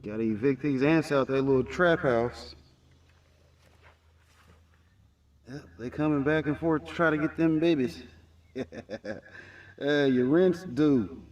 Gotta evict these ants out that little trap house. Yep, they coming back and forth to try to get them babies. Your rent's due.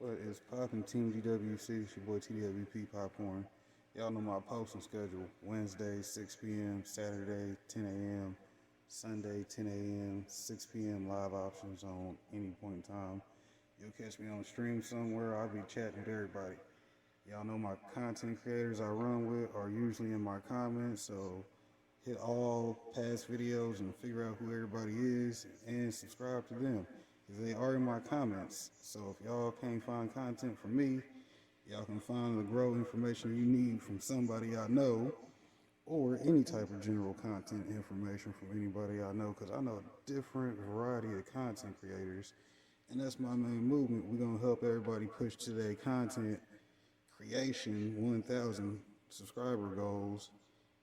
What is poppin', Team DWC? It's your boy TWP Popcorn. Y'all know my posting schedule. Wednesday, 6 p.m. Saturday, 10 a.m. Sunday, 10 a.m. 6 p.m. live options on any point in time. You'll catch me on the stream somewhere. I'll be chatting with everybody. Y'all know my content creators I run with are usually in my comments, so hit all past videos and figure out who everybody is and subscribe to them. They are in my comments. So if y'all can't find content from me, y'all can find the grow information you need from somebody I know, or any type of general content information from anybody I know, because I know a different variety of content creators, and that's my main movement. We're going to help everybody push to their content creation 1,000 subscriber goals,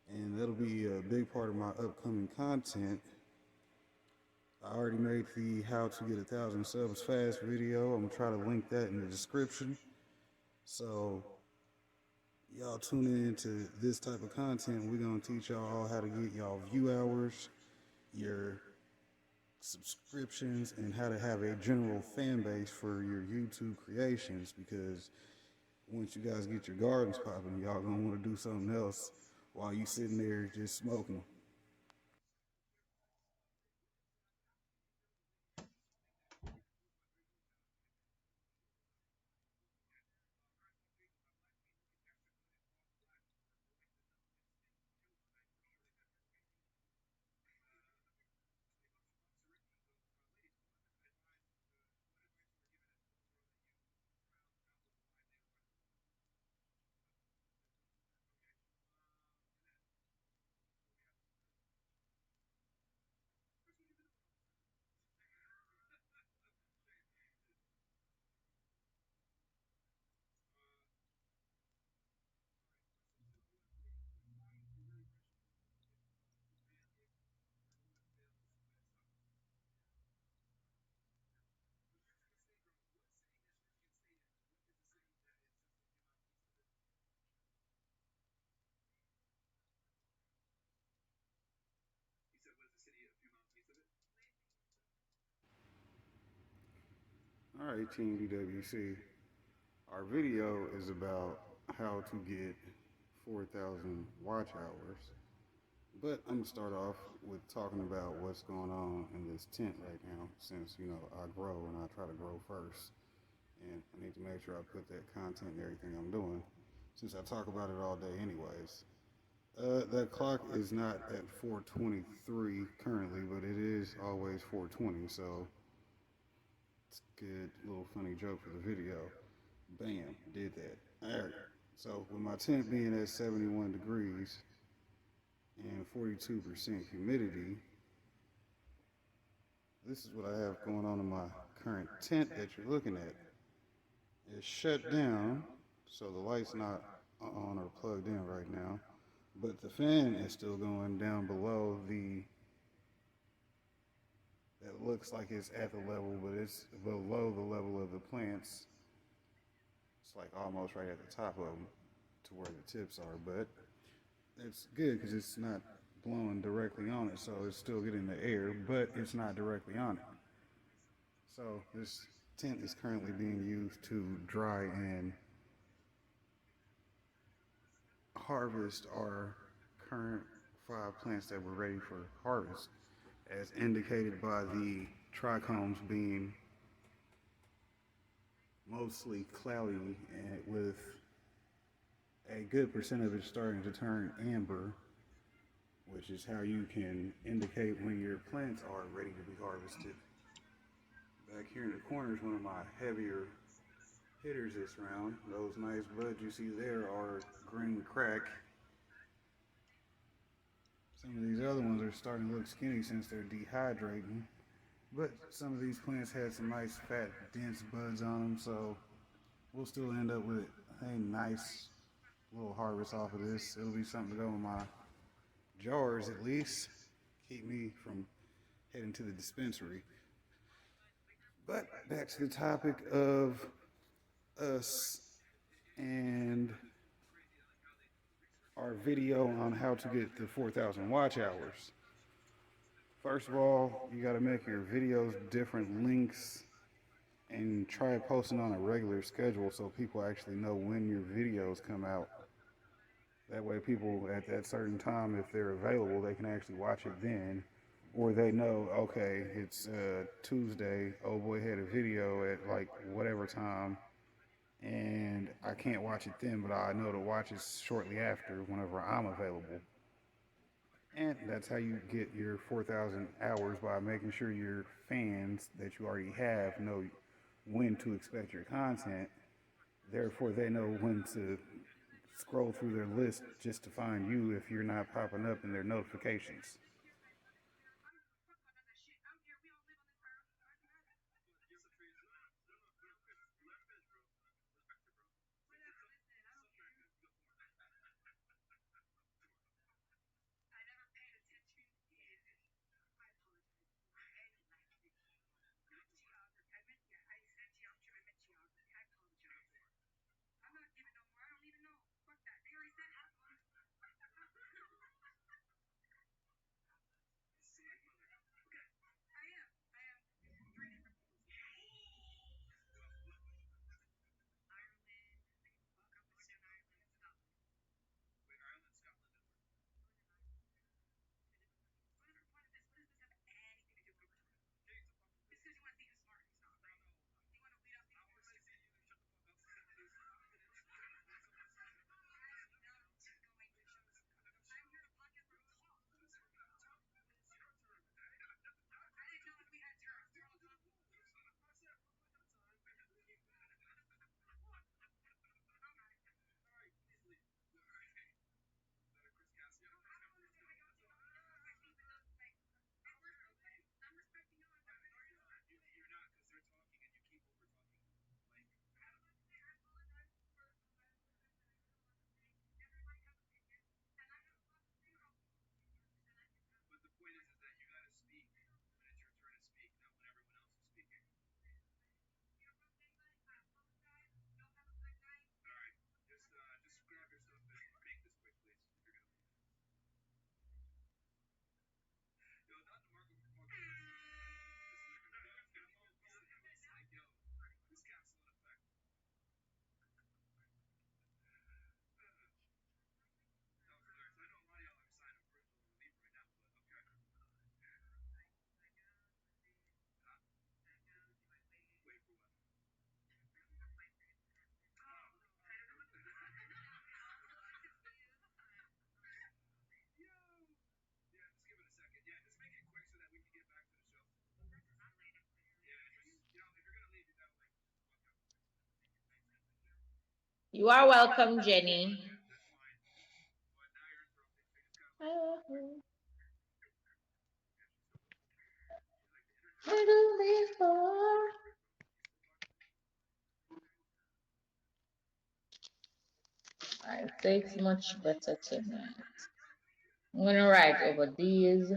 and that'll be a big part of my upcoming content. I already made the how to get 1,000 subs fast video. I'm gonna try to link that in the description. So y'all tune in to this type of content. We're gonna teach y'all how to get y'all view hours, your subscriptions, and how to have a general fan base for your YouTube creations, because once you guys get your gardens popping, y'all gonna want to do something else while you sitting there just smoking. All right, Team DWC. Our video is about how to get 4,000 watch hours. But I'm gonna start off with talking about what's going on in this tent right now, since I grow and I try to grow first, and I need to make sure I put that content in everything I'm doing, since I talk about it all day anyways. That clock is not at 4:23 currently, but it is always 4:20, so it's a good little funny joke for the video. Bam, did that. Alright, so with my tent being at 71 degrees and 42% humidity, this is what I have going on in my current tent that you're looking at. It's shut down, so the light's not on or plugged in right now, but the fan is still going down below that looks like it's at the level, but it's below the level of the plants. It's like almost right at the top of them to where the tips are, but it's good because it's not blowing directly on it, so it's still getting the air, but it's not directly on it. So this tent is currently being used to dry and harvest our current 5 plants that were ready for harvest, as indicated by the trichomes being mostly cloudy and with a good percent of it starting to turn amber, which is how you can indicate when your plants are ready to be harvested. Back here in the corner is one of my heavier hitters this round. Those nice buds you see there are green crack. Some of these other ones are starting to look skinny since they're dehydrating, but some of these plants had some nice fat dense buds on them, so we'll still end up with a nice little harvest off of this. It'll be something to go in my jars at least, keep me from heading to the dispensary. But back to the topic of us and our video on how to get the 4,000 watch hours. First of all, you got to make your videos different lengths and try posting on a regular schedule so people actually know when your videos come out. That way, people at that certain time, if they're available, they can actually watch it then, or they know, okay, it's Tuesday. Oh boy had a video at like whatever time, and I can't watch it then, but I know to watch it shortly after whenever I'm available. And that's how you get your 4,000 hours by making sure your fans that you already have know when to expect your content. Therefore, they know when to scroll through their list just to find you if you're not popping up in their notifications. You are welcome, Jenny. It takes much better tonight. I'm gonna write over these.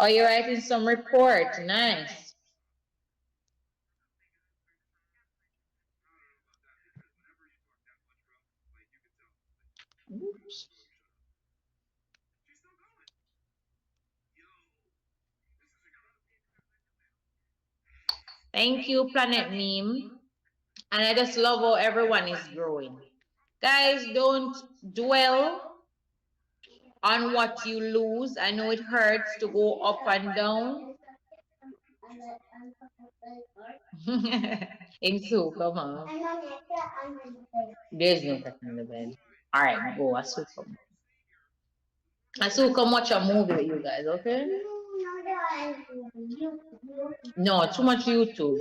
Oh, you're writing some report. Nice. Oops. Thank you, Planet Meme. And I just love how everyone is growing. Guys, don't dwell on what you lose. I know it hurts to go up and down. In soup, come on. There's no cat in the bed. Alright, go. Asu come watch a movie with you guys, okay? No, too much YouTube.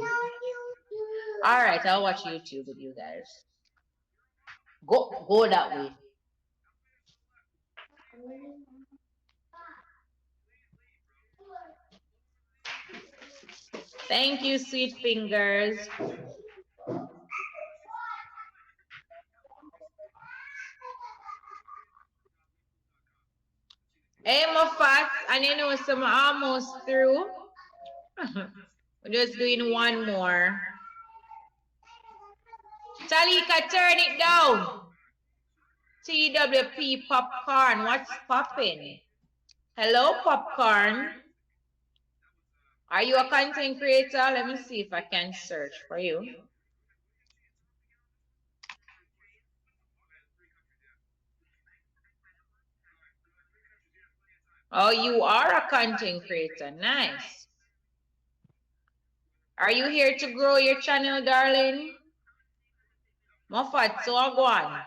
Alright, I'll watch YouTube with you guys. Go that way. Thank you, sweet fingers. Hey, my fat, and you know, so I'm almost through. We're just doing one more. Talika, turn it down. TWP popcorn, what's popping? Hello, popcorn. Are you a content creator? Let me see if I can search for you. Oh, you are a content creator. Nice. Are you here to grow your channel, darling? Moffat, so go on.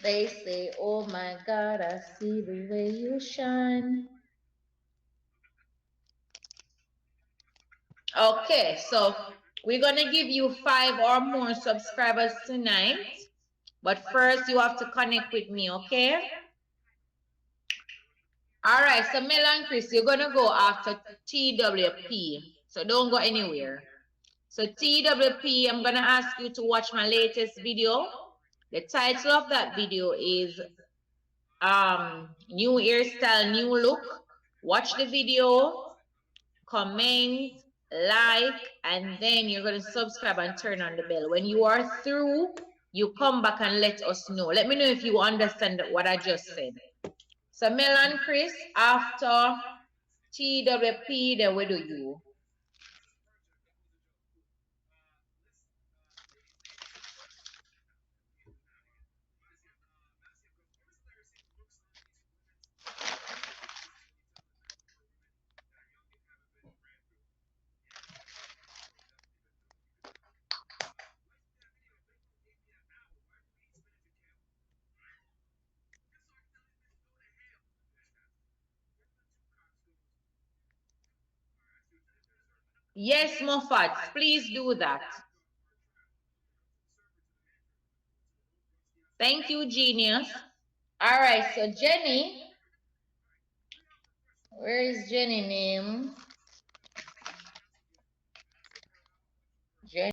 They say, oh my God, I see the way you shine. Okay, so we're going to give you 5 or more subscribers tonight. But first, you have to connect with me, okay? All right, so Mel and Chris, you're going to go after TWP. So don't go anywhere. So TWP, I'm going to ask you to watch my latest video. The title of that video is New Hairstyle, New Look. Watch the video, comment, like, and then you're going to subscribe and turn on the bell. When you are through, you come back and let us know. Let me know if you understand what I just said. So Mel and Chris, after TWP, then we do you. Yes, Moffat, please do that. Thank you, genius. All right, so Jenny, where is Jenny name? Jenny.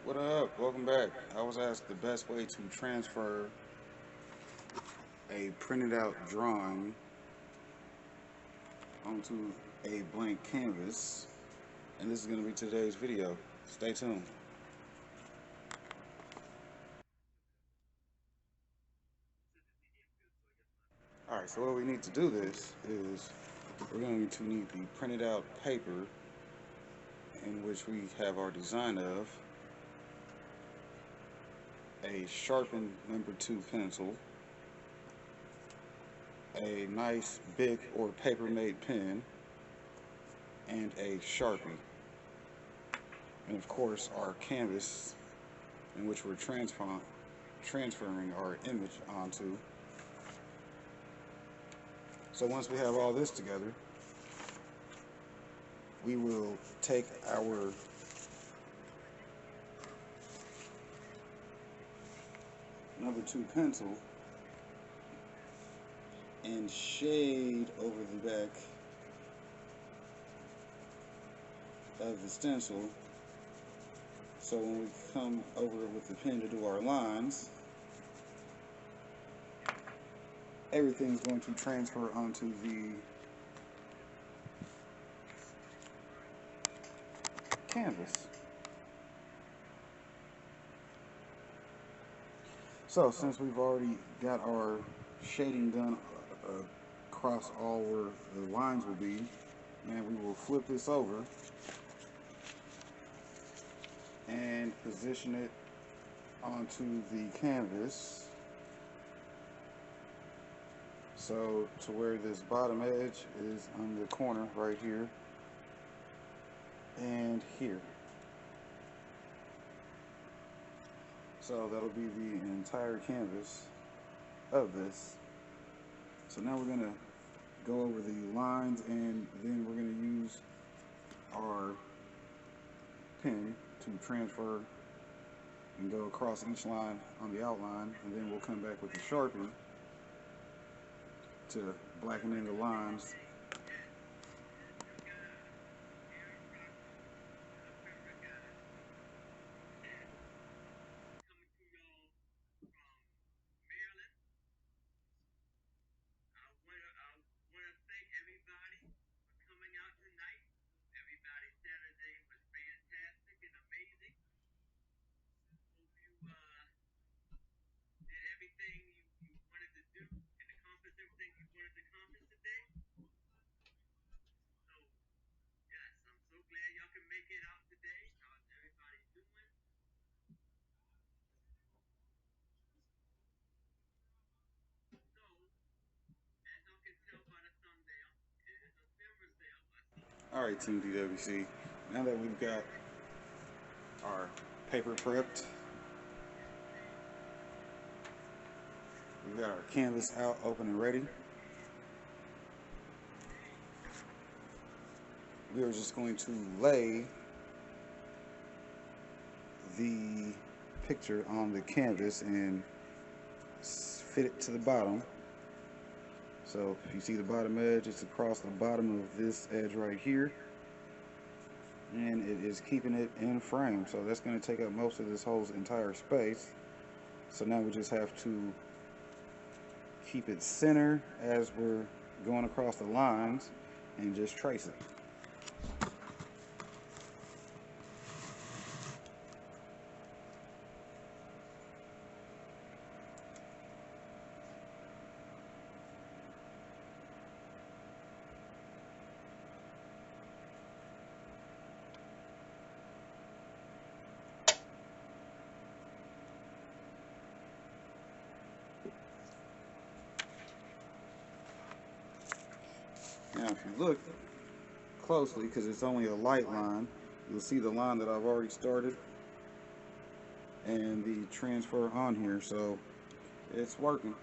What up? Welcome back. I was asked the best way to transfer a printed out drawing onto a blank canvas, and this is going to be today's video. Stay tuned. Alright, so what we need to do this is we're going to need the printed out paper in which we have our design of, a sharpened #2 pencil, a nice Bic or paper made pen, and a Sharpie. And of course our canvas in which we're transferring our image onto. So once we have all this together, we will take our #2 pencil and shade over the back of the stencil, so when we come over with the pen to do our lines, everything's going to transfer onto the canvas. So since we've already got our shading done across all where the lines will be, And we will flip this over and position it onto the canvas, so to where this bottom edge is on the corner right here and here. So that'll be the entire canvas of this. So now we're gonna go over the lines, and then we're gonna use our pen to transfer and go across each line on the outline, and then we'll come back with the Sharpie to blacken in the lines. Alright, Team DWC, now that we've got our paper prepped, we've got our canvas out, open and ready, we are just going to lay the picture on the canvas and fit it to the bottom. So if you see the bottom edge, it's across the bottom of this edge right here, and it is keeping it in frame. So that's going to take up most of this whole entire space. So now we just have to keep it center as we're going across the lines and just trace it. Now if you look closely, because it's only a light line, you'll see the line that I've already started and the transfer on here, so it's working.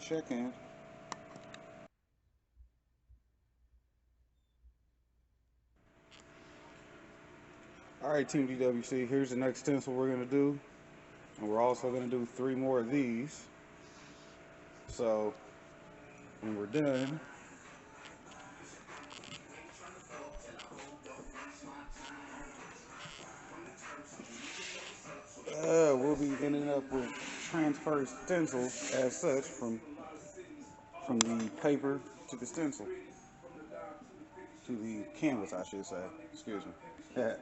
check-in. Alright, Team DWC, here's the next stencil we're going to do. And we're also going to do 3 more of these. So, when we're done, we'll be ending up with transfer stencils as such from the paper to the stencil. To the canvas, I should say. Excuse me. Yeah.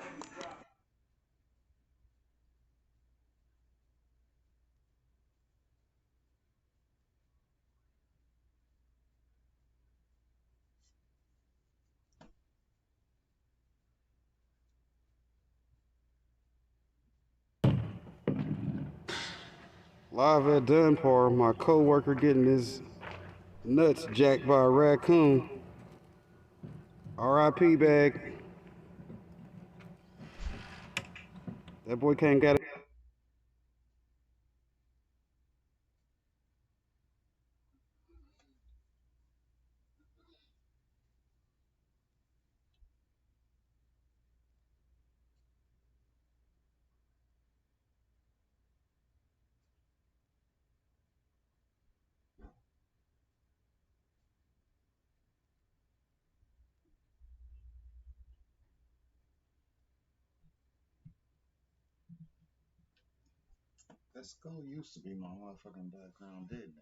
Live at Dunbar, my co-worker getting his nuts jacked by a raccoon. R.I.P. bag. That boy can't get it. That skull used to be my motherfucking background, didn't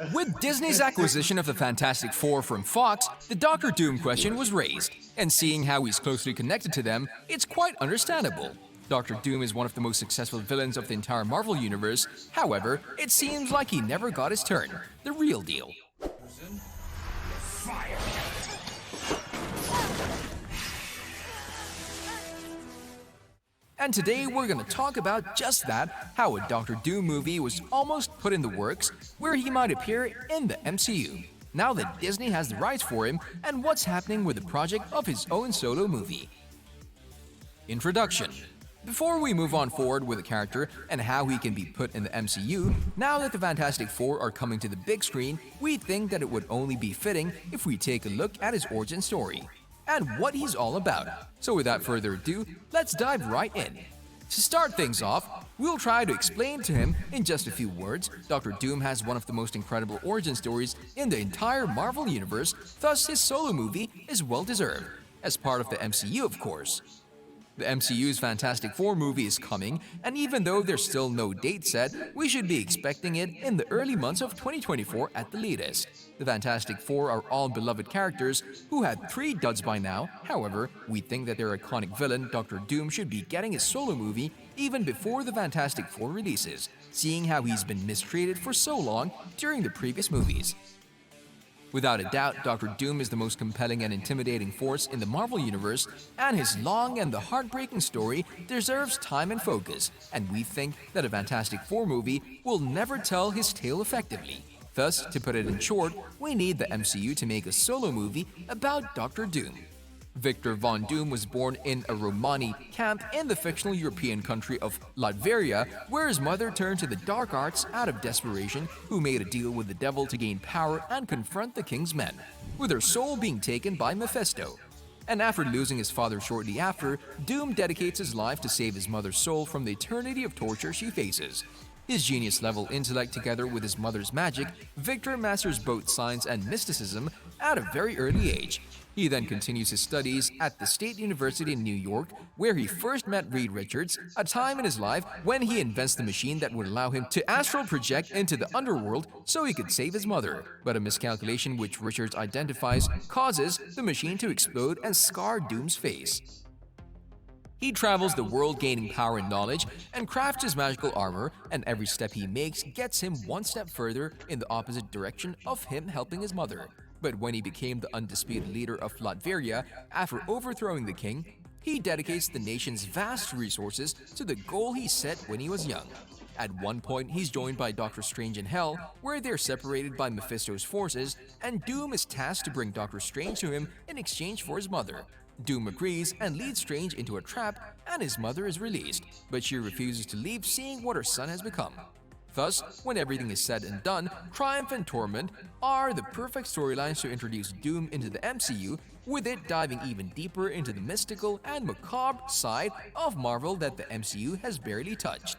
it? With Disney's acquisition of the Fantastic Four from Fox, the Doctor Doom question was raised, and seeing how he's closely connected to them, it's quite understandable. Doctor Doom is one of the most successful villains of the entire Marvel Universe, however, it seems like he never got his turn, the real deal. Fire. And today we're gonna talk about just that, how a Doctor Doom movie was almost put in the works, where he might appear in the MCU, now that Disney has the rights for him, and what's happening with the project of his own solo movie. Introduction. Before we move on forward with the character and how he can be put in the MCU, now that the Fantastic Four are coming to the big screen, we think that it would only be fitting if we take a look at his origin story and what he's all about. So without further ado, let's dive right in. To start things off, we'll try to explain to him in just a few words. Doctor Doom has one of the most incredible origin stories in the entire Marvel Universe, thus his solo movie is well deserved, as part of the MCU of course. The MCU's Fantastic Four movie is coming, and even though there's still no date set, we should be expecting it in the early months of 2024 at the latest. The Fantastic Four are all beloved characters who had 3 duds by now, however, we think that their iconic villain, Doctor Doom, should be getting his solo movie even before the Fantastic Four releases, seeing how he's been mistreated for so long during the previous movies. Without a doubt, Doctor Doom is the most compelling and intimidating force in the Marvel Universe, and his long and the heartbreaking story deserves time and focus, and we think that a Fantastic Four movie will never tell his tale effectively. Thus, to put it in short, we need the MCU to make a solo movie about Doctor Doom. Victor Von Doom was born in a Romani camp in the fictional European country of Latveria, where his mother turned to the dark arts out of desperation, who made a deal with the devil to gain power and confront the king's men, with her soul being taken by Mephisto. And after losing his father shortly after, Doom dedicates his life to save his mother's soul from the eternity of torture she faces. His genius-level intellect together with his mother's magic, Victor masters both science and mysticism at a very early age. He then continues his studies at the State University in New York, where he first met Reed Richards, a time in his life when he invents the machine that would allow him to astral project into the underworld so he could save his mother. But a miscalculation which Richards identifies causes the machine to explode and scar Doom's face. He travels the world gaining power and knowledge and crafts his magical armor, and every step he makes gets him one step further in the opposite direction of him helping his mother. But when he became the undisputed leader of Latveria after overthrowing the king, he dedicates the nation's vast resources to the goal he set when he was young. At one point, he's joined by Doctor Strange in Hell, where they're separated by Mephisto's forces, and Doom is tasked to bring Doctor Strange to him in exchange for his mother. Doom agrees and leads Strange into a trap, and his mother is released, but she refuses to leave, seeing what her son has become. Thus, when everything is said and done, Triumph and Torment are the perfect storylines to introduce Doom into the MCU, with it diving even deeper into the mystical and macabre side of Marvel that the MCU has barely touched.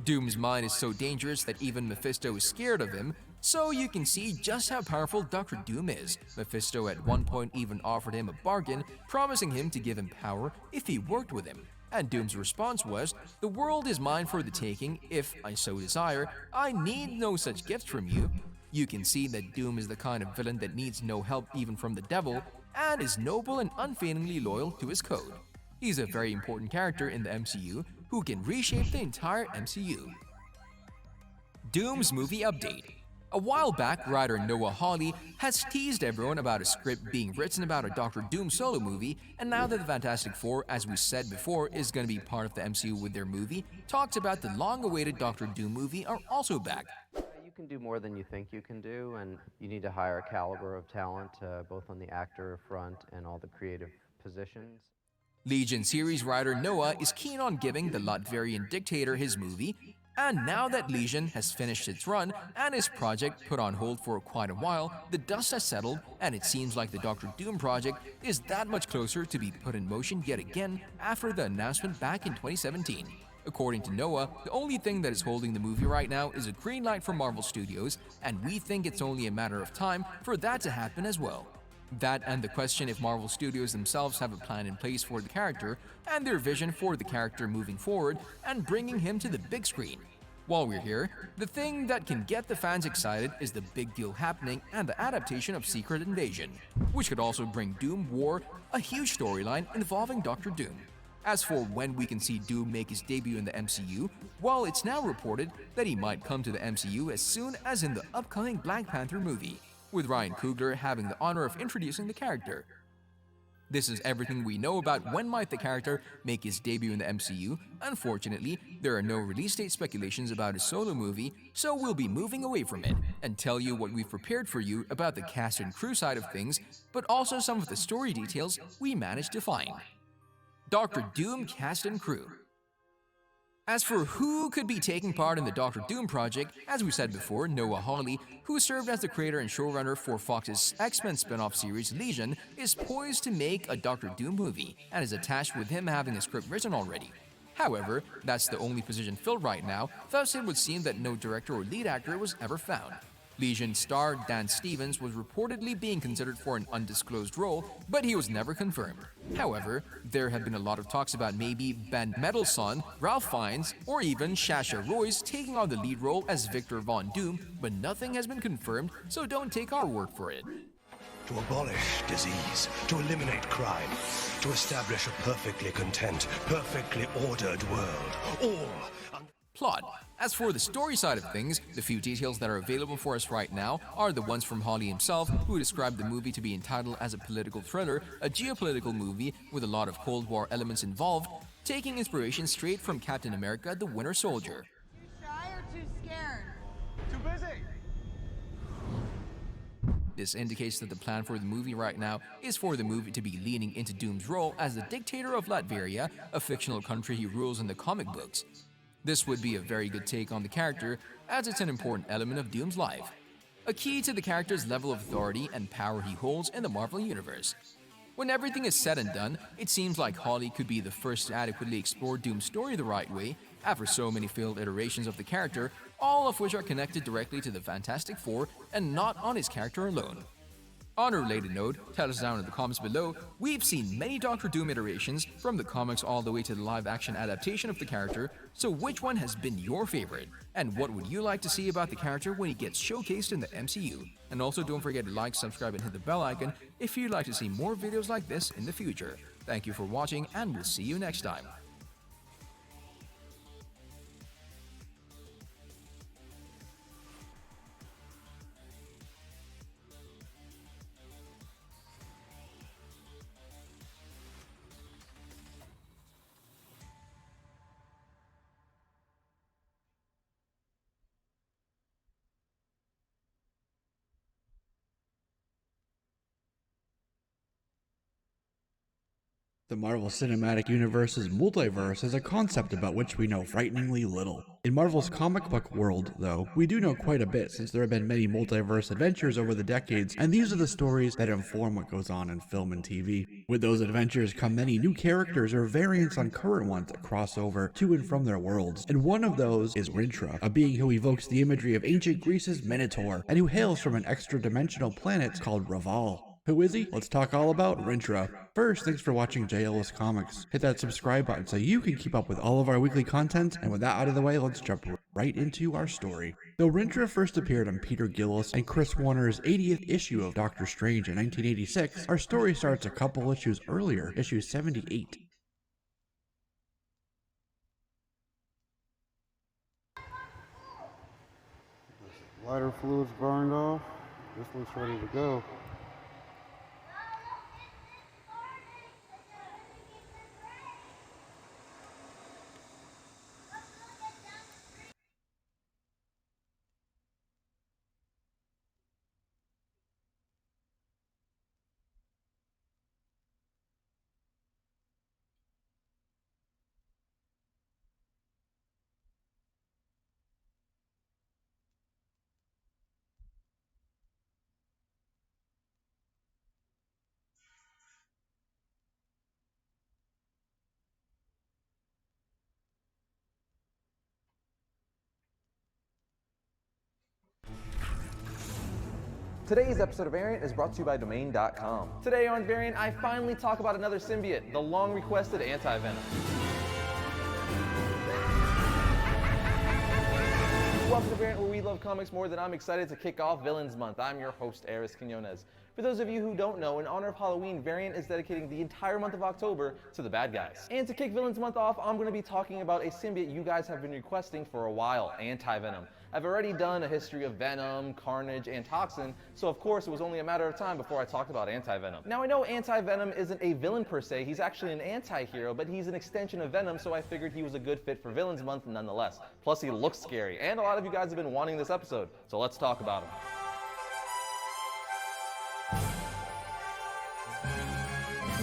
Doom's mind is so dangerous that even Mephisto is scared of him, so you can see just how powerful Dr. Doom is. Mephisto at one point even offered him a bargain, promising him to give him power if he worked with him. And Doom's response was, "The world is mine for the taking if I so desire. I need no such gifts from you." You can see that Doom is the kind of villain that needs no help even from the devil, and is noble and unfailingly loyal to his code. He's a very important character in the MCU who can reshape the entire MCU. Doom's movie update. A while back, writer Noah Hawley has teased everyone about a script being written about a Doctor Doom solo movie, and now that the Fantastic Four, as we said before, is going to be part of the MCU with their movie, talks about the long-awaited Doctor Doom movie are also back. You can do more than you think you can do, and you need to hire a caliber of talent, both on the actor front and all the creative positions. Legion series writer Noah is keen on giving the Latvian dictator his movie, and now that Legion has finished its run and his project put on hold for quite a while, the dust has settled and it seems like the Doctor Doom project is that much closer to be put in motion yet again after the announcement back in 2017. According to Noah, the only thing that is holding the movie right now is a green light from Marvel Studios, and we think it's only a matter of time for that to happen as well. That and the question if Marvel Studios themselves have a plan in place for the character and their vision for the character moving forward and bringing him to the big screen. While we're here, the thing that can get the fans excited is the big deal happening and the adaptation of Secret Invasion, which could also bring Doom War, a huge storyline involving Doctor Doom. As for when we can see Doom make his debut in the MCU, well, it's now reported that he might come to the MCU as soon as in the upcoming Black Panther movie, with Ryan Coogler having the honor of introducing the character. This is everything we know about when might the character make his debut in the MCU. Unfortunately, there are no release date speculations about his solo movie, so we'll be moving away from it and tell you what we've prepared for you about the cast and crew side of things, but also some of the story details we managed to find. Doctor Doom cast and crew. As for who could be taking part in the Doctor Doom project, as we said before, Noah Hawley, who served as the creator and showrunner for Fox's X-Men spin-off series Legion, is poised to make a Doctor Doom movie, and is attached with him having a script written already. However, that's the only position filled right now, thus it would seem that no director or lead actor was ever found. Legion star Dan Stevens was reportedly being considered for an undisclosed role, but he was never confirmed. However, there have been a lot of talks about maybe Ben Mendelsohn, Ralph Fiennes, or even Sasha Royce taking on the lead role as Victor Von Doom, but nothing has been confirmed, so don't take our word for it. To abolish disease, to eliminate crime, to establish a perfectly content, perfectly ordered world, all Plot. As for the story side of things, the few details that are available for us right now are the ones from Hawley himself, who described the movie to be entitled as a political thriller, a geopolitical movie with a lot of Cold War elements involved, taking inspiration straight from Captain America: The Winter Soldier. Too shy or too scared? Too busy. This indicates that the plan for the movie right now is for the movie to be leaning into Doom's role as the dictator of Latveria, a fictional country he rules in the comic books. This would be a very good take on the character, as it's an important element of Doom's life. A key to the character's level of authority and power he holds in the Marvel Universe. When everything is said and done, it seems like Hawley could be the first to adequately explore Doom's story the right way, after so many failed iterations of the character, all of which are connected directly to the Fantastic Four and not on his character alone. On a related note, tell us down in the comments below, we've seen many Doctor Doom iterations, from the comics all the way to the live-action adaptation of the character, so which one has been your favorite? And what would you like to see about the character when he gets showcased in the MCU? And also don't forget to like, subscribe, and hit the bell icon if you'd like to see more videos like this in the future. Thank you for watching, and we'll see you next time. The Marvel Cinematic Universe's multiverse is a concept about which we know frighteningly little. In Marvel's comic book world, though, we do know quite a bit since there have been many multiverse adventures over the decades, and these are the stories that inform what goes on in film and TV. With those adventures come many new characters or variants on current ones that cross over to and from their worlds, and one of those is Rintrah, a being who evokes the imagery of ancient Greece's Minotaur, and who hails from an extra-dimensional planet called Raval. Who is he? Let's talk all about Rintrah. First, thanks for watching JLS Comics. Hit that subscribe button so you can keep up with all of our weekly content, and with that out of the way, let's jump right into our story. Though Rintrah first appeared on Peter Gillis and Chris Warner's 80th issue of Doctor Strange in 1986, our story starts a couple issues earlier, issue 78. Lighter fluids burned off. This looks ready to go. Today's episode of Variant is brought to you by Domain.com. Today on Variant, I finally talk about another symbiote, the long-requested anti-venom. Welcome to Variant, where we love comics more than I'm excited to kick off Villains Month. I'm your host, Aris Quinones. For those of you who don't know, in honor of Halloween, Variant is dedicating the entire month of October to the bad guys. And to kick Villains Month off, I'm going to be talking about a symbiote you guys have been requesting for a while, Anti-Venom. I've already done a history of Venom, Carnage, and Toxin, so of course it was only a matter of time before I talked about Anti-Venom. Now I know Anti-Venom isn't a villain per se, he's actually an anti-hero, but he's an extension of Venom, so I figured he was a good fit for Villains Month nonetheless. Plus he looks scary, and a lot of you guys have been wanting this episode, so let's talk about him.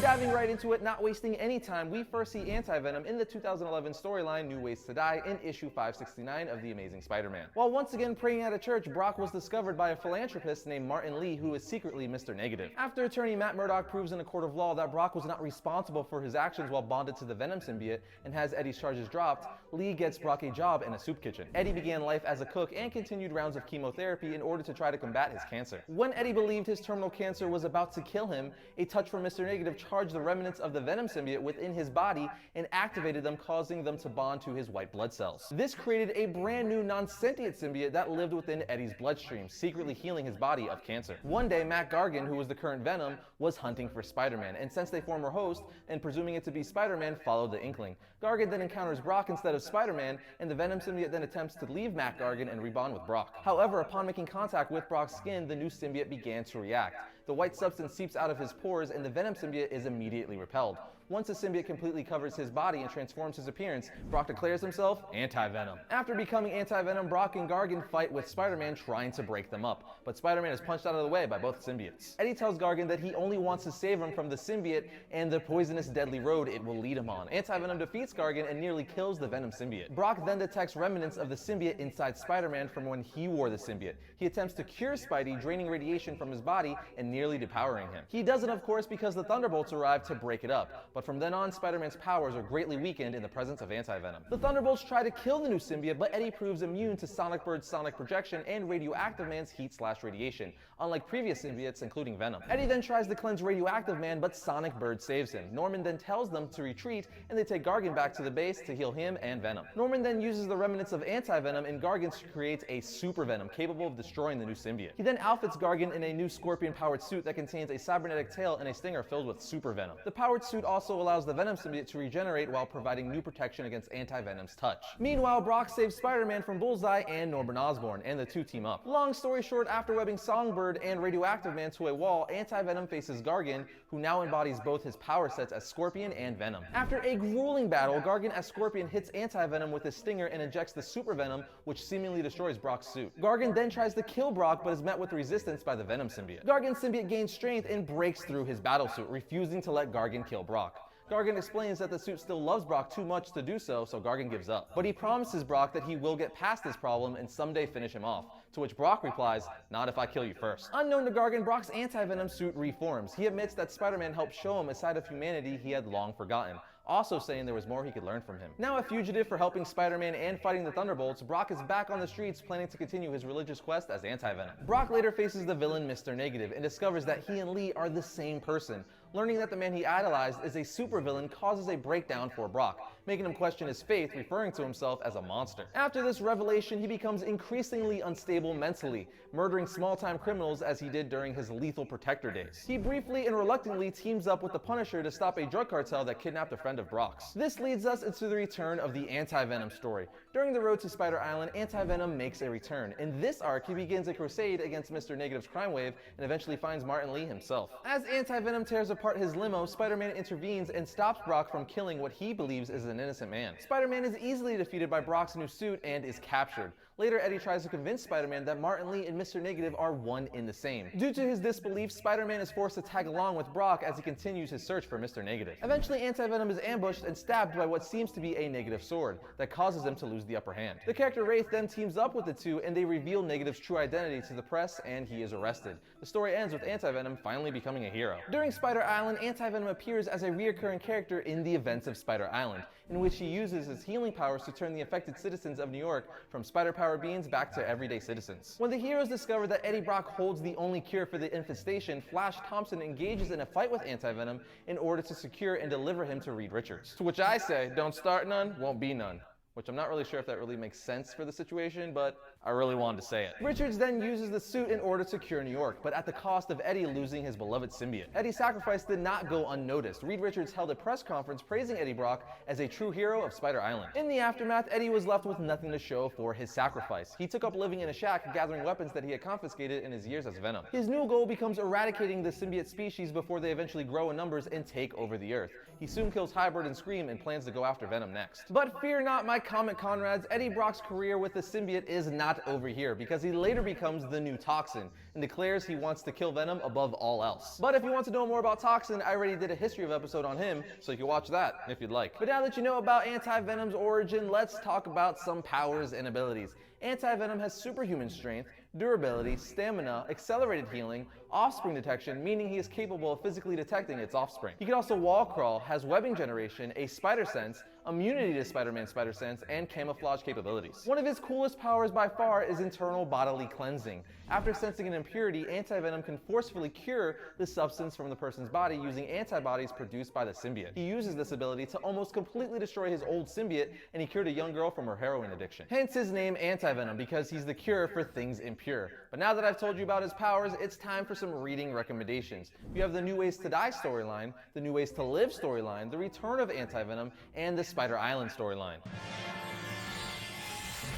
Diving right into it, not wasting any time, we first see Anti-Venom in the 2011 storyline New Ways to Die in issue 569 of The Amazing Spider-Man. While once again praying at a church, Brock was discovered by a philanthropist named Martin Lee, who is secretly Mr. Negative. After attorney Matt Murdock proves in a court of law that Brock was not responsible for his actions while bonded to the Venom symbiote and has Eddie's charges dropped, Lee gets Brock a job in a soup kitchen. Eddie began life as a cook and continued rounds of chemotherapy in order to try to combat his cancer. When Eddie believed his terminal cancer was about to kill him, a touch from Mr. Negative charged the remnants of the Venom symbiote within his body and activated them, causing them to bond to his white blood cells. This created a brand new non-sentient symbiote that lived within Eddie's bloodstream, secretly healing his body of cancer. One day, Matt Gargan, who was the current Venom, was hunting for Spider-Man, and since they form a host, and presuming it to be Spider-Man, followed the Inkling. Gargan then encounters Brock instead of Spider-Man, and the Venom symbiote then attempts to leave Matt Gargan and rebond with Brock. However, upon making contact with Brock's skin, the new symbiote began to react. The white substance seeps out of his pores, and the Venom symbiote is immediately repelled. Once the symbiote completely covers his body and transforms his appearance, Brock declares himself Anti-Venom. After becoming Anti-Venom, Brock and Gargan fight with Spider-Man trying to break them up, but Spider-Man is punched out of the way by both symbiotes. Eddie tells Gargan that he only wants to save him from the symbiote and the poisonous deadly road it will lead him on. Anti-Venom defeats Gargan and nearly kills the Venom symbiote. Brock then detects remnants of the symbiote inside Spider-Man from when he wore the symbiote. He attempts to cure Spidey, draining radiation from his body and nearly depowering him. He doesn't, of course, because the Thunderbolts arrive to break it up, but from then on, Spider-Man's powers are greatly weakened in the presence of Anti-Venom. The Thunderbolts try to kill the new symbiote, but Eddie proves immune to Sonic Bird's sonic projection and Radioactive Man's heat/radiation, unlike previous symbiotes, including Venom. Eddie then tries to cleanse Radioactive Man, but Sonic Bird saves him. Norman then tells them to retreat, and they take Gargan back to the base to heal him and Venom. Norman then uses the remnants of Anti-Venom and Gargan to create a Super Venom capable of destroying the new symbiote. He then outfits Gargan in a new Scorpion-powered suit that contains a cybernetic tail and a stinger filled with Super Venom. The powered suit also allows the Venom symbiote to regenerate while providing new protection against Anti-Venom's touch. Meanwhile, Brock saves Spider-Man from Bullseye and Norman Osborn, and the two team up. Long story short, after webbing Songbird and Radioactive Man to a wall, Anti-Venom faces Gargan, who now embodies both his power sets as Scorpion and Venom. After a grueling battle, Gargan as Scorpion hits Anti-Venom with his stinger and injects the Super Venom, which seemingly destroys Brock's suit. Gargan then tries to kill Brock, but is met with resistance by the Venom symbiote. Gargan's symbiote gains strength and breaks through his battlesuit, refusing to let Gargan kill Brock. Gargan explains that the suit still loves Brock too much to do so, so Gargan gives up. But he promises Brock that he will get past this problem and someday finish him off, to which Brock replies, "Not if I kill you first." Unknown to Gargan, Brock's anti-venom suit reforms. He admits that Spider-Man helped show him a side of humanity he had long forgotten, also saying there was more he could learn from him. Now a fugitive for helping Spider-Man and fighting the Thunderbolts, Brock is back on the streets planning to continue his religious quest as anti-venom. Brock later faces the villain Mr. Negative and discovers that he and Lee are the same person. Learning that the man he idolized is a supervillain causes a breakdown for Brock, making him question his faith, referring to himself as a monster. After this revelation, he becomes increasingly unstable mentally, murdering small-time criminals as he did during his Lethal Protector days. He briefly and reluctantly teams up with the Punisher to stop a drug cartel that kidnapped a friend of Brock's. This leads us into the return of the Anti-Venom story. During the road to Spider Island, Anti-Venom makes a return. In this arc, he begins a crusade against Mr. Negative's crime wave and eventually finds Martin Lee himself. As Anti-Venom tears apart his limo, Spider-Man intervenes and stops Brock from killing what he believes is an innocent man. Spider-Man is easily defeated by Brock's new suit and is captured. Later, Eddie tries to convince Spider-Man that Martin Lee and Mr. Negative are one in the same. Due to his disbelief, Spider-Man is forced to tag along with Brock as he continues his search for Mr. Negative. Eventually, Anti-Venom is ambushed and stabbed by what seems to be a Negative sword that causes him to lose the upper hand. The character Wraith then teams up with the two and they reveal Negative's true identity to the press and he is arrested. The story ends with Anti-Venom finally becoming a hero. During Spider Island, Anti-Venom appears as a reoccurring character in the events of Spider Island, in which he uses his healing powers to turn the affected citizens of New York from spider-powered beings back to everyday citizens. When the heroes discover that Eddie Brock holds the only cure for the infestation, Flash Thompson engages in a fight with Anti-Venom in order to secure and deliver him to Reed Richards. To which I say, don't start none, won't be none. Which I'm not really sure if that really makes sense for the situation, but I really wanted to say it. Richards then uses the suit in order to cure New York, but at the cost of Eddie losing his beloved symbiote. Eddie's sacrifice did not go unnoticed. Reed Richards held a press conference praising Eddie Brock as a true hero of Spider Island. In the aftermath, Eddie was left with nothing to show for his sacrifice. He took up living in a shack, gathering weapons that he had confiscated in his years as Venom. His new goal becomes eradicating the symbiote species before they eventually grow in numbers and take over the Earth. He soon kills Hybrid and Scream and plans to go after Venom next. But fear not, my comic comrades, Eddie Brock's career with the symbiote is not over here, because he later becomes the new Toxin and declares he wants to kill Venom above all else. But if you want to know more about Toxin, I already did a history of episode on him, so you can watch that if you'd like. But now that you know about Anti-Venom's origin, let's talk about some powers and abilities. Anti-Venom has superhuman strength, durability, stamina, accelerated healing, offspring detection, meaning he is capable of physically detecting its offspring. He can also wall crawl, has webbing generation, a spider sense, immunity to Spider-Man's spider sense, and camouflage capabilities. One of his coolest powers by far is internal bodily cleansing. After sensing an impurity, Anti-Venom can forcefully cure the substance from the person's body using antibodies produced by the symbiote. He uses this ability to almost completely destroy his old symbiote, and he cured a young girl from her heroin addiction. Hence his name Anti-Venom, because he's the cure for things impure. But now that I've told you about his powers, it's time for some reading recommendations. You have the New Ways to Die storyline, the New Ways to Live storyline, the Return of Anti-Venom, and the Spider Island storyline.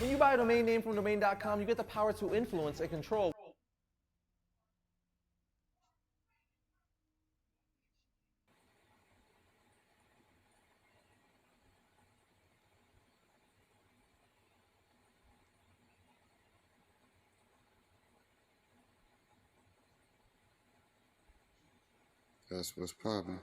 When you buy a domain name from domain.com, you get the power to influence and control That's what's popping.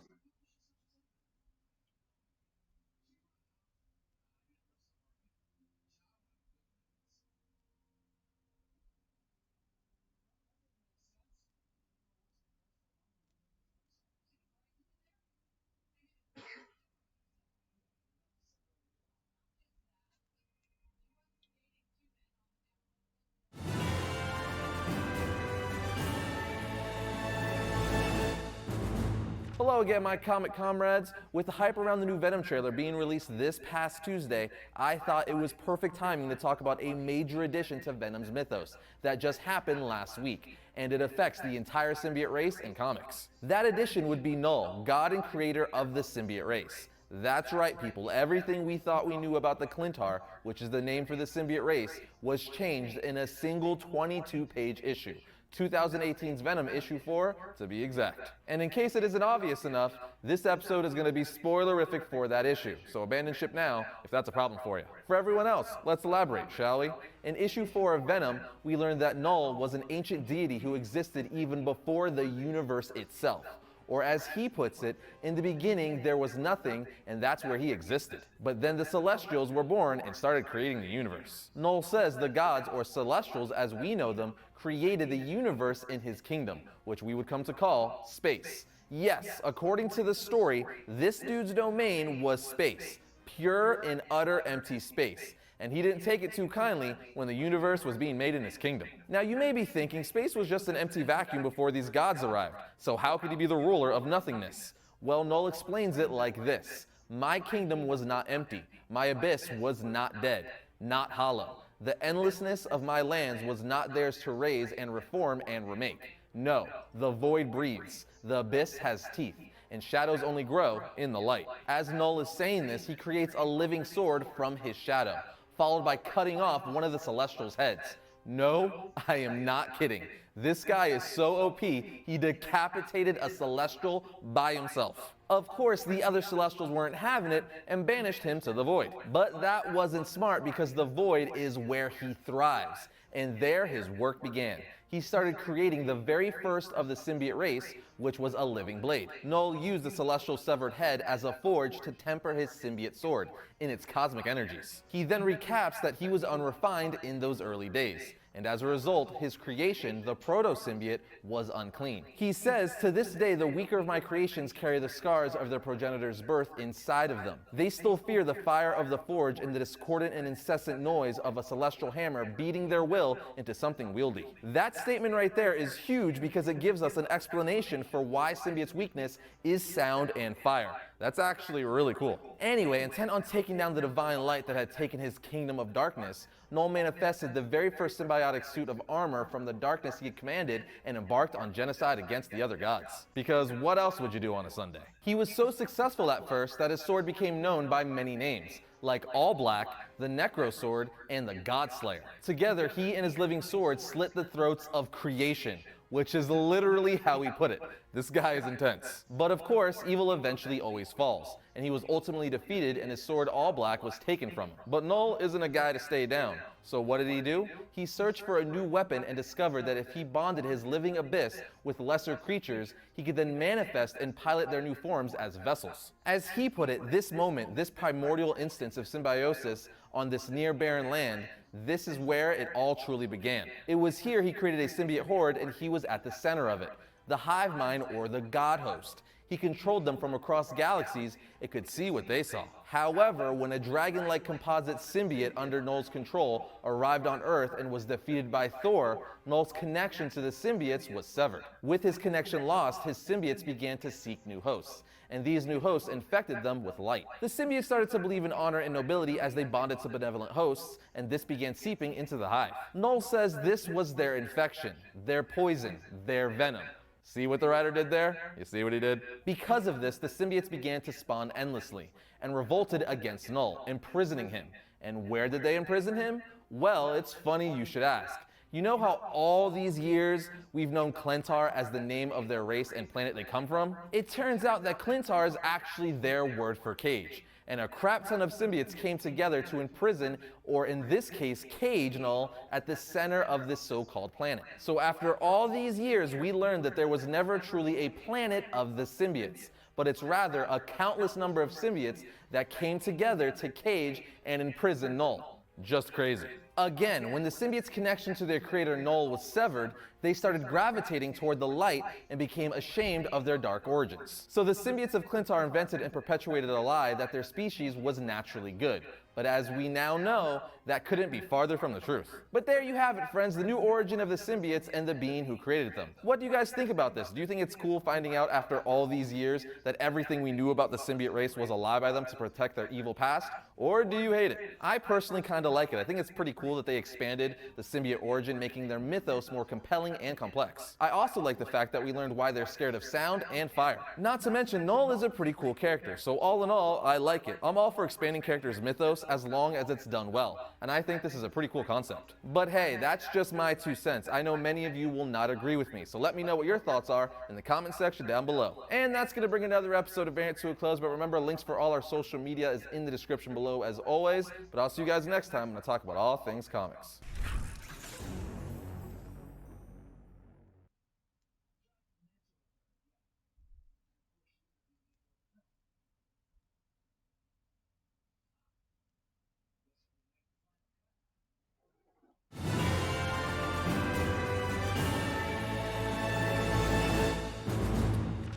Hello again, my comic comrades. With the hype around the new Venom trailer being released this past Tuesday, I thought it was perfect timing to talk about a major addition to Venom's mythos that just happened last week, and it affects the entire symbiote race in comics. That addition would be Null, god and creator of the symbiote race. That's right, people. Everything we thought we knew about the Clintar, which is the name for the symbiote race, was changed in a single 22-page issue. 2018's Venom issue 4, to be exact. And in case it isn't obvious enough, this episode is going to be spoilerific for that issue, so abandon ship now if that's a problem for you. For everyone else, let's elaborate, shall we? In issue 4 of Venom, we learned that Null was an ancient deity who existed even before the universe itself. Or as he puts it, in the beginning there was nothing, and that's where he existed. But then the Celestials were born and started creating the universe. Noel says the gods, or Celestials as we know them, created the universe in his kingdom, which we would come to call space. Yes, according to the story, this dude's domain was space. Pure and utter empty space. And he didn't take it too kindly when the universe was being made in his kingdom. Now you may be thinking space was just an empty vacuum before these gods arrived, so how could he be the ruler of nothingness? Well, Noel explains it like this. My kingdom was not empty. My abyss was not dead, not hollow. The endlessness of my lands was not theirs to raise and reform and remake. No, the void breathes. The abyss has teeth, and shadows only grow in the light. As Noel is saying this, he creates a living sword from his shadow, followed by cutting off one of the Celestials' heads. No, I am not kidding. This guy is so OP, he decapitated a Celestial by himself. Of course, the other Celestials weren't having it and banished him to the void. But that wasn't smart because the void is where he thrives, and there his work began. He started creating the very first of the symbiote race, which was a living blade. Noel used the Celestial severed head as a forge to temper his symbiote sword in its cosmic energies. He then recaps that he was unrefined in those early days, and as a result, his creation, the proto-symbiote, was unclean. He says, to this day, the weaker of my creations carry the scars of their progenitor's birth inside of them. They still fear the fire of the forge and the discordant and incessant noise of a celestial hammer beating their will into something wieldy. That statement right there is huge because it gives us an explanation for why symbiote's weakness is sound and fire. That's actually really cool. Anyway, intent on taking down the divine light that had taken his kingdom of darkness, Noel manifested the very first symbiotic suit of armor from the darkness he had commanded and embarked on genocide against the other gods. Because what else would you do on a Sunday? He was so successful at first that his sword became known by many names, like All Black, the Necro Sword, and the God Slayer. Together, he and his living sword slit the throats of creation, which is literally how he put it. This guy is intense. But of course, evil eventually always falls, and he was ultimately defeated and his sword All Black was taken from him. But Noel isn't a guy to stay down, so what did he do? He searched for a new weapon and discovered that if he bonded his living abyss with lesser creatures, he could then manifest and pilot their new forms as vessels. As he put it, this moment, this primordial instance of symbiosis on this near barren land, this is where it all truly began. It was here he created a symbiote horde and he was at the center of it. The hive mind, or the god host. He controlled them from across galaxies. It could see what they saw. However, when a dragon-like composite symbiote under Noel's control arrived on Earth and was defeated by Thor, Noel's connection to the symbiotes was severed. With his connection lost, his symbiotes began to seek new hosts, and these new hosts infected them with light. The symbiotes started to believe in honor and nobility as they bonded to benevolent hosts, and this began seeping into the hive. Noel says this was their infection, their poison, their venom. See what the writer did there? You see what he did? Because of this, the symbiotes began to spawn endlessly and revolted against Noel, imprisoning him. And where did they imprison him? Well, it's funny you should ask. You know how all these years we've known Clentar as the name of their race and planet they come from? It turns out that Clentar is actually their word for cage. And a crap ton of symbiotes came together to imprison, or in this case, cage Noel at the center of this so-called planet. So after all these years, we learned that there was never truly a planet of the symbiotes, but it's rather a countless number of symbiotes that came together to cage and imprison Noel. Just crazy. Again, when the symbiotes' connection to their creator Noel was severed, they started gravitating toward the light and became ashamed of their dark origins. So the symbiotes of Clentar invented and perpetuated a lie that their species was naturally good. But as we now know, that couldn't be farther from the truth. But there you have it, friends, the new origin of the symbiotes and the being who created them. What do you guys think about this? Do you think it's cool finding out after all these years that everything we knew about the symbiote race was a lie by them to protect their evil past? Or do you hate it? I personally kind of like it. I think it's pretty cool that they expanded the symbiote origin, making their mythos more compelling and complex. I also like the fact that we learned why they're scared of sound and fire. Not to mention, Noel is a pretty cool character, so all in all, I like it. I'm all for expanding characters' mythos as long as it's done well, and I think this is a pretty cool concept. But hey, that's just my 2 cents. I know many of you will not agree with me, so let me know what your thoughts are in the comment section down below. And that's going to bring another episode of Variant to a close, but remember, links for all our social media is in the description below as always, but I'll see you guys next time when I talk about all things comics.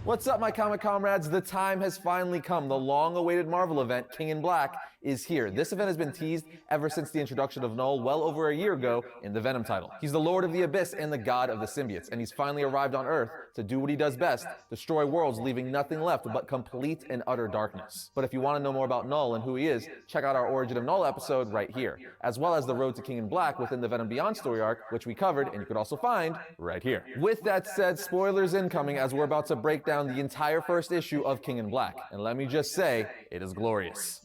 What's up, my comic comrades? The time has finally come. The long-awaited Marvel event, King in Black, is here. This event has been teased ever since the introduction of Null well over a year ago in the Venom title. He's the Lord of the Abyss and the God of the Symbiotes, and he's finally arrived on Earth to do what he does best, destroy worlds, leaving nothing left but complete and utter darkness. But if you want to know more about Null and who he is, check out our Origin of Null episode right here, as well as the Road to King in Black within the Venom Beyond story arc, which we covered and you could also find right here. With that said, spoilers incoming as we're about to break down the entire first issue of King in Black. And let me just say, it is glorious.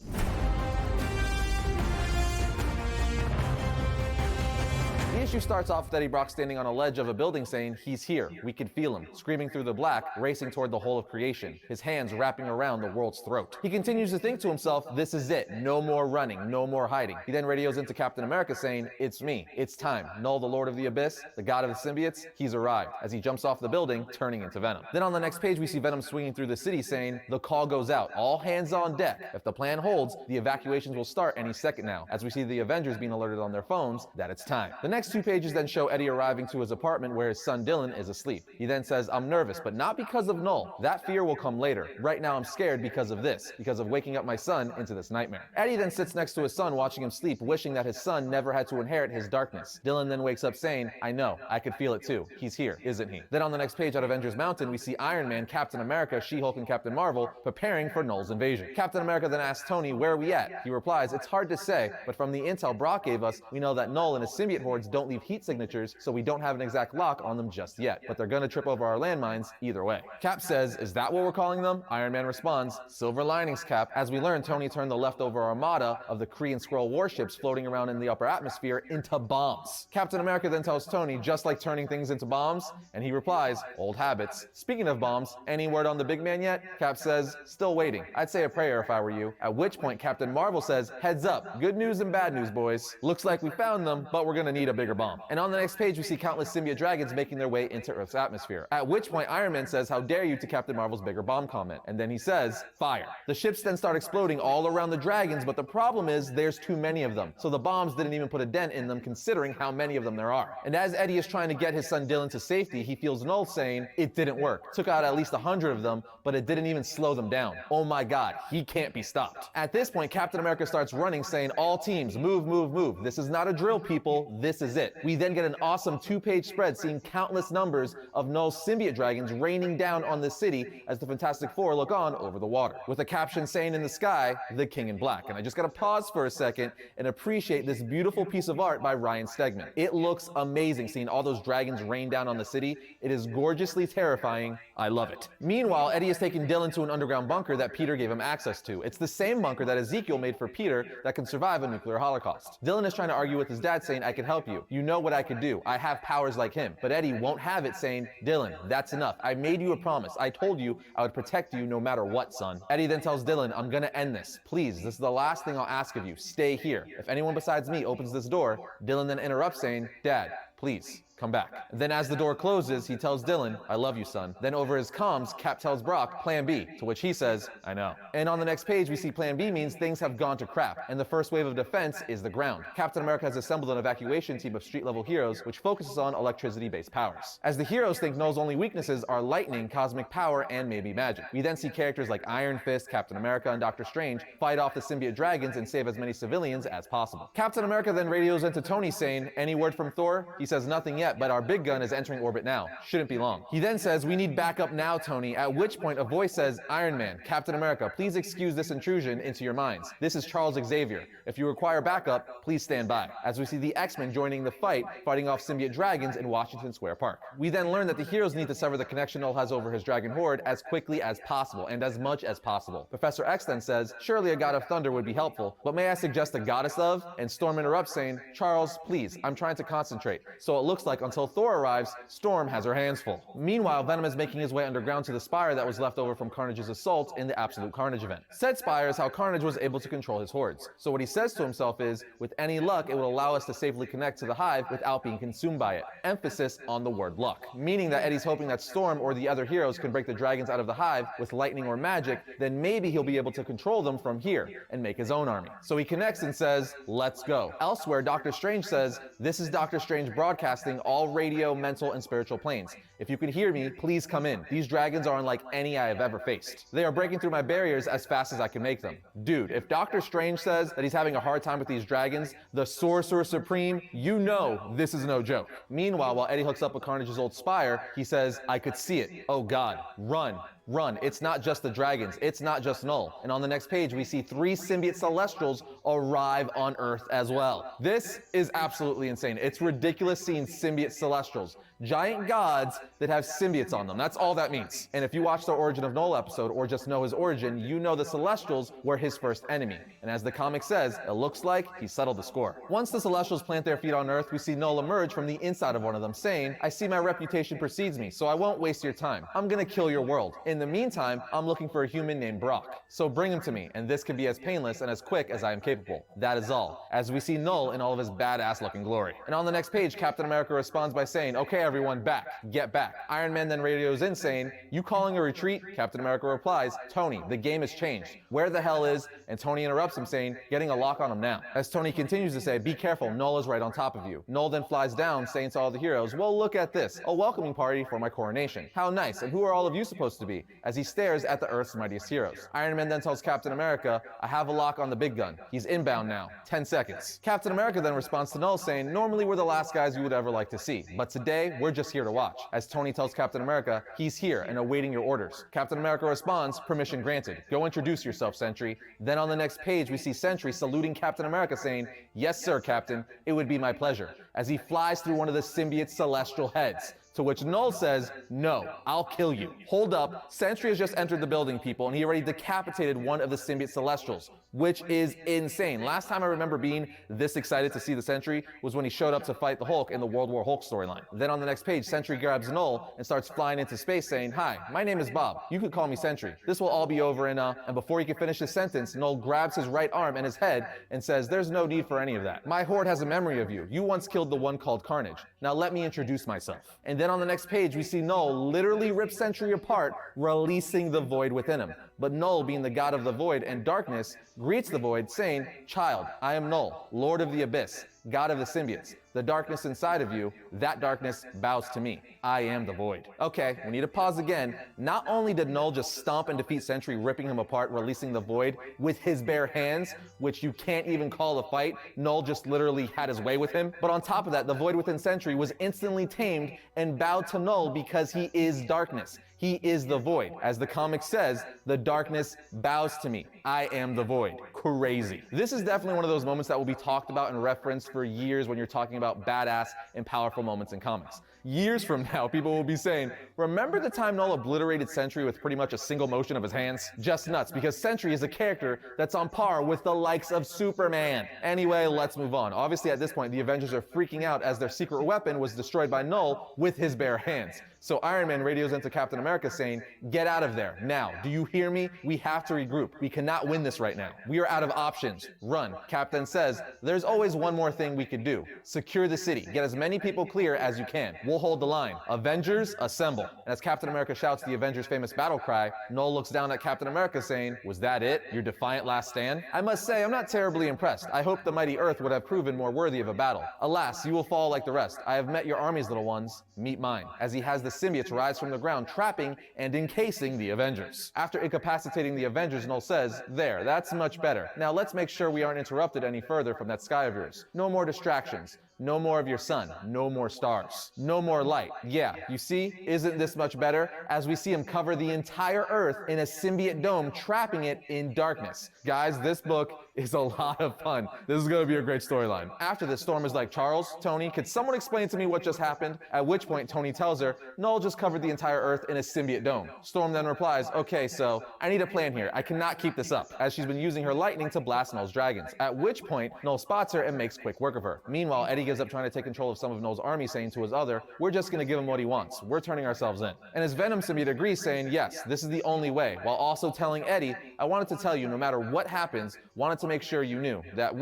The issue starts off with Eddie Brock standing on a ledge of a building saying, "He's here, we can feel him," screaming through the black, racing toward the whole of creation, his hands wrapping around the world's throat. He continues to think to himself, this is it, no more running, no more hiding. He then radios into Captain America saying, "It's me, it's time. Null, the Lord of the Abyss, the God of the Symbiotes, he's arrived," as he jumps off the building, turning into Venom. Then on the next page we see Venom swinging through the city saying, "The call goes out, all hands on deck. If the plan holds, the evacuations will start any second now," as we see the Avengers being alerted on their phones that it's time. The next 2 pages then show Eddie arriving to his apartment where his son Dylan is asleep. He then says, "I'm nervous, but not because of Null. That fear will come later. Right now I'm scared because of this, because of waking up my son into this nightmare." Eddie then sits next to his son watching him sleep, wishing that his son never had to inherit his darkness. Dylan then wakes up saying, "I know, I could feel it too. He's here, isn't he?" Then on the next page at Avengers Mountain, we see Iron Man, Captain America, She-Hulk, and Captain Marvel preparing for Null's invasion. Captain America then asks Tony, "Where are we at?" He replies, "It's hard to say, but from the intel Brock gave us, we know that Null and his symbiote hordes don't leave heat signatures, so we don't have an exact lock on them just yet, but they're gonna trip over our landmines either way." Cap says, "Is that what we're calling them?" Iron Man responds, "Silver linings, Cap." As we learn, Tony turned the leftover armada of the Kree and Skrull warships floating around in the upper atmosphere into bombs. Captain America then tells Tony, just like turning things into bombs, and he replies, "Old habits." Speaking of bombs, any word on the big man yet? Cap says, "Still waiting. I'd say a prayer if I were you." At which point Captain Marvel says, "Heads up, good news and bad news, boys. Looks like we found them, but we're gonna need a bigger bomb." And on the next page we see countless symbiote dragons making their way into Earth's atmosphere. At which point Iron Man says, "How dare you," to Captain Marvel's bigger bomb comment. And then he says, "Fire." The ships then start exploding all around the dragons, but the problem is there's too many of them. So the bombs didn't even put a dent in them considering how many of them there are. And as Eddie is trying to get his son Dylan to safety, he feels Null saying, "It didn't work. Took out at least 100 of them, but it didn't even slow them down. Oh my God, he can't be stopped." At this point, Captain America starts running saying, "All teams, move, move, move. This is not a drill, people. This is it." We then get an awesome 2-page spread seeing countless numbers of Null's symbiote dragons raining down on the city as the Fantastic Four look on over the water, with a caption saying in the sky, "The King in Black." And I just gotta pause for a second and appreciate this beautiful piece of art by Ryan Stegman. It looks amazing seeing all those dragons rain down on the city. It is gorgeously terrifying. I love it. Meanwhile, Eddie is taking Dylan to an underground bunker that Peter gave him access to. It's the same bunker that Ezekiel made for Peter that can survive a nuclear holocaust. Dylan is trying to argue with his dad saying, "I can help you. You know what I could do. I have powers like him." But Eddie won't have it, saying, "Dylan, that's enough. I made you a promise. I told you I would protect you no matter what, son." Eddie then tells Dylan, "I'm gonna end this. Please, this is the last thing I'll ask of you. Stay here. If anyone besides me opens this door," Dylan then interrupts saying, "Dad, please, come back." Then as the door closes, he tells Dylan, "I love you, son." Then over his comms, Cap tells Brock, "Plan B," to which he says, "I know." And on the next page, we see Plan B means things have gone to crap, and the first wave of defense is the ground. Captain America has assembled an evacuation team of street-level heroes, which focuses on electricity-based powers. As the heroes think Null's only weaknesses are lightning, cosmic power, and maybe magic. We then see characters like Iron Fist, Captain America, and Doctor Strange fight off the symbiote dragons and save as many civilians as possible. Captain America then radios into Tony saying, "Any word from Thor?" He says, "Nothing yet, but our big gun is entering orbit now. Shouldn't be long." He then says, "We need backup now, Tony," at which point a voice says, "Iron Man, Captain America, please excuse this intrusion into your minds. This is Charles Xavier. If you require backup, please stand by." As we see the X-Men joining the fight, fighting off symbiote dragons in Washington Square Park. We then learn that the heroes need to sever the connection Null has over his dragon horde as quickly as possible and as much as possible. Professor X then says, "Surely a god of thunder would be helpful, but may I suggest a goddess of?" And Storm interrupts saying, "Charles, please, I'm trying to concentrate." So it looks like until Thor arrives, Storm has her hands full. Meanwhile, Venom is making his way underground to the spire that was left over from Carnage's assault in the Absolute Carnage event. Said spire is how Carnage was able to control his hordes. So what he says to himself is, with any luck, it will allow us to safely connect to the hive without being consumed by it. Emphasis on the word luck. Meaning that Eddie's hoping that Storm or the other heroes can break the dragons out of the hive with lightning or magic, then maybe he'll be able to control them from here and make his own army. So he connects and says, "Let's go." Elsewhere, Doctor Strange says, "This is Doctor Strange broadcasting all radio, mental, and spiritual planes. If you can hear me, please come in. These dragons are unlike any I have ever faced. They are breaking through my barriers as fast as I can make them. Dude, if Doctor Strange says that he's having a hard time with these dragons, the Sorcerer Supreme, you know this is no joke. Meanwhile, while Eddie hooks up with Carnage's old spire, he says, I could see it. Oh God, run. Run. It's not just the dragons. It's not just Null. And on the next page, we see 3 symbiote celestials arrive on Earth as well. This is absolutely insane. It's ridiculous seeing symbiote celestials. Giant gods that have symbiotes on them. That's all that means. And if you watch the Origin of Null episode or just know his origin, you know the Celestials were his first enemy. And as the comic says, it looks like he settled the score. Once the Celestials plant their feet on Earth, we see Null emerge from the inside of one of them saying, I see my reputation precedes me, so I won't waste your time. I'm gonna kill your world. In the meantime, I'm looking for a human named Brock. So bring him to me, and this can be as painless and as quick as I am capable. That is all. As we see Null in all of his badass looking glory. And on the next page, Captain America responds by saying, okay everyone, back. Get back. Iron Man then radios in saying, you calling a retreat? Captain America replies, Tony, the game has changed. Where the hell is? And Tony interrupts him saying, getting a lock on him now. As Tony continues to say, be careful, Null is right on top of you. Null then flies down saying to all the heroes, well look at this, a welcoming party for my coronation. How nice, and who are all of you supposed to be? As he stares at the Earth's mightiest heroes. Iron Man then tells Captain America, I have a lock on the big gun. He's inbound now. 10 seconds. Captain America then responds to Null saying, normally we're the last guys you would ever like to see, but today we're just here to watch. As Tony tells Captain America, he's here and awaiting your orders. Captain America responds, permission granted. Go introduce yourself, Sentry. Then on the next page, we see Sentry saluting Captain America saying, yes sir, Captain, it would be my pleasure. As he flies through one of the symbiote celestial heads. To which Null says, no, I'll kill you. Hold up, Sentry has just entered the building, people, and he already decapitated one of the symbiote celestials, which is insane. Last time I remember being this excited to see the Sentry was when he showed up to fight the Hulk in the World War Hulk storyline. Then on the next page, Sentry grabs Null and starts flying into space saying, hi, my name is Bob. You could call me Sentry. This will all be over in and before he can finish his sentence, Null grabs his right arm and his head and says, there's no need for any of that. My horde has a memory of you. You once killed the one called Carnage. Now let me introduce myself. And then on the next page, we see Null literally rip Sentry apart, releasing the void within him. But Null, being the god of the void and darkness, greets the void saying, child, I am Null, lord of the abyss, god of the symbiotes. The darkness inside of you, that darkness bows to me. I am the void. Okay, we need to pause again. Not only did Null just stomp and defeat Sentry, ripping him apart, releasing the void with his bare hands, which you can't even call a fight. Null just literally had his way with him. But on top of that, the void within Sentry was instantly tamed and bowed to Null because he is darkness. He is the void. As the comic says, the darkness bows to me. I am the void. Crazy. This is definitely one of those moments that will be talked about and referenced for years when you're talking about badass and powerful moments in comics. Years from now, people will be saying, remember the time Null obliterated Sentry with pretty much a single motion of his hands? Just nuts, because Sentry is a character that's on par with the likes of Superman. Anyway, let's move on. Obviously, at this point, the Avengers are freaking out as their secret weapon was destroyed by Null with his bare hands. So Iron Man radios into Captain America saying, get out of there, now. Do you hear me? We have to regroup. We cannot win this right now. We are out of options. Run. Cap then says, there's always one more thing we could do. Secure the city. Get as many people clear as you can. We'll hold the line. Avengers, assemble. And as Captain America shouts the Avengers' famous battle cry, Null looks down at Captain America saying, was that it? Your defiant last stand? I must say, I'm not terribly impressed. I hope the mighty Earth would have proven more worthy of a battle. Alas, you will fall like the rest. I have met your armies, little ones. Meet mine. As he has the symbiotes rise from the ground, trapping and encasing the Avengers. After incapacitating the Avengers, Null says, there, that's much better. Now let's make sure we aren't interrupted any further from that sky of yours. No more distractions. No more of your sun. No more stars. No more light. Yeah, you see? Isn't this much better? As we see him cover the entire Earth in a symbiote dome, trapping it in darkness. Guys, this book is a lot of fun. This is going to be a great storyline. After this, Storm is like, Charles, Tony, could someone explain to me what just happened? At which point, Tony tells her, Null just covered the entire Earth in a symbiote dome. Storm then replies, okay, so I need a plan here. I cannot keep this up, as she's been using her lightning to blast Null's dragons. At which point, Null spots her and makes quick work of her. Meanwhile, Eddie gives up trying to take control of some of Null's army, saying to his other, we're just going to give him what he wants. We're turning ourselves in. And his Venom symbiote agrees, saying, yes, this is the only way, while also telling Eddie, I wanted to tell you, no matter what happens, wanted to make sure you knew that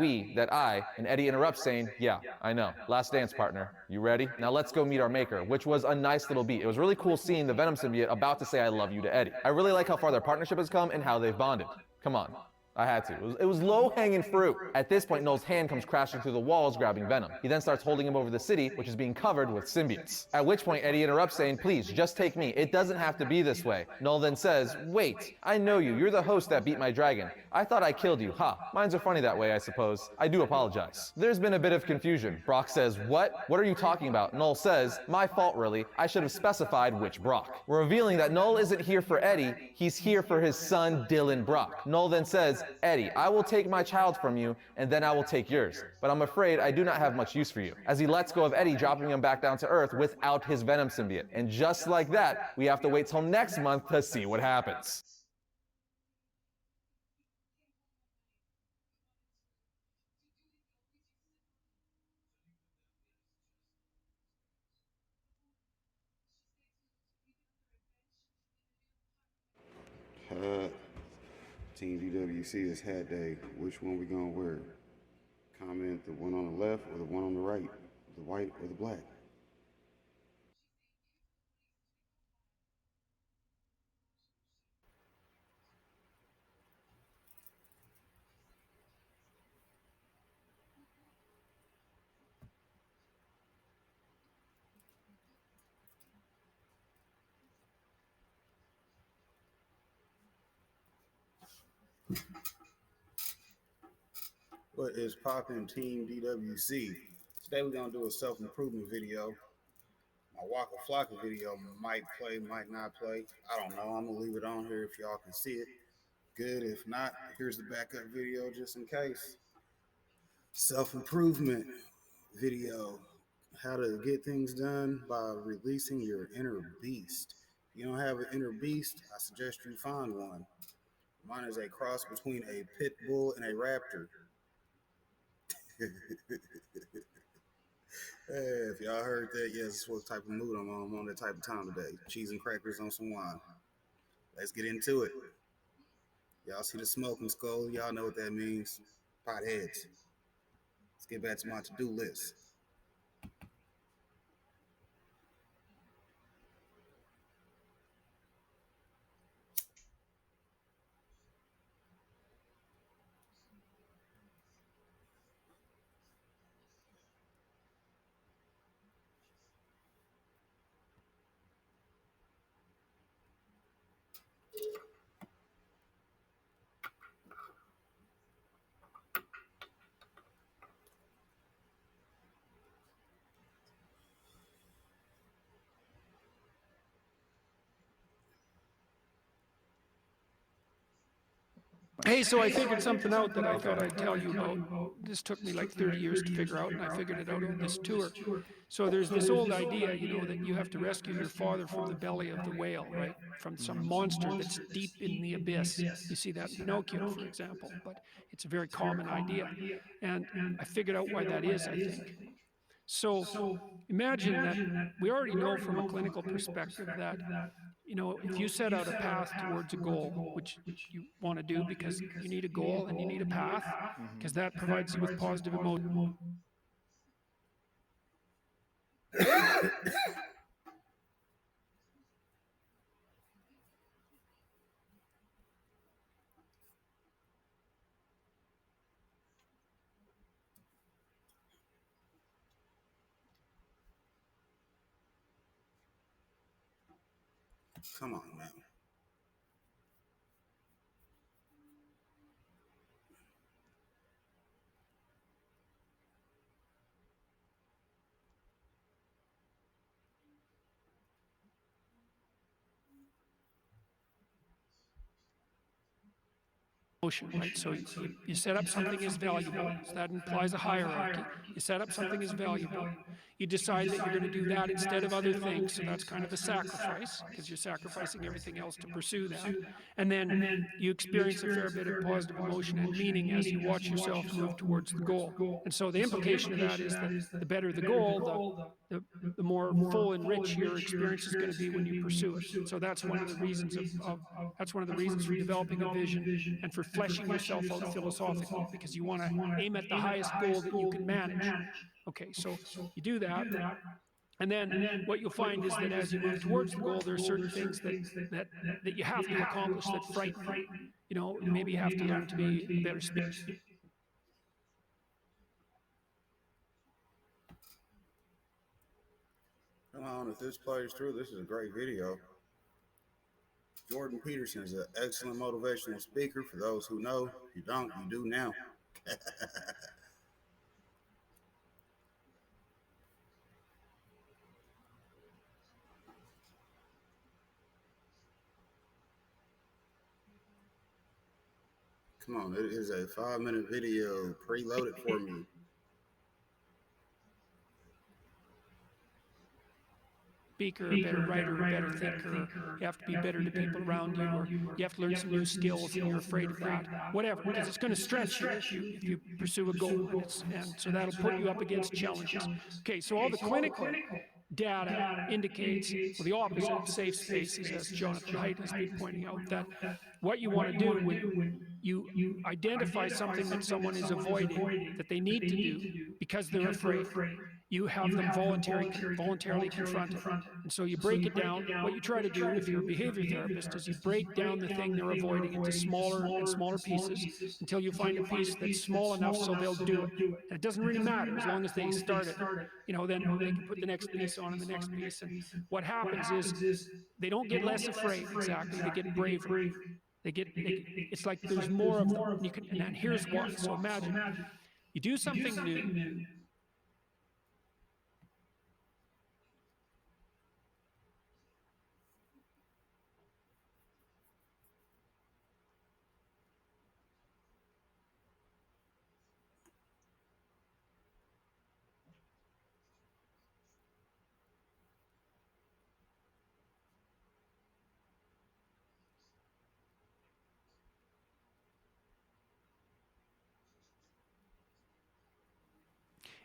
I, and Eddie interrupts saying, yeah, I know. Last dance, partner. You ready? Now let's go meet our maker, which was a nice little beat. It was really cool seeing the Venom symbiote about to say I love you to Eddie. I really like how far their partnership has come and how they've bonded. Come on. I had to. It was low-hanging fruit. At this point, Noel's hand comes crashing through the walls, grabbing Venom. He then starts holding him over the city, which is being covered with symbiotes. At which point, Eddie interrupts, saying, please, just take me. It doesn't have to be this way. Noel then says, wait, I know you. You're the host that beat my dragon. I thought I killed you. Ha, minds are funny that way, I suppose. I do apologize. There's been a bit of confusion. Brock says, what? What are you talking about? Noel says, my fault, really. I should have specified which Brock. We're revealing that Noel isn't here for Eddie. He's here for his son, Dylan Brock. Noel then says, Eddie, I will take my child from you, and then I will take yours. But I'm afraid I do not have much use for you. As he lets go of Eddie, dropping him back down to Earth without his Venom symbiote. And just like that, we have to wait till next month to see what happens. Team DWC is hat day. Which one we gonna wear? Comment the one on the left or the one on the right, the white or the black. What is poppin', Team DWC? Today we're gonna do a self-improvement video. My Waka Flocka video might play, might not play. I don't know. I'm gonna leave it on here if y'all can see it. Good. If not, here's the backup video just in case. Self-improvement video. How to get things done by releasing your inner beast. If you don't have an inner beast, I suggest you find one. Mine is a cross between a pit bull and a raptor. Hey, if y'all heard that, yes, this is what type of mood I'm on. I'm on that type of time today. Cheese and crackers on some wine. Let's get into it. Y'all see the smoking skull? Y'all know what that means. Potheads. Let's get back to my to-do list. Hey, so I figured something out that I thought I'd tell you about. This took me like 30 years to figure out, and I figured it out in this tour. So there's this old idea, that you have to rescue your father from the belly of the whale, right? From some monster that's deep in the abyss. You see that in Pinocchio, for example, but it's a very common idea. And I figured out why that is, I think. So imagine that we already know from a clinical perspective that if you set out a path towards a goal, which you want to do because you need a goal and you need a path, because that provides you with positive emotion. Come on, man. Right? So you set up something as valuable. So that implies a hierarchy. You set up something as valuable. You decide that you're going to do that instead of other things. So that's kind of a sacrifice because you're sacrificing everything else to pursue that. And then you experience a fair bit of positive emotion and meaning as you watch yourself move towards the goal. And so the implication of that is that the better the goal, the more full and rich your experience is going to be when you pursue it. So that's one of the reasons that's one of the reasons for developing a vision and for fleshing yourself out philosophically, because you want to aim at the highest goal that you can manage. Okay, so you do that, and then what you'll find is that as you move towards the goal, there are certain things that you have to accomplish that frighten you. maybe you have to learn to be a better speaker. Come on, if this plays through, this is a great video. Jordan Peterson is an excellent motivational speaker. For those who know, if you don't, you do now. Come on, it is a 5-minute video preloaded for me. Speaker, a better writer, a better thinker. You have to be better to people around you, or you have to learn some new skills and you're afraid of that. Whatever, because it's going to stretch you if you pursue a goal, and so that'll put you up against challenges. Okay, so all the clinical data indicates, well, the opposite of safe spaces, as Jonathan Haidt has been pointing out, that what you want to do when you identify something that someone is avoiding, that they need to do because they're afraid, you have them voluntarily confront it. And so you break it down. What you try to do, if you're a behavior therapist, is you break down the thing they're avoiding into smaller and smaller pieces until you find a piece that's small enough so they'll do it. And it doesn't really matter as long as they start it. Then they can put the next piece on and the next piece. And what happens is they don't get less afraid, exactly. They get braver. It's like there's more of them. And here's why. So imagine you do something new.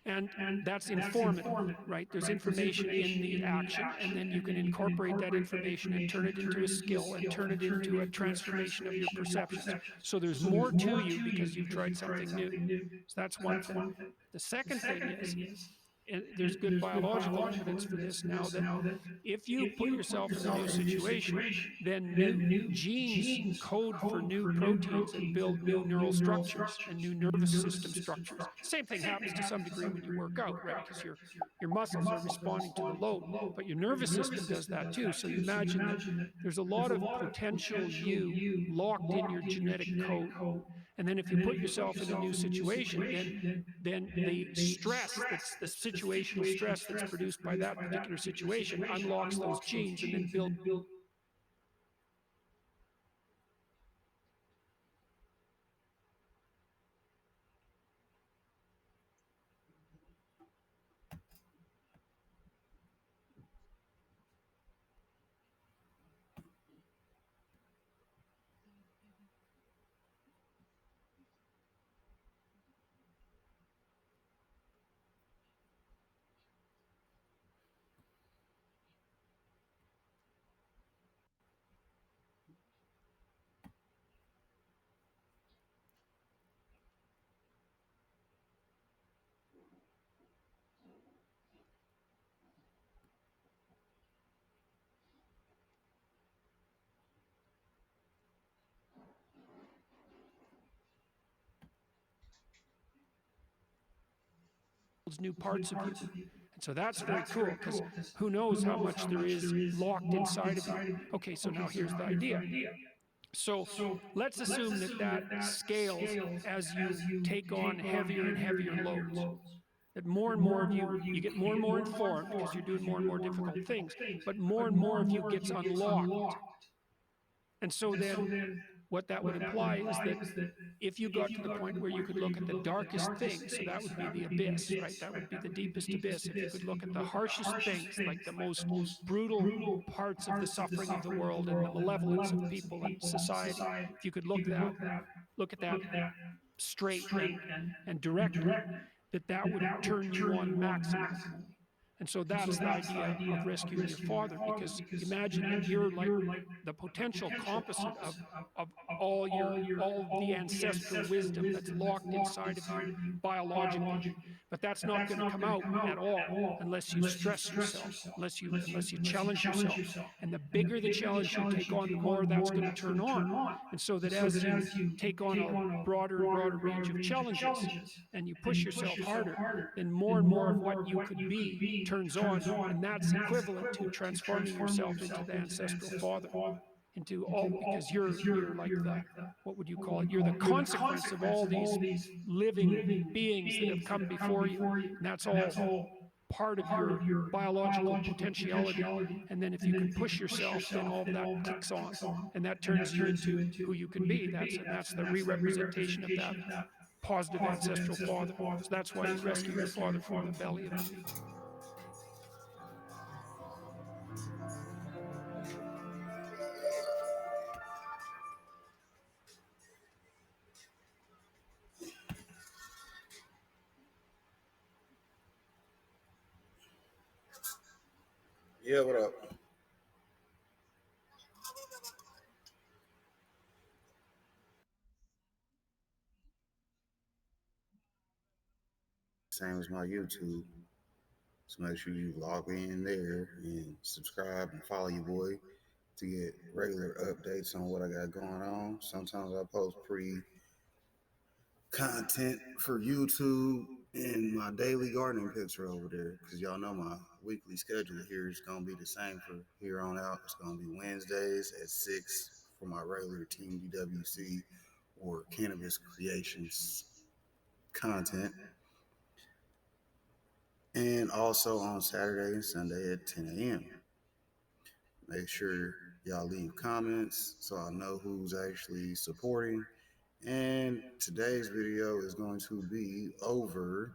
And that's informative, right? There's information in the action, and then you can incorporate that information and turn it into a skill and turn it into a transformation of your perceptions. So there's more to you because you've tried something new. So that's one thing. The second thing is, and there's good biological evidence for this now, that if you put yourself in a new situation, then new genes code for new proteins and build new neural structures and new nervous system structures. Same thing happens to some degree when you work out, right? Because your muscles are responding to the load, but your nervous system does that too. So you imagine that there's a lot of potential you locked in your genetic code. And then if you put yourself in a new situation, then the stress, that's the situational stress that's produced by that particular situation, unlocks those genes and then builds new parts of you. And so that's very cool, because who knows how much there is locked inside of you. Okay, so now here's the idea. So let's assume that scales as you take on heavier and heavier loads. That more and more of you get more and more informed because you're doing more and more difficult things, but more and more of you gets unlocked. And so then what that would imply is that if you got to the point where you could look at the darkest things, so that would be the abyss, right? That would be the deepest abyss. If you could look at the harshest things, like the most brutal parts of the suffering of the world and the malevolence of people and society, if you could look at that straight and directly, that would turn you on maximally. And so that's the idea of rescuing your father, because imagine that you're like the potential composite of all the ancestral wisdom that's locked inside of you biologically. But that's not going to come out at all unless you stress yourself, unless you challenge yourself. And the bigger the challenge you take on, the more that's going to turn on. And so that as you take on a broader and broader range of challenges and you push yourself harder, then more and more of what you could be turns on. And that's equivalent to transforming yourself into the ancestral father, into all, because you're like the, what would you call it? You're the consequence of all these living beings that have come before you. And that's all part of your biological potentiality. And then if you can push yourself, then all of that kicks on, and that turns you into who you can be. That's the re-representation of that positive ancestral father. So that's why you rescue your father from the belly of the sea. Yeah, what up? Same as my YouTube. So make sure you log in there and subscribe and follow your boy to get regular updates on what I got going on. Sometimes I post content for YouTube and my daily gardening picture over there, because y'all know my weekly schedule here is going to be the same for here on out. It's going to be Wednesdays at 6 for my regular Team DWC or Cannabis Creations content, and also on Saturday and Sunday at 10 a.m. Make sure y'all leave comments so I know who's actually supporting. And today's video is going to be over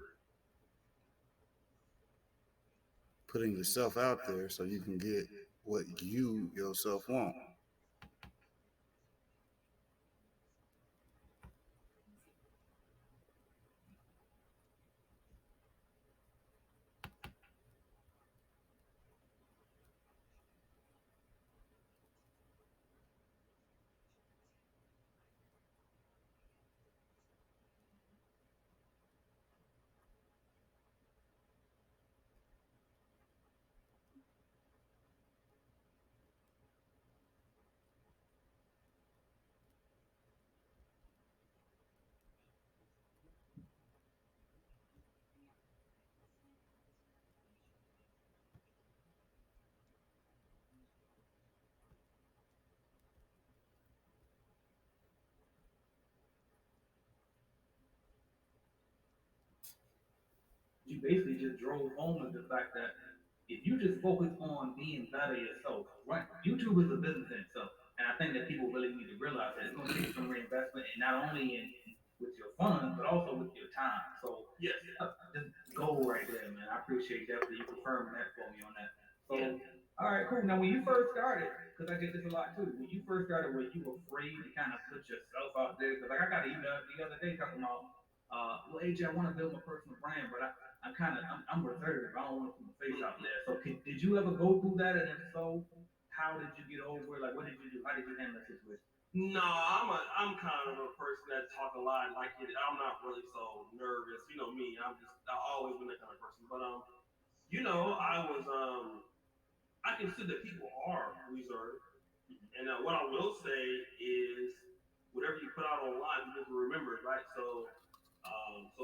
putting yourself out there so you can get what you yourself want. You basically just drove home with the fact that if you just focus on being better yourself, right? YouTube is a business in itself. And I think that people really need to realize that it's going to take some reinvestment, and not only in with your funds, but also with your time. So, yes, just go right there, man. I appreciate that for you confirming that for me on that. So, yeah. All right, cool. Now, when you first started, because I get this a lot too, when you first started, were you afraid to kind of put yourself out there? Because, like, I got an email the other day talking about, well, AJ, I want to build my personal brand, but I'm reserved. I don't want to put my face out there. So did you ever go through that? And if so, how did you get over it? Like, what did you do? How did you handle that situation? No, I'm kind of a person that talk a lot. Like I'm not really so nervous. You know me. I always been that kind of person. But I was I can see that people are reserved. And what I will say is, whatever you put out online, people will remember it, right? So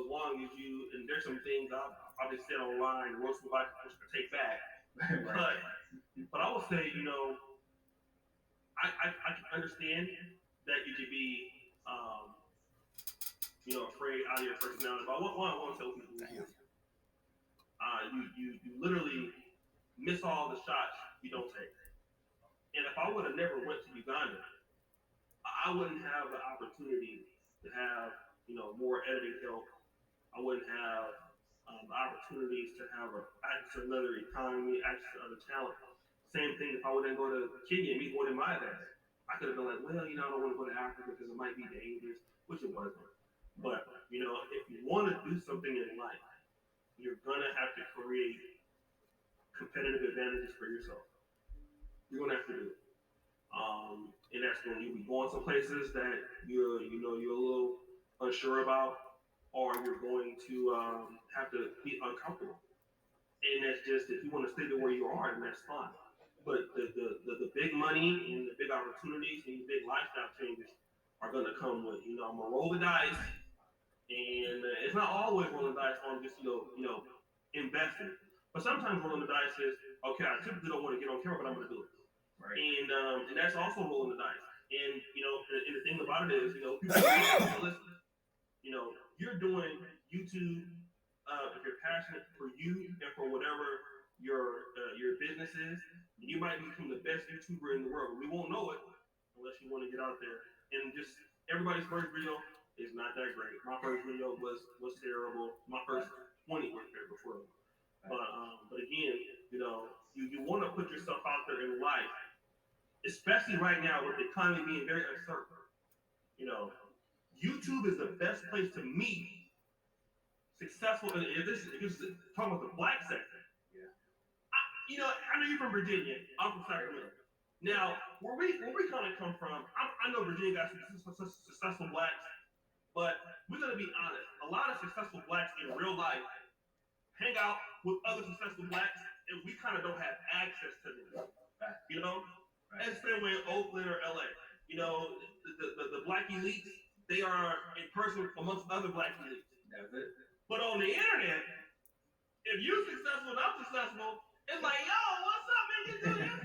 long as you, and there's some things I'll probably said online, most people I take back. Right. But I will say, I can understand that you could be, afraid out of your personality. But what I want to tell people is, you literally miss all the shots you don't take. And if I would have never went to Uganda, I wouldn't have the opportunity to have, more editing help. I wouldn't have the opportunities to have access to another economy, access to other talent. Same thing if I wouldn't go to Kenya and meet one of my guys. I could have been like, well, I don't want to go to Africa because it might be dangerous, which it wasn't. But, if you want to do something in life, you're going to have to create competitive advantages for yourself. You're going to have to do it. And that's when you be going some places that you're a little unsure about, or you're going to have to be uncomfortable. And that's just, if you want to stay to where you are, then that's fine. But the big money and the big opportunities and the big lifestyle changes are going to come with, I'm going to roll the dice. And it's not always rolling the dice on just, investing. But sometimes rolling the dice is, okay, I typically don't want to get on camera, but I'm going to do it. Right. And that's also rolling the dice. And, and the thing about it is, people listen, you're doing YouTube, if you're passionate for you and for whatever your business is, you might become the best YouTuber in the world. But we won't know it unless you want to get out there. And just everybody's first video is not that great. My first video was terrible. My first 20 were terrible for me. But again, you want to put yourself out there in life, especially right now with the economy being very uncertain. YouTube is the best place to meet successful. And if this is talking about the black sector, yeah. I know you're from Virginia. I'm from Sacramento. Now, where we kind of come from, I know Virginia got some successful blacks, but we're gonna be honest. A lot of successful blacks in real life hang out with other successful blacks, and we kind of don't have access to them. And same way in Oakland or LA. The black elites, they are in person amongst other black elites. That's it. But on the internet, if you're successful and I'm successful, it's like, yo, what's up, man? You do this?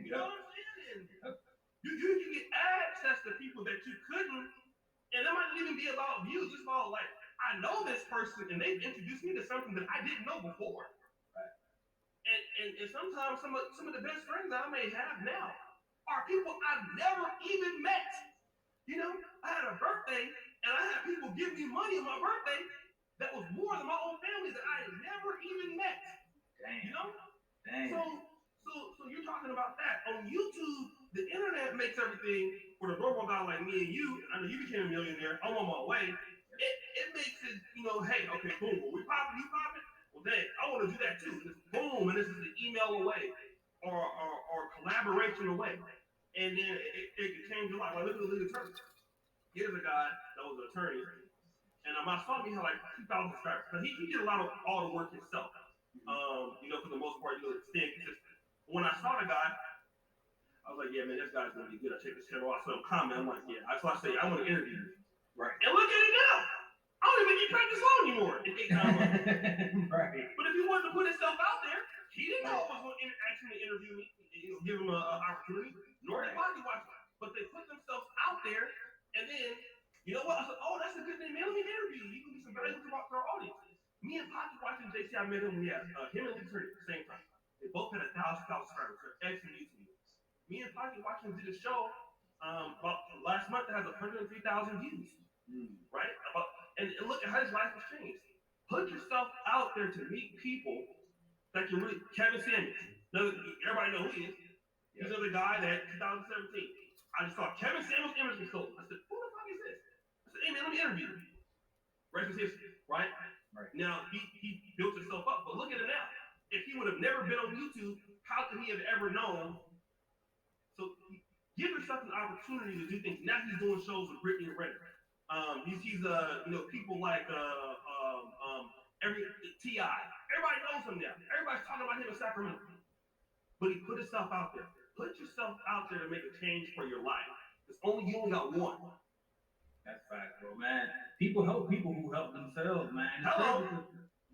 You know what I'm saying? You can get access to people that you couldn't, and it might even be about views. It's about like, I know this person, and they've introduced me to something that I didn't know before. Right. And sometimes some of the best friends that I may have now are people I've never even met. I had a birthday, and I had people give me money on my birthday that was more than my own family that I had never even met. Damn. Damn. So you're talking about that. On YouTube, the internet makes everything for the normal guy like me and you. I know you became a millionaire. I'm on my way. It makes it, hey, okay, boom. We popping, you popping? Well, dang, I want to do that too. And it's boom, and this is an email away or collaboration away. And then it can change a lot. Like, look at the lead attorney. Here's a guy that was an attorney. And I saw him, he had like 2,000 subscribers. But he did a lot of all the work himself. For the most part, staying consistent. When I saw the guy, I was like, yeah, man, this guy's gonna be good. I checked his channel out, so I'm comment. I'm like, yeah. So I say, I want to interview you. Right. And look at it now. I don't even get practice long anymore. It takes time. Right. But if he wanted to put himself out there, he didn't know it was going to actually interview me, give him an opportunity, nor did Pocket Watch. But they put themselves out there, and then, you know what? I said, oh, that's a good thing, man. Let me interview you. You can do some valuable to our audience. Me and Pocket Watch and JC, I met him. We had him and Lee Turner at the same time. They both had 1,000 subscribers. They're excellent YouTubers. Me and Pocket Watch did a show about last month that has 103,000 views. Right? And look at how his life has changed. Put yourself out there to meet people that can really. Kevin Samuels. Everybody know who he is. He's the guy that 2017. I just saw Kevin Samuels' image was sold. I said, who the fuck is this? I said, hey man, let me interview him. Rest is history, right? Right. Now he built himself up, but look at it now. If he would have never been on YouTube, how could he have ever known? So give yourself an opportunity to do things. Now he's doing shows with Brittany and Renner. He's people like T.I. Everybody knows him now. Everybody's talking about him in Sacramento. But he put himself out there. Put yourself out there to make a change for your life. You only got one. That's fact, bro, man. People help people who help themselves, man. Hello.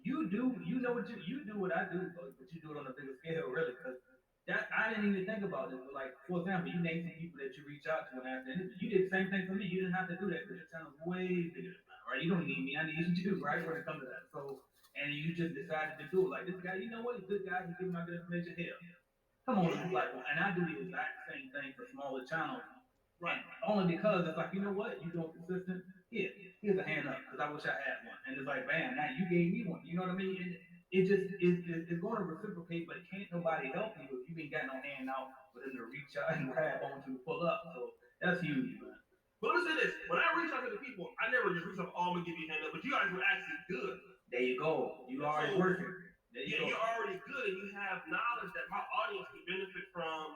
You do what you do what I do, but you do it on a bigger scale, really, because that I didn't even think about this. But like, for example, you name some people that you reach out to and ask them. You did the same thing for me. You didn't have to do that because your channel's way bigger than mine, right? You don't need me. I need you too, right? When it comes to that. So, and you just decided to do it. Like, this guy, you know what? He's a good guy. He's giving my good information here. Come on, this platform. And I do the exact same thing for smaller channels. Right. Only because it's like, you know what? You're doing consistent. Here's a hand up because I wish I had one. And it's like, bam, now you gave me one. You know what I mean? And it just it's going to reciprocate, but can't nobody help you if you ain't got no hand out for them to reach out and grab onto to pull up. So that's huge, man. But let me say this: when I reach out to the people, I never just reach out, oh, I'm gonna give you a hand up. But you guys were actually good. There you go. You already working. You're already good, and you have knowledge that my audience can benefit from.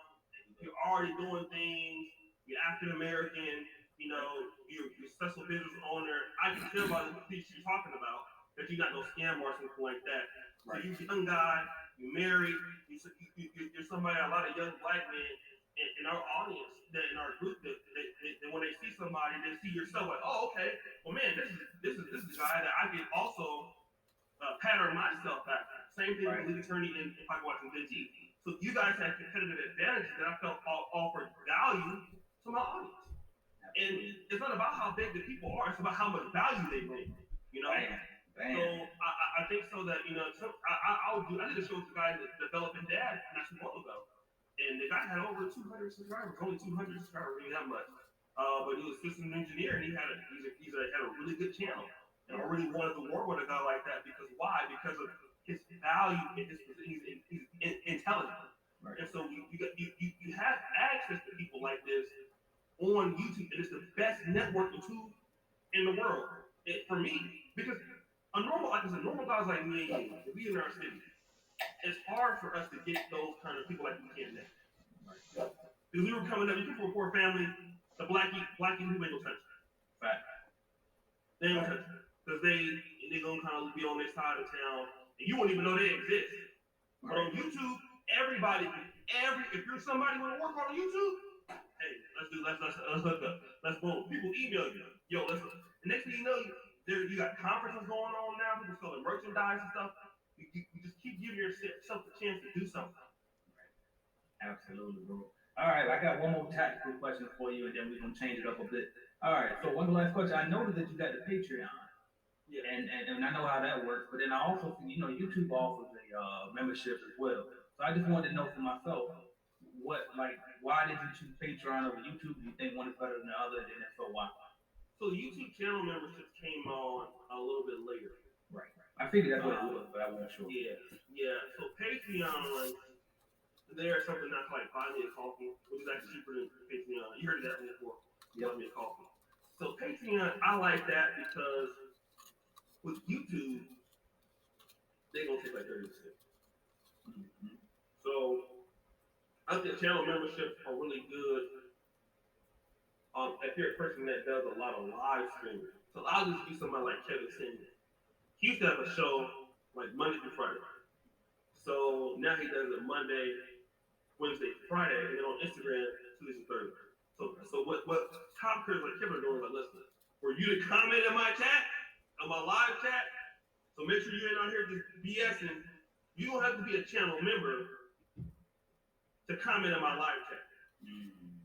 You're already doing things. You're African American. You're successful business owner. I can tell by the piece you're talking about that you're not no scam or something like that. Right. So you're a young guy, you're married, you're somebody, a lot of young black men in our audience, that in our group, that when they see somebody, they see yourself like, oh, okay, well, man, this is the guy that I can also pattern myself after. Same thing with lead attorney and Pocket Watching DG. So you guys have competitive advantages that I felt offered value to my audience. And it's not about how big the people are; it's about how much value they bring. You know. Bam. So I think so that I did a show with the guy that developing dad not too long ago, and the guy had over 200 subscribers, only 200 subscribers, really that much. But he was a systems engineer, and he had a really good channel. And I really wanted to work with a guy like that because why? Because of his value and he's intelligent. Right. And so you have access to people like this on YouTube, and it's the best networking tool in the world for me, because normal guys like me and you, if we in our city, it's hard for us to get those kind of people like we can now. Right. Because we were coming up, you come from a poor family, the black people ain't gonna touch you. Right. They ain't gonna touch you. Because they gonna kind of be on their side of town, and you won't even know they exist. Right. But on YouTube, if you're somebody who wanna work on YouTube, hey, let's hook up. Let's boom. People email you. Yo, let's hook. The next thing you know, you got conferences going on now, people selling merchandise and stuff. You just keep giving yourself the chance to do something. Right. Absolutely, bro. All right, I got one more tactical question for you, and then we're gonna change it up a bit. All right, so one last question. I noticed that you got the Patreon. Yeah. And I know how that works, but then I also see, YouTube offers a membership as well. So I just wanted to know for myself, why did you choose Patreon over YouTube? Do you think one is better than the other, and if so, why? So the YouTube channel memberships came on a little bit later. Right. I figured that's what it was, but I wasn't sure. Yeah. So Patreon, there's something that's like buy me a coffee, which is actually cheaper than Patreon. You heard that before. Buy me a coffee. So Patreon, I like that because with YouTube, they're gonna take like 30%. Mm-hmm. So I think channel memberships are really good. If you're a person that does a lot of live streaming, so I'll just use somebody like Kevin Singer. He used to have a show like Monday through Friday. So now he does it Monday, Wednesday, Friday, and then on Instagram, Tuesday, Thursday. So what top creators like Kevin are doing is like, listen, for you to comment in my chat, on my live chat, so make sure you ain't out here just BSing. You don't have to be a channel member to comment in my live chat. Mm-hmm.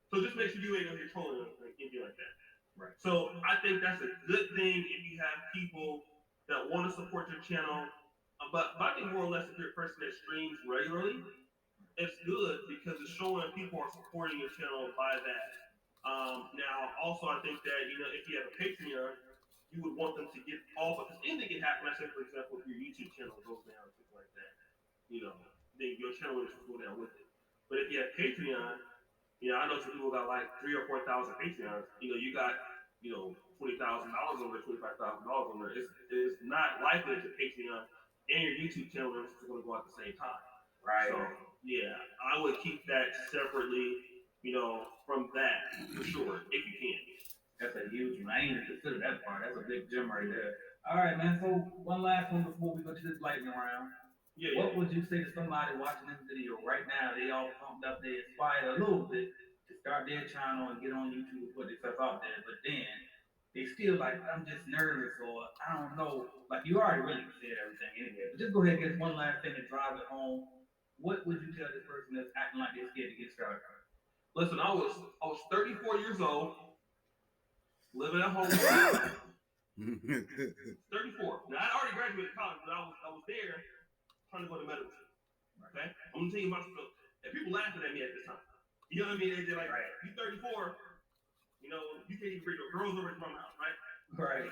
So just make sure you ain't out here trolling or anything like that. Right. So I think that's a good thing if you have people that want to support your channel. But I think more or less if you're a person that streams regularly, it's good because it's showing people are supporting your channel by that. Now, also I think that if you have a Patreon, you would want them to get off of, because anything can happen. Let's say, for example, if your YouTube channel goes down or things like that, then your channel will go down with it. But if you have Patreon, I know some people got like 3,000 or 4,000 Patreons. You got $20,000 on there, $25,000 on there. It's not likely that your Patreon and your YouTube channel are going to go at the same time. Right. So yeah, I would keep that separately, from that for sure, if you can. That's a huge one. I ain't even consider that part. That's a big gem right there. All right, man. So one last one before we go to this lightning round. Yeah. What would you say to somebody watching this video right now? They all pumped up, they inspired a little bit to start their channel and get on YouTube and put themselves out there, but then they still like, I'm just nervous, or I don't know. Like, you already really said everything anyway. But just go ahead and get one last thing to drive it home. What would you tell this person that's acting like they're scared to get started? Listen, I was 34 years old, living at home. 34. Now I already graduated college, but I was there trying to go to medical school. Okay? I'm gonna tell you about stuff. And people laughing at me at this time. You know what I mean? They're like, you 34, you can't even bring your girls over to my house, right? Right.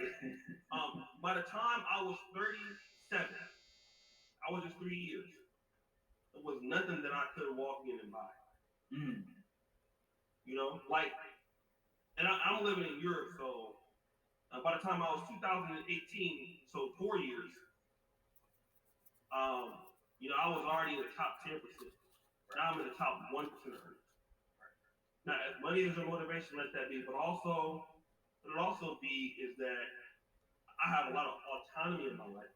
By the time I was 37, I was just 3 years. There was nothing that I could walk in and buy. Mm. And I'm living in Europe, so by the time I was 2018, so 4 years, I was already in the top 10%. Now I'm in the top 1% of earners. Now, money is a motivation, let that be, but also But it'll also be is that I have a lot of autonomy in my life.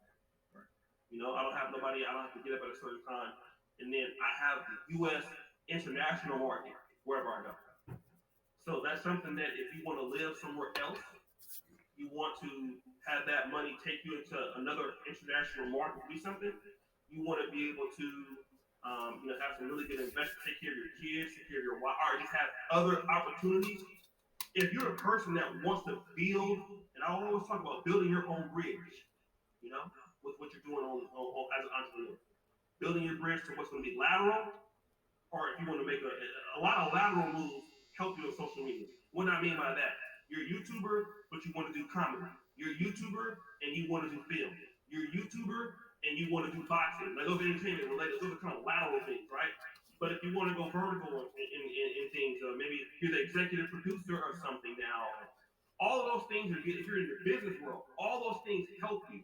Right? You know, I don't have nobody. I don't have to get up at a certain time, and then I have the U.S. international market wherever I go. So that's something that if you want to live somewhere else, you want to have that money take you into another international market, do something. You want to be able to, have some really good investment, take care of your kids, take care of your wife, or just have other opportunities. If you're a person that wants to build, and I always talk about building your own bridge, you know, with what you're doing as an entrepreneur, building your bridge to what's going to be lateral, or if you want to make a lot of lateral moves help you on social media. What do I mean by that? You're a YouTuber, but you want to do comedy. You're a YouTuber and you want to do film. You're a YouTuber and you want to do boxing. Like those are entertainment related. Those are kind of lateral things, right? But if you want to go vertical in things, maybe you're the executive producer or something now. All of those things are good. If you're in the business world, all those things help you.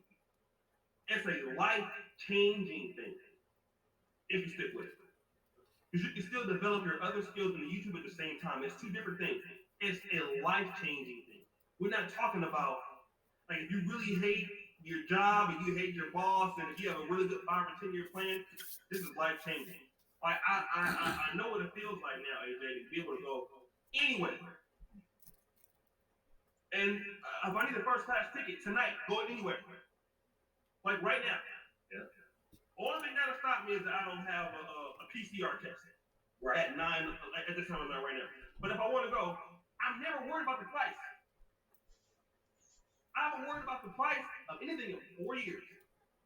It's a life-changing thing if you stick with it. Because you can still develop your other skills in the YouTube at the same time. It's two different things. It's a life-changing thing. We're not talking about, like, if you really hate your job and you hate your boss and if you have a really good 5 or 10 year plan, this is life-changing. Like, I know what it feels like now, AJ, to be able to go anywhere. And if I need a first-class ticket tonight, going anywhere. Like right now. Yeah. Only thing that'll stop me is that I don't have a PCR test at 9 at this time of night right now. But if I want to go, I'm never worried about the price. I haven't worried about the price of anything in 4 years.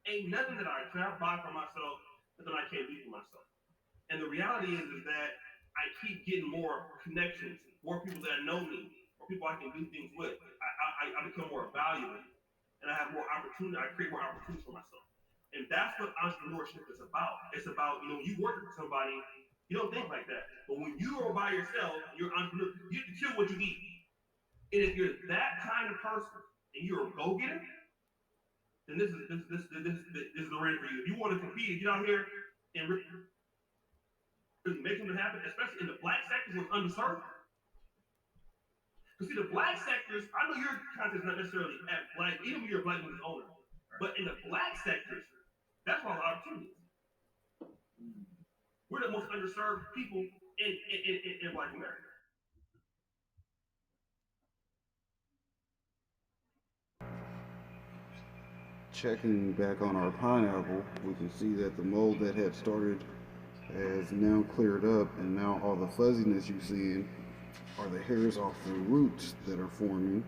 Ain't nothing that I try to buy for myself that I can't do for myself. And the reality is that I keep getting more connections, more people that know me, more people I can do things with. I become more valuable, and I have more opportunity. I create more opportunities for myself. And that's what entrepreneurship is about. It's about, when you work with somebody, you don't think like that. But when you are by yourself, you're an entrepreneur, you have to kill what you eat. And if you're that kind of person and you're a go-getter, then this is the ring for you. If you want to compete and get out here and make something happen, especially in the black sectors where it's underserved. Because see, the black sectors, I know your content is not necessarily at black, even when you're a black business owner, but in the black sectors, that's where all the opportunities. We're the most underserved people in Black America. Checking back on our pineapple, we can see that the mold that had started has now cleared up, and now all the fuzziness you see are the hairs off the roots that are forming.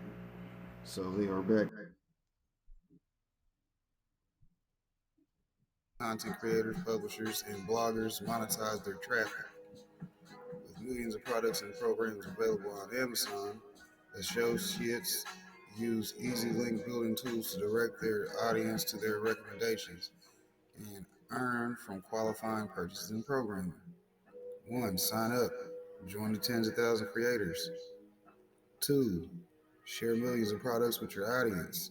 So they are back. Content creators, publishers, and bloggers monetize their traffic. With millions of products and programs available on Amazon, associates use easy link building tools to direct their audience to their recommendations and earn from qualifying purchases and programming. 1. Sign up. Join the tens of thousands of creators. 2. Share millions of products with your audience.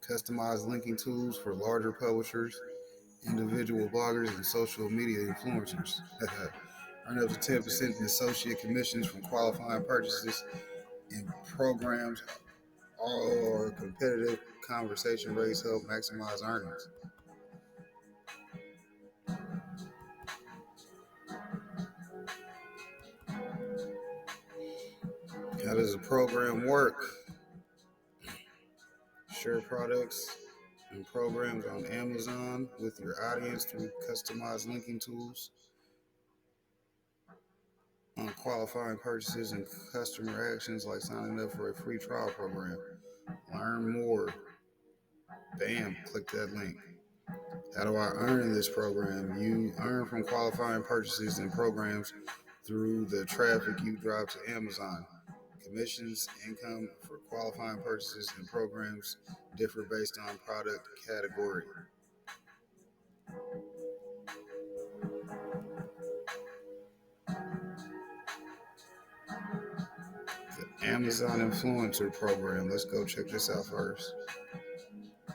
Customize linking tools for larger publishers, individual bloggers, and social media influencers. Earn up to 10% in associate commissions from qualifying purchases and programs, or competitive conversation rates help maximize earnings. How does the program work? Share products and programs on Amazon with your audience through customized linking tools on qualifying purchases and customer actions like signing up for a free trial program. Learn more. Bam, click that link. How do I earn in this program? You earn from qualifying purchases and programs through the traffic you drive to Amazon. Commissions, income for qualifying purchases and programs differ based on product category. The Amazon Influencer Program. Let's go check this out first.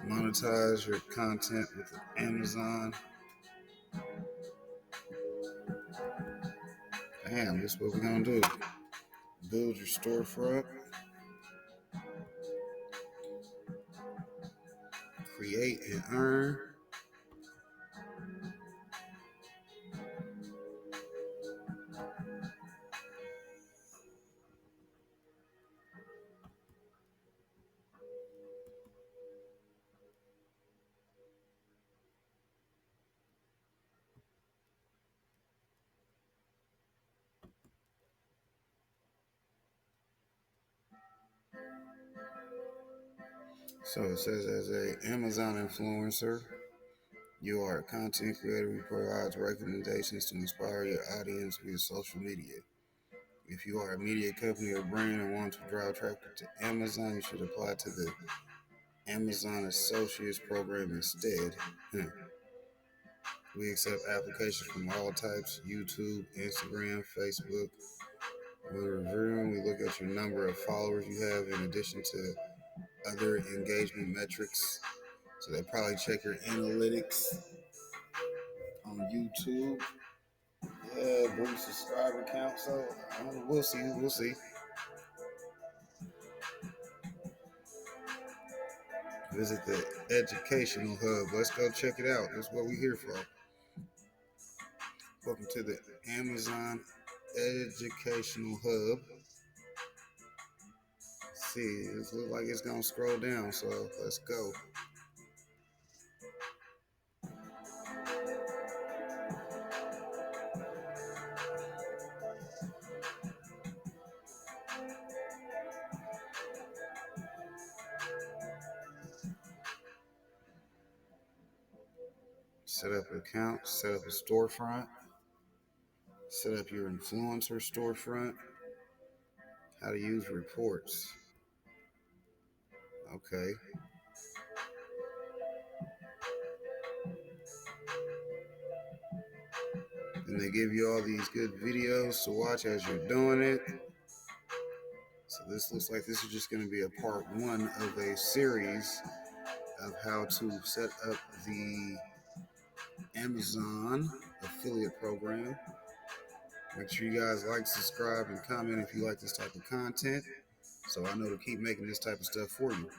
Monetize your content with Amazon. Bam, this is what we're going to do. Build your storefront. create and earn. So it says, as a Amazon influencer, you are a content creator who provides recommendations to inspire your audience via social media. If you are a media company or brand and want to drive traffic to Amazon, you should apply to the Amazon Associates program instead. We accept applications from all types: YouTube, Instagram, Facebook. When reviewing, we look at your number of followers you have in addition to other engagement metrics. So they probably check your analytics on YouTube. Yeah, boost subscriber count. So we'll see. We'll see. Visit the educational hub. Let's go check it out. That's what we're here for. Welcome to the Amazon Educational Hub. Let's see, it looks like it's gonna scroll down, so let's go. Set up an account, set up a storefront, set up your influencer storefront, how to use reports. Okay. And they give you all these good videos to watch as you're doing it. So this looks like this is just going to be a part one of a series of how to set up the Amazon affiliate program. Make sure you guys like, subscribe, and comment if you like this type of content, so I know to keep making this type of stuff for you.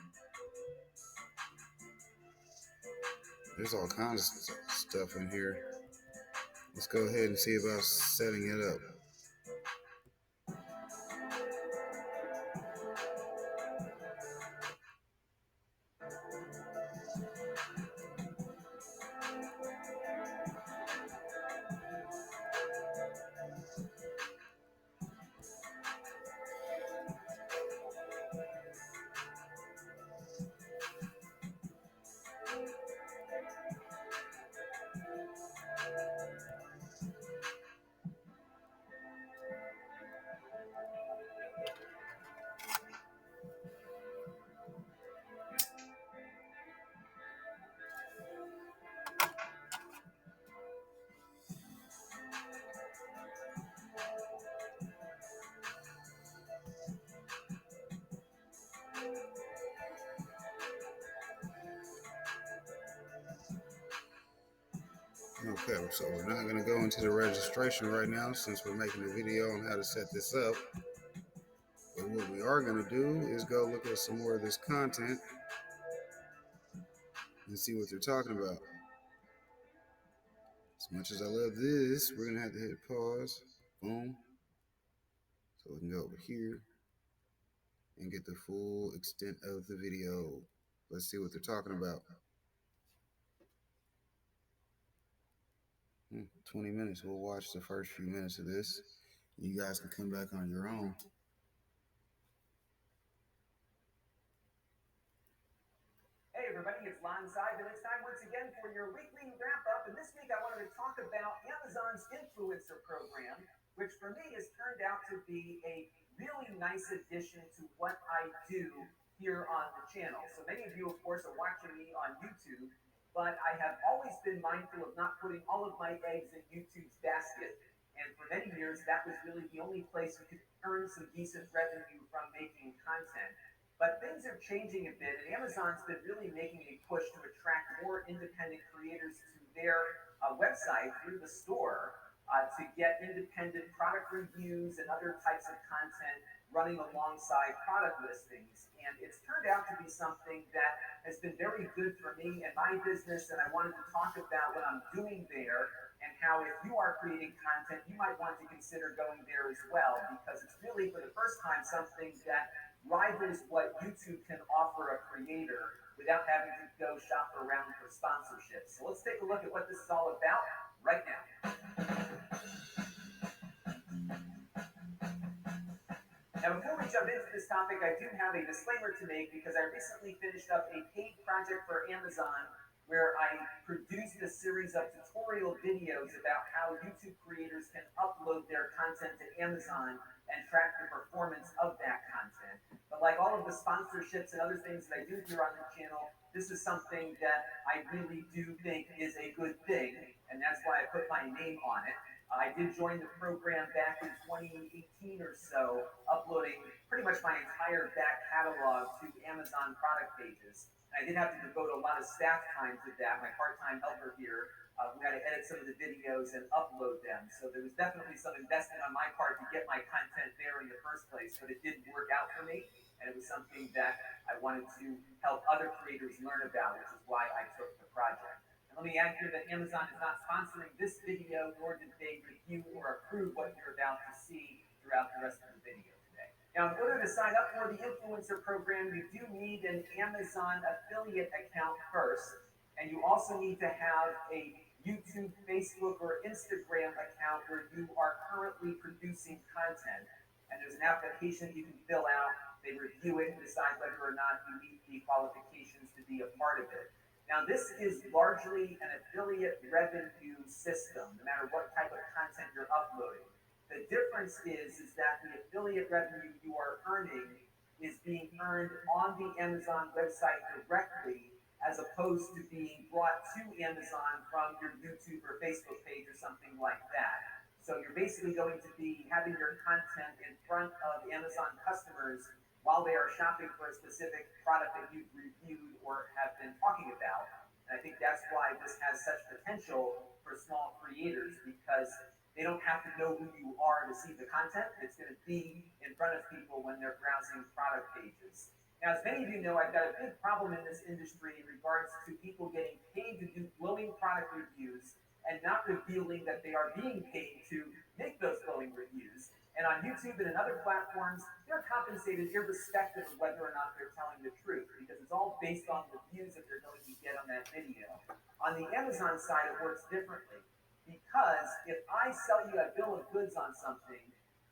There's all kinds of stuff in here. Let's go ahead and see about setting it up. Okay, so we're not going to go into the registration right now since we're making a video on how to set this up. But what we are going to do is go look at some more of this content and see what they're talking about. As much as I love this, we're going to have to hit pause. Boom. So we can go over here and get the full extent of the video. Let's see what they're talking about. 20 minutes. We'll watch the first few minutes of this. You guys can come back on your own. Hey everybody, it's Lon Side, and it's time once again for your weekly wrap-up. And this week I wanted to talk about Amazon's influencer program, which for me has turned out to be a really nice addition to what I do here on the channel. So many of you, of course, are watching me on YouTube, but I have always been mindful of not putting all of my eggs in YouTube's basket. And for many years, that was really the only place we could earn some decent revenue from making content. But things are changing a bit, and Amazon's been really making a push to attract more independent creators to their website through the store. to get independent product reviews and other types of content running alongside product listings. And it's turned out to be something that has been very good for me and my business. And I wanted to talk about what I'm doing there and how if you are creating content, you might want to consider going there as well, because it's really for the first time something that rivals what YouTube can offer a creator without having to go shop around for sponsorships. So let's take a look at what this is all about right now. Now, before we jump into this topic, I do have a disclaimer to make because I recently finished up a paid project for Amazon where I produced a series of tutorial videos about how YouTube creators can upload their content to Amazon and track the performance of that content. But like all of the sponsorships and other things that I do here on the channel, this is something that I really do think is a good thing, and that's why I put my name on it. I did join the program back in 2018 or so, uploading pretty much my entire back catalog to Amazon product pages. And I did have to devote a lot of staff time to that. My part-time helper here, we had to edit some of the videos and upload them. So there was definitely some investment on my part to get my content there in the first place, but it did work out for me. And it was something that I wanted to help other creators learn about, which is why I took the project. And let me add here that Amazon is not sponsoring this video, nor did they review or approve what you're about to see throughout the rest of the video today. Now, in order to sign up for the influencer program, you do need an Amazon affiliate account first, and you also need to have a YouTube, Facebook, or Instagram account where you are currently producing content. And there's an application you can fill out. They review it and decide whether or not you meet the qualifications to be a part of it. Now, this is largely an affiliate revenue system, no matter what type of content you're uploading. The difference is that the affiliate revenue you are earning is being earned on the Amazon website directly, as opposed to being brought to Amazon from your YouTube or Facebook page or something like that. So you're basically going to be having your content in front of Amazon customers while they are shopping for a specific product that you've reviewed or have been talking about. And I think that's why this has such potential for small creators, because they don't have to know who you are to see the content. It's going to be in front of people when they're browsing product pages. Now, as many of you know, I've got a big problem in this industry in regards to people getting paid to do glowing product reviews and not revealing that they are being paid to make those glowing reviews. And on YouTube and in other platforms, they're compensated irrespective of whether or not they're telling the truth, because it's all based on the views that they're going to get on that video. On the Amazon side, it works differently, because if I sell you a bill of goods on something,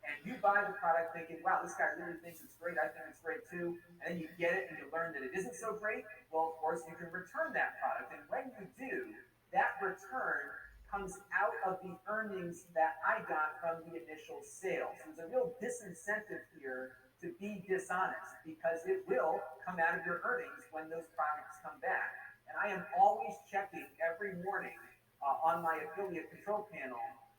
and you buy the product thinking, wow, this guy really thinks it's great, I think it's great too, and then you get it and you learn that it isn't so great, well, of course, you can return that product. And when you do, that return comes out of the earnings that I got from the initial sale. So there's a real disincentive here to be dishonest, because it will come out of your earnings when those products come back. And I am always checking every morning on my affiliate control panel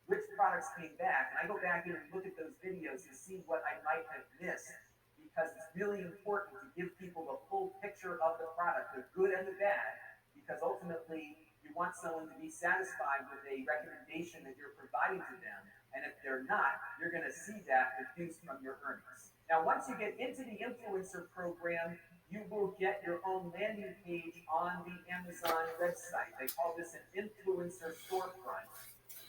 which products came back. And I go back in and look at those videos to see what I might have missed, because it's really important to give people the full picture of the product, the good and the bad, because ultimately you want someone to be satisfied with a recommendation that you're providing to them. And if they're not, you're going to see that reduced from your earnings. Now, once you get into the influencer program, you will get your own landing page on the Amazon website. They call this an influencer storefront.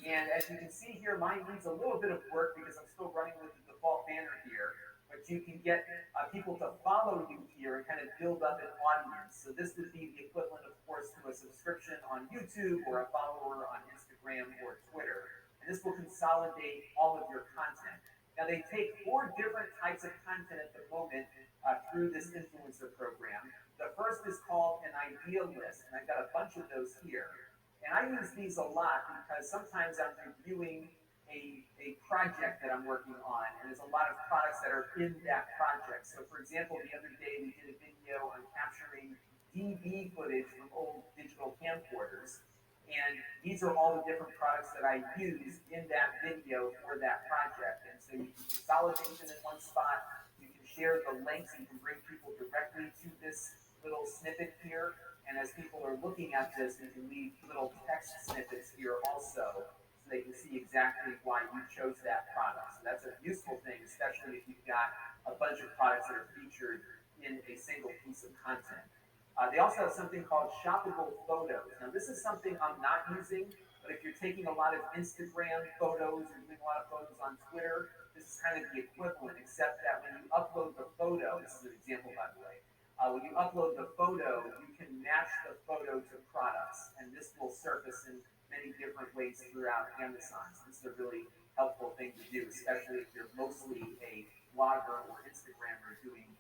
And as you can see here, mine needs a little bit of work because I'm still running with the default banner here. But you can get people to follow you here and kind of build up an audience. So this would be the equivalent, of course, to a subscription on YouTube or a follower on Instagram or Twitter. And this will consolidate all of your content. Now, they take 4 different types of content at the moment through this influencer program. The first is called an idea list, and I've got a bunch of those here. And I use these a lot because sometimes I'm reviewing a project that I'm working on, and there's a lot of products that are in that project. So for example, the other day we did a video on capturing DV footage from old digital camcorders, and these are all the different products that I used in that video for that project. And so you can consolidate them in one spot, you can share the links, you can bring people directly to this little snippet here, and as people are looking at this, you can leave little text snippets here also, so they can see exactly why you chose that product. So that's a useful thing, especially if you've got a bunch of products that are featured in a single piece of content. They also have something called shoppable photos. Now, this is something I'm not using, but if you're taking a lot of Instagram photos or doing a lot of photos on Twitter, this is kind of the equivalent, except that when you upload the photo, this is an example, by the way, when you upload the photo, you can match the photo to products, and this will surface in many different ways throughout Amazon. So this is a really helpful thing to do, especially if you're mostly a blogger or Instagrammer doing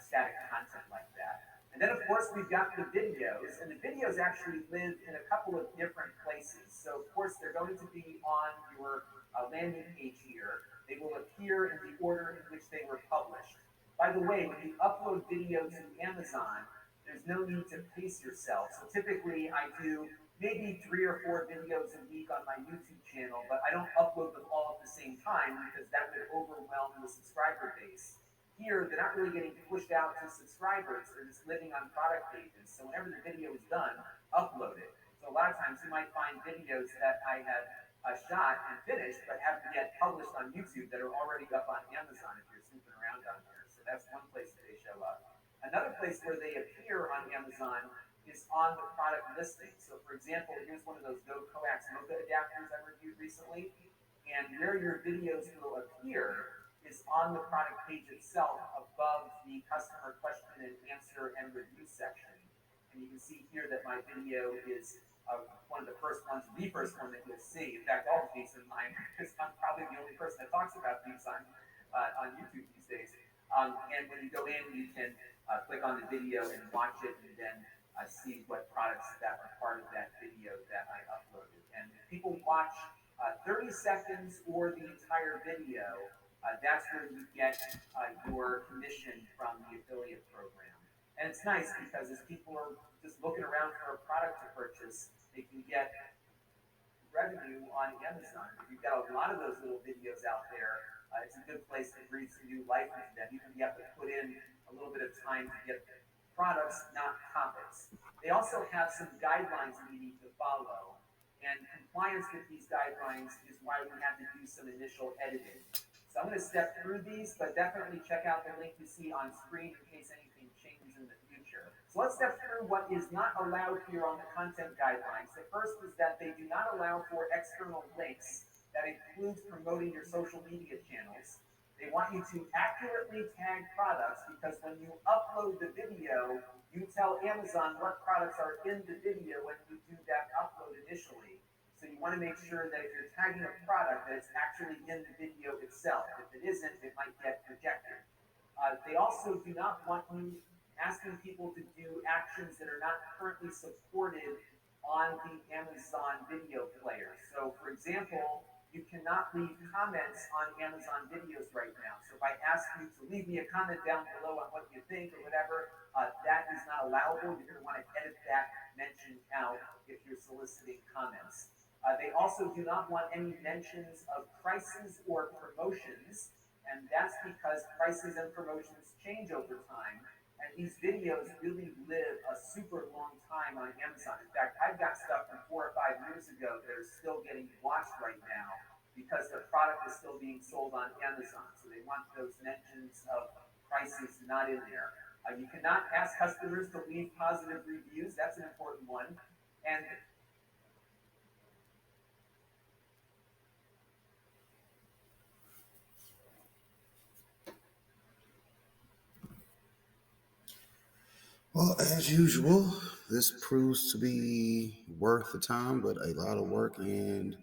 static content like that. And then, of course, we've got the videos, and the videos actually live in a couple of different places. So, of course, they're going to be on your landing page here. They will appear in the order in which they were published. By the way, when you upload video to Amazon, there's no need to pace yourself. So typically I do maybe 3 or 4 videos a week on my YouTube channel, but I don't upload them all at the same time because that would overwhelm the subscriber base. Here, they're not really getting pushed out to subscribers. They're just living on product pages. So whenever the video is done, upload it. So a lot of times you might find videos that I have shot and finished, but haven't yet published on YouTube that are already up on Amazon if you're snooping around on here. So that's one place that they show up. Another place where they appear on Amazon is on the product listing. So for example, here's one of those Go Coax Mocha adapters I reviewed recently. And where your videos will appear is on the product page itself above the customer question and answer and review section. And you can see here that my video is one of the first ones, the first one that you'll see. In fact, all of these are mine, because I'm probably the only person that talks about these on YouTube these days. And when you go in, you can click on the video and watch it, and then see what products that are part of that video that I uploaded. And if people watch 30 seconds or the entire video, that's where you get your commission from the affiliate program. And it's nice because as people are just looking around for a product to purchase, they can get revenue on Amazon. If you've got a lot of those little videos out there, it's a good place to breathe some new life into them. Even if you have to put in a little bit of time to get products, not topics. They also have some guidelines that you need to follow. And compliance with these guidelines is why we have to do some initial editing. So I'm going to step through these, but definitely check out the link you see on screen in case anything changes in the future. So let's step through what is not allowed here on the content guidelines. The first is that they do not allow for external links. That includes promoting your social media channels. They want you to accurately tag products because when you upload the video, you tell Amazon what products are in the video when you do that upload initially. So you want to make sure that if you're tagging a product, that it's actually in the video itself. If it isn't, it might get rejected. They also do not want you asking people to do actions that are not currently supported on the Amazon video player. So for example, you cannot leave comments on Amazon videos right now. So if I ask you to leave me a comment down below on what you think or whatever, that is not allowable. You're going to want to edit that mention out if you're soliciting comments. They also do not want any mentions of prices or promotions, and that's because prices and promotions change over time. And these videos really live a super long time on Amazon. In fact, I've got stuff from 4 or 5 years ago that are still getting watched right now because the product is still being sold on Amazon. So they want those mentions of prices not in there. You cannot ask customers to leave positive reviews. That's an important one. And Well, as usual, this proves to be worth the time, but a lot of work and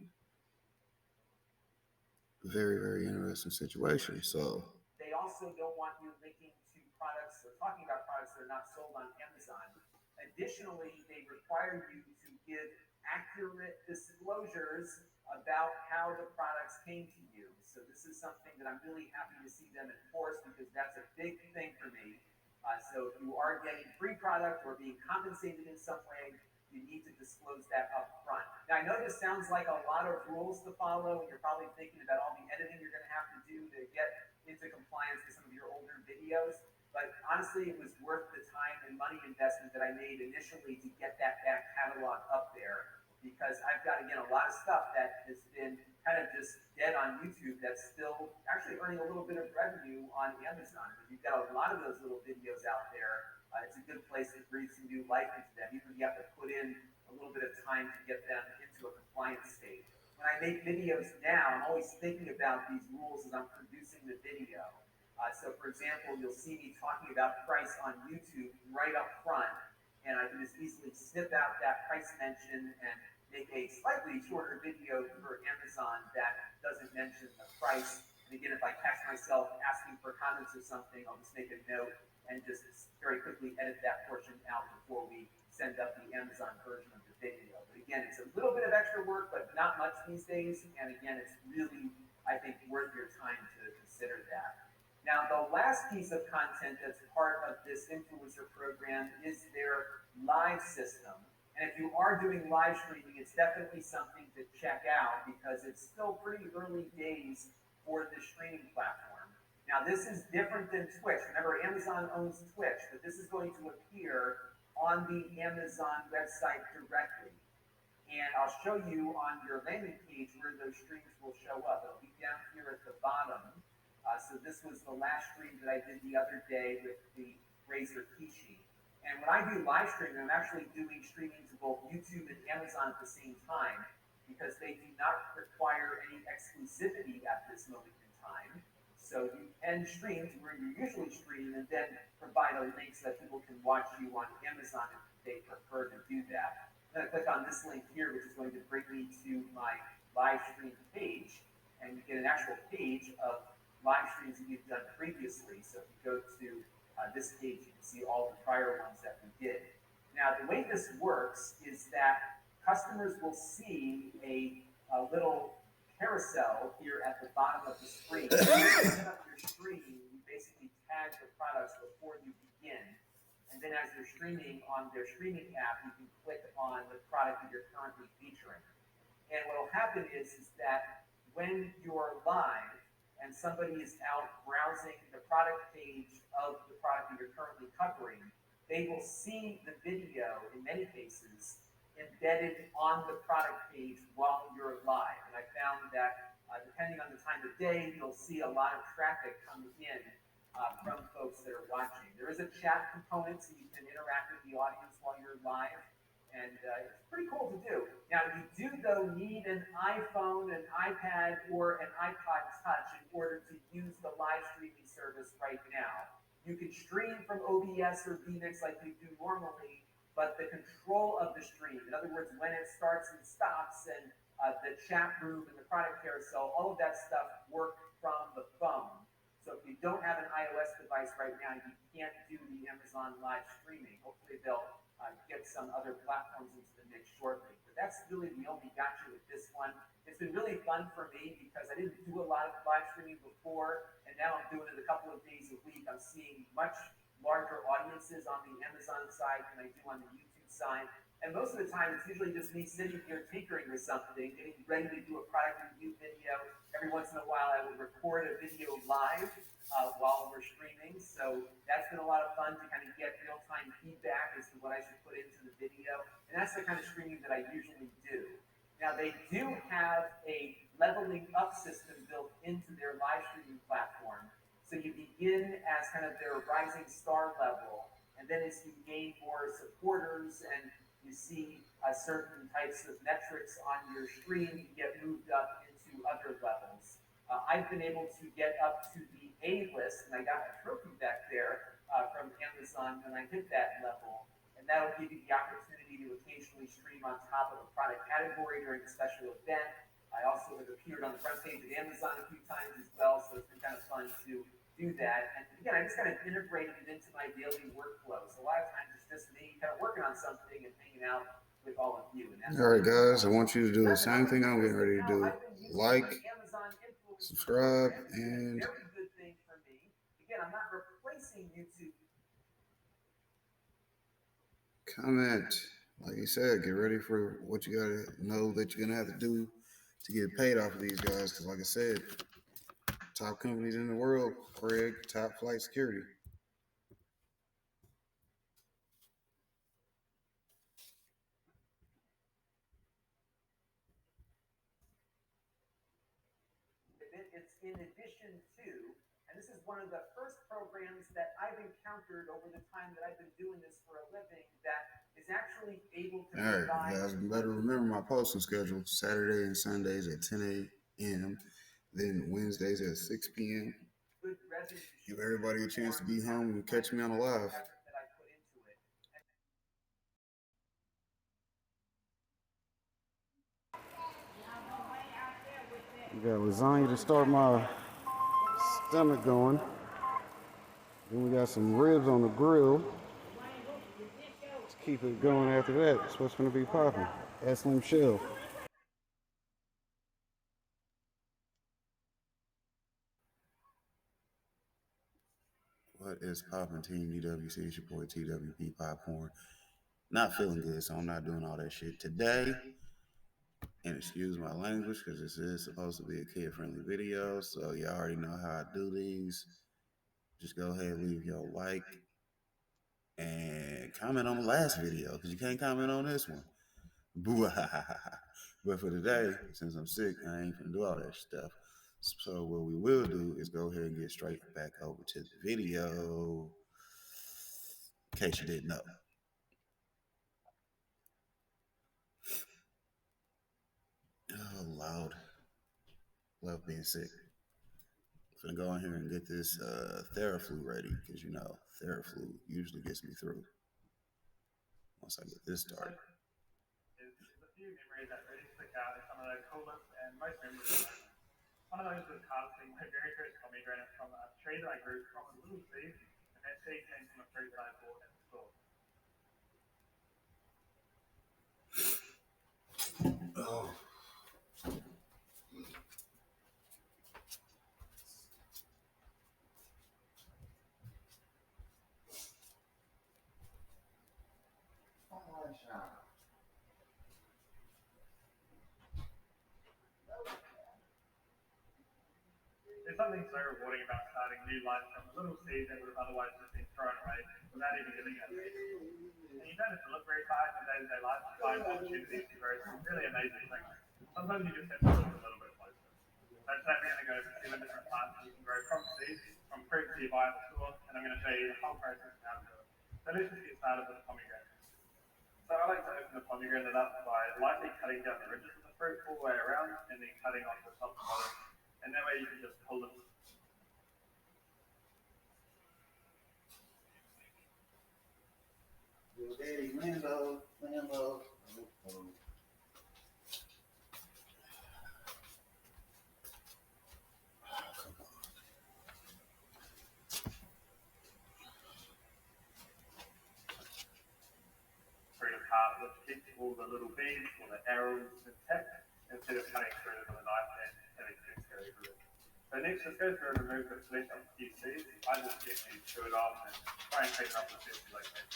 very, very interesting situation. So they also don't want you linking to products or talking about products that are not sold on Amazon. Additionally, they require you to give accurate disclosures about how the products came to you. So this is something that I'm really happy to see them enforce because that's a big thing for me. So if you are getting free product or being compensated in some way, you need to disclose that up front. Now, I know this sounds like a lot of rules to follow, and you're probably thinking about all the editing you're going to have to do to get into compliance with some of your older videos, but honestly, it was worth the time and money investment that I made initially to get that back catalog up there. because I've got, again, a lot of stuff that has been kind of just dead on YouTube that's still actually earning a little bit of revenue on Amazon. You've got a lot of those little videos out there. It's a good place to breathe some new life into them, even if you have to put in a little bit of time to get them into a compliance state. When I make videos now, I'm always thinking about these rules as I'm producing the video. So for example, you'll see me talking about price on YouTube right up front, and I can just easily snip out that price mention and make a slightly shorter video for Amazon that doesn't mention the price. And again, if I catch myself asking for comments or something, I'll just make a note and just very quickly edit that portion out before we send up the Amazon version of the video. But again, it's a little bit of extra work, but not much these days. And again, it's really, I think, worth your time to consider that. Now, the last piece of content that's part of this influencer program is their live system. And if you are doing live streaming, it's definitely something to check out because it's still pretty early days for the streaming platform. Now, this is different than Twitch. Remember, Amazon owns Twitch, but this is going to appear on the Amazon website directly. And I'll show you on your landing page where those streams will show up. It'll be down here at the bottom. So this was the last stream that I did the other day with the Razer Kishi. And when I do live streaming, I'm actually doing streaming to both YouTube and Amazon at the same time because they do not require any exclusivity at this moment in time. So you can stream to where you usually stream and then provide a link so that people can watch you on Amazon if they prefer to do that. I'm going to click on this link here, which is going to bring me to my live stream page, and you get an actual page of live streams that you've done previously. So if you go to this page, you can see all the prior ones that we did. Now, the way this works is that customers will see a little carousel here at the bottom of the screen. When you set up your stream, you basically tag the products before you begin. And then as you're streaming on their streaming app, you can click on the product that you're currently featuring. And what will happen is that when you're live, and somebody is out browsing the product page of the product that you're currently covering, they will see the video, in many cases, embedded on the product page while you're live. And I found that depending on the time of day, you'll see a lot of traffic coming in from folks that are watching. There is a chat component, so you can interact with the audience while you're live. And it's pretty cool to do. Now, you do, though, need an iPhone, an iPad, or an iPod Touch in order to use the live streaming service right now. You can stream from OBS or vMix like you do normally, but the control of the stream, in other words, when it starts and stops, and the chat room and the product carousel, all of that stuff work from the phone. So if you don't have an iOS device right now, you can't do the Amazon live streaming. Hopefully they'll get some other platforms into the mix shortly. But that's really the only gotcha with this one. It's been really fun for me because I didn't do a lot of live streaming before, and now I'm doing it a couple of days a week. I'm seeing much larger audiences on the Amazon side than I do on the YouTube side. And most of the time, it's usually just me sitting here tinkering with something, getting ready to do a product review video. Every once in a while, I will record a video live while we're streaming. So that's been a lot of fun to kind of get real-time feedback as to what I should put into the video. And that's the kind of streaming that I usually do. Now, they do have a leveling up system built into their live streaming platform. So you begin as kind of their rising star level, and then as you gain more supporters and you see certain types of metrics on your stream, you get moved up into other levels. I've been able to get up to the A list, and I got a trophy back there from Amazon when I hit that level. And that'll give you the opportunity to occasionally stream on top of a product category during a special event. I also have appeared on the front page of Amazon a few times as well, so it's been kind of fun to do that. And again, I just kind of integrated it into my daily workflow. So a lot of times it's just me kind of working on something and hanging out with all of you. All right, guys, I want you to do the same thing I'm getting ready to do. Like, subscribe, and very good thing for me. Again, I'm not replacing YouTube. comment. Like you said, get ready for what you gotta know that you're gonna have to do to get paid off of these guys. Because like I said, top companies in the world, Craig, top flight security. it's in addition to, and this is one of the first programs that I've encountered over the time that I've been doing this for a living that is actually able to All right, provide. you guys better remember my posting schedule: Saturday and Sundays at 10 a.m., then Wednesdays at 6 p.m. Good residue. Give everybody a chance to be home and catch me on the live. That I put into it. We got lasagna to start my stomach going. Then we got some ribs on the grill. Let's keep it going after that. That's what's going to be popping. Slim Shell. What is popping, Team DWC? It's your boy TWP Popcorn. Not feeling good, so I'm not doing all that shit today. And excuse my language, because this is supposed to be a kid-friendly video, so y'all already know how I do these. Just go ahead and leave your like and comment on the last video, because you can't comment on this one. But for today, since I'm sick, I ain't gonna do all that stuff. So what we will do is go ahead and get straight back over to the video, in case you didn't know. Oh, loud. Love being sick. I'm gonna go in here and get this Theraflu ready, because you know, Theraflu usually gets me through once I get this started. There's a few memories that really stick out as some of those coolest and most memorable moments. One of those was harvesting my very first pomegranate from a tree that I grew from a little seed, and that seed came from a fruit that I bought at the store. Oh. There's something so rewarding about starting new life from a little seed that would have otherwise just been thrown away without even giving it a seed. And you don't have to look very hard in day-to-day life to find opportunities to grow some really amazing things. Sometimes you just have to look a little bit closer. So today we're going to go over 7 different plants that you can grow from seeds, from fruit that you buy at the store, and I'm going to show you the whole process of how to do it. So let's just get started with the pomegranate. So I like to open the pomegranate up by lightly cutting down the ridges of the fruit all the way around, and then cutting off the top and bottom. And that way you can just pull them. Little Daddy Lambo. Through the part which keeps all the little beads or the arrows intact instead of cutting through it with a knife and having things go everywhere. So next, just go through and remove the flesh off the seeds. I just gently chew it off and try and take it off as best as I can.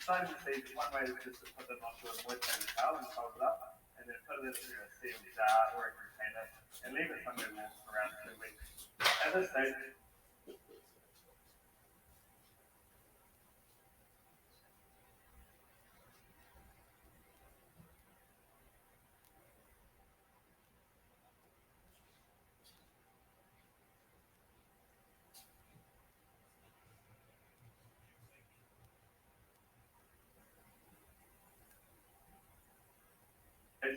Besides the seeds, one way is just to put them onto a moist paper towel and fold it up, and then put it into a sealed jar or a container and leave it somewhere warm for around 2 weeks. At this stage,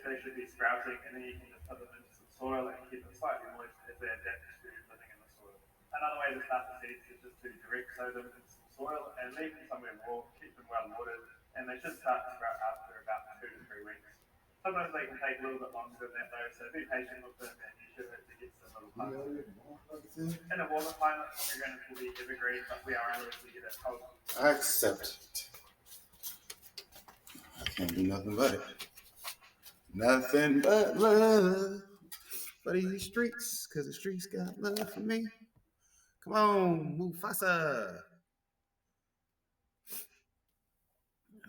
they should be sprouting, and then you can just put them into some soil and keep them slightly moist as they adapt to living in the soil. Another way to start the seeds is just to direct sow them into some soil and leave them somewhere warm, keep them well watered, and they should start to sprout after about 2 to 3 weeks. Sometimes they can take a little bit longer than that though, so be patient with them and you should hopefully get some little plants. In a warmer climate, pomegranates will be evergreen, but we are allergic to get it cold. I accept it. I can't do nothing but it. Nothing but love for these streets, because the streets got love for me. Come on, Mufasa.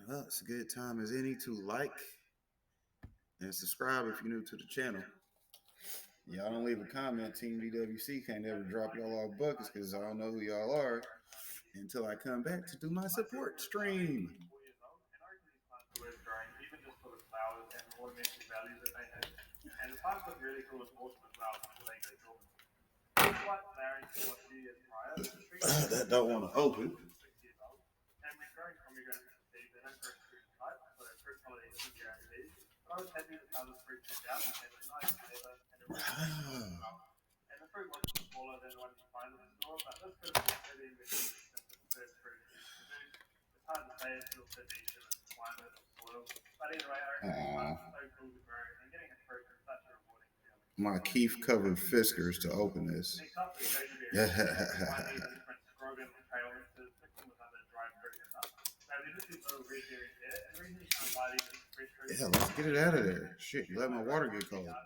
Well, it's a good time as any to like and subscribe if you're new to the channel. Y'all don't leave a comment. Team DWC can't ever drop y'all off buckets because I don't know who y'all are until I come back to do my support stream. Even just for the flowers and the ornamental values that they have. And the plants look really cool and awesome as well before they go dormant. That don't want to open. And the fruit wasn't smaller than the one you find at the store, but this could have also been the third fruit you can produce. It's hard to say, it's still so deep in its climate or soil. But either way, I reckon it's so cool to grow, and getting a fruit is such a rewarding feeling. My Keith covered Fiskars to open this. Next up is goji berries. Finding different scrotum and trail mixes, mixing with other dried fruit and nuts. Now, there's just these little red berries here, and the reason you can't buy these fresh fruit Yeah, let's get it out of there. Shit, you let my water get cold. Like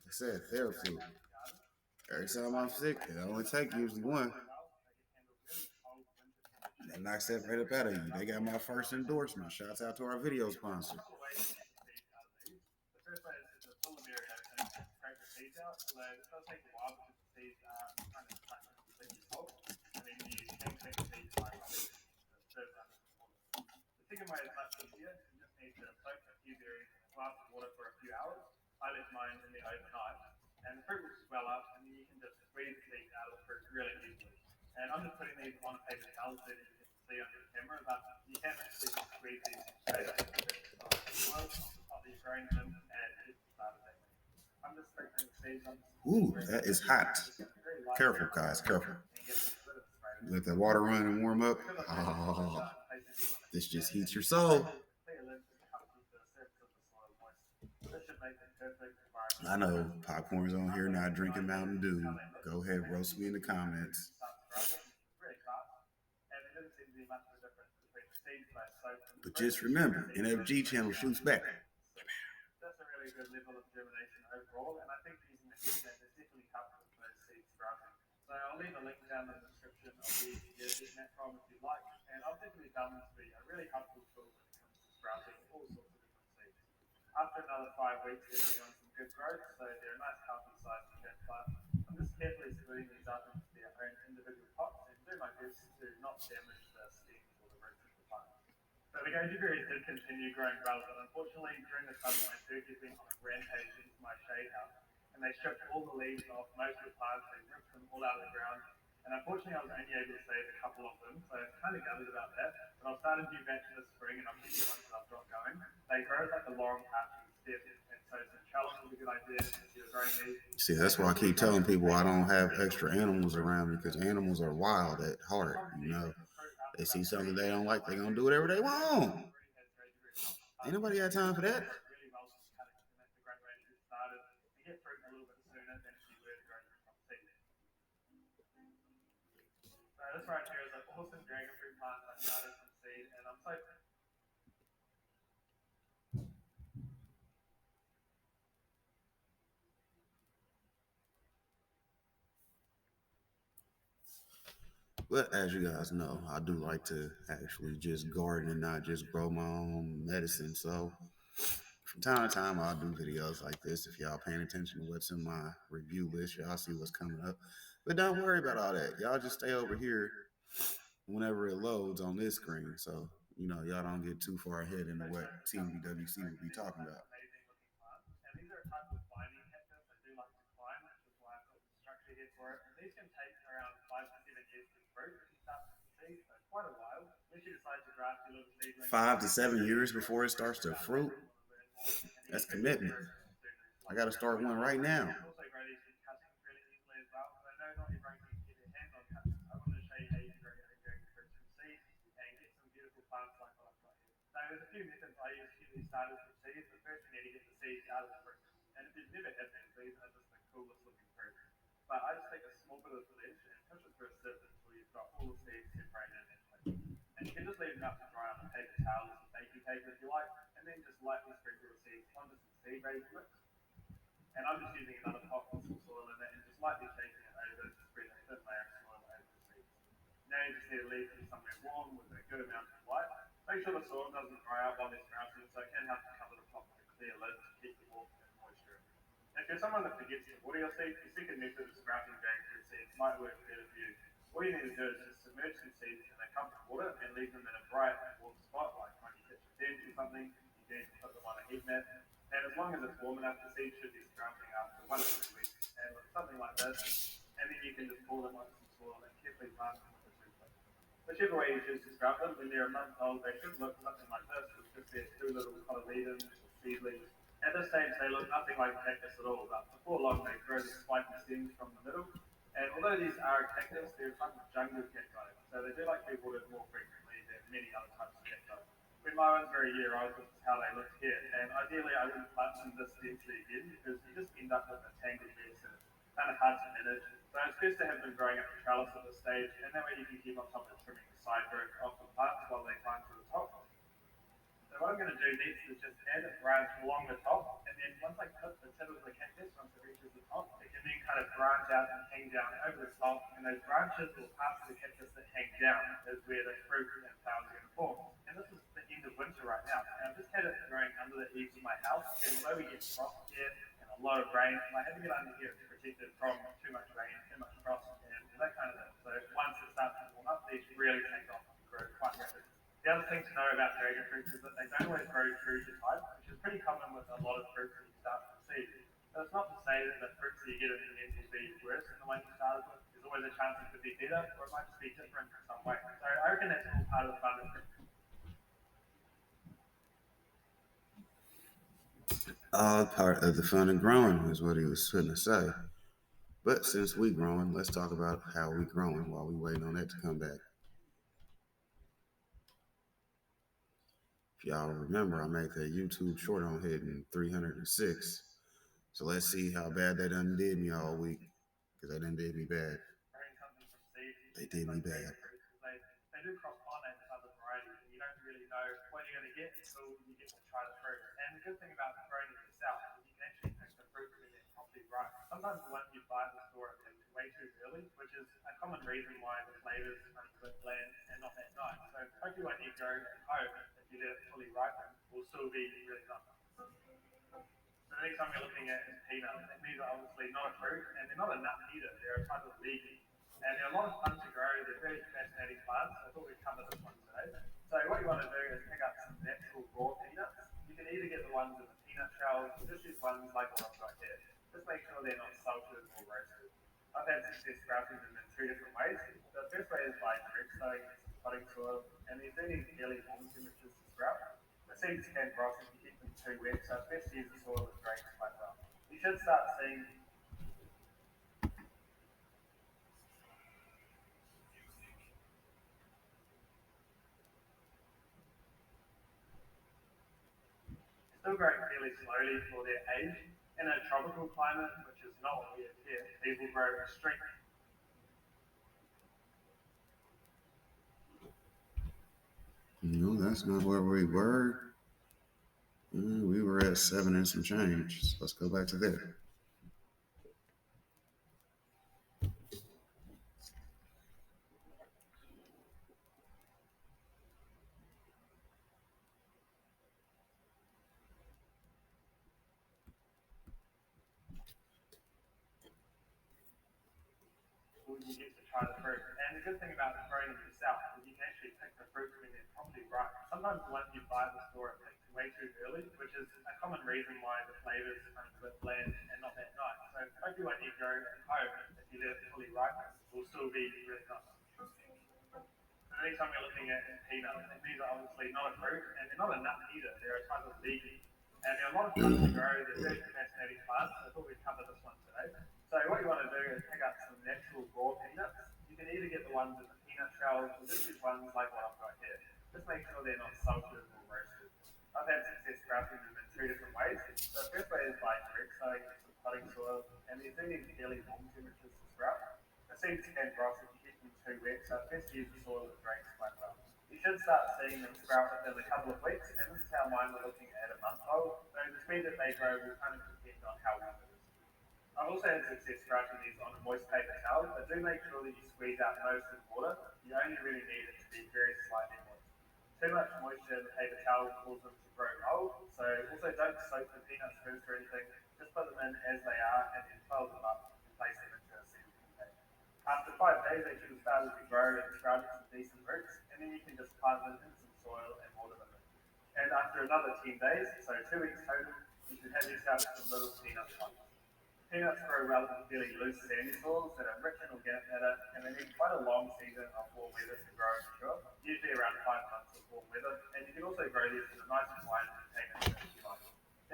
I said, therapy. Every time I'm sick, it only takes usually one. That knocks that right up out of you. They got my first endorsement. Shouts out to our video sponsor. The second way is much easier. You just need to soak a few berries in a glass of water for a few hours. I left mine in there overnight, and the fruit will swell up, and then you can just squeeze the seeds out of the fruit really easily. And I'm just putting these on a paper towel so that you can see under the camera, but you can actually just squeeze these straight up the soil after you've grown them, and it's the start of that. I'm just sprinkling the seeds on. Ooh, that is hot. Careful, guys, careful. Let that water run and warm up. Oh, this just heats your soul. I know popcorn's on here not drinking Mountain Dew. Go ahead, roast me in the comments. But just remember, NFG channel shoots back. That's a really good level of germination overall, and I think using the heat net is definitely helpful for those seeds sprouting. So I'll leave a link down in the description of the heat net from if you'd like, and I'll definitely found this to be a really helpful tool when it comes to sprouting all sorts of different seeds. After another 5 weeks, they're getting on some good growth, so they're a nice healthy size to plant. I'm just carefully splitting these up into their own individual pots and do my best to not damage the stems or the roots of the plant. So the goji berries did continue growing well, but unfortunately during the summer my turkeys went on a rampage into my shade house, and they stripped all the leaves off most of the plants, they ripped them all out of the ground, and unfortunately I was only able to save a couple of them, so I'm kind of gutted about that. But I'll start a new batch this spring, and I'll keep the ones that I've got going. They grow like a long arching step, and so some challenge is a good idea if you're growing these. See, that's why I keep telling people I don't have extra animals around, because animals are wild at heart, you know. They see something they don't like, they're going to do whatever they want. Ain't nobody got time for that. This right here is an awesome dragon fruit plant I started from seed, and I'm so But as you guys know, I do like to actually just garden and not just grow my own medicine. So from time to time, I'll do videos like this. If y'all paying attention to what's in my review list, y'all see what's coming up. But don't worry about all that. Y'all just stay over here whenever it loads on this screen. So, you know, y'all don't get too far ahead into what Team DWC will be talking about. And these are a type of binding cactus I do like to climb, which is why I've got the structure here for it. And these can take around 5 to 7 years to fruit if you start to seed, so quite a while. Unless you decide to graft your little seedling. 5 to 7 years before it starts to fruit. That's commitment. I got to start one right now. It's also great if you're cutting really easily as well, but I know not everyone can get their hands on cutting. I wanted to show you how you can grow your own dragon fruit from seed and get some beautiful plants like what I've got here. So there's a few methods I use to get these started from seeds, but first you need to get the seeds out of the fruit. And if you've never had them, these are just the coolest looking fruit. But I just take a small bit of flesh and push it through a sieve until you've got all the seeds separated in place. And you can just leave them out to dry on a paper towel or some baking paper if you like, and then just lightly sprinkle the seeds onto some seed base mix. And I'm just using another pot with some soil in it and just lightly shaking it over to spread a thin layer of soil over the seeds. Now you just need to leave them somewhere warm with a good amount of light. Make sure the soil doesn't dry out while they're sprouting, so it can help to cover the pot with a clear lid to keep the warmth and moisture. If you're someone that forgets to water your seeds, the second method of sprouting dragon fruit seeds might work better for you. All you need to do is just submerge some seeds in a cup of water and leave them in a bright and warm spot, like on your kitchen bench or something. You can put them on a heat mat. And as long as it's warm enough, the seeds should be sprouting after 1 to 2 this, and then you can just pour them onto some soil and carefully plant them with a toothpick. Whichever way you choose to sprout them, when they're a month old, they should look something like this, with just their two little cotyledons or seedlings. At this stage, they look nothing like cactus at all, but before long, they grow these spiky stems from the middle. And although these are cactus, they're a type of jungle cacti, so they do like to be watered more frequently than many other types of cacti. When my ones were a year old, this is how they look here, and ideally I wouldn't plant them this densely again, because you just end up with a tangled mess and it's kind of hard to manage. So it's best to have them growing up the trellis at this stage, and that way you can keep on top of trimming the side growth off the plants while they climb to the top. So what I'm going to do next is just add a branch along the top, and then once I cut the tip of the cactus, once it reaches the top, it can then kind of branch out and hang down over the top, and those branches or parts of the cactus that hang down is where the fruit and flowers are going to form. And this is the end of winter right now, and I've just had it growing under the eaves of my house, and although we get frost here and a lot of rain, I had to get under here to protect it from too much rain, too much frost, and that kind of thing. So once it starts to warm up, these really take off and grow quite rapidly. The other thing to know about dragon fruits is that they don't always grow true to type, which is pretty common with a lot of fruits that you start from seed. So it's not to say that the fruits that you get in the end will be worse than the one you started with. There's always a chance it could be better, or it might just be different in some way. So I reckon that's all part of the fun of fruit. All part of the fun of growing is what he was trying to say. But since we growing, let's talk about how we growing while we waiting on that to come back. If y'all remember, I made that YouTube short on hitting 306. So let's see how bad that done did me all week, because they done did me bad. They did me bad. They do cross-pollinate with other varieties, and you don't really know what you're going to get until you get to try the fruit. And the good thing about growing it yourself is you can actually pick the fruit when they're properly ripe. Sometimes the ones you buy at the store are picked way too early, which is a common reason why the flavors are a bit bland and not that nice. So hopefully when you grow at home, if you let it fully ripen, will still be really nice. The next one we're looking at is peanuts, and these are obviously not a fruit, and they're not a nut either, they're a type of leaf. And they're a lot of fun to grow, they're very fascinating plants, so I thought we'd cover this one today. So what you want to do is pick up some natural raw peanuts. You can either get the ones in the peanut shells, or just use ones like what I've got here. Just make sure they're not salted or roasted. I've had success sprouting them in two different ways. The first way is by direct sowing in some potting soil, and these do need fairly warm temperatures to sprout. The seeds can rot if you keep them too wet, so it's best to use the soil that drains quite well. You should start seeing still growing fairly slowly for their age. In a tropical climate, which is not what we have here, these will grow extremely. No, that's not where we were. We were at 7 and some change. So let's go back to there. You get to try the fruit. And the good thing about growing them yourself is you can actually pick the fruit when they're properly ripe. Sometimes the ones you buy at the store are picked way too early, which is a common reason why the flavors are a bit bland and not that nice. So hopefully when you grow at home, if you let it fully ripe, will still be really nice. The next one we're looking at is peanuts, and these are obviously not a fruit, and they're not a nut either, they're a type of leaf. And they're a lot of fun to grow, they're very fascinating plants, so I thought we'd cover this one today. So what you want to do is pick up some natural raw peanuts. You can either get the ones in the peanut shells, or just use ones like what I've got here. Just make sure they're not salted or roasted. I've had success sprouting them in two different ways. So the first way is by direct sowing in some potting soil, and these do need fairly warm temperatures to sprout. The seeds can rot if you keep them too wet, so it's best to use the soil that drains quite well. You should start seeing them sprout within a couple of weeks, and this is how mine were looking at a month old. So the speed that they grow will kind of depend on how warm it is. I've also had success sprouting these on a moist paper towel, but do make sure that you squeeze out most of the water. You only really need it to be very slightly moist. Too much moisture in the paper towel will cause them to grow mold, so also don't soak the peanuts first or anything. Just put them in as they are and then fold them up and place them into a sealed container. After 5 days, they should have started to grow and sprouted some decent roots, and then you can just plant them in some soil and water them in. And after another 10 days, so 2 weeks total, you should have yourself some little peanut plants. Peanuts grow well in fairly loose sandy soils that are rich in organic matter, and they need quite a long season of warm weather to grow and mature, usually around 5 months of warm weather. And you can also grow these in a nice quiet container if you like.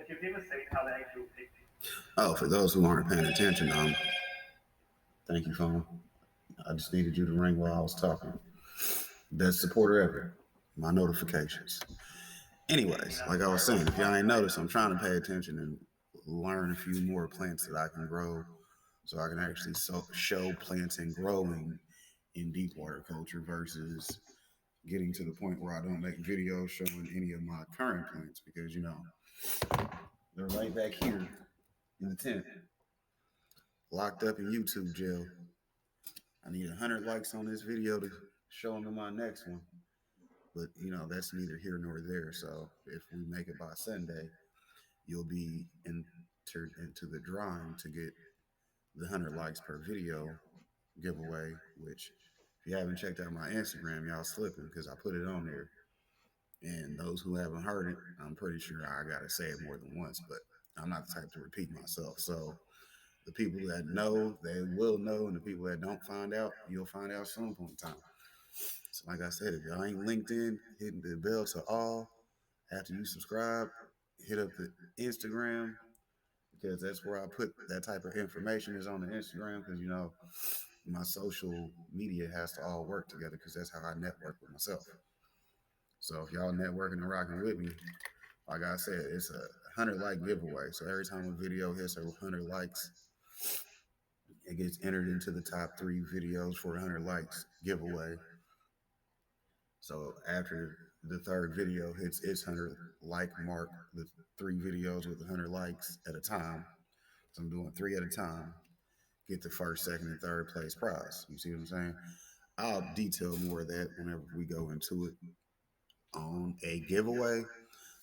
If you've ever seen how the actual peak. Oh, for those who aren't paying attention, thank you, phone. I just needed you to ring while I was talking. Best supporter ever. My notifications. Anyways, like I was saying, if y'all ain't noticed, I'm trying to pay attention and learn a few more plants that I can grow so I can actually show planting growing in deep water culture versus getting to the point where I don't make videos showing any of my current plants because, they're right back here in the tent, locked up in YouTube jail. I need 100 likes on this video to show them in my next one. But, that's neither here nor there. So if we make it by Sunday, you'll be entered into the drawing to get the 100 likes per video giveaway, which if you haven't checked out my Instagram, y'all slipping because I put it on there. And those who haven't heard it, I'm pretty sure I got to say it more than once, but I'm not the type to repeat myself. So the people that know, they will know. And the people that don't find out, you'll find out some point in time. So like I said, if y'all ain't LinkedIn, hitting the bell to all after you subscribe, hit up the Instagram because that's where I put that type of information is on the Instagram because, my social media has to all work together because that's how I network with myself. So if y'all networking and rocking with me, like I said, it's a 100 like giveaway. So every time a video hits 100 likes, it gets entered into the top 3 videos for 100 likes giveaway. So after the third video hits its 100 like mark, the 3 videos with 100 likes at a time, so I'm doing 3 at a time, get the first, second, and third place prize. You see what I'm saying? I'll detail more of that whenever we go into it on a giveaway.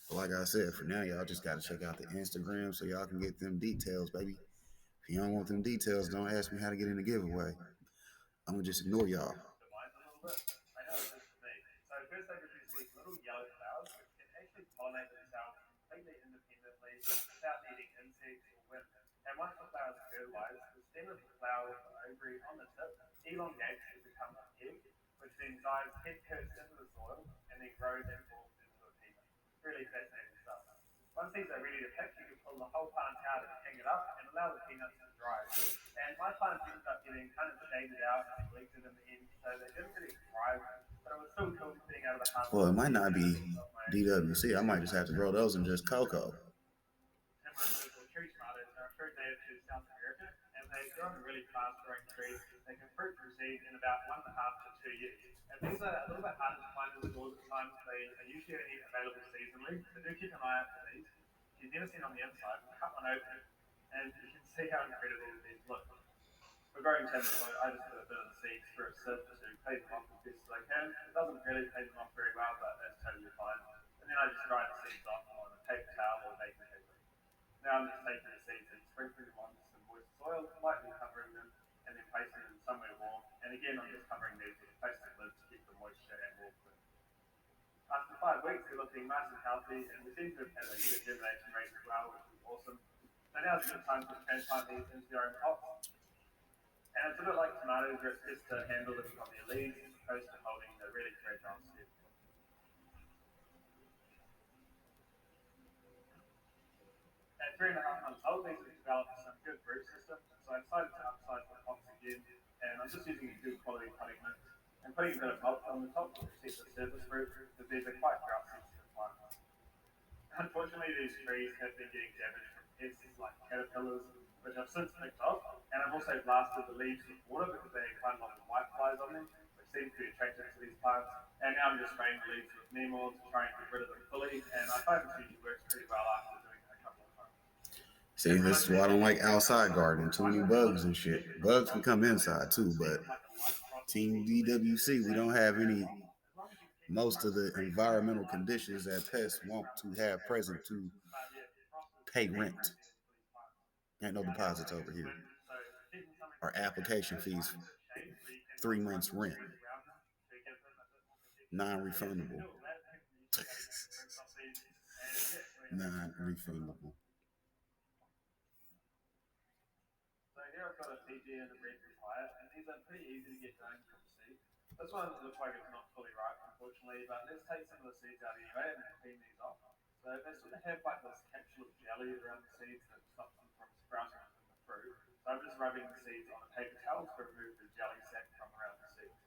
But like I said, for now, y'all just got to check out the Instagram so y'all can get them details, baby. If you don't want them details, don't ask me how to get in the giveaway. I'm going to just ignore y'all. First, I produce these little yellow flowers which can actually pollinate themselves completely independently without needing insects or wind. And once the flower is fertilized, the stem of the flower with the ovary on the tip elongates to become an egg, which then dives head first into the soil and then grows and forms into a peanut. Really fascinating stuff. Once these are ready to pick, you can pull the whole plant out and hang it up and allow the peanuts to dry. And my plants ended up getting kind of shaded out and neglected in the end, so they didn't really thrive. Well, it might not be DWC. I might just have to grow those in just cocoa. Tree tomatoes are a fruit native to South America, and they grow in really fast-growing trees. They can fruit from seed in about 1.5 to 2 years. And these are a little bit harder to find in the stores at times. They are usually only available seasonally, so do keep an eye out for these. If you've never seen on the inside, cut one open, and you can see how incredible these look. For growing tomatoes, I just put a bit of the seeds through a sieve to pay them off as best as I can. It doesn't really pay them off very well, but that's totally fine. And then I just dry the seeds off on a paper towel or baking paper. Now I'm just taking the seeds and sprinkling them onto some moist soil, lightly covering them, and then placing them somewhere warm. And again, I'm just covering these with a plastic lid to keep the moisture and warmth in. After 5 weeks, they're looking nice and healthy, and we seem to have had a good germination rate as well, which is awesome. So now's a good time to transplant these into your own pots. And it's a bit like tomatoes, where it's best to handle them from their leaves as opposed to holding the really fragile stem. At 3.5 months old, these have developed some good root systems, so I decided to upsize the pots again, and I'm just using a good quality potting mix and putting a bit of mulch on the top to protect the surface root, because these are quite drought sensitive plants. Unfortunately, these trees have been getting damaged from pests like caterpillars, which I've since picked off, and I've also blasted the leaves with water because they had quite a lot of whiteflies on them, which seem to be attracted to these plants. And now I'm just spraying the leaves with neem oil to try and get rid of them fully, and I find this usually works pretty well after doing it a couple of times. See, this is why I don't like outside gardening. Too many bugs and shit. Bugs can come inside too, but Team DWC, we don't have most of the environmental conditions that pests want to have present to pay rent. Ain't no deposits over here. Our application fees, 3 months rent, non-refundable. Non-refundable. got a PG and a red papaya, and these are pretty easy to get going from seed. This one looks like it's not fully ripe, unfortunately, but let's take some of the seeds out anyway and clean these off. So they sort of have like this capsule of jelly around the seeds that stops them from sprouting from the fruit. So I'm just rubbing the seeds on a paper towel to remove the jelly sac from around the seeds.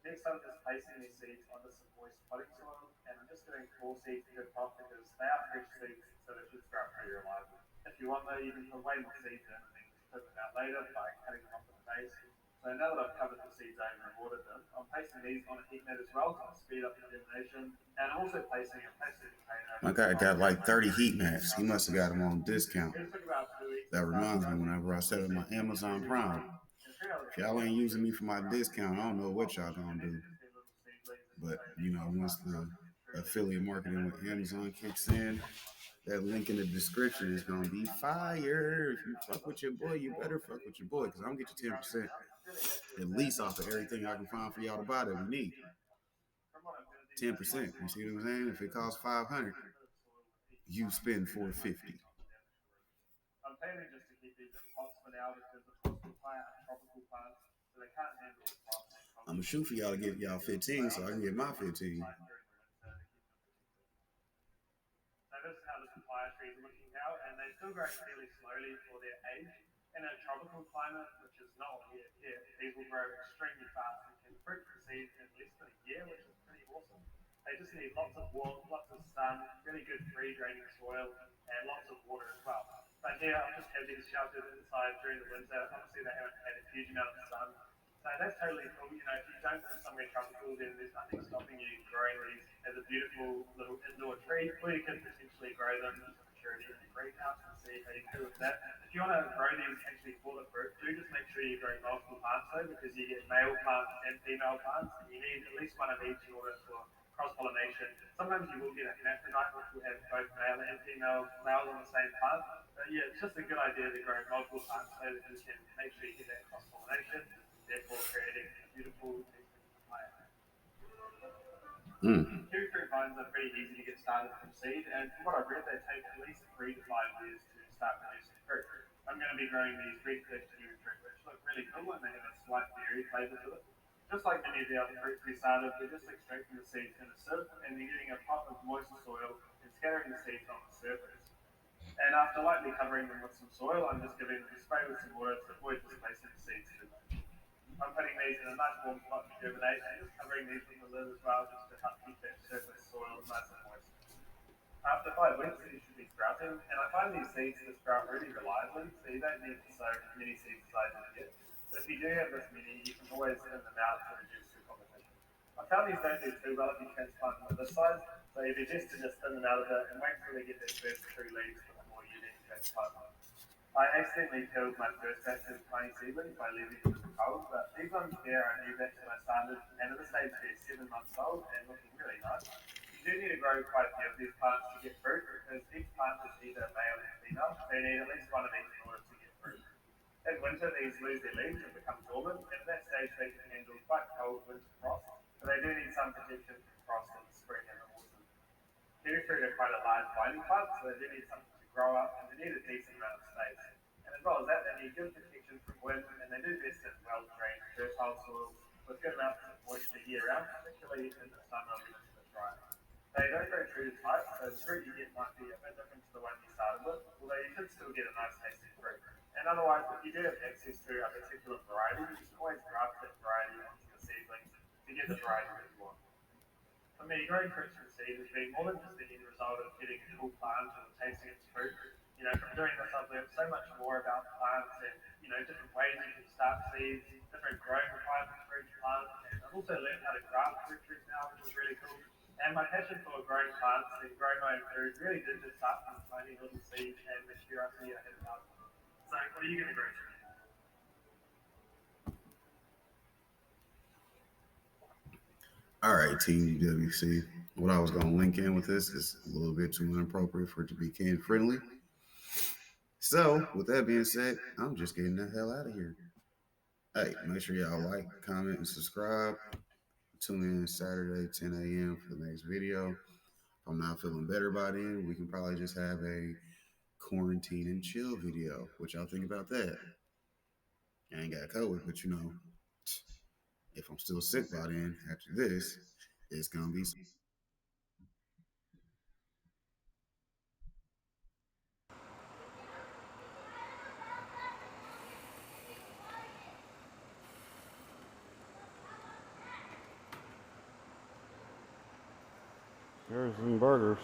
Next, I'm just placing these seeds onto some moist potting soil, and I'm just doing 4 seeds per pot because they are fresh seeds, so they should sprout pretty reliably. If you want though, you can put way more seeds in and then just put them out later by cutting them off at the base. So now that I've covered the seeds over and watered them, I'm placing these on a heat mat as well to speed up the germination, and I'm also placing a plastic container. My guy got like 30 heat maps. He must have got them on discount. That reminds me, whenever I set up my Amazon Prime, if y'all ain't using me for my discount, I don't know what y'all gonna do. But, you know, once the affiliate marketing with Amazon kicks in, that link in the description is gonna be fire. If you fuck with your boy, you better fuck with your boy, because I'm gonna get you 10% at least off of everything I can find for y'all to buy that we need. 10%. You see what I'm saying? If it costs $500, you spend $450. I'm planning just to keep these in pots for now because the pots will plant tropical plants, so they can't handle the frost. I'm gonna shoot for y'all to get y'all 15 so I can get my 15. So this is how the papaya trees are looking now, and they still grow fairly slowly for their age. In a tropical climate, which is not here, these will grow extremely fast and can fruit from seed in less than a year, which is pretty awesome. They just need lots of warmth, lots of sun, really good free draining soil, and lots of water as well. But here I've just had these sheltered inside during the winter. Obviously they haven't had a huge amount of sun. So that's totally cool. You know, if you don't live somewhere tropical, then there's nothing stopping you growing these as a beautiful little indoor tree, or you can potentially grow them to maturity in the greenhouse and see how you do with that. If you want to grow these actually for the fruit, do just make sure you grow multiple plants though, because you get male plants and female plants, and you need at least one of each in order for cross-pollination. Sometimes you will get a hermaphrodite, which will have both male and female males on the same plant. But yeah, it's just a good idea to grow multiple plants so that you can make sure you get that cross-pollination, therefore creating a beautiful plant. Kiwi fruit vines are pretty easy to get started from seed, and from what I've read, they take at least 3 to 5 years to start producing fruit. I'm going to be growing these red flesh kiwi fruit, which look really cool, and they have a slight berry flavour to it. Just like many of the other fruits we started, we're just extracting the seeds in a sieve, and then getting a pot of moist soil and scattering the seeds on the surface. And after lightly covering them with some soil, I'm just giving them a spray with some water to avoid displacing the seeds too much. I'm putting these in a nice warm spot to germinate, and just covering these with a lid as well, just to help keep that surface soil nice and moist. After 5 weeks, these should be sprouting, and I find these seeds to sprout really reliably, so you don't need to sow as many seeds as I did yet. But if you do have this many, you can always thin them out to reduce the competition. I found these don't do too well if you transplant them at this size, so it'd be best to just thin them out a bit and wait until they get their first 2 leaves before you then transplant them. I accidentally killed my first batch of tiny seedlings by leaving them in the cold, but these ones here are a new batch that I started, and at this stage they're 7 months old and looking really nice. You do need to grow quite a few of these plants to get fruit, because each plant is either male or female, so you need at least one of each in order to get fruit. In winter, these lose their leaves and become dormant, and at that stage they can handle quite cold winter frost, but they do need some protection from frost in the spring and the autumn. Kiwi fruit are quite a large binding plant, so they do need something to grow up, and they need a decent amount of space. And as well as that, they need good protection from wind, and they do best in well-drained, fertile soils with good amounts of moisture year-round, particularly in the summer when it's a bit dry. They don't grow true to type, so the fruit you get might be a bit different to the one you started with, although you should still get a nice tasting fruit. And otherwise, if you do have access to a particular variety, you can always graft that variety onto the seedlings to get the variety that you want. For me, growing fruits from seed has been more than just the end result of getting a cool plant and tasting its fruit. You know, from doing this, I've learned so much more about plants and, you know, different ways you can start seeds, different growing requirements for each plant, and I've also learned how to graft fruit trees now, which is really cool. And my passion for growing plants and growing my own food really did just start from tiny little seeds and the curiosity I had about them. So, what are you going to grow today? All right, Team DWC. What I was going to link in with this is a little bit too inappropriate for it to be kid friendly. So, with that being said, I'm just getting the hell out of here. Hey, make sure y'all like, comment, and subscribe. Tune in Saturday, 10 a.m. for the next video. If I'm not feeling better by then, we can probably just have a quarantine and chill video. What y'all think about that? I ain't got COVID, but you know, if I'm still sick by then after this, it's gonna be. There's some burgers.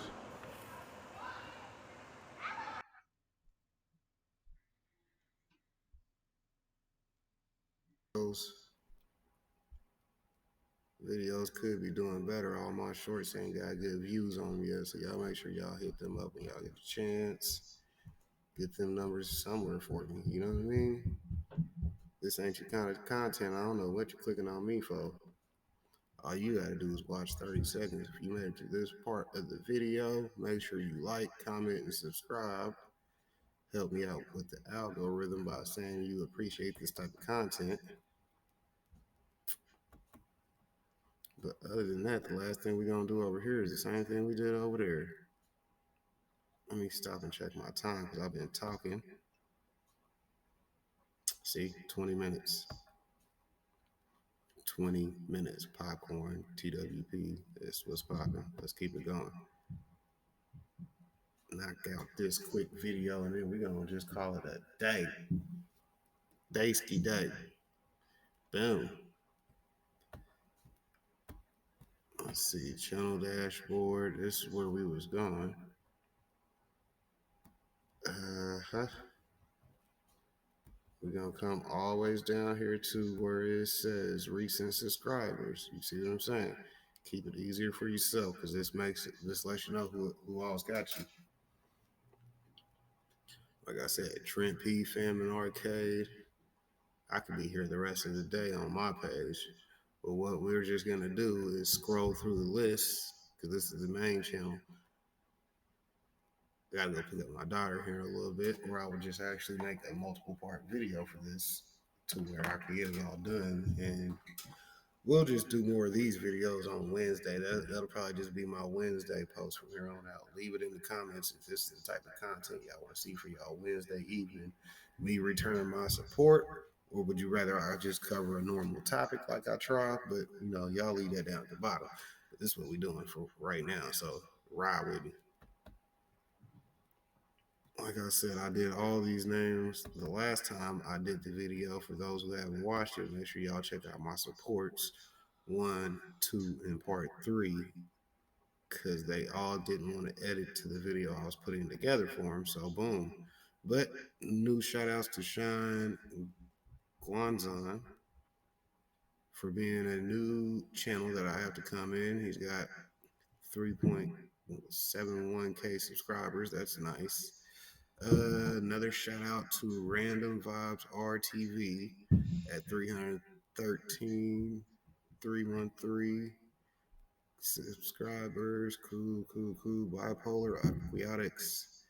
Videos could be doing better. All my shorts ain't got good views on them yet, so y'all make sure y'all hit them up when y'all get a chance. Get them numbers somewhere for me. You know what I mean? This ain't your kind of content. I don't know what you're clicking on me for. All you gotta do is watch 30 seconds. If you made it to this part of the video, make sure you like, comment, and subscribe. Help me out with the algorithm by saying you appreciate this type of content. But other than that, the last thing we're gonna do over here is the same thing we did over there. Let me stop and check my time because I've been talking. See, 20 minutes. 20 minutes. Popcorn, TWP, that's what's popping. Let's keep it going. Knock out this quick video and then we're gonna just call it a day. Daysky day. Boom. Let's see, channel dashboard. This is where we was going. We're gonna come always down here to where it says recent subscribers. You see what I'm saying? Keep it easier for yourself because this lets you know who all's got you. Like I said, Trent P, Famine Arcade. I could be here the rest of the day on my page. But what we're just gonna do is scroll through the list because this is the main channel. I gotta go pick up my daughter here in a little bit, or I would just actually make a multiple part video for this to where I can get it all done. And we'll just do more of these videos on Wednesday. That'll probably just be my Wednesday post from here on out. Leave it in the comments if this is the type of content y'all want to see for y'all Wednesday evening. Me returning my support, or would you rather I just cover a normal topic like I try? But you know, y'all leave that down at the bottom. But this is what we're doing for right now. So ride with me. Like I said, I did all these names the last time I did the video. For those who haven't watched it, make sure y'all check out my supports 1, 2, and part 3 because they all didn't want to edit to the video I was putting together for them. So boom. But new shout outs to Sean Guanzon for being a new channel that I have to come in. He's got 3.71K subscribers. That's nice. Another shout out to Random Vibes RTV at 313 subscribers. Cool. Bipolar Aquatics.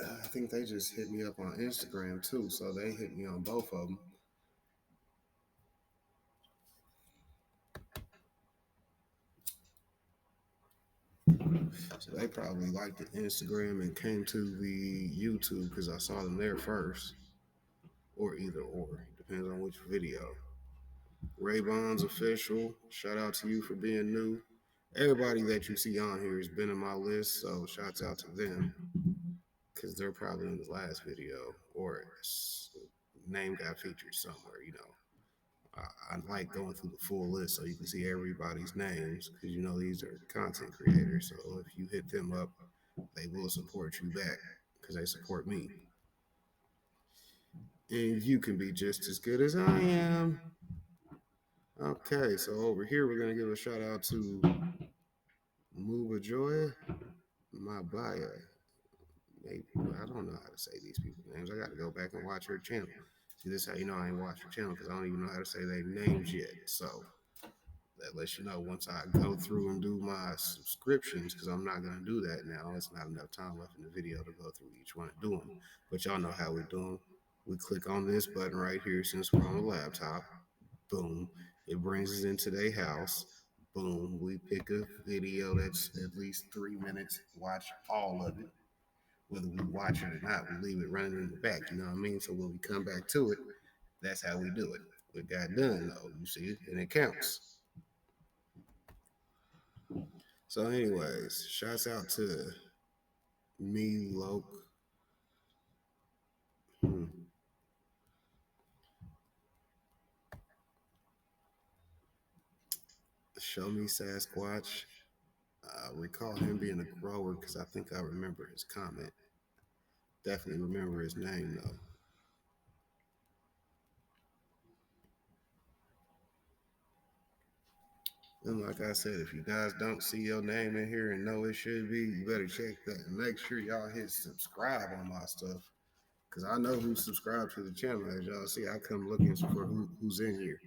I think they just hit me up on Instagram too, so they hit me on both of them. So they probably liked the Instagram and came to the YouTube because I saw them there first. Or either or. Depends on which video. Ray Bonds Official, shout out to you for being new. Everybody that you see on here has been in my list, so shouts out to them. Because they're probably in the last video or name got featured somewhere, you know. I like going through the full list so you can see everybody's names because you know these are content creators. So if you hit them up, they will support you back because they support me. And you can be just as good as I am. Okay, so over here we're gonna give a shout out to Muba Joy, Mabaya. Maybe I don't know how to say these people's names. I got to go back and watch her channel. See, this is how you know I ain't watched her channel because I don't even know how to say their names yet. So that lets you know once I go through and do my subscriptions, because I'm not gonna do that now. It's not enough time left in the video to go through each one and do them. But y'all know how we do them. We click on this button right here since we're on the laptop. Boom. It brings us into their house. Boom. We pick a video that's at least 3 minutes. Watch all of it. whether we watch it or not, we leave it running in the back, you know what I mean? So when we come back to it, that's how we do it. It got done though, you see, and it counts. So anyways, shouts out to me, Loke. Show me Sasquatch. I recall him being a grower because I think I remember his comment. Definitely remember his name though. And like I said, if you guys don't see your name in here and know it should be, you better check that and make sure y'all hit subscribe on my stuff. Because I know who subscribed to the channel. As y'all see, I come looking for who's in here.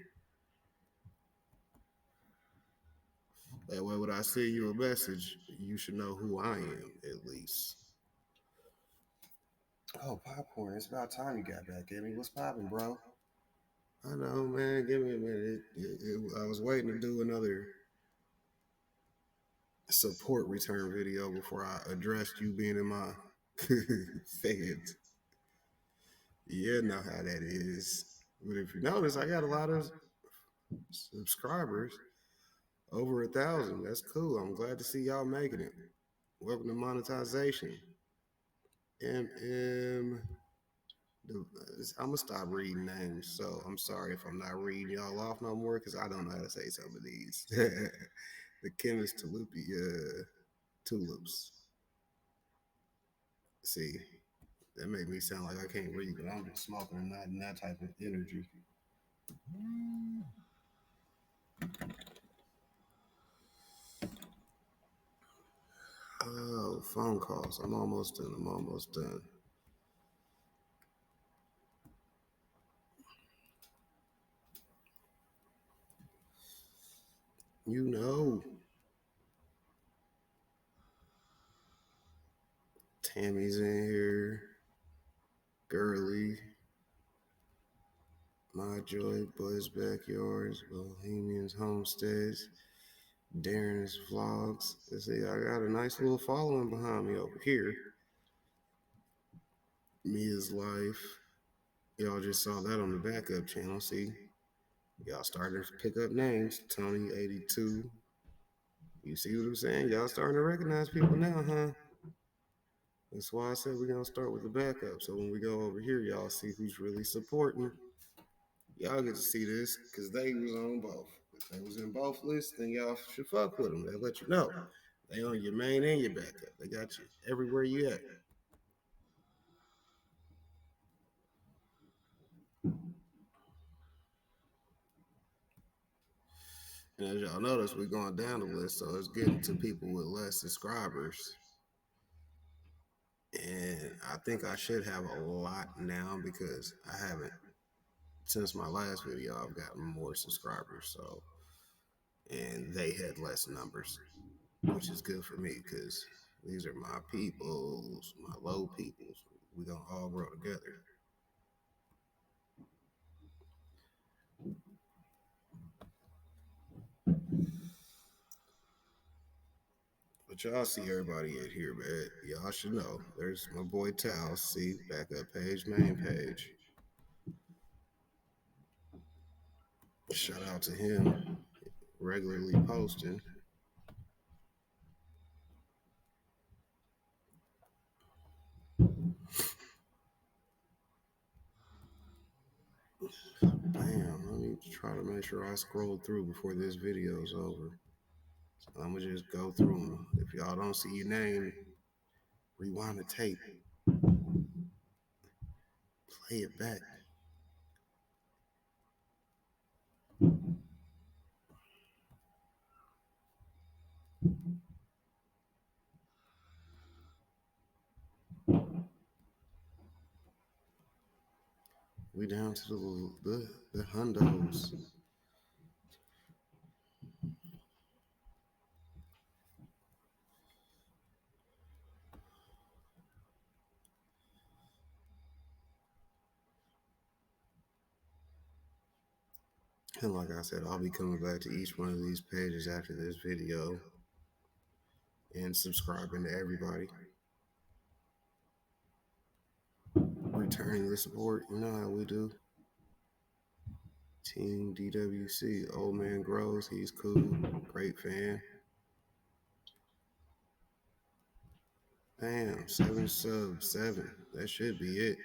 That way, when I send you a message, you should know who I am, at least. Oh, popcorn. It's about time you got back at me. What's popping, bro? I know, man. Give me a minute. I was waiting to do another support return video before I addressed you being in my fans. Yeah, know how that is. But if you notice, I got a lot of subscribers. Over 1,000. That's cool. I'm glad to see y'all making it. Welcome to monetization. I'm gonna stop reading names, so I'm sorry if I'm not reading y'all off no more because I don't know how to say some of these. The chemist tulips. See, that make me sound like I can't read, but I'm just smoking and not in that type of energy. Oh, phone calls. I'm almost done. You know. Tammy's in here. Girly. My Joy, Boys Backyards, Bohemians Homesteads, Darren's Vlogs. Let's see, I got a nice little following behind me over here. Mia's Life. Y'all just saw that on the backup channel. See, y'all starting to pick up names. Tony82. You see what I'm saying? Y'all starting to recognize people now, huh? That's why I said we're going to start with the backup. So when we go over here, y'all see who's really supporting. Y'all get to see this because they was on both. If they was in both lists, then y'all should fuck with them. They let you know. They on your main and your backup. They got you everywhere you at. And as y'all notice, we're going down the list, so it's getting to people with less subscribers. And I think I should have a lot now because I haven't, since my last video, I've gotten more subscribers. So, and they had less numbers, which is good for me because these are my peoples, my low peoples. We're going to all grow together. But y'all see everybody in here, man. Y'all should know. There's my boy Tal. See, backup page, main page. Shout out to him. Regularly posting. Damn, let me try to make sure I scroll through before this video is over. So I'm gonna just go through them. If y'all don't see your name, rewind the tape. Play it back. We down to the hundos. And like I said, I'll be coming back to each one of these pages after this video and subscribing to everybody. returning the support. You know how we do. Team DWC, Old Man Grows, he's cool, great fan. Bam, 7 subs, 7. That should be it.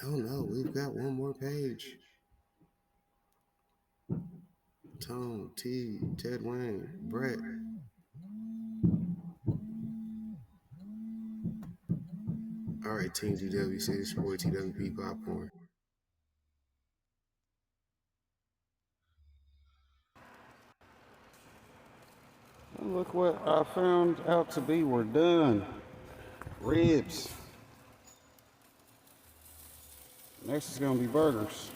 Oh no, we've got one more page. Tom, T, Ted Wayne, Brett. All right, Team DWC, it's your boy TWP Popcorn. Look what I found out to be. We're done. Ribs. Next is going to be burgers.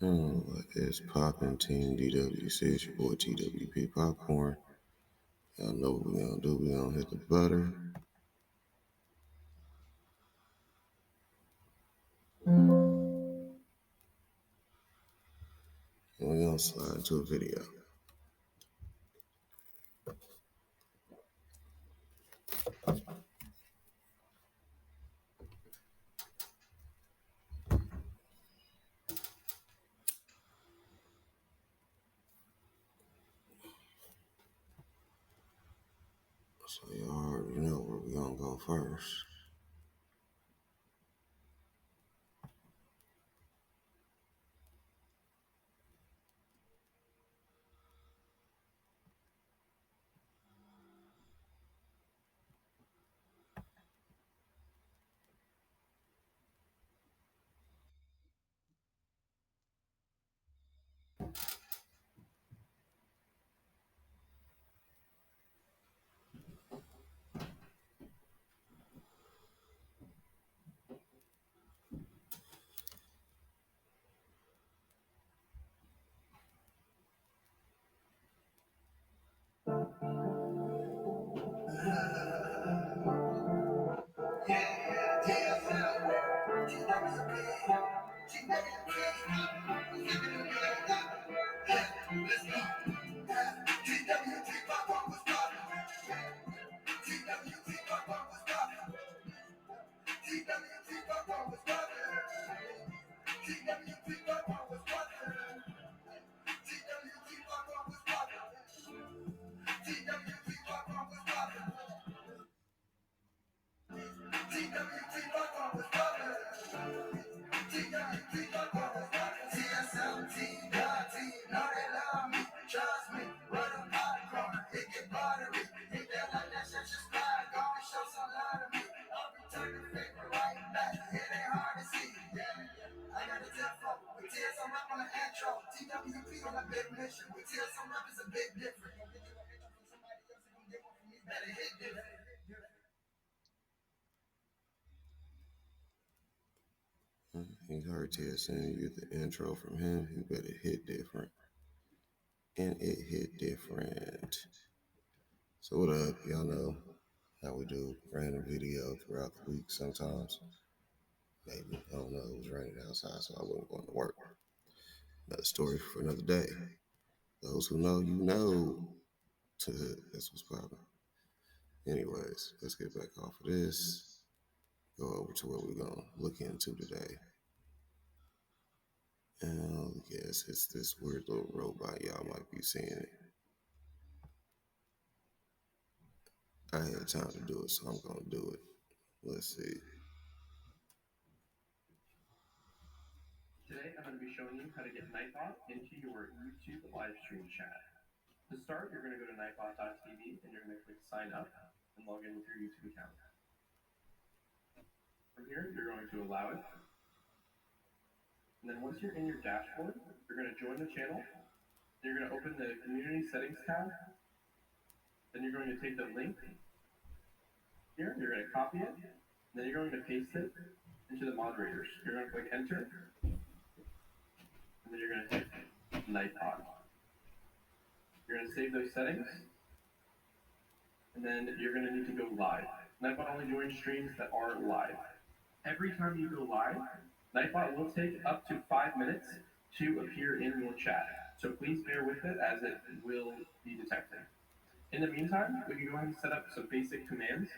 What is poppin', Team DWC? It's your boy TWP Popcorn. Y'all know what we gonna do. We gonna hit the butter. And we gonna slide into a video. So y'all already know where we gonna go first. You heard Ted saying you get the intro from him, you better hit different. And it hit different. So what up, y'all know how we do random video throughout the week sometimes. Maybe, I don't know, it was raining outside so I wasn't going to work. Another story for another day. Those who know, you know. That's what's popping. Anyways, let's get back off of this. Go over to what we're going to look into today. And yes, it's this weird little robot. Y'all might be seeing it. I had time to do it, so I'm going to do it. Let's see. Today, I'm going to be showing you how to get Nightbot into your YouTube live stream chat. To start, you're going to go to nightbot.tv and you're going to click sign up and log in with your YouTube account. From here, you're going to allow it. And then once you're in your dashboard, you're going to join the channel. You're going to open the community settings tab. Then you're going to take the link here. You're going to copy it. And then you're going to paste it into the moderators. You're going to click enter. And then you're going to hit Nightbot. You're going to save those settings. And then you're going to need to go live. Nightbot only joins streams that are live. Every time you go live, Nightbot will take up to 5 minutes to appear in your chat. So please bear with it as it will be detected. In the meantime, we can go ahead and set up some basic commands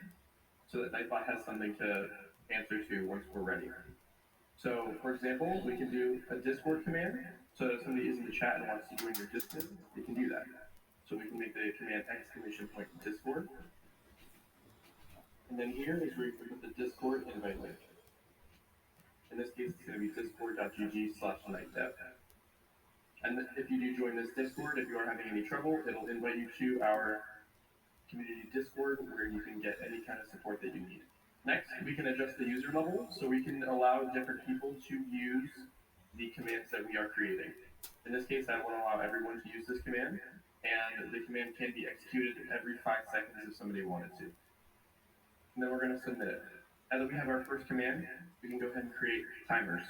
so that Nightbot has something to answer to once we're ready. So, for example, we can do a Discord command. So if somebody is in the chat and wants to join your Discord, they can do that. So we can make the command !Discord. And then here is where you can put the Discord invite link. In this case, it's going to be discord.gg/nightdev. And if you do join this Discord, if you are having any trouble, it'll invite you to our community Discord where you can get any kind of support that you need. Next, we can adjust the user level, so we can allow different people to use the commands that we are creating. In this case, I want to allow everyone to use this command, and the command can be executed every 5 seconds if somebody wanted to. And then we're going to submit it. Now that we have our first command, we can go ahead and create timers.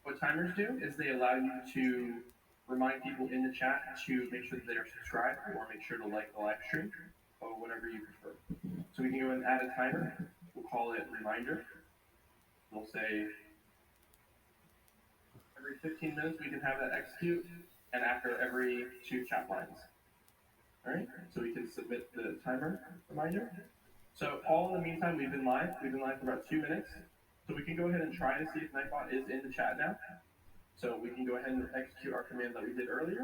What timers do is they allow you to remind people in the chat to make sure that they are subscribed or make sure to like the live stream or whatever you prefer. So we can go ahead and add a timer. We'll call it reminder. We'll say every 15 minutes we can have that execute, and after every 2 chat lines. All right, so we can submit the timer reminder. So all in the meantime, we've been live. We've been live for about 2 minutes. So we can go ahead and try to see if Nightbot is in the chat now. So we can go ahead and execute our command that we did earlier.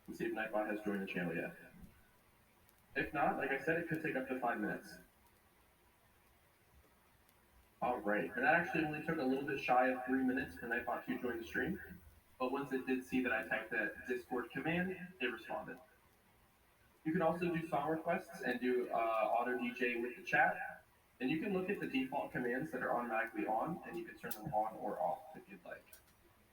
And see if Nightbot has joined the channel yet. If not, like I said, it could take up to 5 minutes. All right, and that actually only took a little bit shy of 3 minutes for Nightbot to join the stream. But once it did see that I typed that Discord command, it responded. You can also do song requests and do auto DJ with the chat. And you can look at the default commands that are automatically on, and you can turn them on or off if you'd like.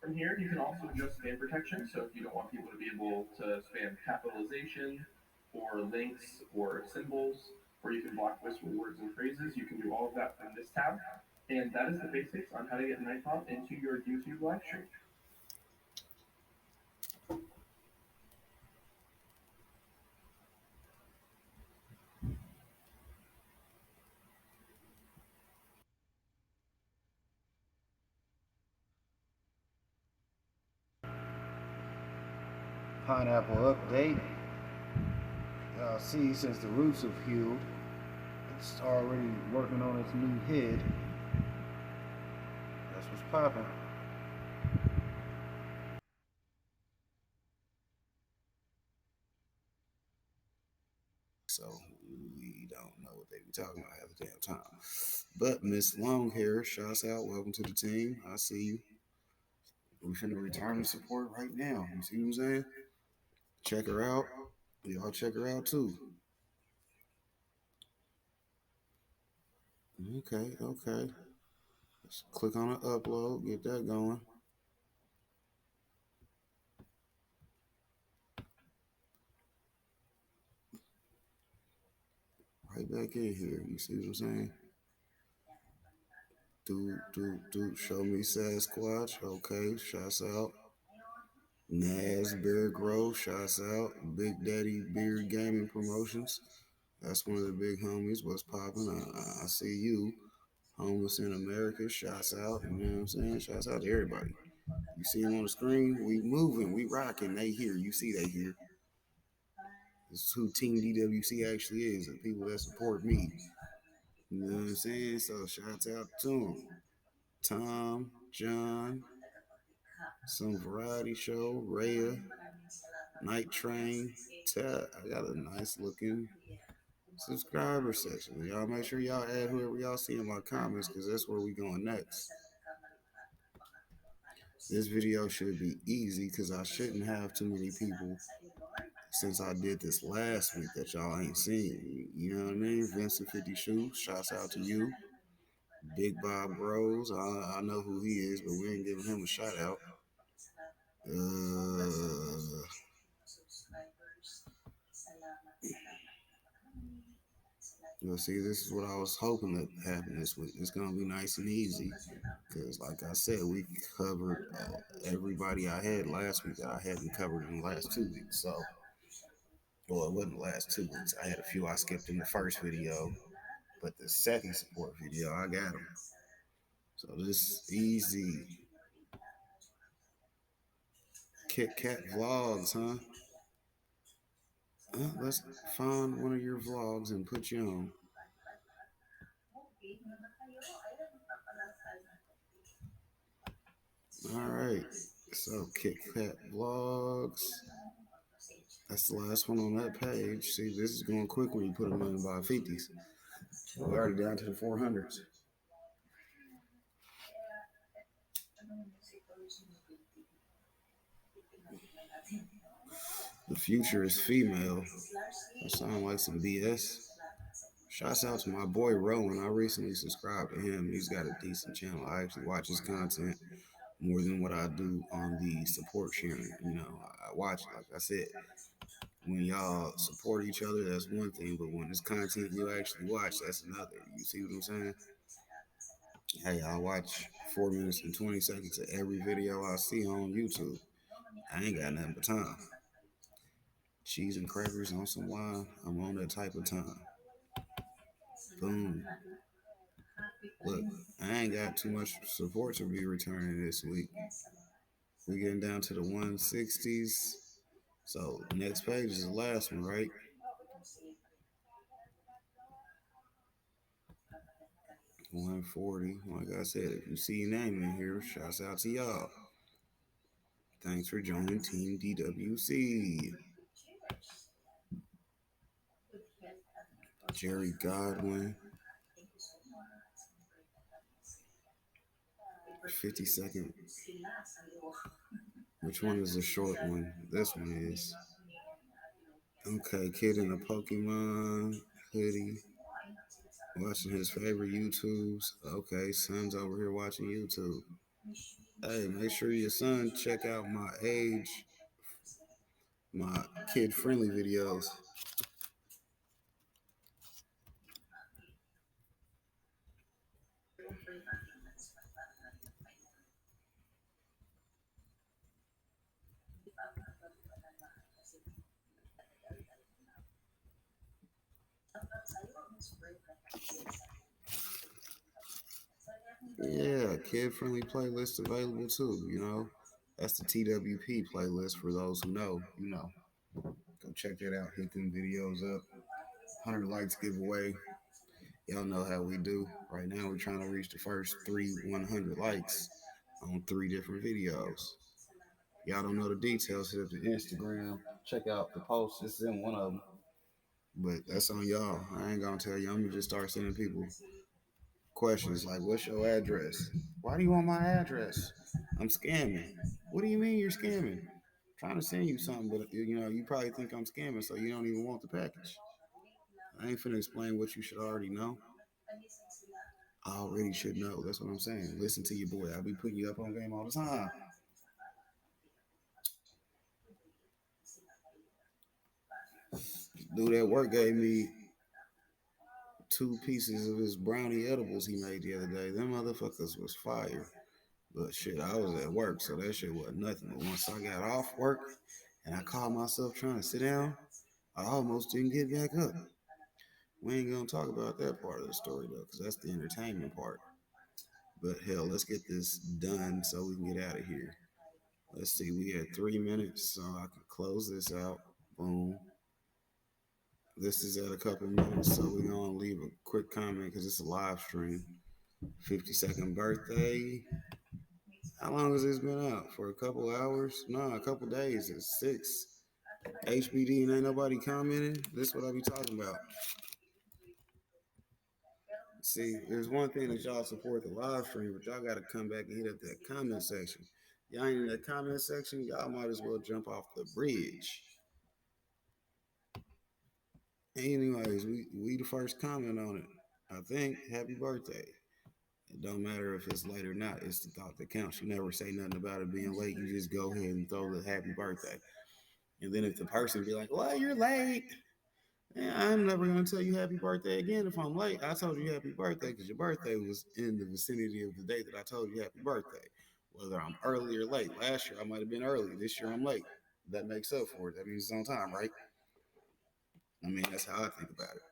From here, you can also adjust spam protection. So if you don't want people to be able to spam capitalization or links or symbols, or you can block whisper words and phrases, you can do all of that from this tab. And that is the basics on how to get Nightbot into your YouTube live stream. Pineapple update. Y'all see, since the roots have healed, it's already working on its new head. That's what's popping. So we don't know what they be talking about half the damn time. But Miss Longhair, shouts out, welcome to the team. I see you. We finna return the support right now. You see what I'm saying? Check her out. Y'all check her out too. Okay. Let's click on the upload, get that going. Right back in here. You see what I'm saying? Show me Sasquatch. Okay, shouts out. Naz Bear Grow, shouts out. Big Daddy Beard Gaming Promotions. That's one of the big homies. What's popping? I see you. Homeless in America, shouts out. You know what I'm saying? Shouts out to everybody. You see them on the screen? We moving, we rocking. They here. You see they here. This is who Team DWC actually is, the people that support me. You know what I'm saying? So shouts out to them. Tom, John, some variety show, Rhea, Night Train, Ted. I got a nice looking subscriber section. Y'all make sure y'all add whoever y'all see in my comments, because that's where we going next. This video should be easy because I shouldn't have too many people since I did this last week that y'all ain't seen. You know what I mean? Vincent 50 Shoes, shouts out to you. Big Bob Groves. I know who he is, but we ain't giving him a shout out. You'll see, this is what I was hoping to happen this week. It's gonna be nice and easy, because like I said, we covered everybody I had last week that I hadn't covered in the last 2 weeks. So, well, it wasn't the last 2 weeks. I had a few I skipped in the first video, but the second support video, I got them. So this easy. Kit Kat vlogs, huh? Let's find one of your vlogs and put you on. All right, so Kit Kat vlogs. That's the last one on that page. See, this is going quick when you put them in by 50s. We're already down to the 400s. The future is female. That sounds like some BS. Shouts out to my boy Rowan. I recently subscribed to him. He's got a decent channel. I actually watch his content more than what I do on the support sharing. You know, I watch it, like I said. When y'all support each other, that's one thing, but when it's content you actually watch, that's another. You see what I'm saying? Hey, I watch 4 minutes and 20 seconds of every video I see on YouTube. I ain't got nothing but time. Cheese and crackers on some wine, I'm on that type of time. Boom. Look, I ain't got too much support to be returning this week. We're getting down to the 160s. So next page is the last one, right? $140. Like I said, if you see your name in here, shouts out to y'all. Thanks for joining Team DWC. Jerry Godwin. 50-second. Which one is the short one? This one is. Okay, kid in a Pokemon hoodie. Watching his favorite YouTubes. Okay, son's over here watching YouTube. Hey, make sure your son check out my kid-friendly videos. Yeah, kid-friendly playlist available too, you know. That's the TWP playlist for those who know, you know. Go check that out, hit them videos up. 100 likes giveaway. Y'all know how we do. Right now we're trying to reach the first 100 likes on 3 different videos. Y'all don't know the details, hit up the Instagram. Check out the post. This is in one of them. But that's on y'all. I ain't gonna tell you. I'm gonna just start sending people questions like, what's your address? Why do you want my address? I'm scamming. What do you mean you're scamming? I'm trying to send you something, but you know, you probably think I'm scamming, so you don't even want the package. I ain't finna explain what you should already know. I already should know. That's what I'm saying. Listen to your boy. I'll be putting you up on game all the time. Dude at work gave me 2 pieces of his brownie edibles he made the other day. Them motherfuckers was fire. But shit, I was at work, so that shit wasn't nothing. But once I got off work and I caught myself trying to sit down, I almost didn't get back up. We ain't gonna talk about that part of the story though, because that's the entertainment part. But hell, let's get this done so we can get out of here. Let's see, we had 3 minutes, so I can close this out. Boom. This is at a couple minutes, so we're gonna leave a quick comment because it's a live stream. 52nd birthday. How long has this been out? For a couple hours? No, a couple days. It's 6. HBD and ain't nobody commenting. This is what I be talking about. See, there's one thing that y'all support the live stream, but y'all gotta come back and hit up that comment section. Y'all ain't in that comment section, y'all might as well jump off the bridge. Anyways, we the first comment on it. I think. Happy birthday. It don't matter if it's late or not. It's the thought that counts. You never say nothing about it being late. You just go ahead and throw the happy birthday. And then if the person be like, well, you're late. Yeah, I'm never going to tell you happy birthday again if I'm late. I told you happy birthday because your birthday was in the vicinity of the day that I told you happy birthday. Whether I'm early or late. Last year I might have been early. This year I'm late. That makes up for it. That means it's on time, right? I mean, that's how I think about it.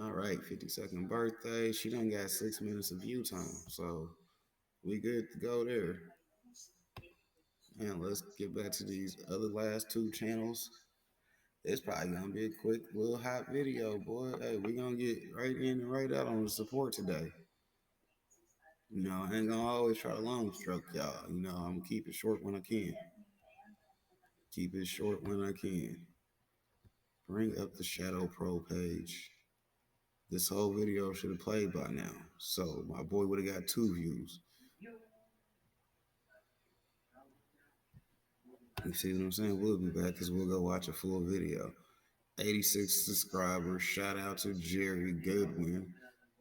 All right, 52nd birthday. She done got 6 minutes of view time, so we good to go there. And let's get back to these other last two channels. It's probably gonna be a quick little hot video, boy. Hey, we gonna get right in and right out on the support today. You know, I ain't gonna always try to long stroke y'all. You know, I'm gonna keep it short when I can. Keep it short when I can. Bring up the Shadow Pro page. This whole video should have played by now. So my boy would have got 2 views. You see what I'm saying? We'll be back because we'll go watch a full video. 86 subscribers. Shout out to Jerry Goodwin.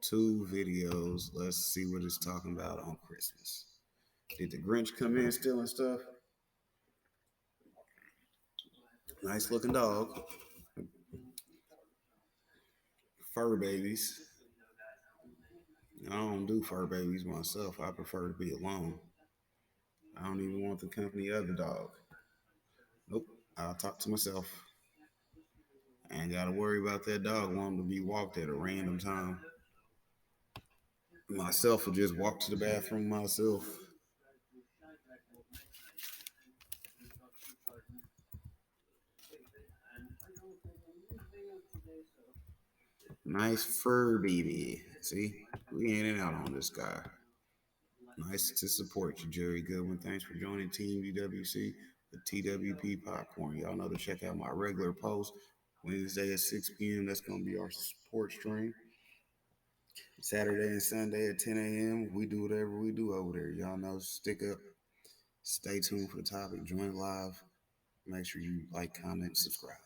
2 videos. Let's see what it's talking about on Christmas. Did the Grinch come in stealing stuff? Nice looking dog. Fur babies. I don't do fur babies myself. I prefer to be alone. I don't even want the company of the dog. Nope. I'll talk to myself. I ain't got to worry about that dog wanting to be walked at a random time. Myself will just walk to the bathroom myself. Nice fur baby. See, we in and out on this guy. Nice to support you, Jerry Goodwin. Thanks for joining Team DWC, the TWP Popcorn. Y'all know to check out my regular post Wednesday at 6 p.m. That's going to be our support stream. Saturday and Sunday at 10 a.m. We do whatever we do over there. Y'all know, stick up. Stay tuned for the topic. Join live. Make sure you like, comment, subscribe.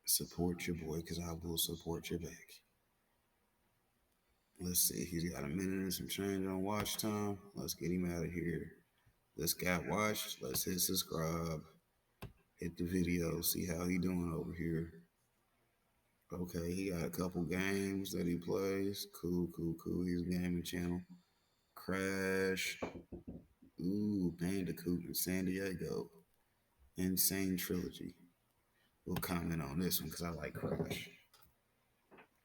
Support your boy because I will support your back. Let's see. He's got a minute and some change on watch time. Let's get him out of here. This guy watched. Let's hit subscribe. Hit the video. See how he doing over here. Okay, he got a couple games that he plays. Cool. He's a gaming channel. Crash. Ooh, Bandicoot in San Diego. Insane Trilogy. We'll comment on this one because I like Crash.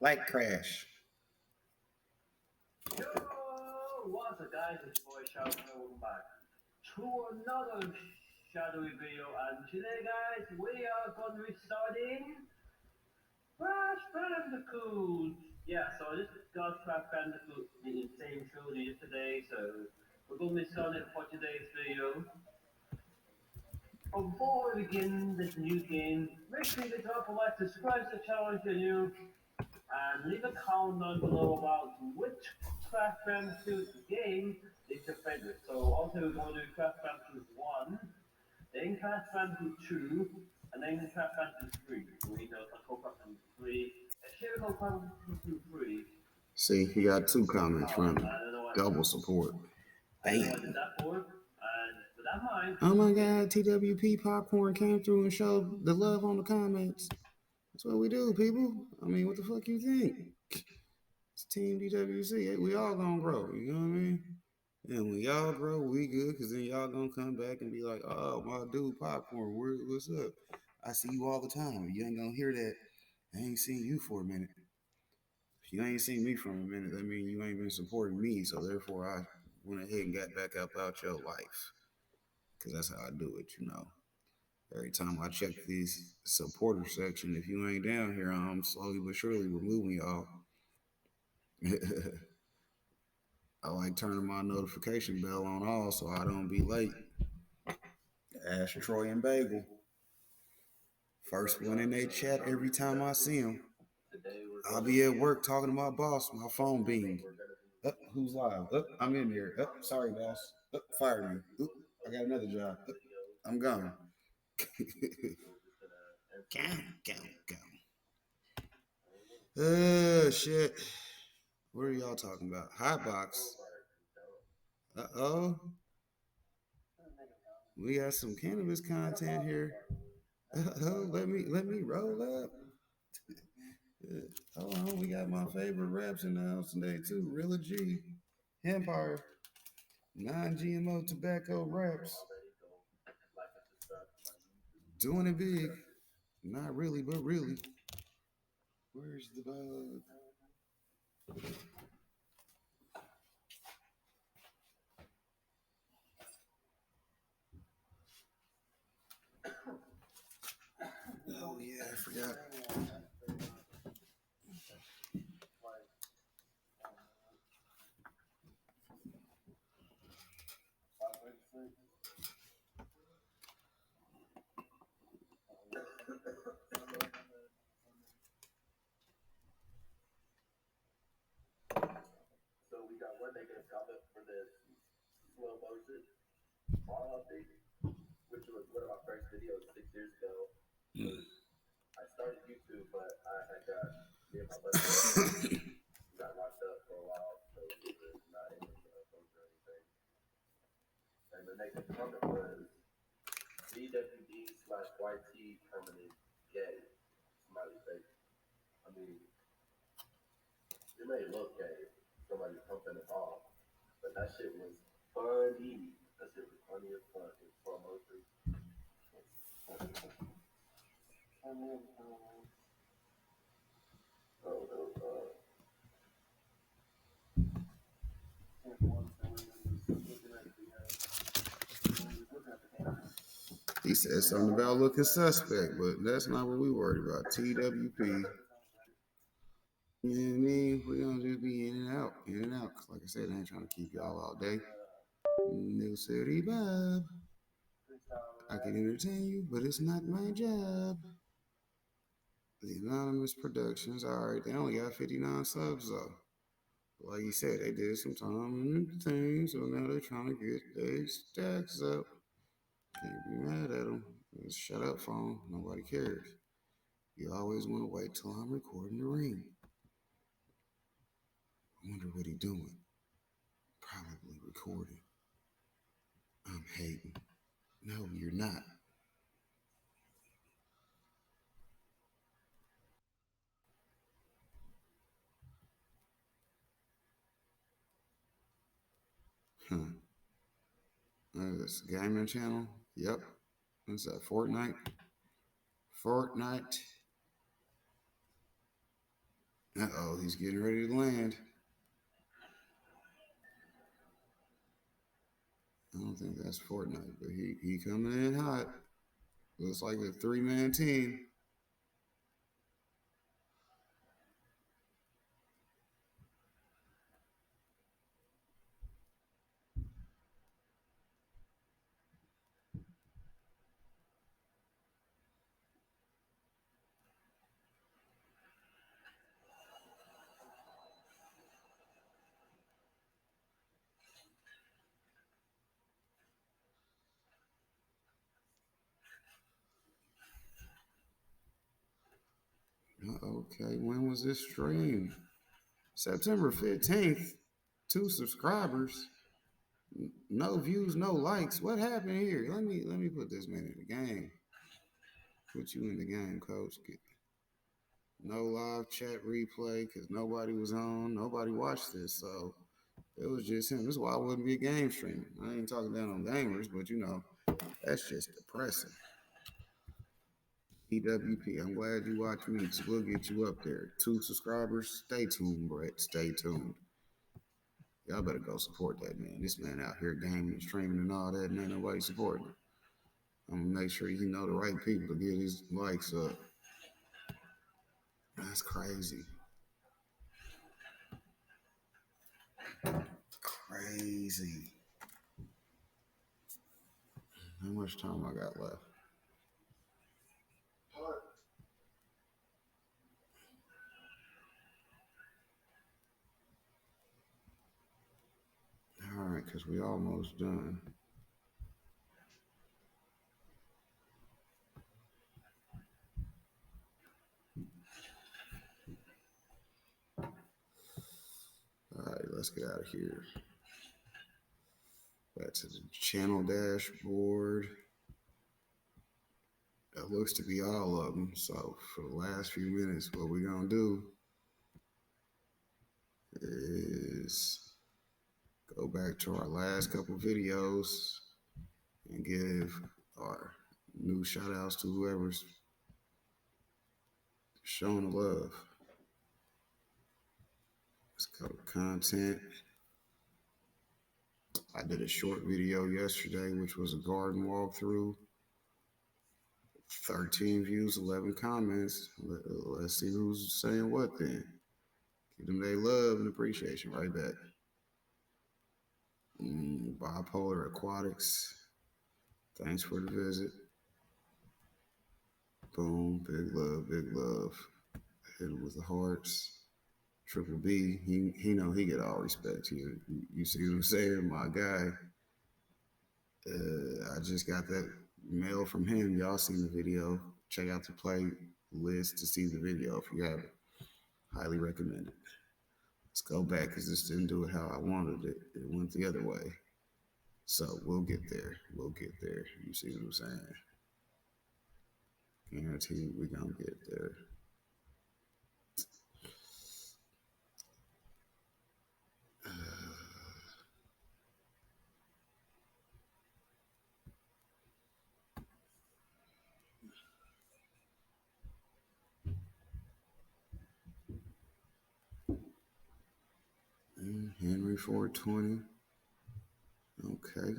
Like Crash. Yo, what's up guys, it's boy Shadow, welcome back to another shadowy video, and today guys, we are going to be starting Crash Bandicoot. Yeah, so this got Crash Bandicoot the Insane Trilogy yesterday, so we're going to be starting for today's video. Before we begin this new game, make sure you drop a like, subscribe to the channel if you're new, and leave a comment down below about which Crash Bandicoot game is your favorite. So also we're going to do Crash Bandicoot 1, then Crash Bandicoot 2, and then Crash Bandicoot 3. So we know Crash Bandicoot 3. Here we go, Crash Bandicoot 3. See, he got 2 comments from me. Double support. Bam. Oh my God, TWP Popcorn came through and showed the love on the comments. That's what we do, people. I mean, what the fuck you think? It's Team DWC. We all gonna grow, you know what I mean? And when y'all grow, we good, because then y'all gonna come back and be like, oh, my dude Popcorn, what's up? I see you all the time. You ain't gonna hear that. I ain't seen you for a minute. If you ain't seen me for a minute, that means you ain't been supporting me, so therefore I went ahead and got back up out your life. Because that's how I do it, you know. Every time I check these supporter section, if you ain't down here, I'm slowly but surely removing y'all. I like turning my notification bell on all so I don't be late. Ash, Troy, and Bagel. First one in their chat every time I see them. I'll be at work talking to my boss. My phone bing. Who's live? I'm in there. Sorry, boss. Fire me. I got another job. I'm gone. Go. Shit. What are y'all talking about? Hotbox. Uh-oh. We got some cannabis content here. Uh-oh, let me roll up. Hold on, we got my favorite reps in the house today too. Rilla G, Empire, non-GMO tobacco reps. Doing it big. Not really, but really. Where's the bug? Oh yeah, I forgot. So we got one negative comment for this slow motion ball thing, which was one of my first videos 6 years ago. I started YouTube, but I got me and my buddy got locked up for a while, so we were not able to post or anything. And the negative comment was DWD/YT permanent gay smiley face. I mean, it may look gay, somebody pumping it off, but that shit was funny. That shit was funny as fuck. It was slow motion. He said something about looking suspect, but that's not what we worried about. TWP. You know what I mean? We're gonna just be in and out, in and out. 'Cause like I said, I ain't trying to keep y'all all day. No city Bob. I can entertain you, but it's not my job. The Anonymous Productions, alright, they only got 59 subs though. But like you said, they did some time in the thing, so now they're trying to get their stacks up. Can't be mad at them. Just shut up, phone. Nobody cares. You always want to wait till I'm recording the ring. I wonder what he doing. Probably recording. I'm hating. No, you're not. This gaming channel. Yep. What's that? Fortnite. Uh-oh, he's getting ready to land. I don't think that's Fortnite, but he coming in hot. Looks like a 3-man team. Okay, when was this stream? September 15th. 2 subscribers. No views, no likes. What happened here? Let me put this man in the game. Put you in the game, coach. No live chat replay because nobody was on. Nobody watched this, so it was just him. This is why I wouldn't be a game streamer. I ain't talking down on gamers, but you know, that's just depressing. EWP, I'm glad you watched me. We'll get you up there. 2 subscribers. Stay tuned, Brett. Stay tuned. Y'all better go support that man. This man out here gaming and streaming and all that, and ain't nobody supporting him. I'm gonna make sure you know the right people to get his likes up. That's crazy. Crazy. How much time I got left? All right, because we almost done. let's get out of here. Back to the channel dashboard. That looks to be all of them. So for the last few minutes, what we're gonna do is go back to our last couple videos and give our new shout outs to whoever's showing the love. Let's go to content. I did a short video yesterday, which was a garden walkthrough. 13 views, 11 comments. Let's see who's saying what then. Give them their love and appreciation right back. Bipolar Aquatics. Thanks for the visit. Boom. Big love, big love. Hit him with the hearts. Triple B, he know he get all respect here. You see what I'm saying? My guy. I just got that mail from him. Y'all seen the video. Check out the playlist to see the video if you haven't. Highly recommend it. Let's go back because this didn't do it how I wanted it. It went the other way. So we'll get there. We'll get there. You see what I'm saying? Guarantee we're going to get there. Henry 420. Okay.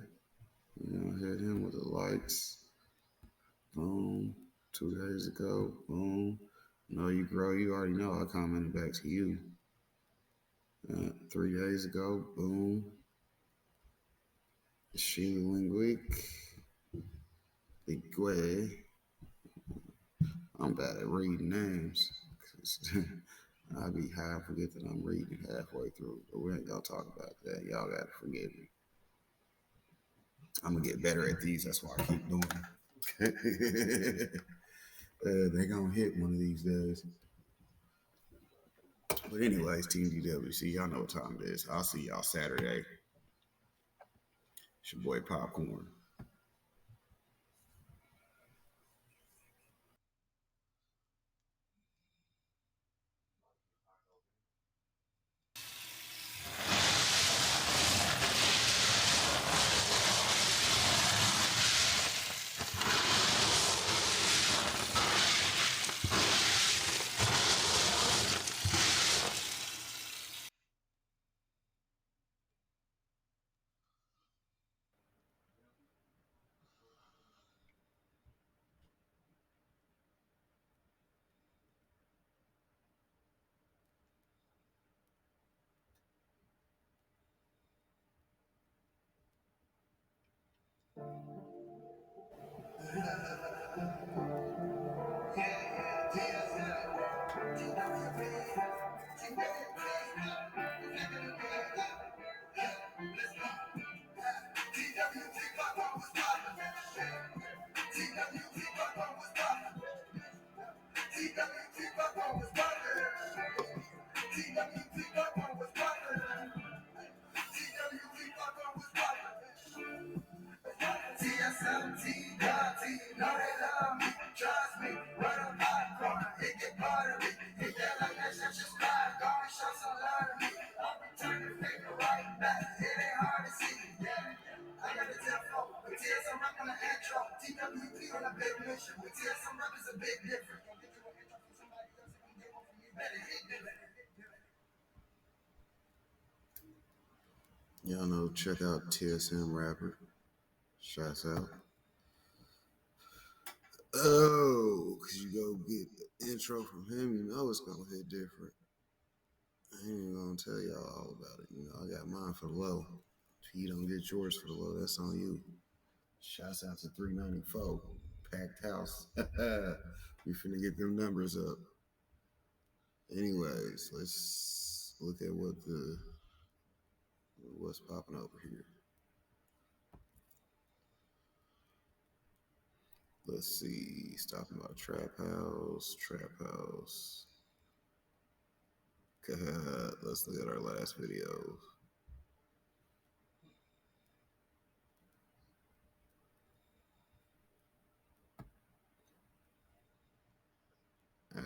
We're going to hit him with the likes. Boom. 2 days ago. Boom. Know you grow. You already know I commented back to you. 3 days ago. Boom. She Linguique. Ligue. I'm bad at reading names. I'll be high and forget that I'm reading halfway through. But we ain't going to talk about that. Y'all got to forgive me. I'm going to get better at these. That's why I keep doing it. They're going to hit one of these days. But anyways, Team DWC, y'all know what time it is. I'll see y'all Saturday. It's your boy Popcorn. Y'all know, check out TSM Rapper. Shouts out. Oh, because you go get the intro from him, you know it's going to hit different. I ain't even going to tell y'all all about it. You know, I got mine for the low. If you don't get yours for the low, that's on you. Shouts out to 394. Packed house. We finna get them numbers up. Anyways, let's look at what's popping over here. Let's see. Stopping by Trap House. God, let's look at our last videos.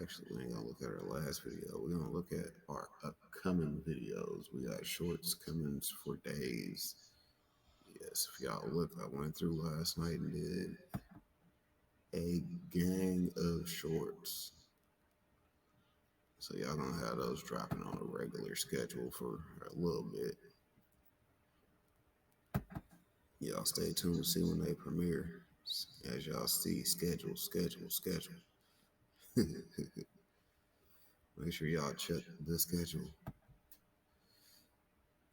actually, we ain't gonna look at our last video. We're gonna look at our upcoming videos. We got shorts coming for days. Yes, if y'all look, I went through last night and did a gang of shorts. So y'all gonna have those dropping on a regular schedule for a little bit. Y'all stay tuned to see when they premiere. As y'all see, schedule. Make sure y'all check the schedule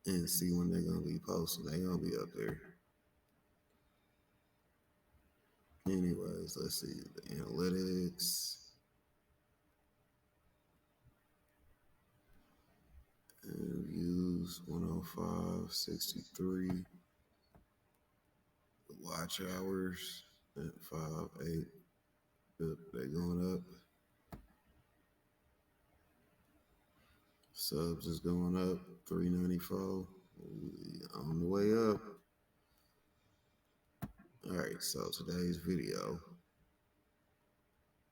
and see when they're gonna be posting. They're gonna be up there. Anyways, let's see the analytics. And views 105, 63. The watch hours at 5, 8. They're going up. Subs is going up, 394. On the way up. All right, so today's video.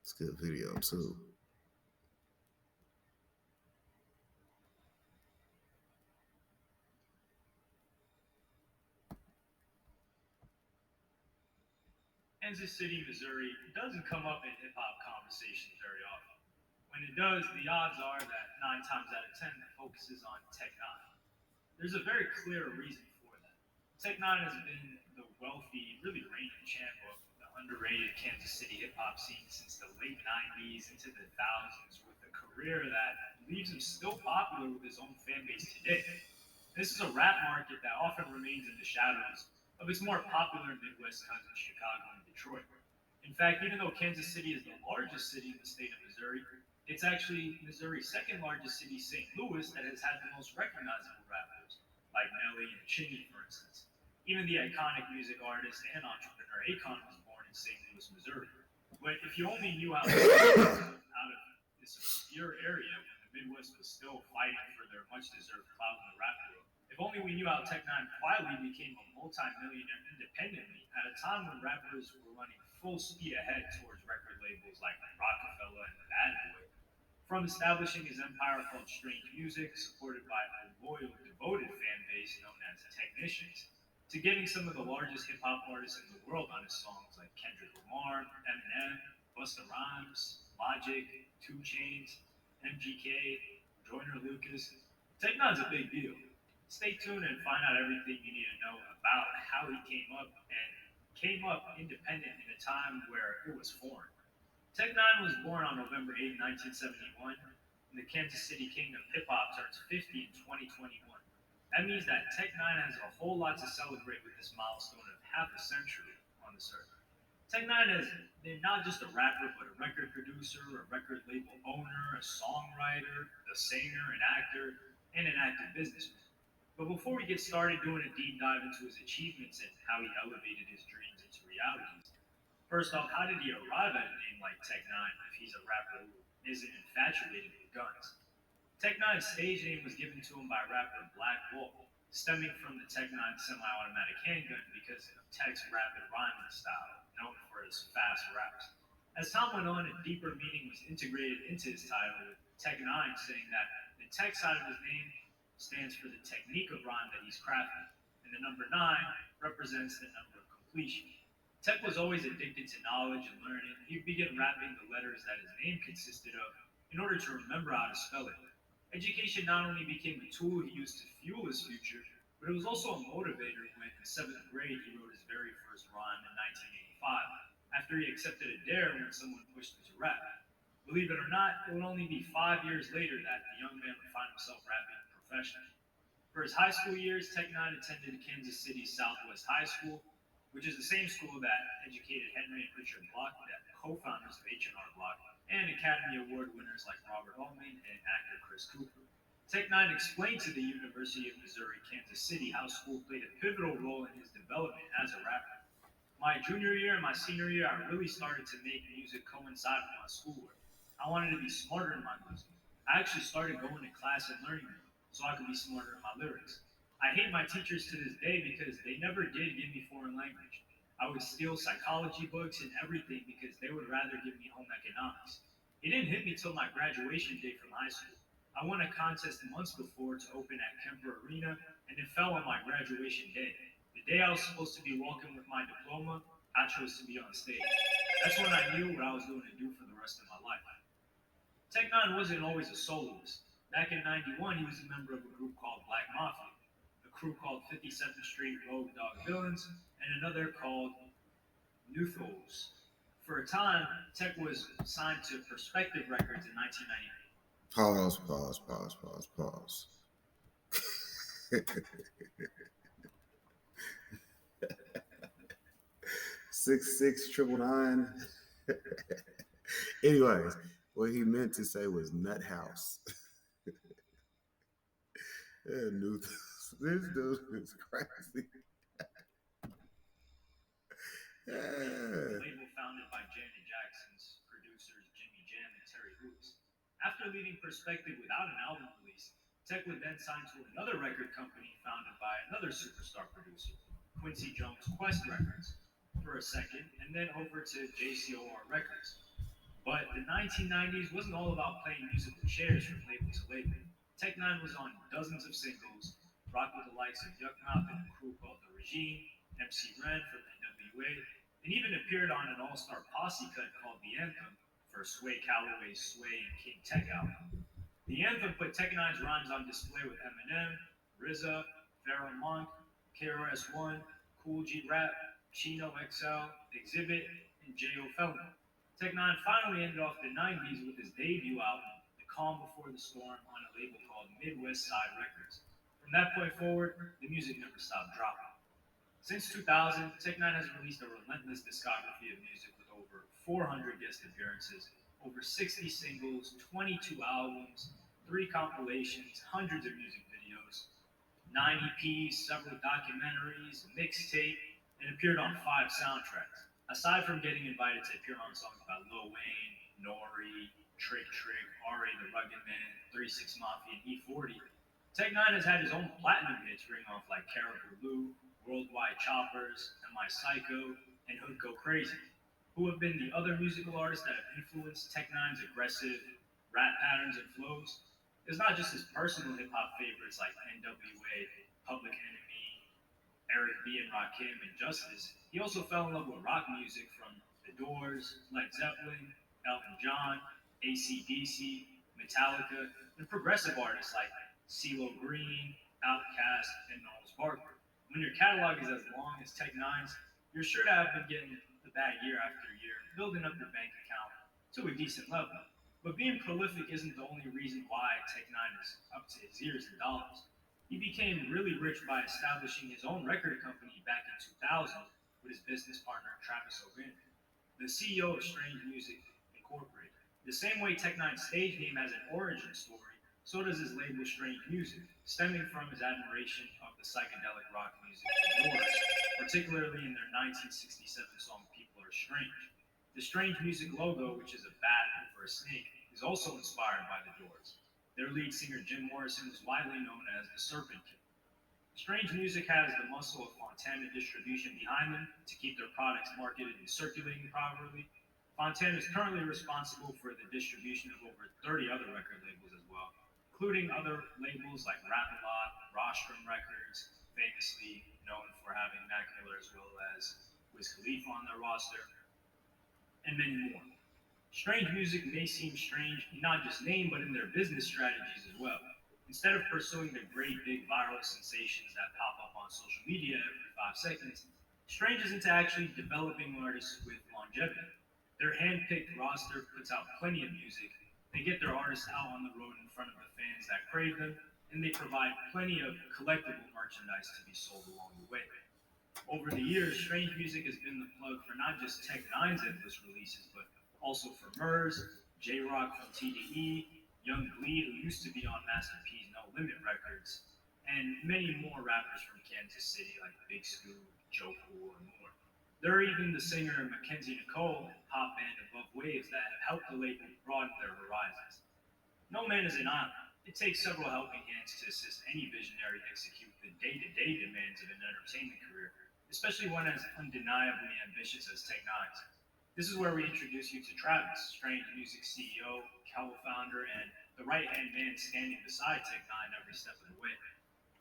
It's a good video too. Kansas City, Missouri doesn't come up in hip-hop conversations very often. When it does, the odds are that 9 times out of 10 it focuses on Tech 9. There's a very clear reason for that. Tech 9 has been the wealthy, really reigning champ of the underrated Kansas City hip-hop scene since the late 90s into the thousands, with a career that leaves him still popular with his own fan base today. This is a rap market that often remains in the shadows of its more popular Midwest cousins, Chicago and Detroit. In fact, even though Kansas City is the largest city in the state of Missouri, it's actually Missouri's second largest city, St. Louis, that has had the most recognizable rappers, like Nelly and Chingy, for instance. Even the iconic music artist and entrepreneur Akon was born in St. Louis, Missouri. But if you only knew how out of this obscure area when the Midwest was still fighting for their much-deserved clout in the rap world, if only we knew how Tech 9 quietly became a multi-millionaire independently at a time when rappers were running full speed ahead towards record labels like Rockefeller and Bad Boy. From establishing his empire called Strange Music, supported by a loyal, devoted fan base known as Technicians, to getting some of the largest hip-hop artists in the world on his songs like Kendrick Lamar, Eminem, Busta Rhymes, Logic, 2 Chainz, MGK, Joyner Lucas. Tech 9's a big deal. Stay tuned and find out everything you need to know about how he came up independent in a time where it was foreign. Tech 9 was born on November 8, 1971, and the Kansas City King of Hip Hop turns 50 in 2021. That means that Tech 9 has a whole lot to celebrate with this milestone of half a century on the circuit. Tech 9 has been not just a rapper, but a record producer, a record label owner, a songwriter, a singer, an actor, and an active businessman. But before we get started doing a deep dive into his achievements and how he elevated his dreams into realities, first off, how did he arrive at a name like Tech 9 if he's a rapper who isn't infatuated with guns? Tech 9's stage name was given to him by rapper Black Wolf, stemming from the Tech 9 semi-automatic handgun because of Tech's rapid rhyming style, known for his fast raps. As time went on, a deeper meaning was integrated into his title, with Tech 9 saying that the Tech side of his name stands for the technique of rhyme that he's crafting, and the number 9 represents the number of completion. Tech was always addicted to knowledge and learning. He began rapping the letters that his name consisted of in order to remember how to spell it. Education not only became a tool he used to fuel his future, but it was also a motivator when in 7th grade he wrote his very first rhyme in 1985, after he accepted a dare when someone pushed him to rap. Believe it or not, it would only be 5 years later that the young man would find himself rapping professionally. For his high school years, Tech 9 attended Kansas City's Southwest High School, which is the same school that educated Henry and Richard Block, the co-founders of H&R Block, and Academy Award winners like Robert Altman and actor Chris Cooper. Tech 9 explained to the University of Missouri, Kansas City how school played a pivotal role in his development as a rapper. My junior year and my senior year, I really started to make music coincide with my schoolwork. I wanted to be smarter in my music. I actually started going to class and learning them so I could be smarter in my lyrics. I hate my teachers to this day because they never did give me foreign language. I would steal psychology books and everything because they would rather give me home economics. It didn't hit me till my graduation day from high school. I won a contest months before to open at Kemper Arena, and it fell on my graduation day. The day I was supposed to be walking with my diploma, I chose to be on stage. That's when I knew what I was going to do for the rest of my life. Tech Nine wasn't always a soloist. Back in '91, he was a member of a group called Black Mafia, a crew called 57th Street Road Dog Villains, and another called Nuthos. For a time, Tech was signed to Perspective Records in 1998. Pause, pause, pause, pause, pause. 66999. Anyways, what he meant to say was nut house. This dude is crazy. The label founded by Janet Jackson's producers Jimmy Jam and Terry Lewis. After leaving Perspective without an album release, Tech would then sign to another record company founded by another superstar producer, Quincy Jones Quest Records, for a second, and then over to JCOR Records. But the 1990s wasn't all about playing musical chairs from label to label. Tech Nine was on dozens of singles, rocked with the likes of Yuck Mouth and a crew called The Regime, MC Ren from NWA, and even appeared on an all-star posse cut called The Anthem for Sway Calloway's Sway and King Tech album. The Anthem put Tech Nine's rhymes on display with Eminem, RZA, Pharoah Monk, KRS-One, Cool G Rap, Chino XL, Exhibit, and J.O. Felon. Tech Nine finally ended off the 90s with his debut album, The Calm Before the Storm, on a label called Midwest Side Records. From that point forward, the music never stopped dropping. Since 2000, Tech Nine has released a relentless discography of music with over 400 guest appearances, over 60 singles, 22 albums, 3 compilations, hundreds of music videos, 9 EPs, several documentaries, a mixtape, and appeared on 5 soundtracks. Aside from getting invited to appear on songs by Lil Wayne, Nori, Trick Trick, R.A. the Rugged Man, 3-6 Mafia, and E40, Tech Nine has had his own platinum hits ring off like Caribou Lou, Worldwide Choppers, Am I Psycho, and Hood Go Crazy. Who have been the other musical artists that have influenced Tech Nine's aggressive rap patterns and flows? It's not just his personal hip-hop favorites like NWA, Public Enemy, Eric B. and Rakim, and Justice. He also fell in love with rock music from The Doors, Led Zeppelin, Elton John, AC/DC, Metallica, and progressive artists like CeeLo Green, Outkast, and Gnarls Barkley. When your catalog is as long as Tech Nine's, you're sure to have been getting the bag year after year, building up your bank account to a decent level. But being prolific isn't the only reason why Tech Nine is up to his ears in dollars. He became really rich by establishing his own record company back in 2000 with his business partner Travis O'Bannon, the CEO of Strange Music Incorporated. The same way Tech Nine's stage name has an origin story, so does his label Strange Music, stemming from his admiration of the psychedelic rock music of The Doors, particularly in their 1967 song People Are Strange. The Strange Music logo, which is a bat over a snake, is also inspired by The Doors. Their lead singer Jim Morrison was widely known as the Serpent King. Strange Music has the muscle of Fontana Distribution behind them to keep their products marketed and circulating properly. Fontana is currently responsible for the distribution of over 30 other record labels as well, including other labels like Rap-A-Lot, Rostrum Records, famously known for having Mac Miller as well as Wiz Khalifa on their roster, and many more. Strange Music may seem strange in not just name, but in their business strategies as well. Instead of pursuing the great big viral sensations that pop up on social media every 5 seconds, Strange is into actually developing artists with longevity. Their hand-picked roster puts out plenty of music. They get their artists out on the road in front of the fans that crave them, and they provide plenty of collectible merchandise to be sold along the way. Over the years, Strange Music has been the plug for not just Tech Nine's endless releases, but also for Murs, J-Rock from TDE, Young Bleed, who used to be on Master P's No Limit Records, and many more rappers from Kansas City like Big Scoop, Joe Cool, and more. There are even the singer Mackenzie Nicole and pop band Above Waves that have helped the label broaden their horizons. No man is an island. It takes several helping hands to assist any visionary execute the day-to-day demands of an entertainment career, especially one as undeniably ambitious as Tech Nine's. This is where we introduce you to Travis, Strange Music CEO, co-founder, and the right-hand man standing beside Tech9 every step of the way.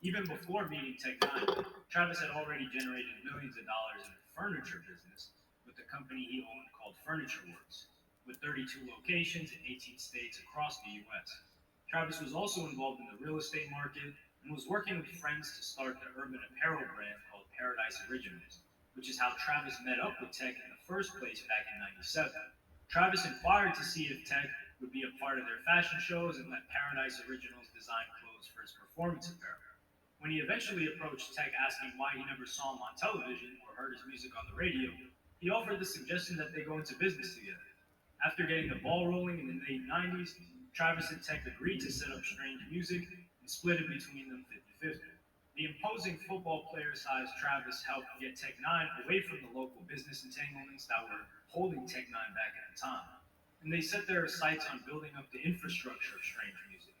Even before meeting Tech9, Travis had already generated millions of dollars in the furniture business with the company he owned called Furniture Works, with 32 locations in 18 states across the US. Travis was also involved in the real estate market and was working with friends to start the urban apparel brand called Paradise Originals, which is how Travis met up with Tech in the first place back in '97. Travis inquired to see if Tech would be a part of their fashion shows and let Paradise Originals design clothes for his performance apparel. When he eventually approached Tech asking why he never saw him on television or heard his music on the radio, he offered the suggestion that they go into business together. After getting the ball rolling in the late '90s, Travis and Tech agreed to set up Strange Music and split it between them 50-50. The imposing football player-sized Travis helped get Tech9 away from the local business entanglements that were holding Tech9 back at the time, and they set their sights on building up the infrastructure of Strange Music.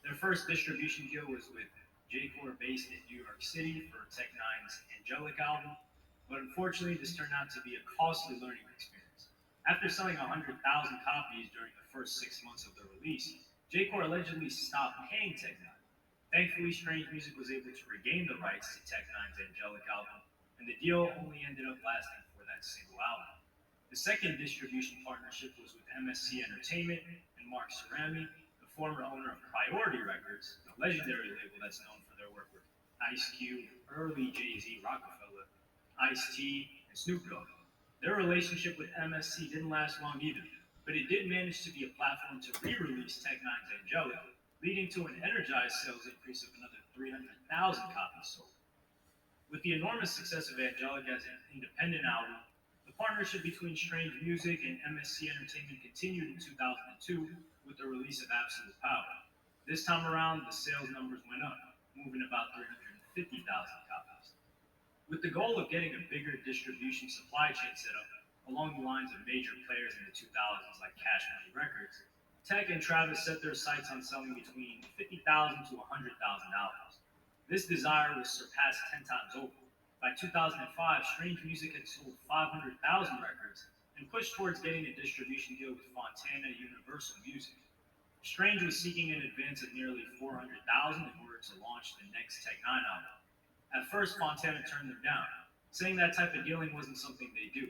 Their first distribution deal was with J-Core based in New York City for Tech9's Angelic album, but unfortunately this turned out to be a costly learning experience. After selling 100,000 copies during the first 6 months of the release, J-Core allegedly stopped paying Tech9. Thankfully, Strange Music was able to regain the rights to Tech9's Angelic album, and the deal only ended up lasting for that single album. The second distribution partnership was with MSC Entertainment and Mark Cerami, the former owner of Priority Records, a legendary label that's known for their work with Ice Cube, early Jay-Z, Rockefeller, Ice-T, and Snoop Dogg. Their relationship with MSC didn't last long either, but it did manage to be a platform to re-release Tech9's Angelic, leading to an energized sales increase of another 300,000 copies sold. With the enormous success of Angelic as an independent album, the partnership between Strange Music and MSC Entertainment continued in 2002 with the release of Absolute Power. This time around, the sales numbers went up, moving about 350,000 copies. With the goal of getting a bigger distribution supply chain set up along the lines of major players in the 2000s like Cash Money Records, Tech and Travis set their sights on selling between $50,000 to $100,000 albums. This desire was surpassed 10 times over. By 2005, Strange Music had sold 500,000 records and pushed towards getting a distribution deal with Fontana Universal Music. Strange was seeking an advance of nearly 400,000 in order to launch the next Tech9 album. At first, Fontana turned them down, saying that type of dealing wasn't something they do.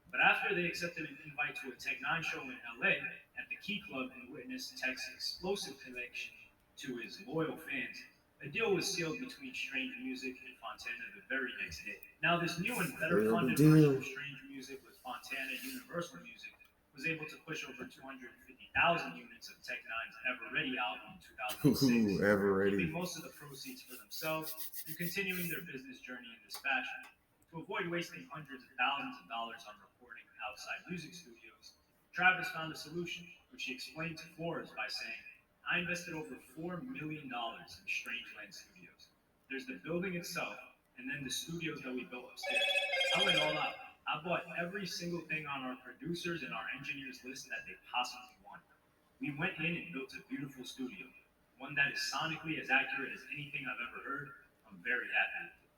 But after they accepted an invite to a Tech9 show in LA at the Key Club and witnessed Tech's explosive connection to his loyal fans, a deal was sealed between Strange Music and Fontana the very next day. Now, this new and better funded version of Strange Music with Fontana Universal Music was able to push over 250,000 units of Tech9's Ever Ready album in 2006, keeping most of the proceeds for themselves and continuing their business journey in this fashion. To avoid wasting hundreds of thousands of dollars on recording outside music studios, Travis found a solution, which he explained to Forbes by saying, "I invested over $4 million in Strangeland Studios. There's the building itself, and then the studios that we built upstairs. I went all out. I bought every single thing on our producers and our engineers list that they possibly wanted. We went in and built a beautiful studio, one that is sonically as accurate as anything I've ever heard. I'm very happy with it."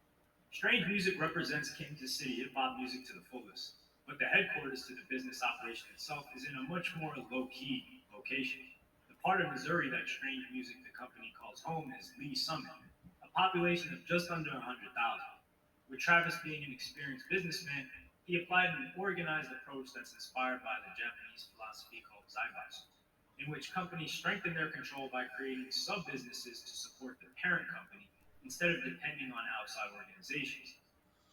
Strange Music represents Kansas City hip-hop music to the fullest, but the headquarters to the business operation itself is in a much more low-key location. The part of Missouri that Strange Music, the company, calls home is Lee Summit, a population of just under 100,000. With Travis being an experienced businessman, he applied an organized approach that's inspired by the Japanese philosophy called Zaibatsu, in which companies strengthen their control by creating sub-businesses to support the parent company instead of depending on outside organizations.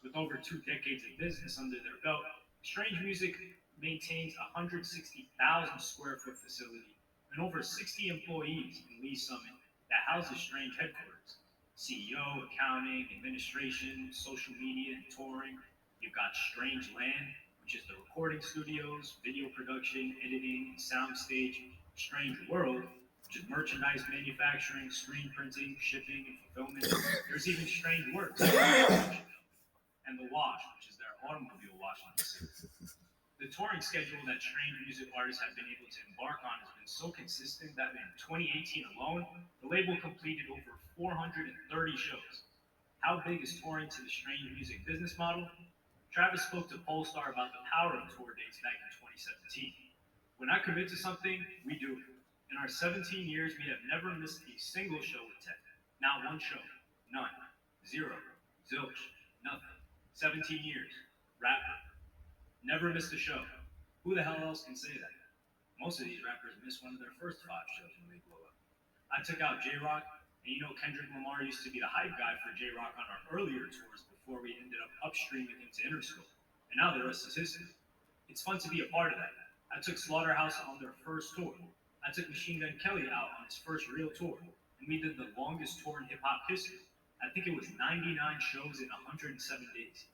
With over 2 decades of business under their belt, Strange Music maintains a 160,000 square foot facility and over 60 employees in Lee Summit that houses Strange headquarters. CEO, accounting, administration, social media, and touring. You've got Strange Land, which is the recording studios, video production, editing, and soundstage. Strange World, which is merchandise manufacturing, screen printing, shipping, and fulfillment. There's even Strange Works, and The Wash, which is their automobile washing facility. The touring schedule that Strange Music artists have been able to embark on has been so consistent that in 2018 alone, the label completed over 430 shows. How big is touring to the Strange Music business model? Travis spoke to Polestar about the power of tour dates back in 2017. When I commit to something, we do it. In our 17 years, we have never missed a single show with Tech. Not one show. None. Zero. Zilch. Nothing. 17 years. Rapper. Never missed a show. Who the hell else can say that? Most of these rappers miss one of their first 5 shows when they blow up. I took out J-Rock, and you know Kendrick Lamar used to be the hype guy for J-Rock on our earlier tours before we ended up upstreaming him to Interscope. And now the rest is history. It's fun to be a part of that. I took Slaughterhouse on their first tour. I took Machine Gun Kelly out on his first real tour, and we did the longest tour in hip-hop history. I think it was 99 shows in 107 days.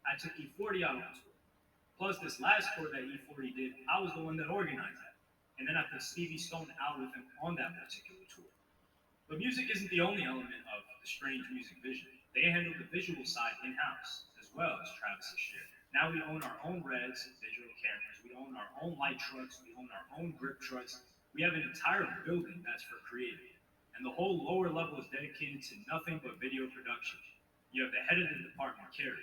I took E40 out on tour. Plus, this last tour that E40 did, I was the one that organized that. And then I put Stevie Stone out with him on that particular tour. But music isn't the only element of the Strange Music vision. They handle the visual side in-house, as well as Travis's share. Now we own our own Reds, digital cameras, we own our own light trucks, we own our own grip trucks. We have an entire building that's for creative. And the whole lower level is dedicated to nothing but video production. You have the head of the department, Carrie.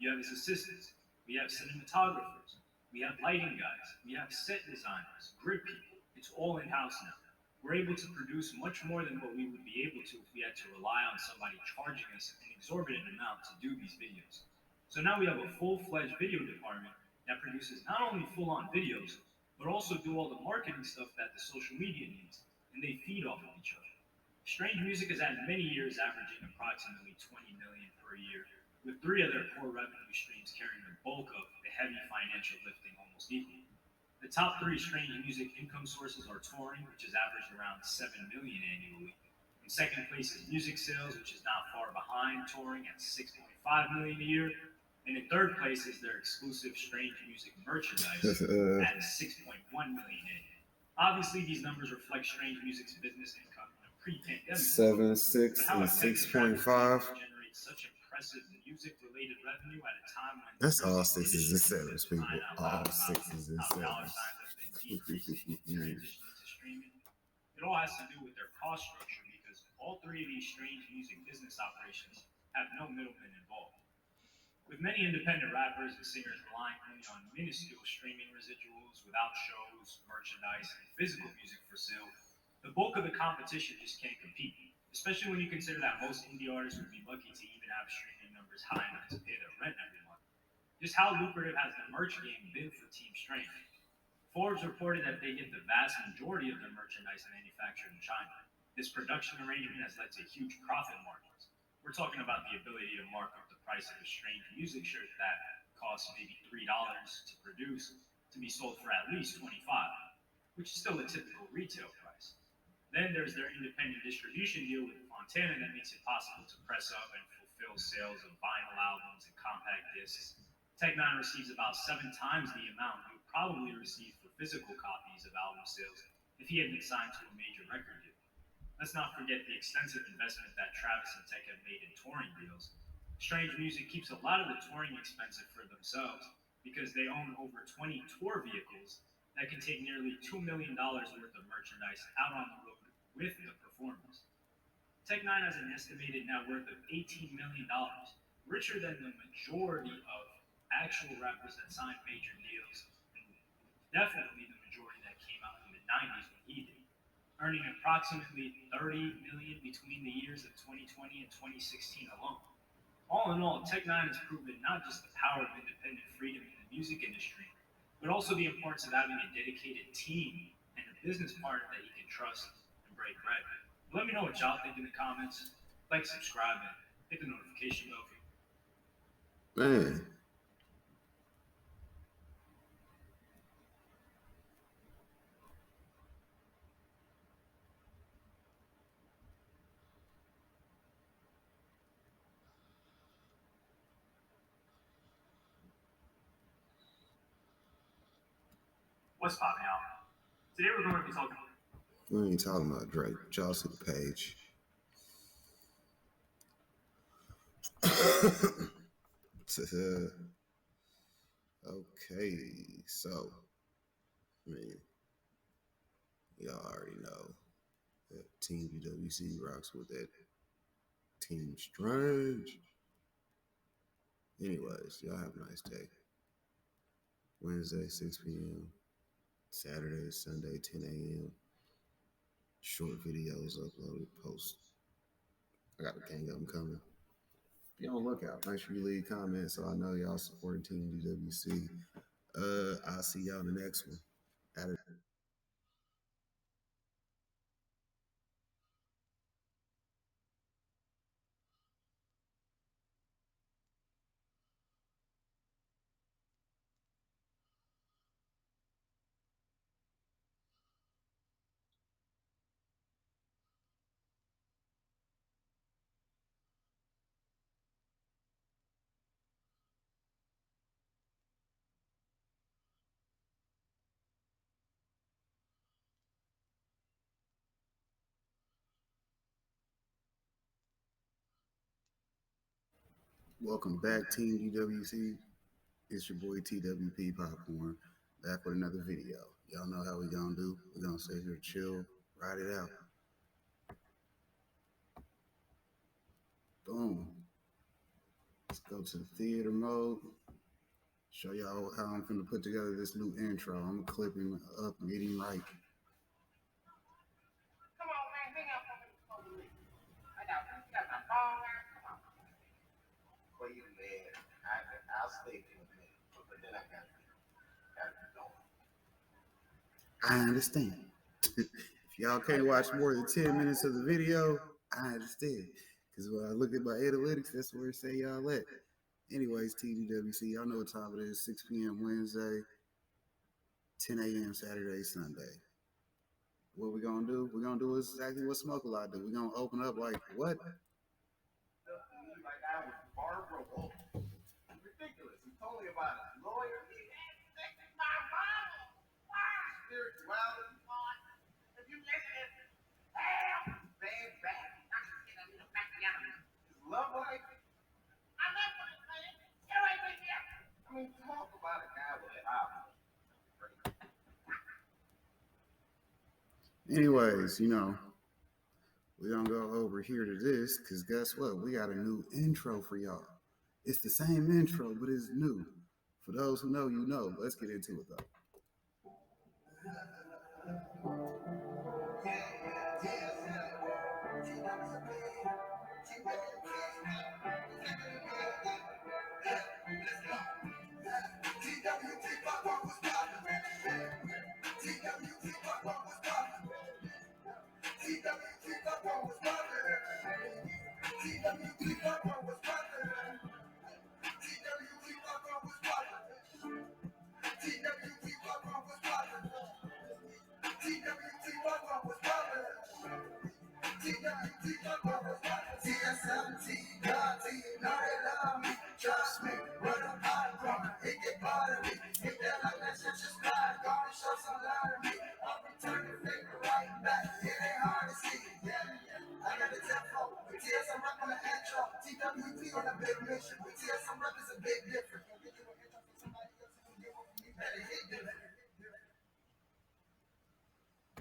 You have his assistants. We have cinematographers. We have lighting guys. We have set designers, grid people. It's all in-house now. We're able to produce much more than what we would be able to if we had to rely on somebody charging us an exorbitant amount to do these videos. So now we have a full-fledged video department that produces not only full-on videos, but also do all the marketing stuff that the social media needs, and they feed off of each other. Strange Music has had many years averaging approximately 20 million per year, with 3 of their core revenue streams carrying the bulk of the heavy financial lifting almost equally. The top 3 Strange Music income sources are touring, which has averaged around 7 million annually. In second place is music sales, which is not far behind touring at 6.5 million a year. And in third place is their exclusive Strange Music merchandise at 6.1 million annually. Obviously, these numbers reflect Strange Music's business income in a pre-pandemic. 7, 6, and 6.5. Such impressive music-related revenue at a time when That's all 6s and 7s, people. All 6s and 7s. It all has to do with their cost structure because all 3 of these Strange Music business operations have no middlemen involved. With many independent rappers and singers relying only on minuscule streaming residuals without shows, merchandise, and physical music for sale, the bulk of the competition just can't compete, especially when you consider that most indie artists would be lucky to even have streaming numbers high enough to pay their rent every month. Just how lucrative has the merch game been for Team Strange? Forbes reported that they get the vast majority of their merchandise manufactured in China. This production arrangement has led to huge profit margins. We're talking about the ability to mark up the price of a Strange Music shirt that costs maybe $3 to produce to be sold for at least $25, which is still a typical retail price. Then there's their independent distribution deal with Fontana that makes it possible to press up and fulfill sales of vinyl albums and compact discs. Tech Nine receives about 7 times the amount he would probably receive for physical copies of album sales if he had been signed to a major record deal. Let's not forget the extensive investment that Travis and Tech have made in touring deals. Strange Music keeps a lot of the touring expensive for themselves because they own over 20 tour vehicles that can take nearly $2 million worth of merchandise out on the road with the performers. Tech Nine has an estimated net worth of $18 million, richer than the majority of actual rappers that signed major deals, and definitely the majority that came out in the 90s when he did, earning approximately $30 million between the years of 2020 and 2016 alone. All in all, Tech Nine has proven not just the power of independent freedom in the music industry, but also the importance of having a dedicated team and a business partner that you can trust and break bread with. Let me know what y'all think in the comments. Like, subscribe, and hit the notification bell. Man. What's popping out? Today we're going to be talking. We ain't talking about Drake. Y'all see the page. Okay, so I mean, y'all already know that Team DWC rocks with that Team Strange. Anyways, y'all have a nice day. Wednesday, 6 p.m. Saturday, Sunday, 10 a.m. Short videos uploaded, post. I got a gang of them coming. Be on the lookout. Make sure you leave comments so I know y'all supporting Team DWC. I'll see y'all in the next one. Welcome back, Team DWC. It's your boy TWP Popcorn, back with another video. Y'all know how we gonna do. We're gonna sit here, chill, ride it out. Boom. Let's go to the theater mode. Show y'all how I'm finna put together this new intro. I'm gonna clip him up and get him right. Come on, man, hang out for me. I got my phone out. Come on. Well, you man, I'll stay for a minute, but then I gotta be going. I understand. If y'all can't watch more than 10 minutes of the video, I understand. Because when I look at my analytics, that's where it say y'all at. Anyways, TDWC, y'all know what time it is. 6 p.m. Wednesday, 10 a.m. Saturday, Sunday. What we gonna do? We're gonna do exactly what Smoke a Lot do. We're gonna open up like, what? Like I was Barbara Wolf. Ridiculous. He told me about his lawyer. My mom. Spirituality. If you listen, hell, bad back. His love life. I love what it's saying. Get away from here. I mean, talk about a guy with an album. Anyways, we're gonna go over here to this, because guess what? We got a new intro for y'all. It's the same intro, but it's new. For those who know, you know. Let's get into it, though.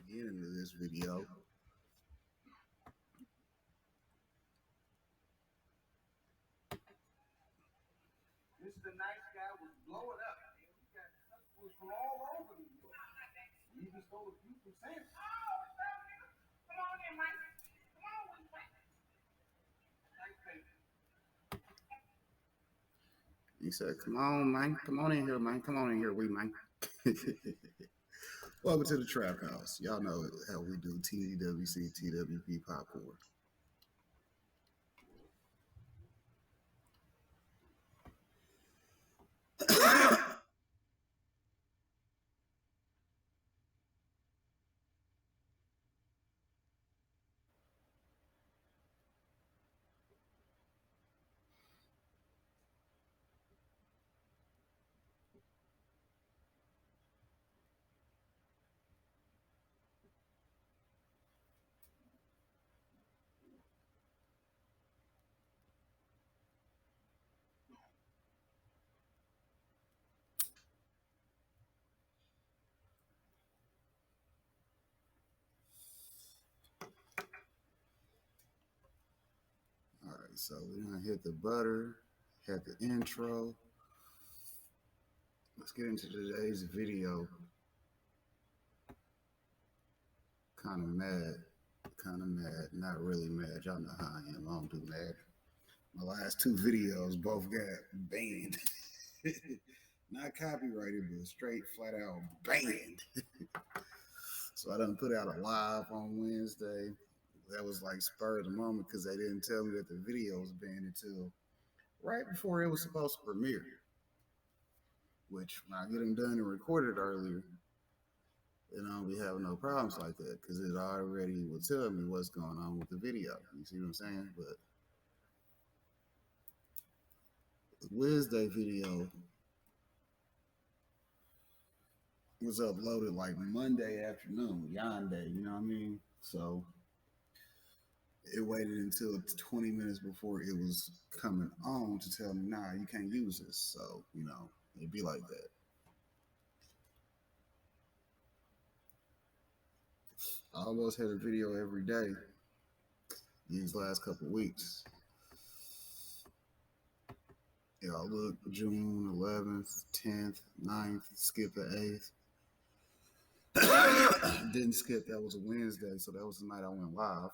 Get into this video. Mr. Nice Guy was blowing up. We got customers from all over New York. We even stole a few from San Francisco. Come on in, Mike. Come on with Mike. Nice baby. He said, come on, man. Come on in here, man. Come on in here, we, man. Welcome to the Trap House. Y'all know how we do TWC, TWP Popcorn. All right, so we're gonna hit the butter, Had the intro. Let's get into today's video. Kind of mad, not really mad. Y'all know how I am. I don't do mad. My last two videos both got banned. Not copyrighted, but straight flat out banned. So I done put out a live on Wednesday. That was like spur of the moment because they didn't tell me that the video was banned until right before it was supposed to premiere. Which when I get them done and recorded earlier, then I don't be having no problems like that because it already will tell me what's going on with the video. You see what I'm saying? But the Wednesday video was uploaded like Monday afternoon, Yonday, you know what I mean? So it waited until 20 minutes before it was coming on to tell me, nah, you can't use this. So, you know, it'd be like that. I almost had a video every day these last couple weeks. Y'all look, June 11th, 10th, 9th, skip the 8th. Didn't skip, that was a Wednesday, so that was the night I went live.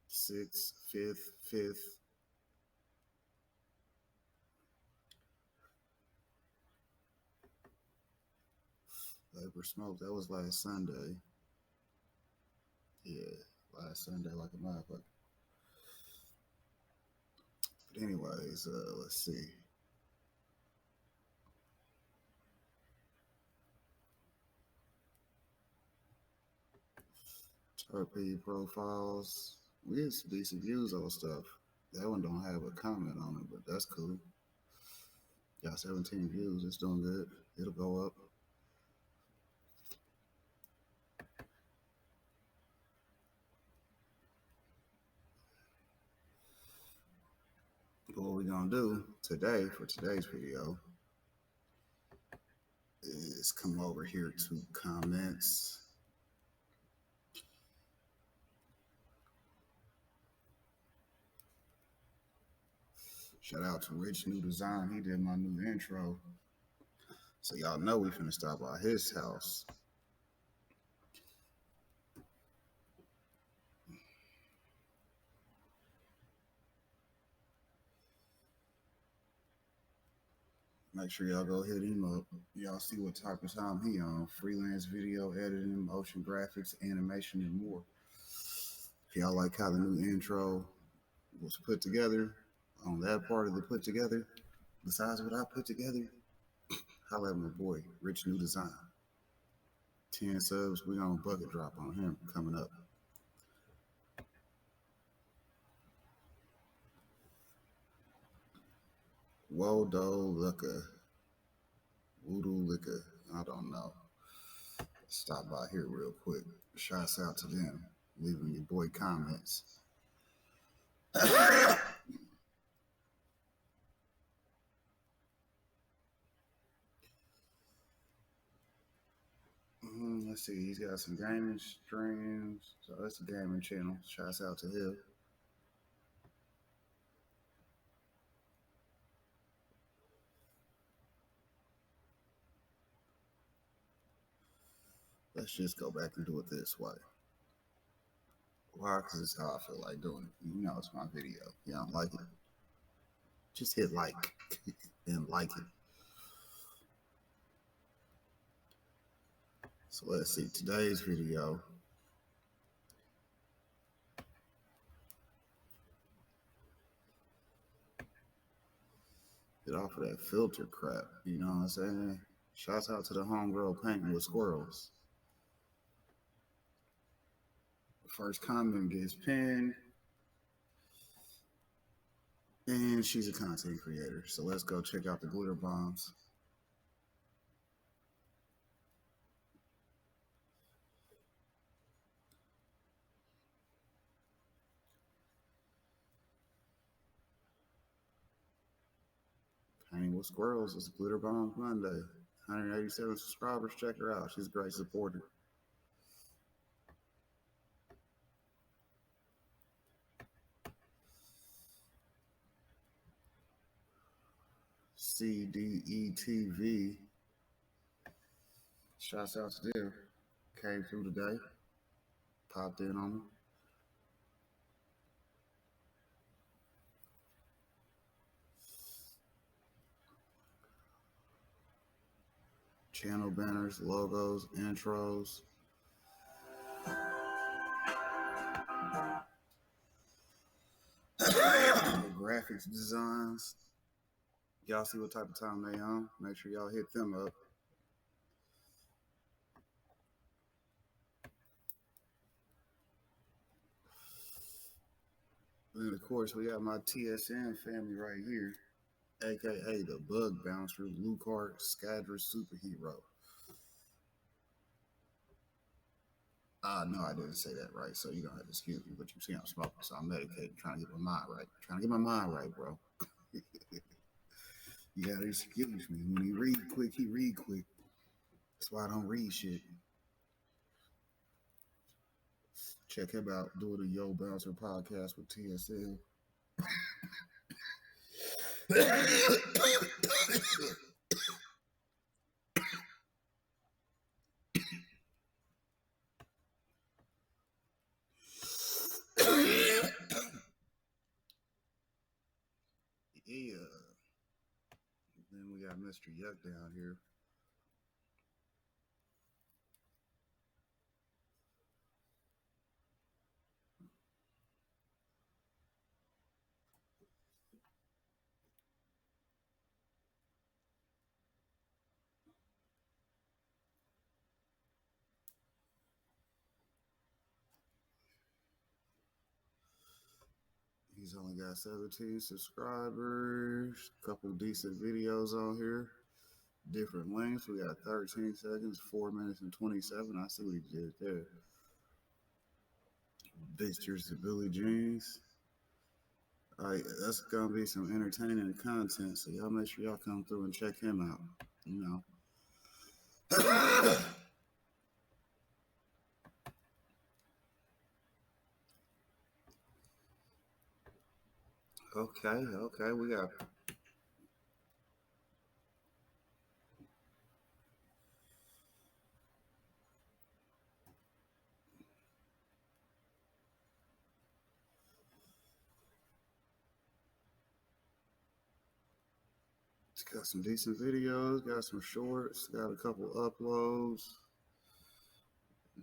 6th, 5th, 5th. Labor Smoke, that was last Sunday. Yeah, last Sunday like a motherfucker. But anyways, let's see. Turpy profiles. We had some decent views on stuff. That one don't have a comment on it, but that's cool. Got 17 views. It's doing good. It'll go up. But what we're gonna do today for today's video is come over here to comments. Shout out to Rich New Design. He did my new intro. So y'all know we finna stop by his house. Make sure y'all go hit him up. Y'all see what type of time he on. Freelance video editing, motion graphics, animation, and more. If y'all like how the new intro was put together, on that part of the put together, besides what I put together, holla at my boy, Rich New Design. 10 subs, we on bucket drop on him coming up. Wodo Looker. Voodoo Liquor. I don't know. Stop by here real quick. Shouts out to them. Leaving your boy comments. Let's see. He's got some gaming streams. So that's a gaming channel. Shouts out to him. Let's just go back and do it this way. Why? Because it's how I feel like doing it. You know it's my video. You don't like it? Just hit like and like it. So let's see. Today's video. Get off of that filter crap. You know what I'm saying? Shouts out to the homegirl painting with squirrels. First comment gets pinned. And she's a content creator. So let's go check out the glitter bombs. Painting with squirrels is Glitter Bombs Monday. 187 subscribers. Check her out. She's a great supporter. CDETV. Shouts out to them. Came through today. Popped in on them. Channel banners, logos, intros. Graphics designs. Y'all see what type of time they on. Make sure y'all hit them up. And of course, we got my TSN family right here, aka the Bug Bouncer, Lucart Scadra Superhero. No, I didn't say that right, so you're gonna have to excuse me, but you see I'm smoking, so I'm medicating, trying to get my mind right. Trying to get my mind right, bro. You gotta excuse me. When he read quick, he read quick. That's why I don't read shit. Check him out, doing the Yo Bouncer podcast with TSN. Yeah. Then we got Mr. Yuck down here. He's only got 17 subscribers, a couple decent videos on here, different lengths. We got 13 seconds, 4 minutes, and 27. I see what he did there. Pictures of Billy Jeans. All right, that's gonna be some entertaining content, so y'all make sure y'all come through and check him out. You know. Okay, we got got some decent videos, got some shorts, got a couple uploads.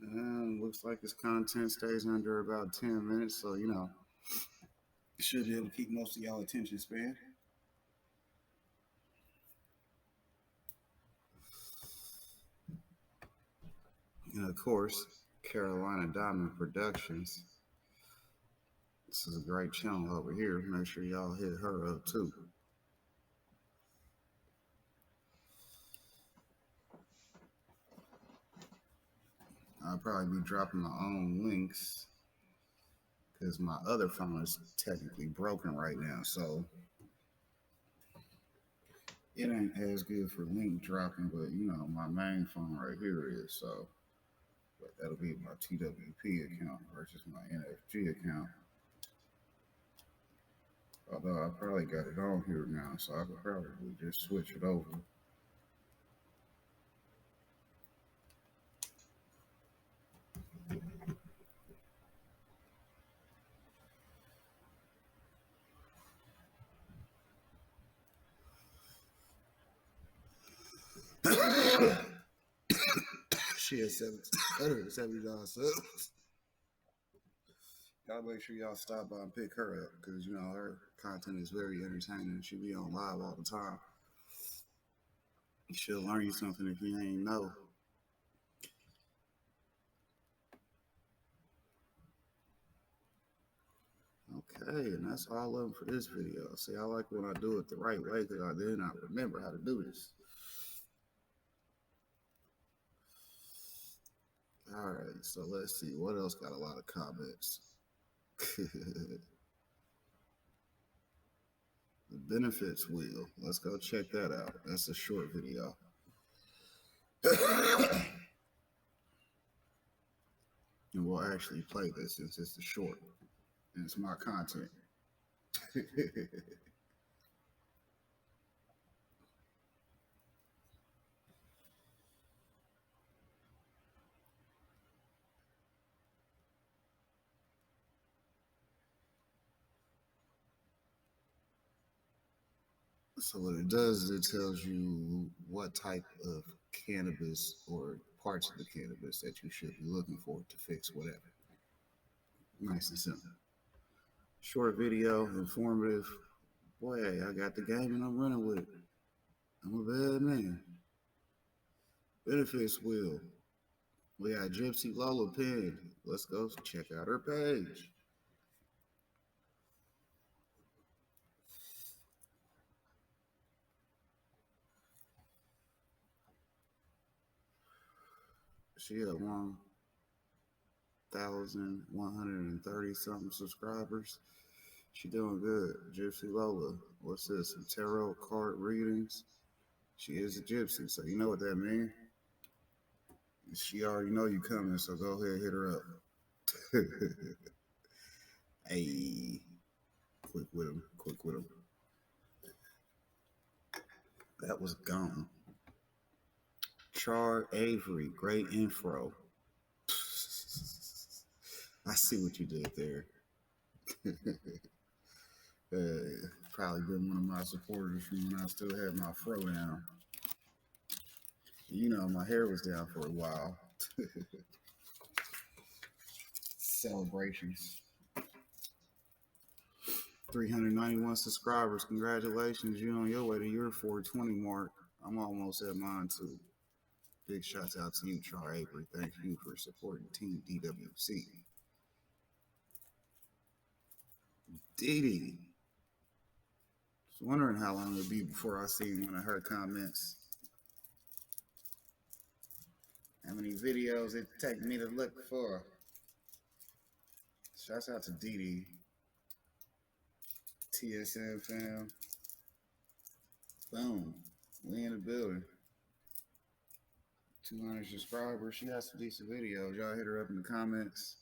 And looks like his content stays under about 10 minutes, so you know, should be able to keep most of y'all attention span. And of course, Carolina Diamond Productions. This is a great channel over here. Make sure y'all hit her up too. I'll probably be dropping my own links because my other phone is technically broken right now, so it ain't as good for link dropping, but you know, my main phone right here is, so but that'll be my TWP account versus my NFG account. Although I probably got it on here now, so I could probably just switch it over. She has $170 subs. Y'all make sure y'all stop by and pick her up because you know her content is very entertaining. She be on live all the time. She'll learn you something if you ain't know. Okay, and that's all of them for this video. See, I like when I do it the right way because then I remember how to do this. All right, so let's see what else got a lot of comments. The benefits wheel. Let's go check that out. That's a short video. And we'll actually play this since it's a short and it's my content. So what it does is it tells you what type of cannabis or parts of the cannabis that you should be looking for to fix whatever. Nice and simple. Short video, informative. Boy, I got the game and I'm running with it. I'm a bad man. Benefits wheel. We got Gypsy Lola pinned. Let's go check out her page. She had 1,130 something subscribers. She doing good. Gypsy Lola. What's this? Some tarot card readings. She is a gypsy, so you know what that means. She already know you coming, so go ahead, hit her up. Hey, quick with him, quick with him. That was gone. Char Avery, great info. I see what you did there. Probably been one of my supporters from when I still had my fro down. You know, my hair was down for a while. Celebrations. 391 subscribers. Congratulations. You're on your way to your 420 mark. I'm almost at mine too. Big shouts out to you, Char Avery. Thank you for supporting Team DWC. Dee. Just wondering how long it'll be before I see one of her comments. How many videos it take me to look for? Shouts out to Dee. TSN fam. Boom. We in the building. 200 subscribers. She has some decent videos. Y'all hit her up in the comments.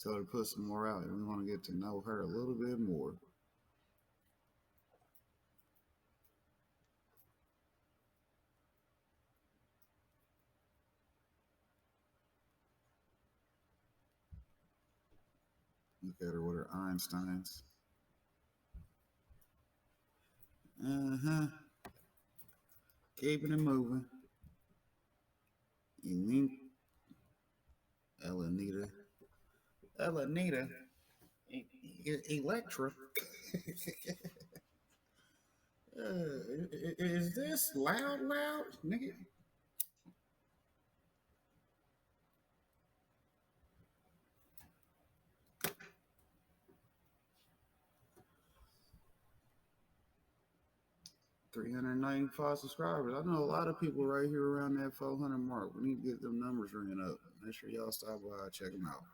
Tell her to put some more out. We want to get to know her a little bit more. Look at her with her Einsteins. Keeping it moving. Elanita. Electra. Is this loud, nigga? $395 subscribers. I know a lot of people right here around that 400 mark. We need to get them numbers ringing up. Make sure y'all stop by, check them out.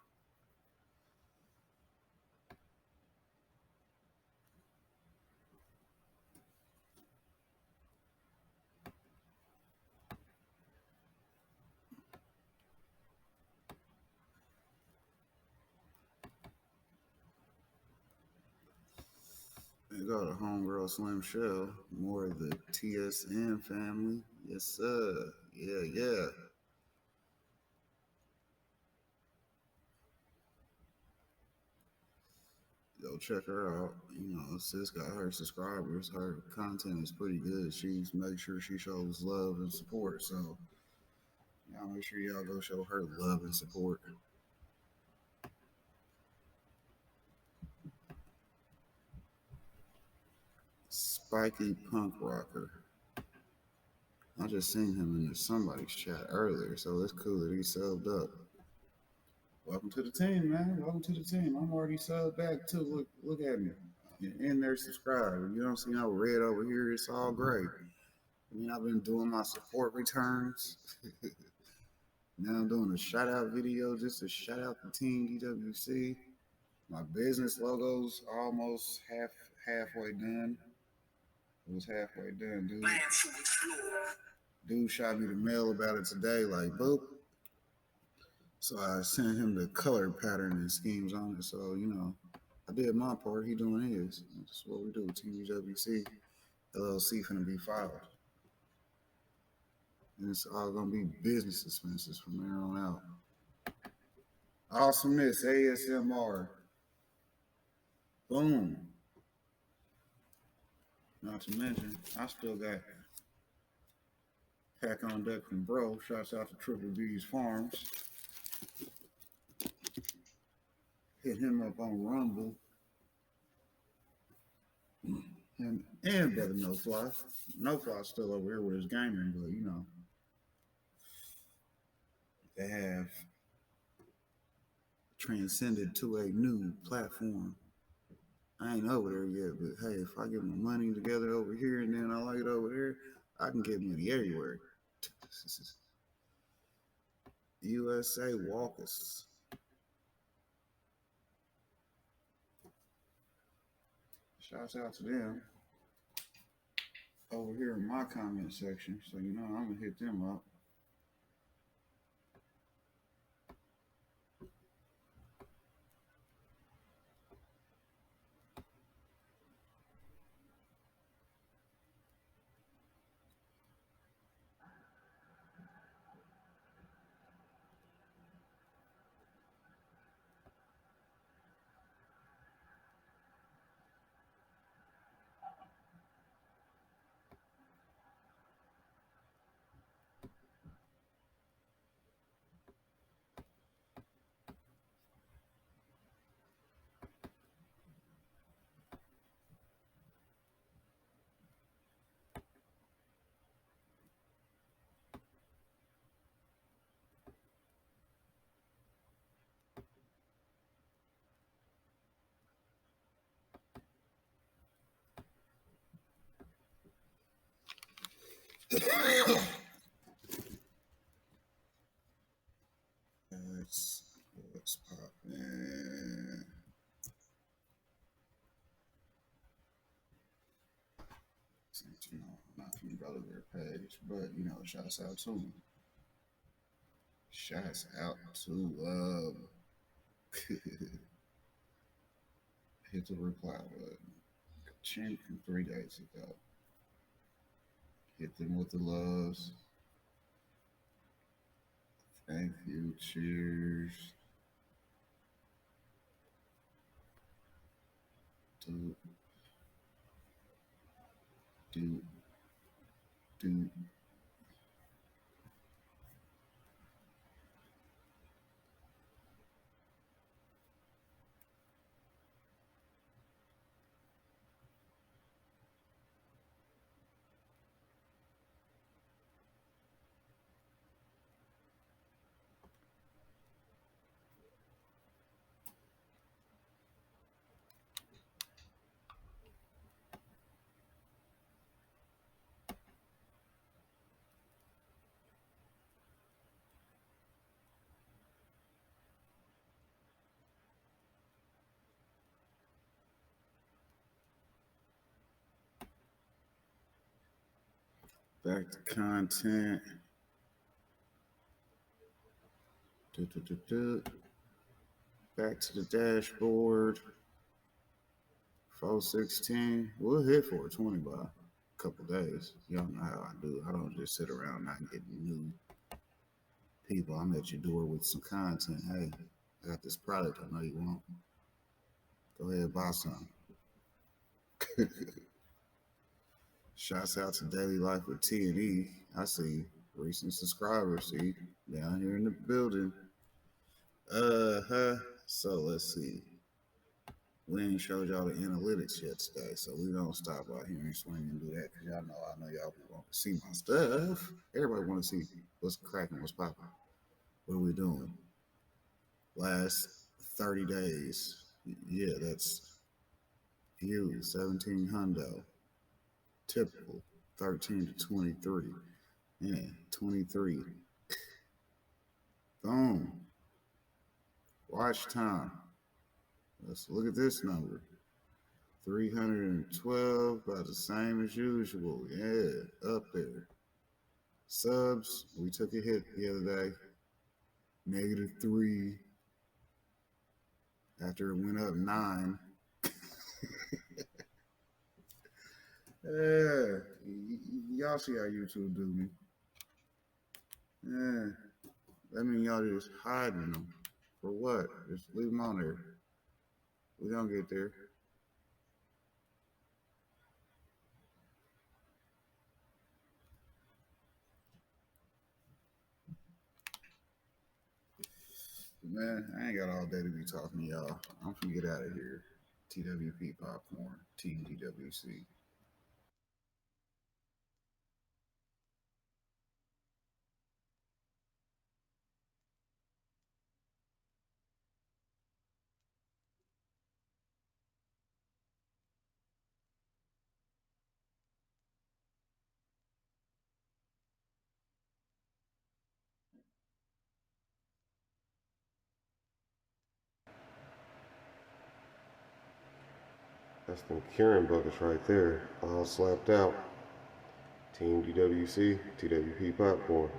They got a homegirl Slim Shell, more of the TSN family. Yes, sir. Yeah. Go check her out. You know, sis got her subscribers. Her content is pretty good. She's make sure she shows love and support. So y'all make sure y'all go show her love and support. Spiky Punk Rocker. I just seen him in somebody's chat earlier, so it's cool that he subbed up. Welcome to the team, man. Welcome to the team. I'm already subbed back too. Look at me. In there, subscribe. You don't see no red over here. It's all gray. I mean, I've been doing my support returns. Now I'm doing a shout out video just to shout out the team DWC. My business logo's almost halfway done. It was halfway done, dude. Dude shot me the mail about it today, like, boop. So I sent him the color pattern and schemes on it. So, you know, I did my part. He doing his. That's what we do. Team DWC LLC finna be filed. And it's all gonna be business expenses from there on out. Awesomeness, ASMR. Boom. Not to mention, I still got pack on deck from bro. Shouts out to Triple B's Farms. Hit him up on Rumble. And brother No Fly. No Fly's still over here with his gaming, but you know, they have transcended to a new platform. I ain't over there yet, but hey, if I get my money together over here and then I like it over there, I can get money everywhere. USA Walkers. Shouts out to them over here in my comment section. So, you know, I'm going to hit them up. What's poppin'? Since, you know, I'm not from the brother page, but, you know, shouts out to me. Shouts out to hit the reply button. Chink from 3 days ago. Hit them with the loves. Thank you. Cheers. Do. Back to content. Back to the dashboard. 416. We'll hit 420 by a couple days. Y'all know how I do. I don't just sit around not getting new people. I'm at your door with some content. Hey, I got this product I know you want. Go ahead, buy some. Shouts out to Daily Life with T&E. I see recent subscribers, see, down here in the building. So let's see. We ain't showed y'all the analytics yet today, so we don't stop out here and swing and do that because y'all know I know y'all want to see my stuff. Everybody want to see what's cracking, what's popping. What are we doing? Last 30 days. Yeah, that's view 17 hundo. Typical 13 to 23. Yeah, 23. Boom. Watch time. Let's look at this number. 312, about the same as usual. Yeah, up there. Subs, we took a hit the other day. -3. After it went up 9. Yeah, y'all see how YouTube do me. Yeah, that mean y'all just hiding them. For what? Just leave them on there. We don't get there. Man, I ain't got all day to be talking to y'all. I'm finna get out of here. TWP Popcorn, Team DWC. That's them curing buckets right there, all slapped out. Team DWC, TWP Popcorn.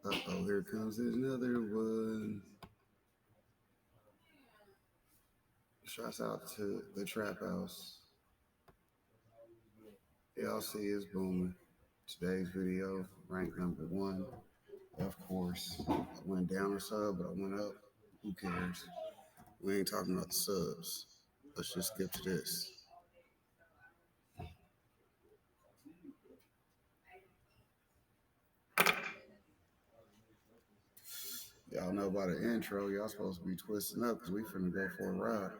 Uh-oh, here comes another one. Shouts out to the Trap House. LC is booming. Today's video ranked #1. Of course, I went down a sub, but I went up. Who cares? We ain't talking about the subs. Let's just skip to this. Y'all know about the intro. Y'all supposed to be twisting up because we finna go for a ride.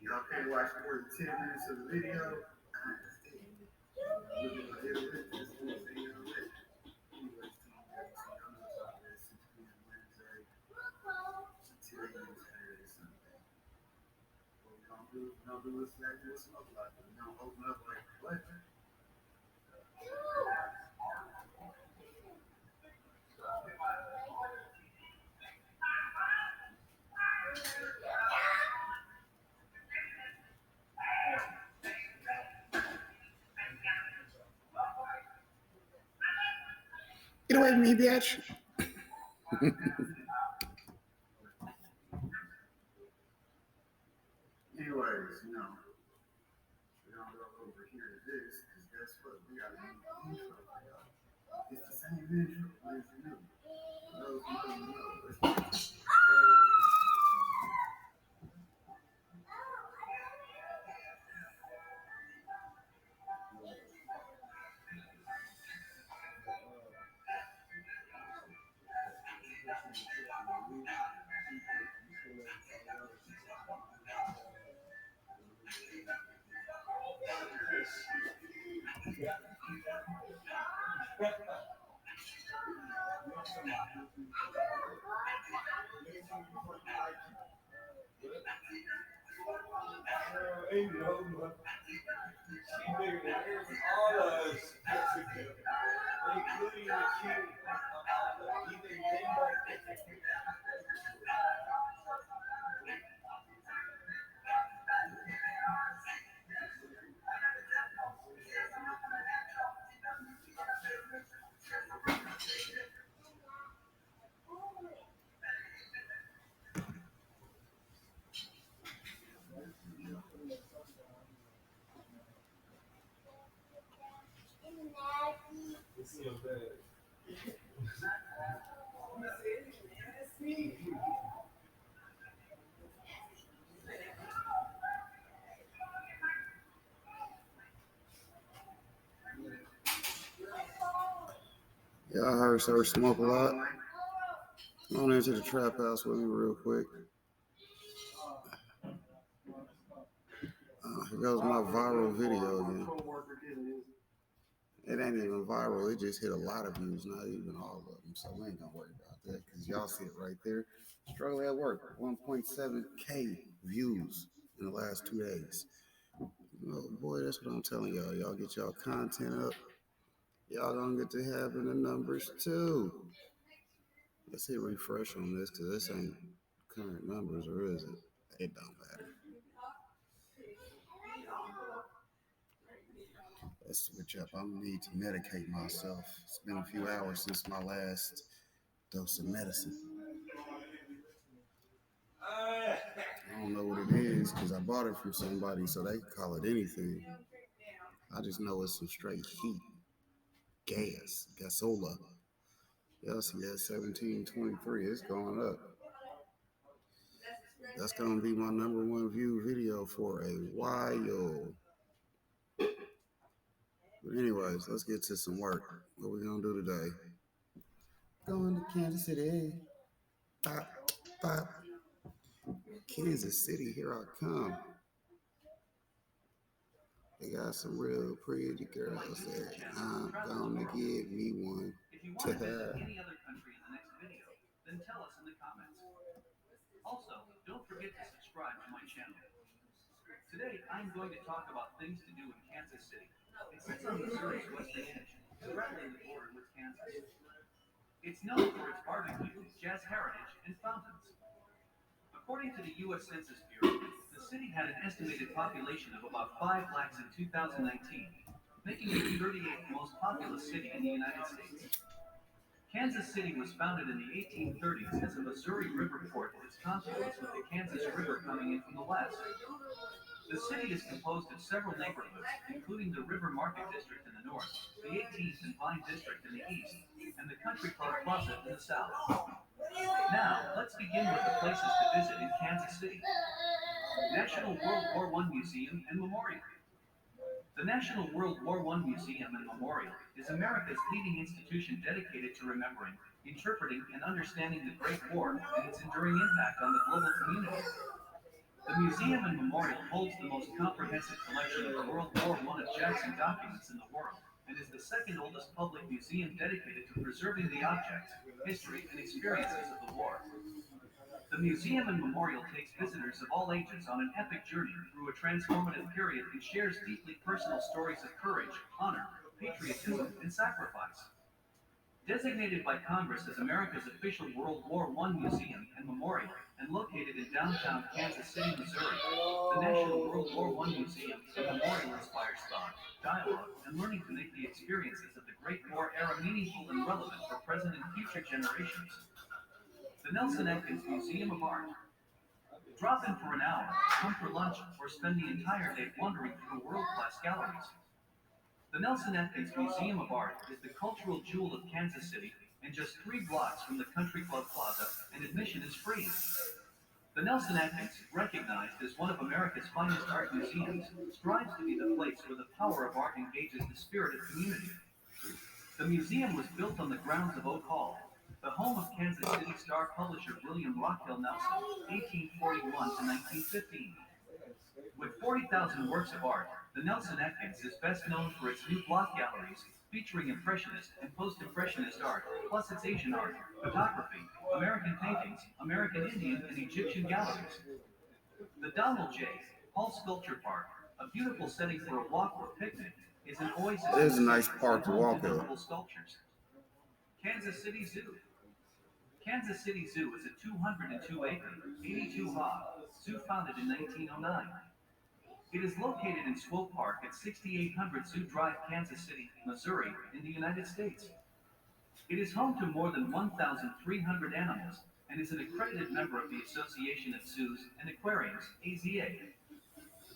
Y'all can't watch more than 10 minutes of the video. Get away from me, bitch. Anyways, we're gonna go over here to this, because guess what? We got a new intro for y'all. It's the same intro, but it's new. For those who don't know, y'all heard Sir Smoke a lot. Come on into the Trap House with me real quick. Here goes my viral video again. It ain't even viral. It just hit a lot of views, not even all of them. So we ain't gonna worry about that because y'all see it right there. Struggle at work, 1.7K views in the last 2 days. Oh boy, that's what I'm telling y'all. Y'all get y'all content up. Y'all gonna get to having the numbers too. Let's hit refresh on this because this ain't current numbers, or is it? It don't matter. Let's switch up. I'm gonna need to medicate myself. It's been a few hours since my last dose of medicine. I don't know what it is because I bought it from somebody, so they can call it anything. I just know it's some straight heat. Gasola. Yes, 1723. It's going up. That's gonna be my #1 view video for a while. But anyways, let's get to some work. What we gonna do today? Going to Kansas City. Bop, bop. Kansas City, here I come. They got some real pretty girls there. I'm gonna give me one. If you want to visit any other country in the next video, then tell us in the comments. Also, don't forget to subscribe to my channel. Today, I'm going to talk about things to do in Kansas City. It sits on Missouri's western edge, straddling the border with Kansas. It's known for its barbecue, jazz heritage, and fountains. According to the U.S. Census Bureau, the city had an estimated population of about 5 lakhs in 2019, making it the 38th most populous city in the United States. Kansas City was founded in the 1830s as a Missouri river port at its confluence with the Kansas River coming in from the west. The city is composed of several neighborhoods, including the River Market District in the north, the 18th and Vine District in the east, and the Country Club Plaza in the south. Now, let's begin with the places to visit in Kansas City. National World War I Museum and Memorial. The National World War I Museum and Memorial is America's leading institution dedicated to remembering, interpreting, and understanding the Great War and its enduring impact on the global community. The museum and memorial holds the most comprehensive collection of World War I objects and documents in the world, and is the second oldest public museum dedicated to preserving the objects, history, and experiences of the war. The museum and memorial takes visitors of all ages on an epic journey through a transformative period and shares deeply personal stories of courage, honor, patriotism, and sacrifice. Designated by Congress as America's official World War I museum and memorial, and located in downtown Kansas City, Missouri, the National World War I Museum and Memorial inspires thought, dialogue, and learning to make the experiences of the Great War era meaningful and relevant for present and future generations. The Nelson Atkins Museum of Art. Drop in for an hour, come for lunch, or spend the entire day wandering through world-class galleries. The Nelson Atkins Museum of Art is the cultural jewel of Kansas City and just 3 blocks from the Country Club Plaza, and admission is free. The Nelson Atkins, recognized as one of America's finest art museums, strives to be the place where the power of art engages the spirit of community. The museum was built on the grounds of Oak Hall, the home of Kansas City star publisher William Rockwell Nelson, 1841 to 1915. With 40,000 works of art, the Nelson Atkins is best known for its new block galleries, featuring Impressionist and Post-Impressionist art, plus its Asian art, photography, American paintings, American Indian, and Egyptian galleries. The Donald J. Hall Sculpture Park, a beautiful setting for a walk or picnic, is an oasis. There's a nice park to walk in. Sculptures. Kansas City Zoo. Kansas City Zoo is a 202-acre, 82-ha zoo founded in 1909. It is located in Swope Park at 6800 Zoo Drive, Kansas City, Missouri, in the United States. It is home to more than 1,300 animals and is an accredited member of the Association of Zoos and Aquariums, AZA.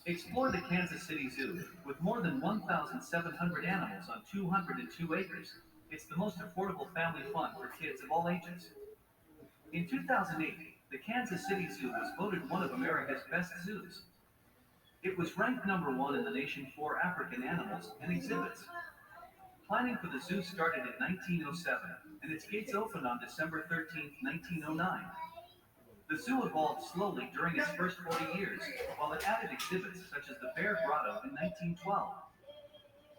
Explore the Kansas City Zoo with more than 1,700 animals on 202 acres. It's the most affordable family fun for kids of all ages. In 2008, the Kansas City Zoo was voted one of America's best zoos. It was ranked #1 in the nation for African animals and exhibits. Planning for the zoo started in 1907, and its gates opened on December 13, 1909. The zoo evolved slowly during its first 40 years, while it added exhibits such as the Bear Grotto in 1912.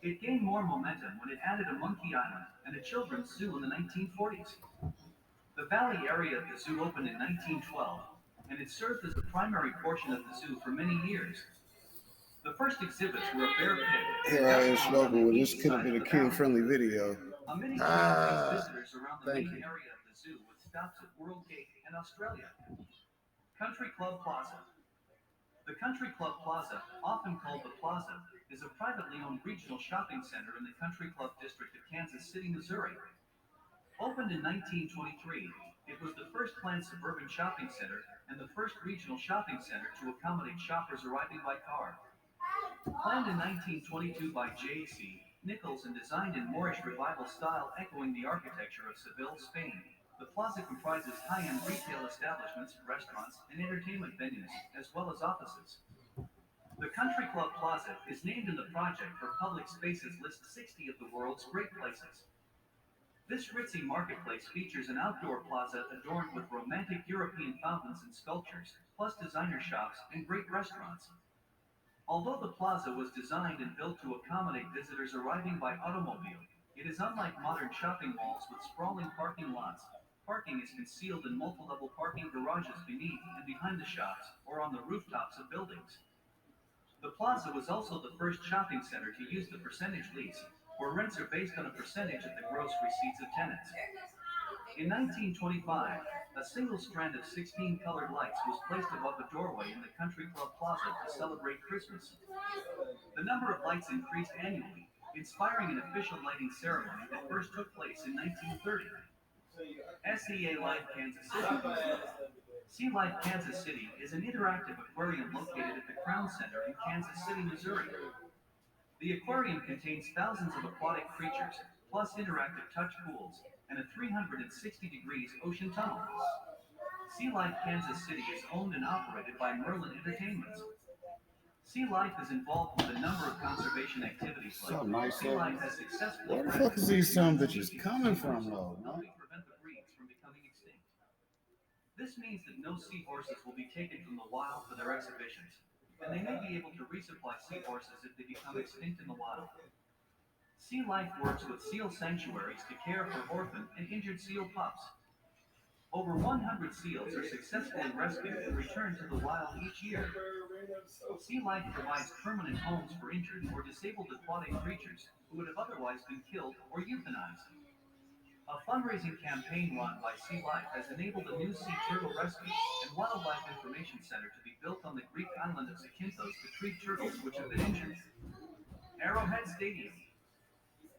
It gained more momentum when it added a monkey island and a children's zoo in the 1940s. The valley area of the zoo opened in 1912, and it served as the primary portion of the zoo for many years. The first exhibits were a bear pit. Here I am smoking with this could have been a kid-friendly video. A mini takes visitors around the main area of the zoo with stops at World Gate and Australia. Country Club Plaza. The Country Club Plaza, often called the Plaza, is a privately owned regional shopping center in the Country Club district of Kansas City, Missouri. Opened in 1923, it was the first planned suburban shopping center and the first regional shopping center to accommodate shoppers arriving by car. Planned in 1922 by J.C. Nichols and designed in Moorish Revival style echoing the architecture of Seville, Spain, the plaza comprises high-end retail establishments, restaurants, and entertainment venues, as well as offices. The Country Club Plaza is named in the Project for Public Spaces list 60 of the world's great places. This ritzy marketplace features an outdoor plaza adorned with romantic European fountains and sculptures, plus designer shops and great restaurants. Although the plaza was designed and built to accommodate visitors arriving by automobile, it is unlike modern shopping malls with sprawling parking lots. Parking is concealed in multi-level parking garages beneath and behind the shops or on the rooftops of buildings. The plaza was also the first shopping center to use the percentage lease, where rents are based on a percentage of the gross receipts of tenants. In 1925, a single strand of 16 colored lights was placed above a doorway in the Country Club Plaza to celebrate Christmas. The number of lights increased annually, inspiring an official lighting ceremony that first took place in 1930. SEA Life Kansas City. Sea Life Kansas City is an interactive aquarium located at the Crown Center in Kansas City, Missouri. The aquarium contains thousands of aquatic creatures, plus interactive touch pools, and a 360 degrees ocean tunnel. Sea Life Kansas City is owned and operated by Merlin Entertainments. Sea Life is involved with a number of conservation activities So nice. Sea Life has successfully Where the fuck is these some bitches coming from, though? helping prevent the breeds from becoming extinct. This means that no seahorses will be taken from the wild for their exhibitions, and they may be able to resupply seahorses if they become extinct in the wild. Sea Life works with seal sanctuaries to care for orphan and injured seal pups. Over 100 seals are successfully rescued and returned to the wild each year. Sea Life provides permanent homes for injured or disabled aquatic creatures who would have otherwise been killed or euthanized. A fundraising campaign run by Sea Life has enabled a new sea turtle rescue and wildlife information center to be built on the Greek island of Zakynthos to treat turtles which have been injured. Arrowhead Stadium.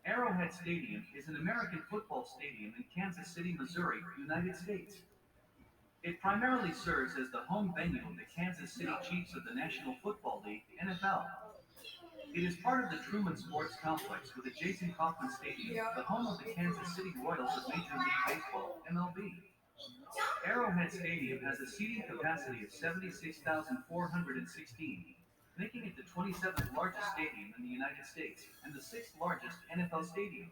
Arrowhead Stadium is an American football stadium in Kansas City, Missouri, United States. It primarily serves as the home venue of the Kansas City Chiefs of the National Football League, NFL. It is part of the Truman Sports Complex with adjacent Kauffman Stadium, the home of the Kansas City Royals of Major League Baseball, MLB. Arrowhead Stadium has a seating capacity of 76,416, making it the 27th largest stadium in the United States and the 6th largest NFL stadium.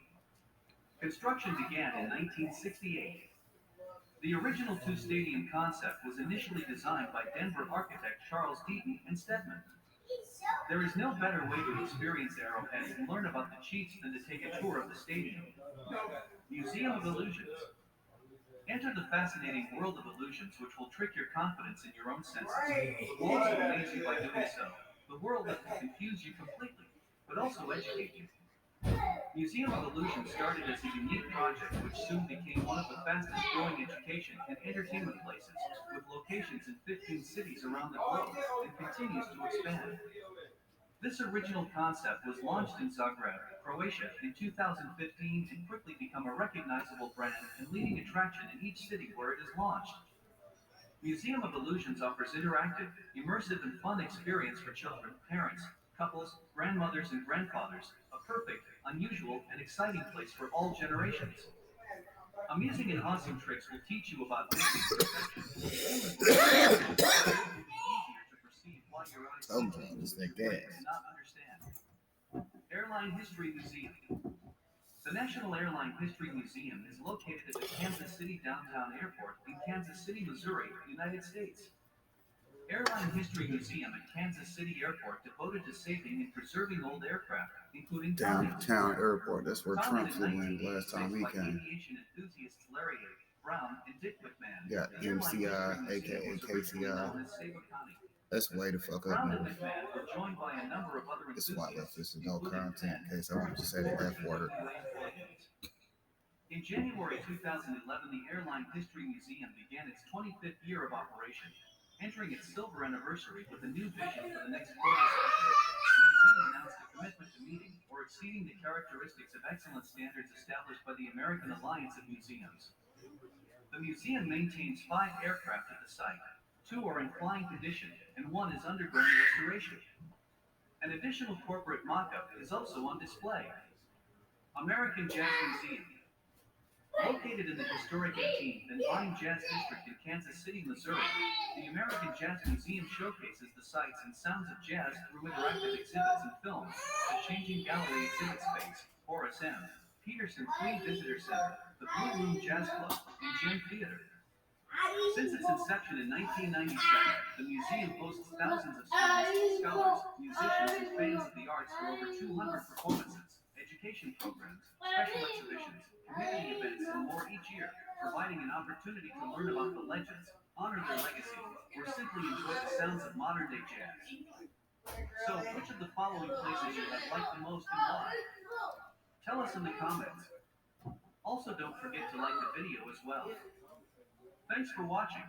Construction began in 1968. The original two-stadium concept was initially designed by Denver architect Charles Deaton and Stedman. There is no better way to experience Arrowhead and learn about the Chiefs than to take a tour of the stadium. Museum of Illusions. Enter the fascinating world of illusions which will trick your confidence in your own senses. The walls will amaze you by doing so. The world that will confuse you completely, but also educate you. Museum of Illusions started as a unique project which soon became one of the fastest growing education and entertainment places, with locations in 15 cities around the globe, and continues to expand. This original concept was launched in Zagreb, Croatia in 2015 and quickly become a recognizable brand and leading attraction in each city where it is launched. Museum of Illusions offers interactive, immersive, and fun experience for children, parents, couples, grandmothers, and grandfathers, a perfect, unusual, and exciting place for all generations. Amusing and awesome tricks will teach you about basic perception. Easier to perceive while your eyes cannot understand. Airline History Museum. The National Airline History Museum is located at the Kansas City Downtown Airport in Kansas City, Missouri, United States. Airline History Museum at Kansas City Airport devoted to saving and preserving old aircraft, including Downtown Airport. That's where Trump flew in last time he came. Aviation enthusiasts Larry Brown and Dick McMahon. Got MCI, aka KCI. That's way the fuck up, Brown and man. McMahon were joined by a number of other This is why I left this enthusiasts, adult content in case I want to say the F word. In January 2011, the Airline History Museum began its 25th year of operation. Entering its silver anniversary with a new vision for the next quarter century, the museum announced a commitment to meeting or exceeding the characteristics of excellent standards established by the American Alliance of Museums. The museum maintains 5 aircraft at the site. 2 are in flying condition, and 1 is undergoing restoration. An additional corporate mock-up is also on display. American Jazz Museum. Located in the historic 18th and Vine Jazz District in Kansas City, Missouri, the American Jazz Museum showcases the sights and sounds of jazz through interactive exhibits and films, the Changing Gallery Exhibit Space, Horace M., Peterson Free Visitor Center, the Blue Room Jazz Club, and Gym Theater. Since its inception in 1997, the museum hosts thousands of students, scholars, musicians, and fans of the arts for over 200 performances, education programs, special exhibitions, community events, and more each year, providing an opportunity to learn about the legends, honor their legacy, or simply enjoy the sounds of modern-day jazz. So, which of the following places you have liked the most and why? Tell us in the comments. Also, don't forget to like the video as well. Thanks for watching.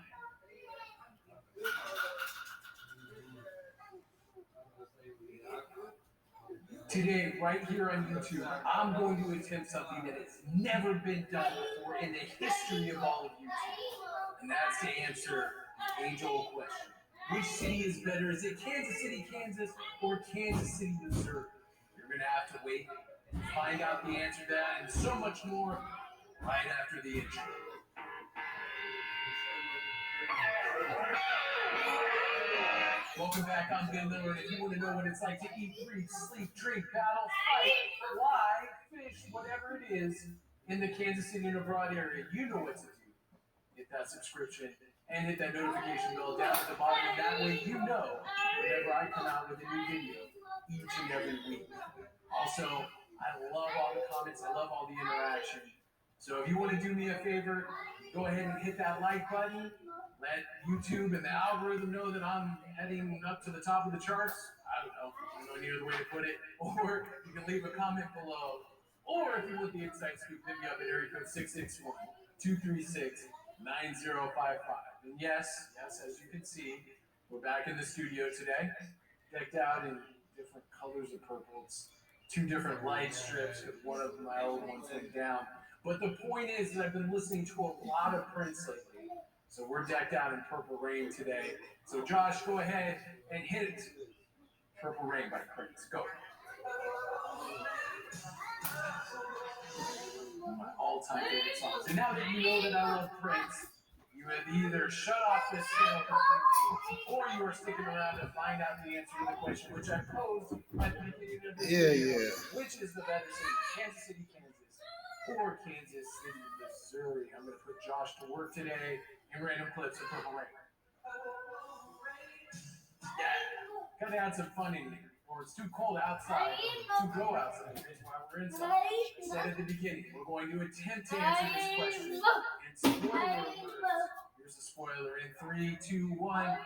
Today, right here on YouTube, I'm going to attempt something that has never been done before in the history of all of YouTube. And that's to answer the age-old question. Which city is better? Is it Kansas City, Kansas, or Kansas City, Missouri? You're going to have to wait and find out the answer to that and so much more right after the intro. Welcome back, I'm Ben Miller, and if you want to know what it's like to eat, breathe, sleep, drink, battle, fight, fly, fish, whatever it is in the Kansas City and abroad area, you know what to do. Hit that subscription and hit that notification bell down at the bottom, and that way you know whenever I come out with a new video each and every week. Also, I love all the comments, I love all the interaction. So if you want to do me a favor, go ahead and hit that like button. Let YouTube and the algorithm know that I'm heading up to the top of the charts. I don't know any other way to put it. Or you can leave a comment below. Or if you want the inside scoop, hit me up at area code 661-236-9055. And yes, as you can see, we're back in the studio today, decked out in different colors of purple. It's 2 different light strips because one of my old ones went down. But the point is that I've been listening to a lot of Prince lately. So we're decked out in Purple Rain today. So Josh, go ahead and hit it. Purple Rain by Prince. Go. One of my all-time favorite songs. And now that you know that I love Prince, you have either shut off this channel completely, or you are sticking around to find out the answer to the question, which I posed at the beginning of this video. Which is the better city, Kansas City, Kansas, or Kansas City, Missouri? I'm going to put Josh to work today in random clips of Purple Rain. Yeah, gotta add some fun in here, or it's too cold outside to go outside. That's why we're inside. I said at the beginning, we're going to attempt to answer this question. And spoiler alert, here's a spoiler. In 3, 2, 1,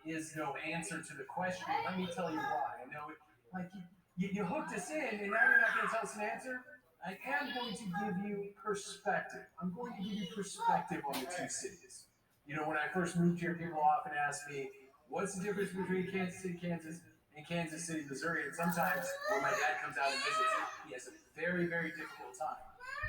is no answer to the question. Let me tell you why. I know it, like you hooked us in, and now you're not going to tell us an answer. I am going to give you perspective. I'm going to give you perspective on the 2 cities. You know, when I first moved here, people often ask me, what's the difference between Kansas City, Kansas, and Kansas City, Missouri? And sometimes when my dad comes out and visits, he has a very, very difficult time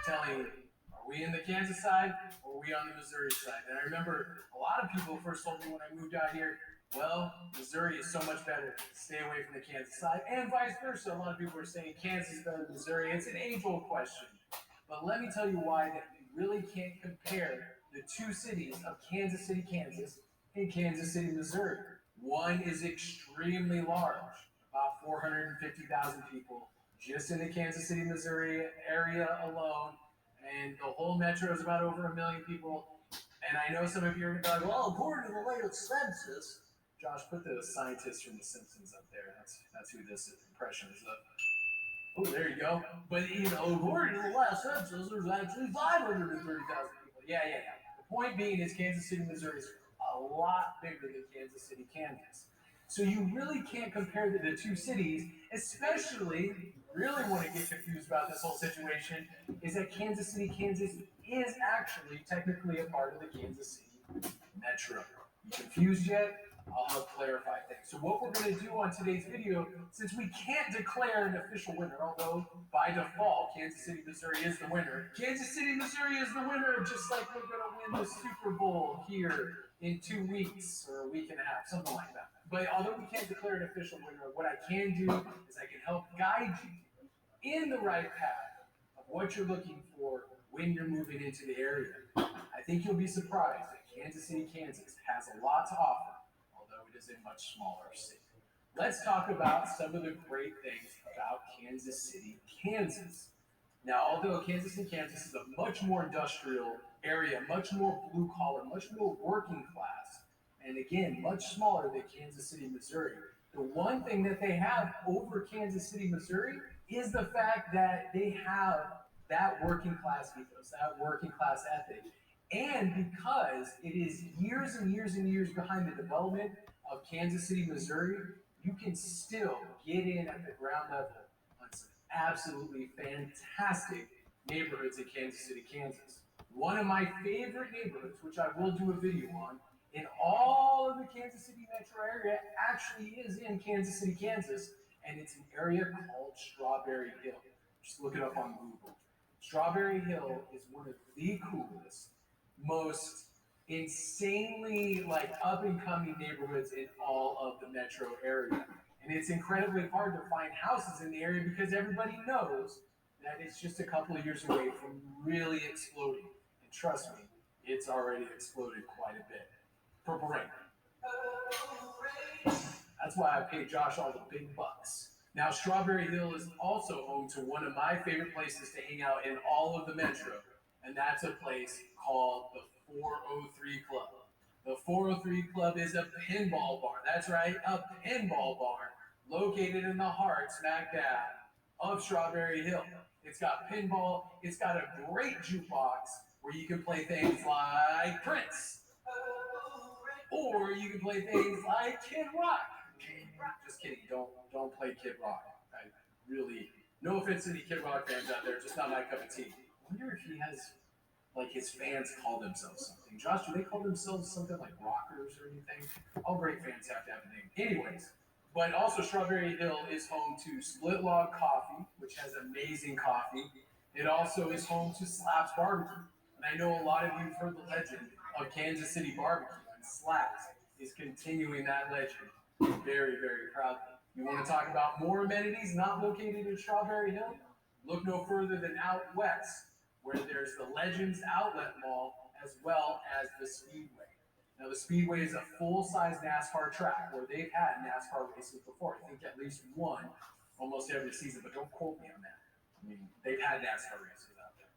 telling, are we in the Kansas side or are we on the Missouri side? And I remember a lot of people first told me when I moved out here, well, Missouri is so much better. Stay away from the Kansas side, and vice versa. A lot of people are saying Kansas is better than Missouri. It's an age-old question. But let me tell you why that you really can't compare the 2 cities of Kansas City, Kansas, and Kansas City, Missouri. One is extremely large, about 450,000 people, just in the Kansas City, Missouri area alone. And the whole metro is about over 1 million people. And I know some of you are going to be like, well, according to the latest census, Josh, put the scientists from The Simpsons up there. That's who this impression is of. Oh, there you go. But, you know, according to the last census, there's actually 530,000 people. Yeah. The point being is Kansas City, Missouri is a lot bigger than Kansas City, Kansas. So you really can't compare the 2 cities, especially, really want to get confused about this whole situation, is that Kansas City, Kansas is actually technically a part of the Kansas City metro. You confused yet? I'll help clarify things. So what we're going to do on today's video, since we can't declare an official winner, although by default Kansas City, Missouri is the winner. Kansas City, Missouri is the winner, just like we're going to win the Super Bowl here in 2 weeks or a week and a half, something like that. But although we can't declare an official winner, what I can do is I can help guide you in the right path of what you're looking for when you're moving into the area. I think you'll be surprised that Kansas City, Kansas has a lot to offer, although it is a much smaller city. Let's talk about some of the great things about Kansas City, Kansas. Now, although Kansas City, Kansas is a much more industrial area, much more blue collar, much more working class, and again, much smaller than Kansas City, Missouri, the one thing that they have over Kansas City, Missouri is the fact that they have that working class ethos, that working class ethic. And because it is years and years and years behind the development of Kansas City, Missouri, you can still get in at the ground level on some absolutely fantastic neighborhoods in Kansas City, Kansas. One of my favorite neighborhoods, which I will do a video on, in all of the Kansas City metro area, actually is in Kansas City, Kansas, and it's an area called Strawberry Hill. Just look it up on Google. Strawberry Hill is one of the coolest, most insanely up and coming neighborhoods in all of the metro area. And it's incredibly hard to find houses in the area because everybody knows that it's just a couple of years away from really exploding. And trust me, it's already exploded quite a bit. Purple Rain. That's why I pay Josh all the big bucks. Now, Strawberry Hill is also home to one of my favorite places to hang out in all of the metro, and that's a place called the 403 Club. The 403 Club is a pinball bar. That's right, a pinball bar located in the heart, smack dab, of Strawberry Hill. It's got pinball. It's got a great jukebox where you can play things like Prince, or you can play things like Kid Rock. Just kidding. Don't play Kid Rock. I really, no offense to any Kid Rock fans out there, just not my cup of tea. I wonder if he has, his fans call themselves something. Josh, do they call themselves something like rockers or anything? All great fans have to have a name. Anyways, but also Strawberry Hill is home to Split Log Coffee, which has amazing coffee. It also is home to Slaps Barbecue. And I know a lot of you have heard the legend of Kansas City Barbecue, and Slaps is continuing that legend very, very proudly. You want to talk about more amenities not located in Strawberry Hill? Look no further than out west, where there's the Legends Outlet Mall as well as the Speedway. Now, the Speedway is a full-size NASCAR track where they've had NASCAR races before. I think at least one almost every season, but don't quote me on that. I mean, they've had NASCAR races out there.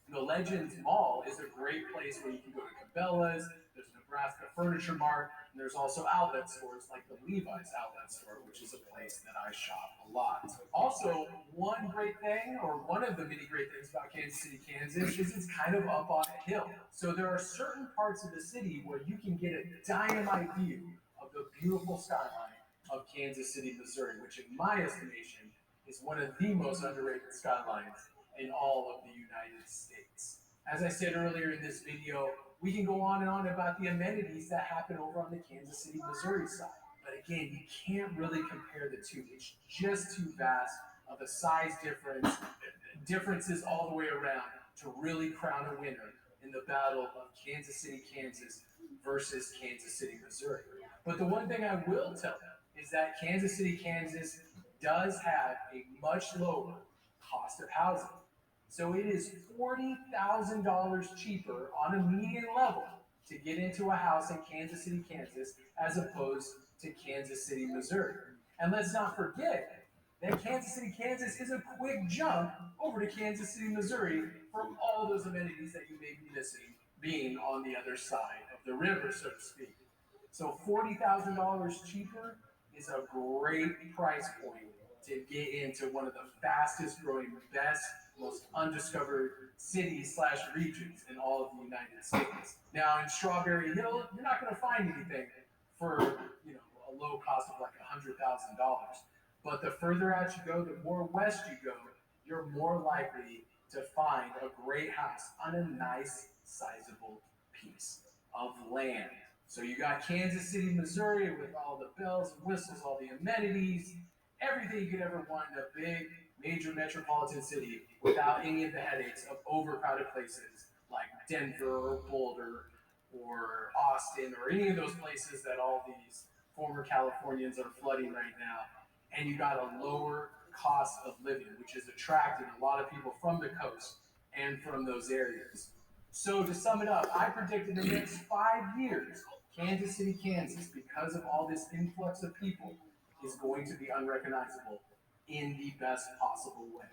The Legends Mall is a great place where you can go to Cabela's, there's Nebraska Furniture Mart, and there's also outlet stores like the Levi's outlet store, which is a place that I shop a lot. Also, one great thing, or one of the many great things about Kansas City, Kansas, is it's kind of up on a hill. So there are certain parts of the city where you can get a dynamite view of the beautiful skyline of Kansas City, Missouri, which in my estimation is one of the most underrated skylines in all of the United States. As I said earlier in this video, we can go on and on about the amenities that happen over on the Kansas City, Missouri side. But again, you can't really compare the two. It's just too vast of a size difference, differences all the way around to really crown a winner in the battle of Kansas City, Kansas versus Kansas City, Missouri. But the one thing I will tell you is that Kansas City, Kansas does have a much lower cost of housing. So it is $40,000 cheaper on a median level to get into a house in Kansas City, Kansas, as opposed to Kansas City, Missouri. And let's not forget that Kansas City, Kansas is a quick jump over to Kansas City, Missouri from all those amenities that you may be missing being on the other side of the river, so to speak. So $40,000 cheaper is a great price point to get into one of the fastest growing, best, most undiscovered cities / regions in all of the United States. Now in Strawberry Hill, you're not going to find anything for a low cost of like $100,000. But the further out you go, the more west you go, you're more likely to find a great house on a nice, sizable piece of land. So you got Kansas City, Missouri with all the bells and whistles, all the amenities, everything you could ever want in a big, major metropolitan city without any of the headaches of overcrowded places like Denver or Boulder or Austin or any of those places that all these former Californians are flooding right now. And you got a lower cost of living, which is attracting a lot of people from the coast and from those areas. So to sum it up, I predict in the next 5 years, Kansas City, Kansas, because of all this influx of people, is going to be unrecognizable in the best possible way.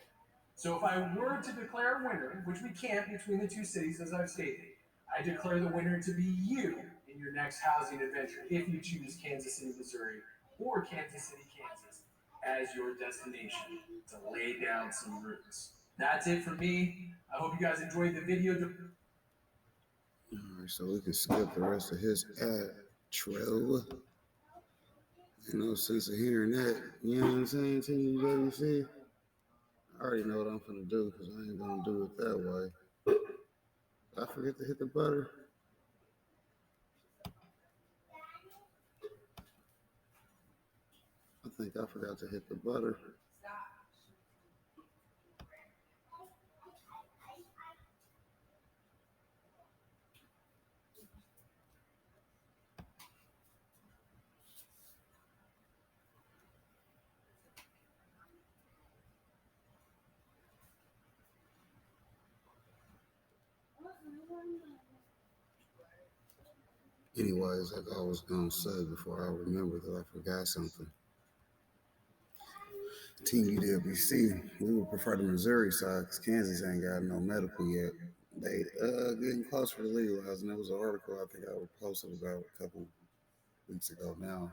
So if I were to declare a winner, which we can't between the two cities as I've stated, I declare the winner to be you in your next housing adventure if you choose Kansas City, Missouri or Kansas City, Kansas as your destination to lay down some roots. That's it for me. I hope you guys enjoyed the video. Alright, so we can skip the rest of his outro. No sense of hearing that. You know what I'm saying, TWC? I already know what I'm gonna do because I ain't gonna do it that way. Did I forget to hit the butter? I think I forgot to hit the butter. Anyways, like I was gonna say before I remember that I forgot something. Team DWC, we would prefer the Missouri side because Kansas ain't got no medical yet. They getting closer to legalizing. There was an article I think I posted about a couple weeks ago now.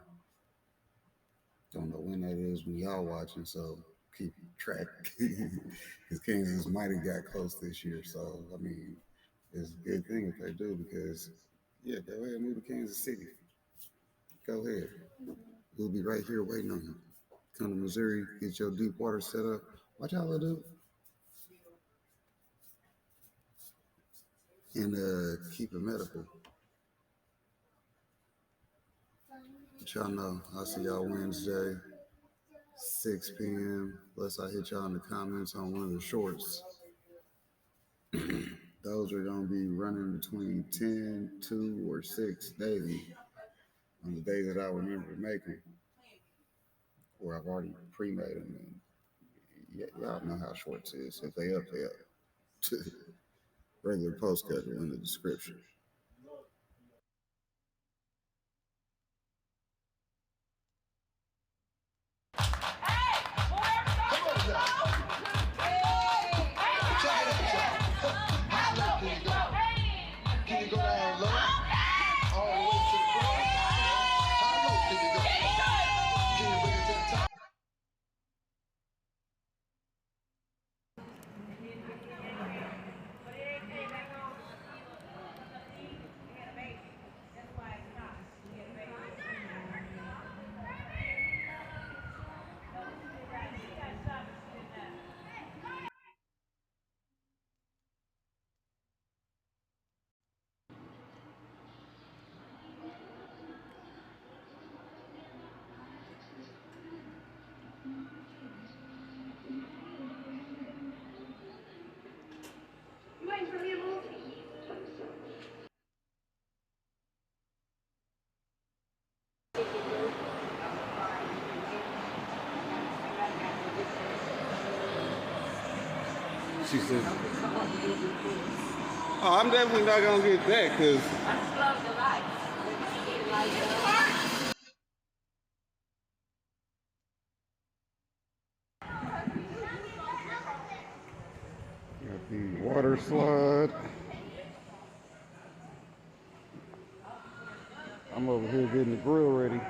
Don't know when that is when y'all watching, so keep track. Because Kansas might have got close this year. So I mean, it's a good thing if they do because yeah, go ahead and move to Kansas City. Go ahead. We'll be right here waiting on you. Come to Missouri, get your deep water set up. Watch how I do. And keep it medical. But y'all know, I'll see y'all Wednesday, 6 p.m. Unless I hit y'all in the comments on one of the shorts. Those are going to be running between 10, 2, or 6 daily on the day that I remember making. Or I've already pre-made them. And y'all know how shorts is. If they up, they up. Regular post schedule in the description. She said, oh, I'm definitely not going to get that because got the water slide. I'm over here getting the grill ready.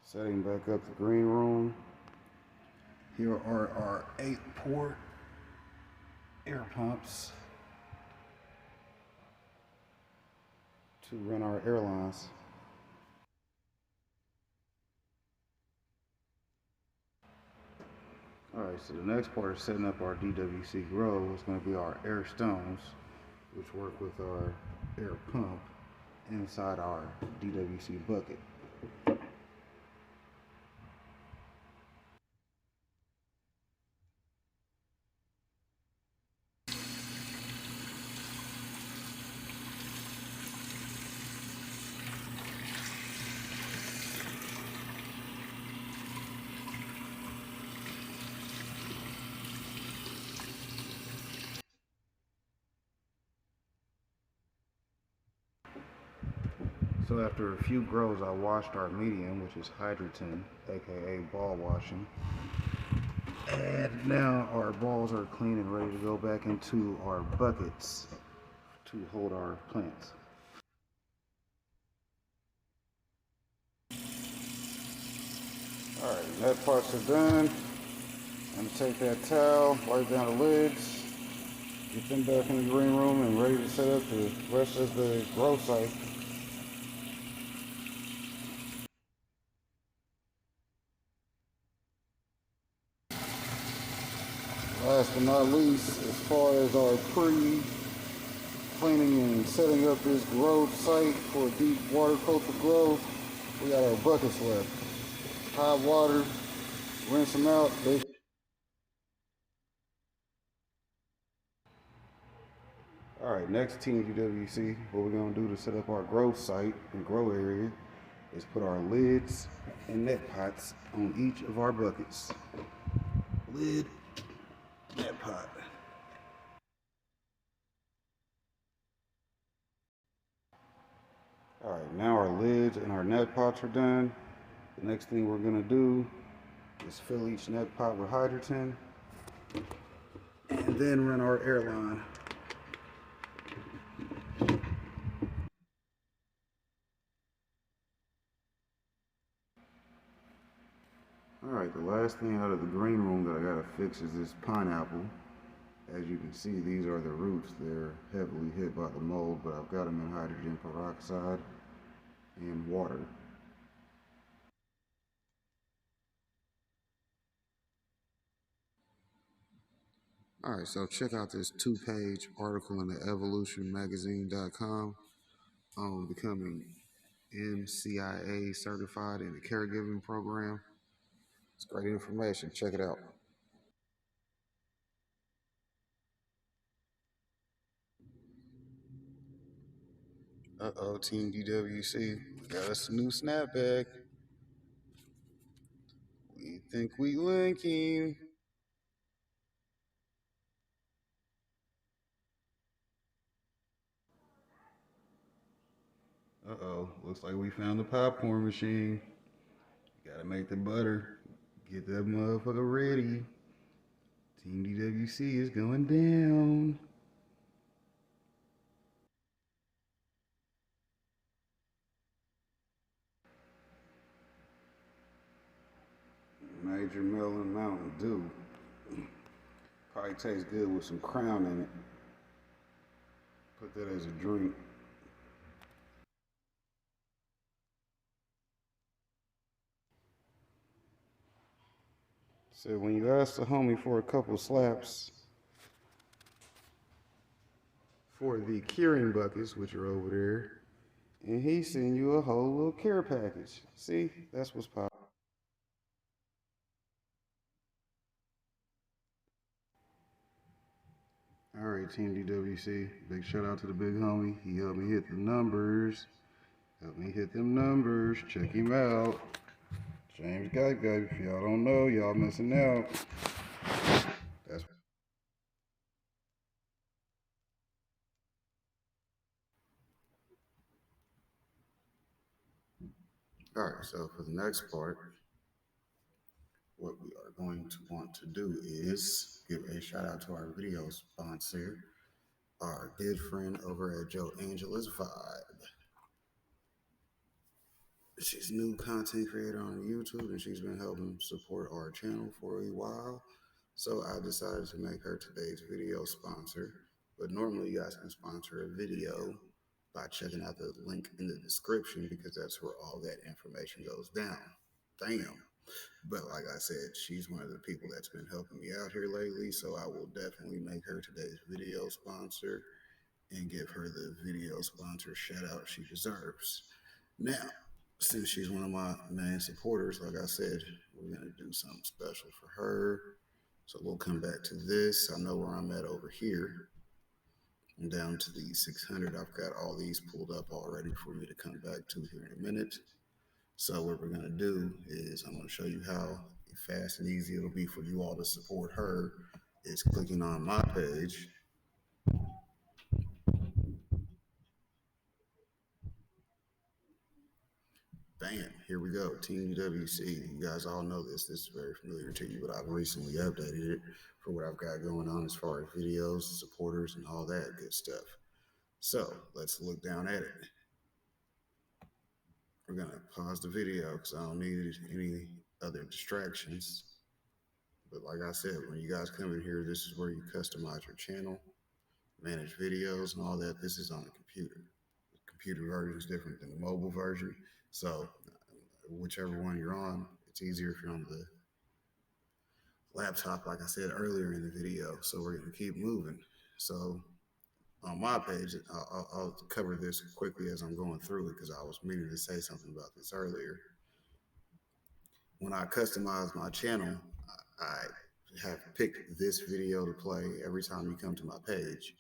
Setting back up the green room. Here are our 8-port air pumps to run our airlines. Alright, so the next part is setting up our DWC grow. It's going to be our air stones, which work with our air pump inside our DWC bucket. So after a few grows, I washed our medium, which is hydroton, aka ball washing. And now our balls are clean and ready to go back into our buckets to hold our plants. Alright, net parts are done. I'm gonna take that towel, wipe down the lids, get them back in the green room and ready to set up the rest of the grow site. Last but not least, as far as our pre-cleaning and setting up this grow site for deep water culture grow, we got our buckets left. Hot water, rinse them out. Alright, next Team DWC, what we're going to do to set up our grow site and grow area is put our lids and net pots on each of our buckets. Lid, net pot. Alright, now our lids and our net pots are done. The next thing we're going to do is fill each net pot with hydrogen and then run our air line. Alright, the last thing out of the green room that I gotta fix is this pineapple. As you can see, these are the roots. They're heavily hit by the mold, but I've got them in hydrogen peroxide and water. Alright, so check out this 2-page article in the evolutionmagazine.com on becoming MCIA certified in the caregiving program. It's great information. Check it out. Uh-oh, Team DWC got us a new snapback. We think we linking. Uh-oh, looks like we found the popcorn machine. Gotta make the butter. Get that motherfucker ready. Team DWC is going down. Major Melon Mountain Dew. Probably tastes good with some Crown in it. Put that as a drink. So when you ask the homie for a couple slaps for the curing buckets, which are over there, and he send you a whole little care package. See, that's what's poppin'. All right, Team DWC, big shout out to the big homie. He helped me hit the numbers. Help me hit them numbers. Check him out. James Guy, if y'all don't know, y'all missing out. That's all right. So for the next part, what we are going to want to do is give a shout out to our video sponsor, our good friend over at Joe Angela's Vibe. She's a new content creator on YouTube, and she's been helping support our channel for a while. So I decided to make her today's video sponsor. But normally you guys can sponsor a video by checking out the link in the description, because that's where all that information goes down. Damn. But like I said, she's one of the people that's been helping me out here lately, so I will definitely make her today's video sponsor and give her the video sponsor shout out she deserves. Now, since she's one of my main supporters, like I said, we're going to do something special for her. So we'll come back to this. I know where I'm at over here. I'm down to the 600. I've got all these pulled up already for me to come back to here in a minute. So what we're going to do is I'm going to show you how fast and easy it'll be for you all to support her. Is clicking on my page. Bam, here we go, Team DWC. You guys all know this. This is very familiar to you, but I've recently updated it for what I've got going on as far as videos, supporters, and all that good stuff. So let's look down at it. We're going to pause the video because I don't need any other distractions. But like I said, when you guys come in here, this is where you customize your channel, manage videos, and all that. This is on the computer. The computer version is different than the mobile version. So whichever one you're on, it's easier if you're on the laptop, like I said earlier in the video. So we're going to keep moving. So on my page, I'll cover this quickly as I'm going through it because I was meaning to say something about this earlier. When I customize my channel, I have picked this video to play every time you come to my page.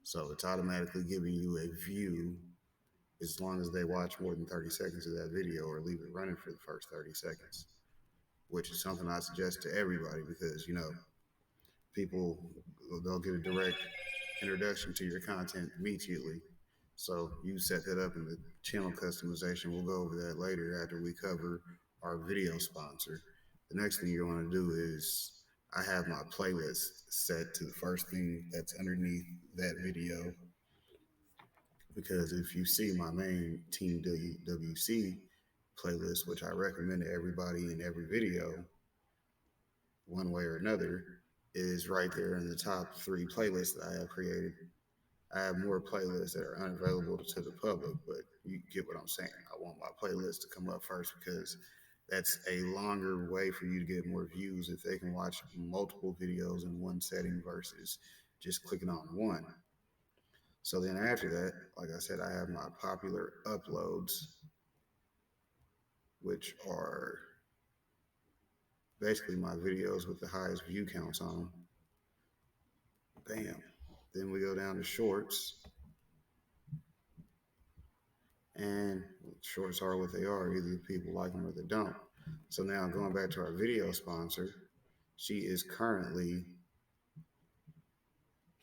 So it's automatically giving you a view as long as they watch more than 30 seconds of that video or leave it running for the first 30 seconds, which is something I suggest to everybody because, you know, people, they'll get a direct introduction to your content immediately. So you set that up in the channel customization. We'll go over that later after we cover our video sponsor. The next thing you want to do is I have my playlist set to the first thing that's underneath that video. Because if you see my main Team DWC playlist, which I recommend to everybody in every video, one way or another, is right there in the top 3 playlists that I have created. I have more playlists that are unavailable to the public, but you get what I'm saying. I want my playlist to come up first because that's a longer way for you to get more views if they can watch multiple videos in one setting versus just clicking on one. So then after that, like I said, I have my popular uploads, which are basically my videos with the highest view counts on them. Bam. Then we go down to shorts. And shorts are what they are. Either people like them or they don't. So now going back to our video sponsor, she is currently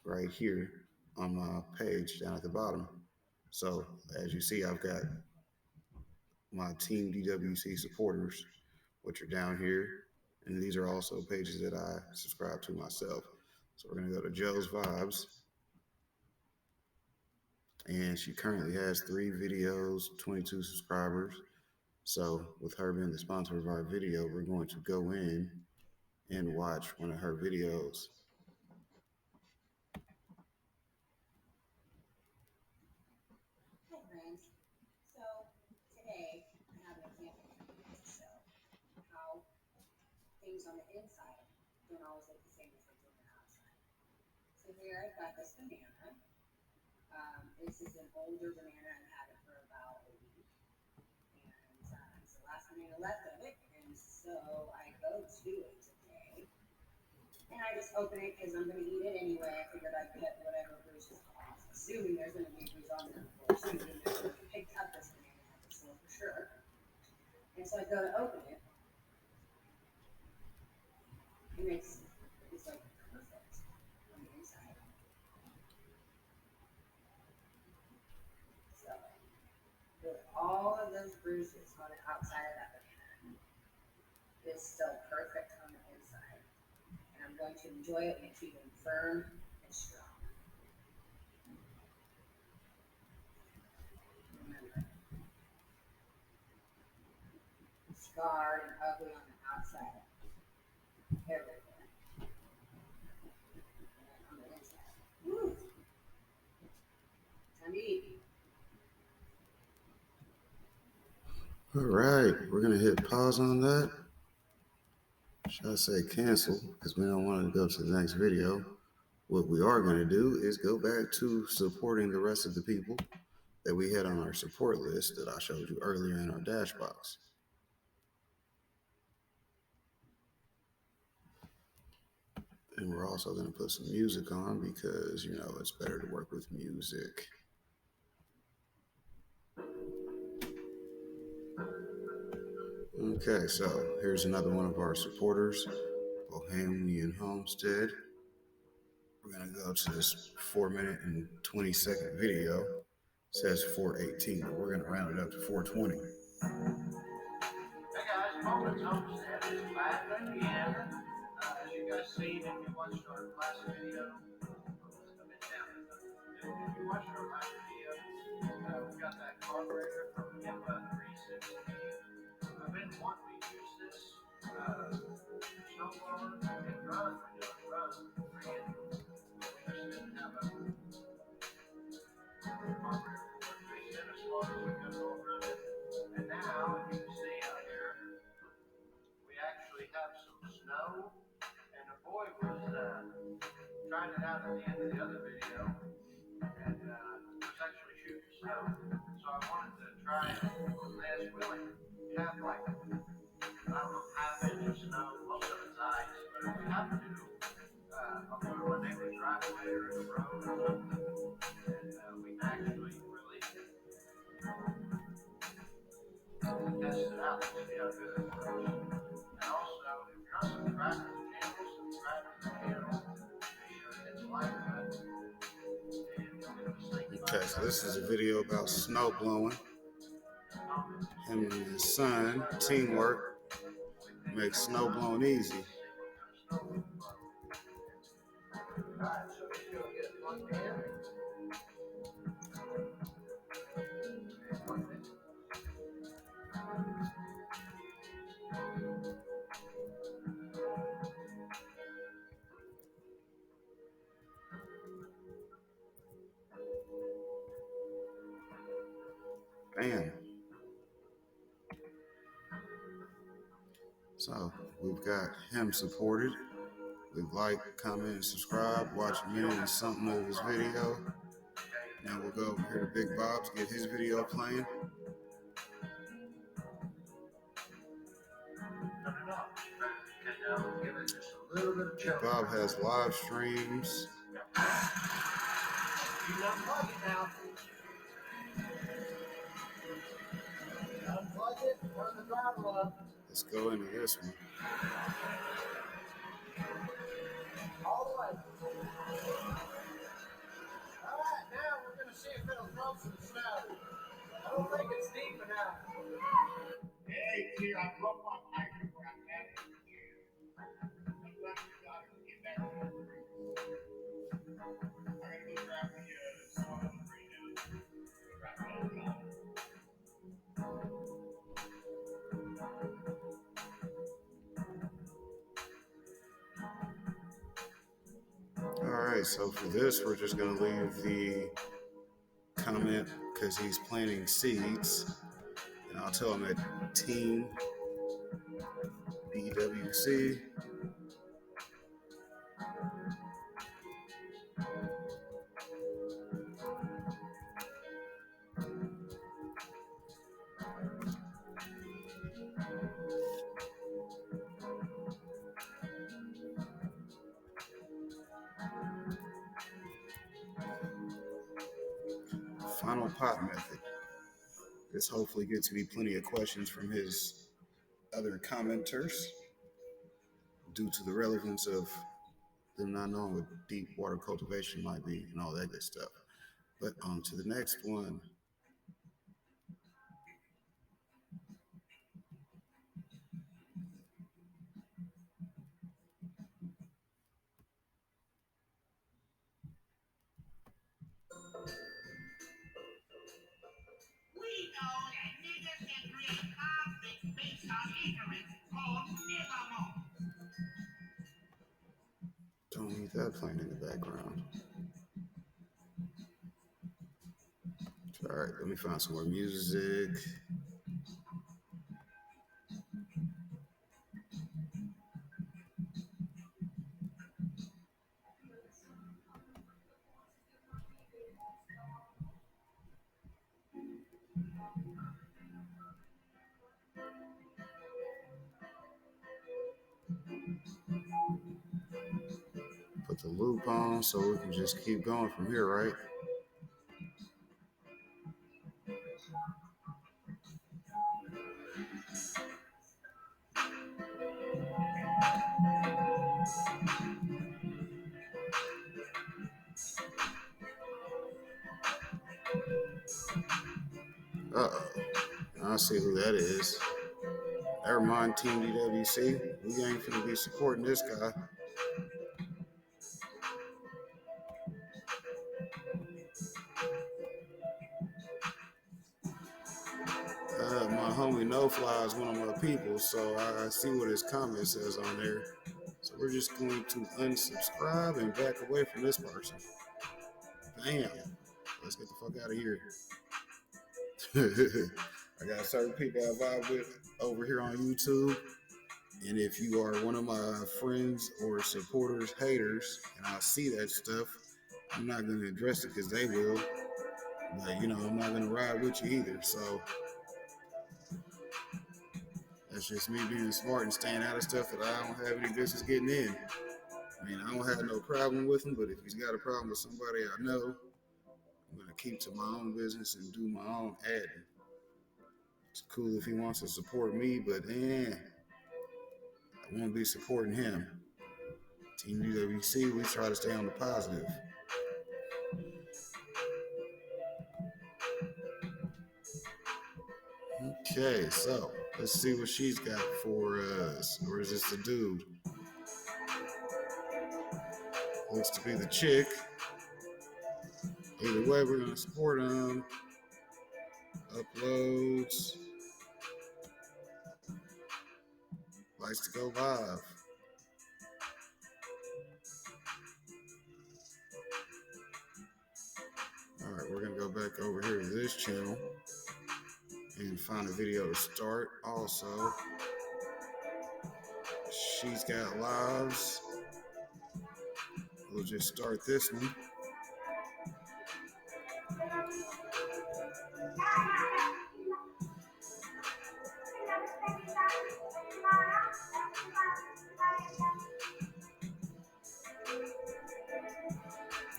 right here on my page down at the bottom. So as you see, I've got my Team DWC supporters, which are down here. And these are also pages that I subscribe to myself. So we're going to go to Joe's Vibes. And she currently has 3 videos, 22 subscribers. So with her being the sponsor of our video, we're going to go in and watch one of her videos. Hi friends. So today I have an example to show how things on the inside don't always look the same as they do on the outside. So here I've got this banana. This is an older banana. I've had it for about a week. And it's the last banana left of it. And so I go to it today. And I just open it because I'm going to eat it anyway. I figured I'd get whatever bruises off. Assuming there's going to be a bruise on there. Assuming they're going to pick up this banana at the store for sure. And so I go to open it. And it's like perfect on the inside. So with all of those bruises on the outside of that banana, it's still perfect on the inside. And I'm going to enjoy it when it's even firm and strong. Remember, scarred and ugly on the outside. Everywhere. And on the inside. Woo! Time to eat. All right, we're gonna hit pause on that. Should I say cancel, because we don't want to go to the next video. What we are gonna do is go back to supporting the rest of the people that we had on our support list that I showed you earlier in our dash box. And we're also gonna put some music on because, you know, it's better to work with music. Okay, so here's another one of our supporters, Bohemian Homestead. We're gonna go to this 4-minute and 20-second video. It says 4:18, but we're gonna round it up to 4:20. Hey guys, Bohemian Homestead is back again. As you guys seen if you watched our last video, if you watched our last video, we got that carburetor from Yemba 360. I've been wanting to use this snowblower and run. We just didn't have a carburetor for it. They sent us one, we could go run it. And now, you can see out here, we actually have some snow. And the boy was trying it out at the end of the other video. And was actually shooting snow. So I wanted to try it on this. We only have like, I don't know, half-inch of snow, most of it's ice. But if we have to, I'll go to my neighbor's driveway or in the road or something. And we can actually really test it out to see how good it works. And also, if you're not subscribed to the channel, subscribe to the channel. Hit the like button. Okay, so this is a video about snow blowing. Him and his son, teamwork, makes snow blowing easy. Bam. So we've got him supported. We've like, comment, and subscribe. Watch a minute and something of his video. Now we'll go over here to Big Bob's, get his video playing. Big Bob has live streams. Let's go into this one. All the way. Alright, now we're going to see if it'll throw some snow. I don't think it's deep enough. Hey, here, I broke my pipe before I had it. I'm glad you got it. Get back to the I'm going to go grab the snow and bring it. Grab it all the Alright, so for this, we're just going to leave the comment because he's planting seeds. And I'll tell him at Team DWC. Final pot method. This hopefully gets me plenty of questions from his other commenters due to the relevance of them not knowing what deep water cultivation might be and all that good stuff. But on to the next one. We know that niggas can create conflict based on Keep that playing in the background. All right, let me find some more music. Put the loop on so we can just keep going from here, right? Uh-oh. I see who that is. Never mind, Team DWC. We ain't finna be supporting this guy. My homie No Fly is one of my people, so I see what his comment says on there. So we're just going to unsubscribe and back away from this person. Bam. Let's get the fuck out of here. I got certain people I vibe with over here on YouTube. And if you are one of my friends or supporters, haters, and I see that stuff, I'm not going to address it because they will. But, you know, I'm not going to ride with you either. So that's just me being smart and staying out of stuff that I don't have any business getting in. I mean, I don't have no problem with him, but if he's got a problem with somebody I know, I'm going to keep to my own business and do my own adding. It's cool if he wants to support me, but I won't be supporting him. Team DWC, we try to stay on the positive. Okay, so let's see what she's got for us. Or is this the dude? Looks to be the chick. Either way, we're going to support him. Uploads. Likes to go live. All right, we're going to go back over here to this channel and find a video to start. Also, she's got lives. We'll just start this one.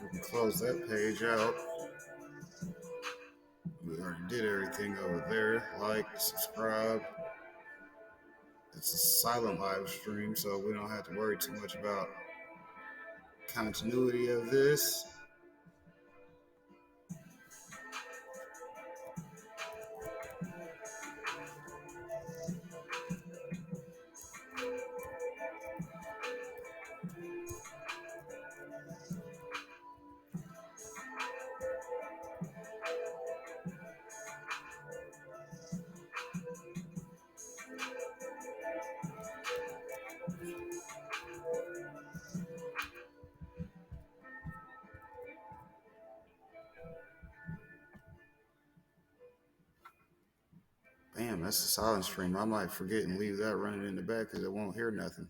We can close that page out. We already did everything over there. Like, subscribe. It's a silent live stream, so we don't have to worry too much about continuity of this. Bam, that's a silent stream. I might forget and leave that running in the back because it won't hear nothing.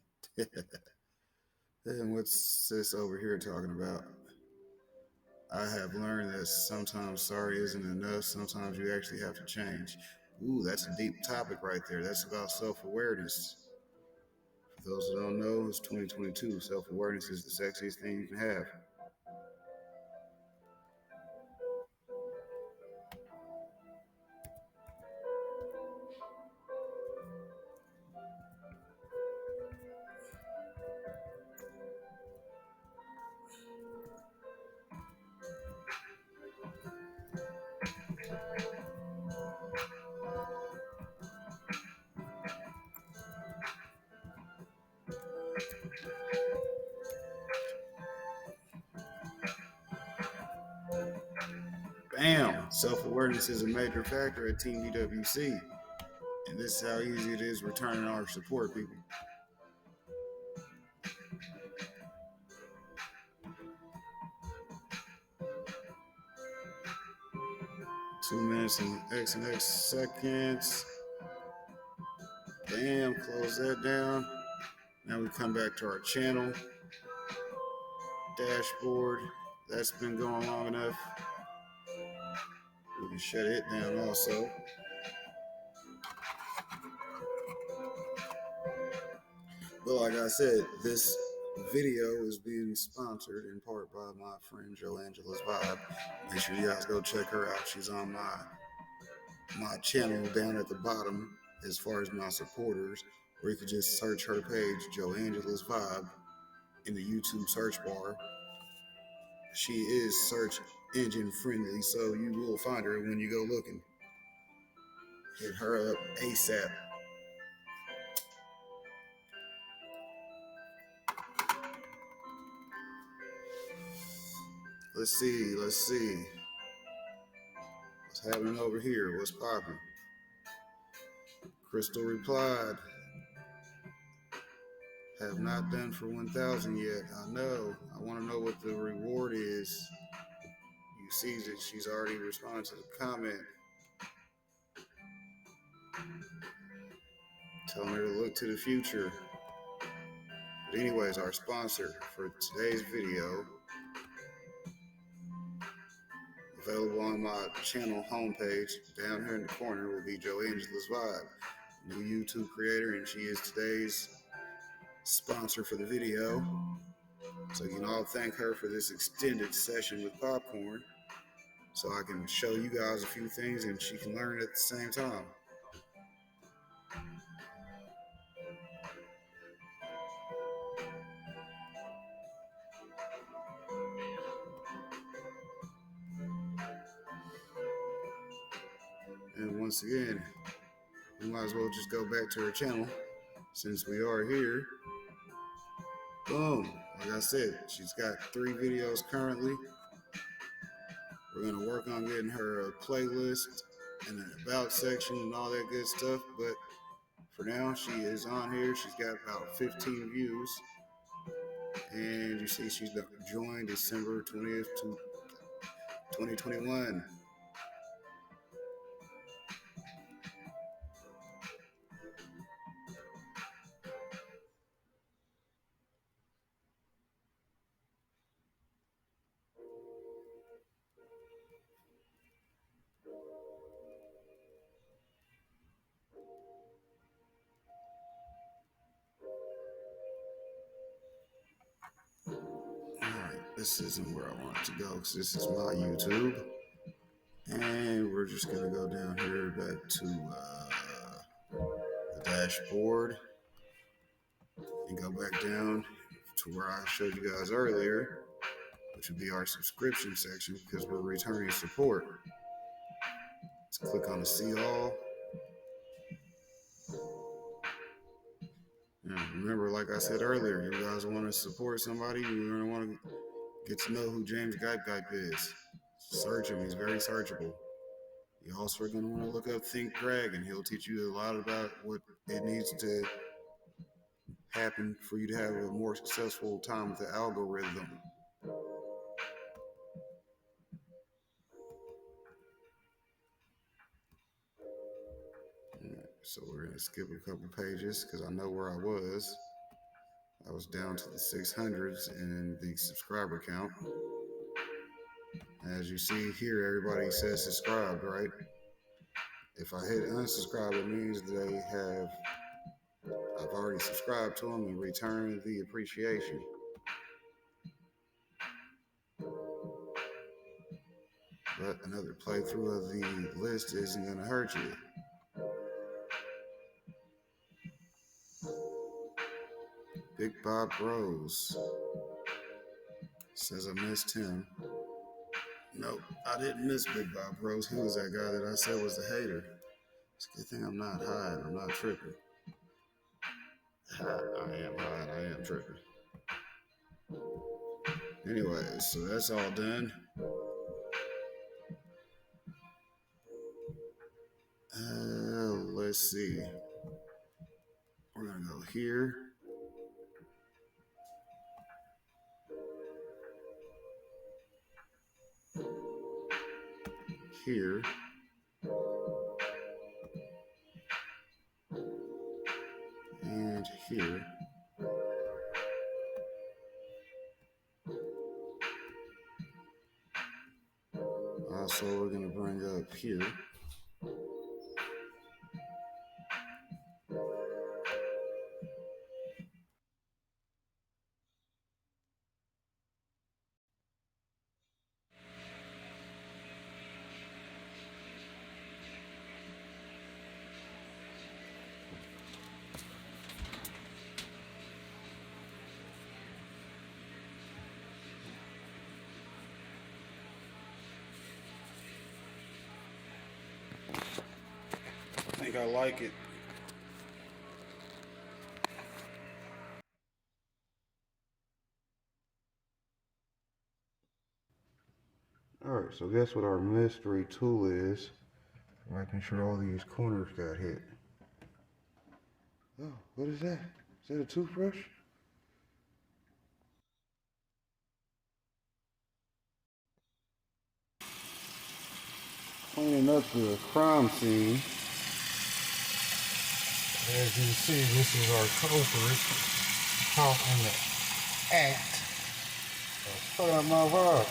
And what's this over here talking about? I have learned that sometimes sorry isn't enough. Sometimes you actually have to change. Ooh, that's a deep topic right there. That's about self-awareness. For those who don't know, it's 2022. Self-awareness is the sexiest thing you can have. Bam! Self-awareness is a major factor at Team DWC. And this is how easy it is returning our support, people. 2 minutes and X seconds. Bam, close that down. Now we come back to our channel dashboard. That's been going long enough. We can shut it down also. But like I said, this video is being sponsored in part by my friend Joe Angela's Vibe. Make sure you guys go check her out. She's on my channel down at the bottom as far as my supporters, or you could just search her page, Joe Angela's Vibe, in the YouTube search bar. She is search engine friendly, so you will find her when you go looking. Hit her up ASAP. Let's see. What's happening over here? What's popping? Crystal replied, have not done for 1,000 yet. I know. I want to know what the reward is. You see that she's already responded to the comment. Telling her to look to the future. But anyways, our sponsor for today's video, available on my channel homepage, down here in the corner, will be Joe Angela's Vibe, new YouTube creator, and she is today's sponsor for the video. So you can all thank her for this extended session with Popcorn, so I can show you guys a few things and she can learn at the same time. And once again, we might as well just go back to her channel since we are here. Boom. Like I said, she's got 3 videos currently. We're going to work on getting her a playlist and an about section and all that good stuff. But for now, she is on here. She's got about 15 views. And you see she's joined December 20th, 2021. Alright, this isn't where I want it to go because this is my YouTube. And we're just going to go down here back to the dashboard and go back down to where I showed you guys earlier, which would be our subscription section because we're returning support. Let's click on the see all. And remember, like I said earlier, you guys want to support somebody, you're going to want to get to know who James Gype is. Search him, he's very searchable. You also are going to want to look up Think Greg, and he'll teach you a lot about what it needs to happen for you to have a more successful time with the algorithm. So we're going to skip a couple pages because I know where I was. I was down to the 600s in the subscriber count. As you see here, everybody says subscribed, right? If I hit unsubscribe, it means I've already subscribed to them and returned the appreciation. But another playthrough of the list isn't going to hurt you. Big Bob Rose says I missed him. Nope, I didn't miss Big Bob Rose. He was that guy that I said was a hater. It's a good thing I'm not high and I'm not tripping. I am high and I am tripping. Anyways, so that's all done. Let's see. We're going to go here. Here. here. Also, we're going to bring up here. I think I like it. Alright, so guess what our mystery tool is? Making sure all these corners got hit. Oh, what is that? Is that a toothbrush? Cleaning up the crime scene. As you see, this is our culprit caught in the act of fucking my vibe.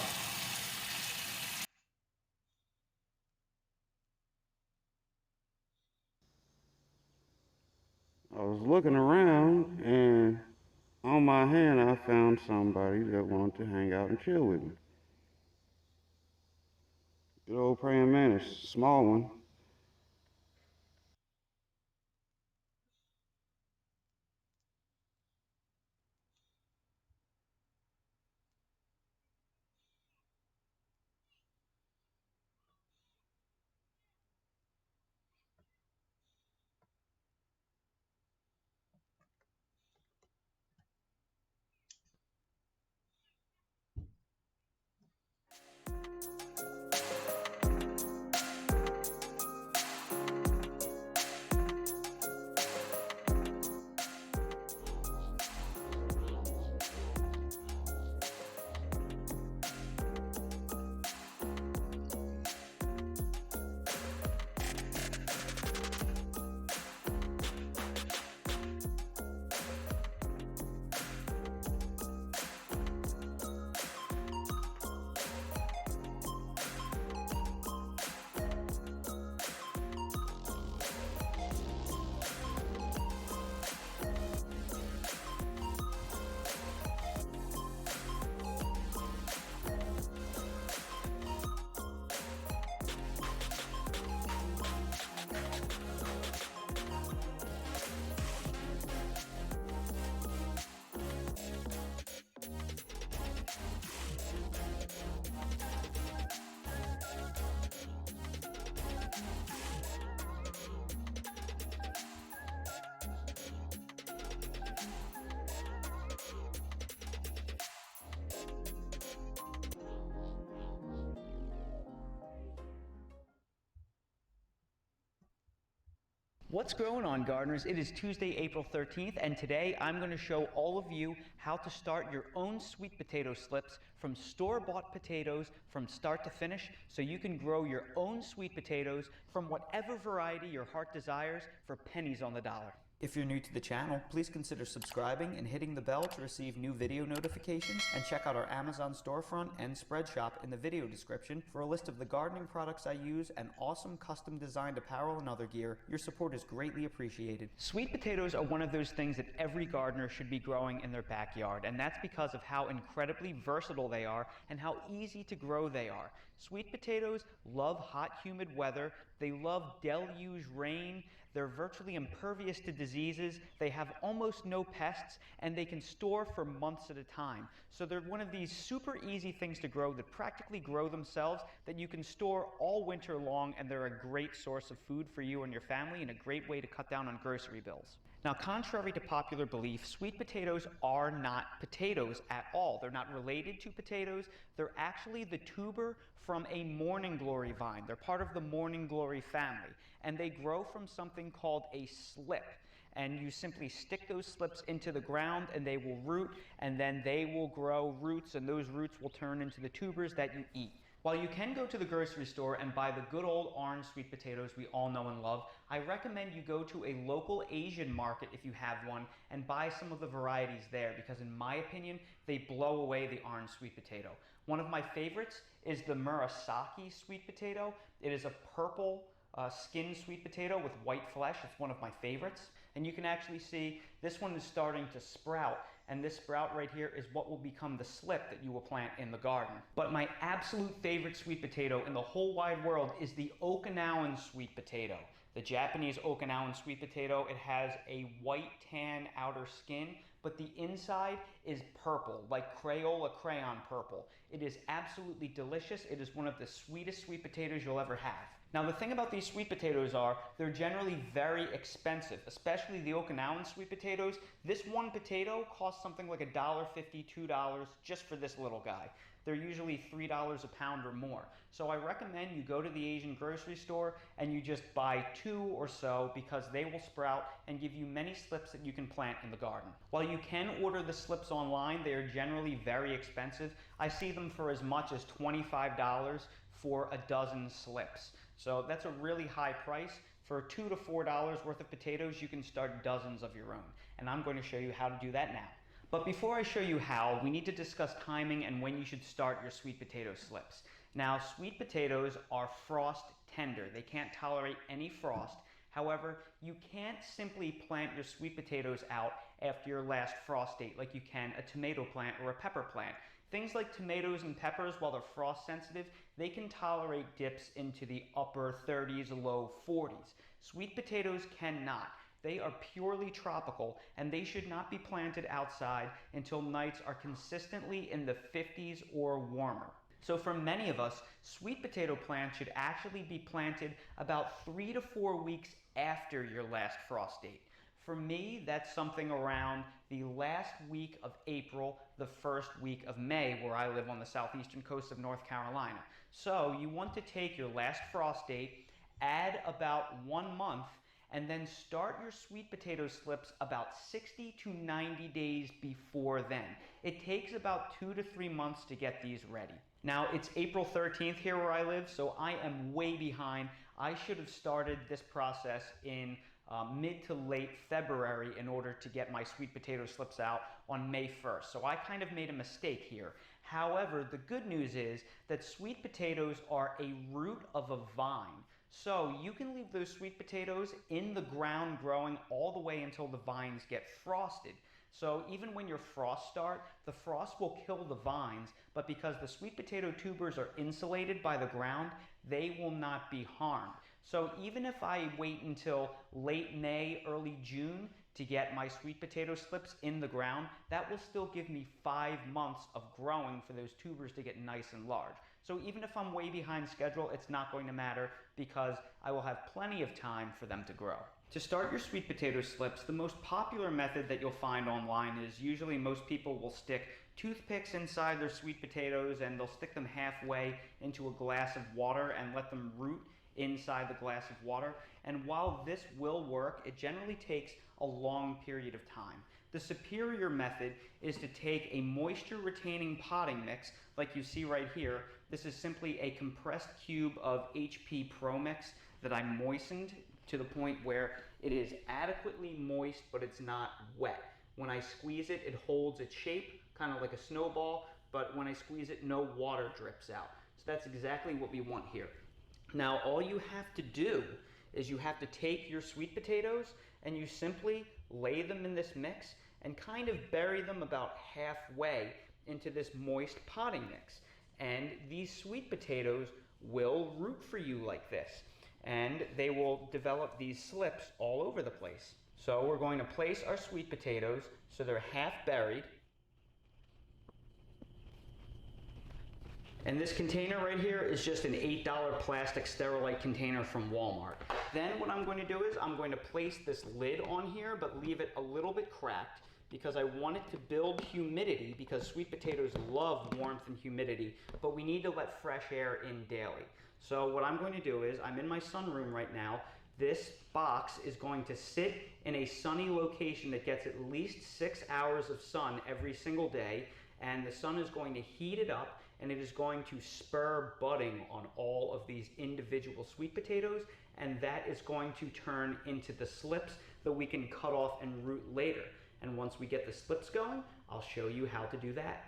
I was looking around, and on my hand I found somebody that wanted to hang out and chill with me. Good old praying mantis, small one. What's going on, gardeners? It is Tuesday, April 13th, and today I'm going to show all of you how to start your own sweet potato slips from store-bought potatoes from start to finish, so you can grow your own sweet potatoes from whatever variety your heart desires for pennies on the dollar. If you're new to the channel, please consider subscribing and hitting the bell to receive new video notifications, and check out our Amazon storefront and spread shop in the video description for a list of the gardening products I use and awesome custom designed apparel and other gear. Your support is greatly appreciated. Sweet potatoes are one of those things that every gardener should be growing in their backyard, and that's because of how incredibly versatile they are and how easy to grow they are. Sweet potatoes love hot, humid weather. They love deluge rain. They're virtually impervious to diseases, they have almost no pests, and they can store for months at a time. So they're one of these super easy things to grow that practically grow themselves, that you can store all winter long, and they're a great source of food for you and your family and a great way to cut down on grocery bills. Now, contrary to popular belief, sweet potatoes are not potatoes at all. They're not related to potatoes. They're actually the tuber from a morning glory vine. They're part of the morning glory family, and they grow from something called a slip. And you simply stick those slips into the ground and they will root, and then they will grow roots, and those roots will turn into the tubers that you eat. While you can go to the grocery store and buy the good old orange sweet potatoes we all know and love, I recommend you go to a local Asian market if you have one and buy some of the varieties there, because in my opinion, they blow away the orange sweet potato. One of my favorites is the Murasaki sweet potato. It is a purple skin sweet potato with white flesh. It's one of my favorites. And you can actually see this one is starting to sprout, and this sprout right here is what will become the slip that you will plant in the garden. But my absolute favorite sweet potato in the whole wide world is the Okinawan sweet potato. The Japanese Okinawan sweet potato, it has a white tan outer skin, but the inside is purple, like Crayola crayon purple. It is absolutely delicious. It is one of the sweetest sweet potatoes you'll ever have. Now the thing about these sweet potatoes are, they're generally very expensive, especially the Okinawan sweet potatoes. This one potato costs something like $1.50, $2 just for this little guy. They're usually $3 a pound or more. So I recommend you go to the Asian grocery store and you just buy 2 or so, because they will sprout and give you many slips that you can plant in the garden. While you can order the slips online, they are generally very expensive. I see them for as much as $25 for a dozen slips. So that's a really high price. For $2 to $4 worth of potatoes, you can start dozens of your own. And I'm going to show you how to do that now. But before I show you how, we need to discuss timing and when you should start your sweet potato slips. Now, sweet potatoes are frost tender. They can't tolerate any frost. However, you can't simply plant your sweet potatoes out after your last frost date like you can a tomato plant or a pepper plant. Things like tomatoes and peppers, while they're frost sensitive, they can tolerate dips into the upper 30s, low 40s. Sweet potatoes cannot. They are purely tropical, and they should not be planted outside until nights are consistently in the 50s or warmer. So for many of us, sweet potato plants should actually be planted about 3 to 4 weeks after your last frost date. For me, that's something around the last week of April, the first week of May, where I live on the southeastern coast of North Carolina. So you want to take your last frost date, add about 1 month, and then start your sweet potato slips about 60 to 90 days before then. It takes about 2 to 3 months to get these ready. Now, it's April 13th here where I live, so I am way behind. I should have started this process in mid to late February in order to get my sweet potato slips out on May 1st. So I kind of made a mistake here. However, the good news is that sweet potatoes are a root of a vine. So you can leave those sweet potatoes in the ground growing all the way until the vines get frosted. So even when your frosts start, the frost will kill the vines, but because the sweet potato tubers are insulated by the ground, they will not be harmed. So even if I wait until late May, early June to get my sweet potato slips in the ground, that will still give me 5 months of growing for those tubers to get nice and large. So even if I'm way behind schedule, it's not going to matter because I will have plenty of time for them to grow. To start your sweet potato slips, the most popular method that you'll find online is usually most people will stick toothpicks inside their sweet potatoes and they'll stick them halfway into a glass of water and let them root inside the glass of water. And while this will work, it generally takes a long period of time. The superior method is to take a moisture retaining potting mix like you see right here. This is simply a compressed cube of HP Pro Mix that I moistened to the point where it is adequately moist but it's not wet. When I squeeze it, it holds its shape, kind of like a snowball, but when I squeeze it, no water drips out. So that's exactly what we want here. Now all you have to do is you have to take your sweet potatoes and you simply lay them in this mix and kind of bury them about halfway into this moist potting mix. And these sweet potatoes will root for you like this. And they will develop these slips all over the place. So we're going to place our sweet potatoes so they're half buried. And this container right here is just an $8 plastic Sterilite container from Walmart. Then what I'm going to do is I'm going to place this lid on here, but leave it a little bit cracked because I want it to build humidity, because sweet potatoes love warmth and humidity, but we need to let fresh air in daily. So what I'm going to do is, I'm in my sunroom right now. This box is going to sit in a sunny location that gets at least 6 hours of sun every single day, and the sun is going to heat it up, and it is going to spur budding on all of these individual sweet potatoes, and that is going to turn into the slips that we can cut off and root later. And once we get the slips going, I'll show you how to do that.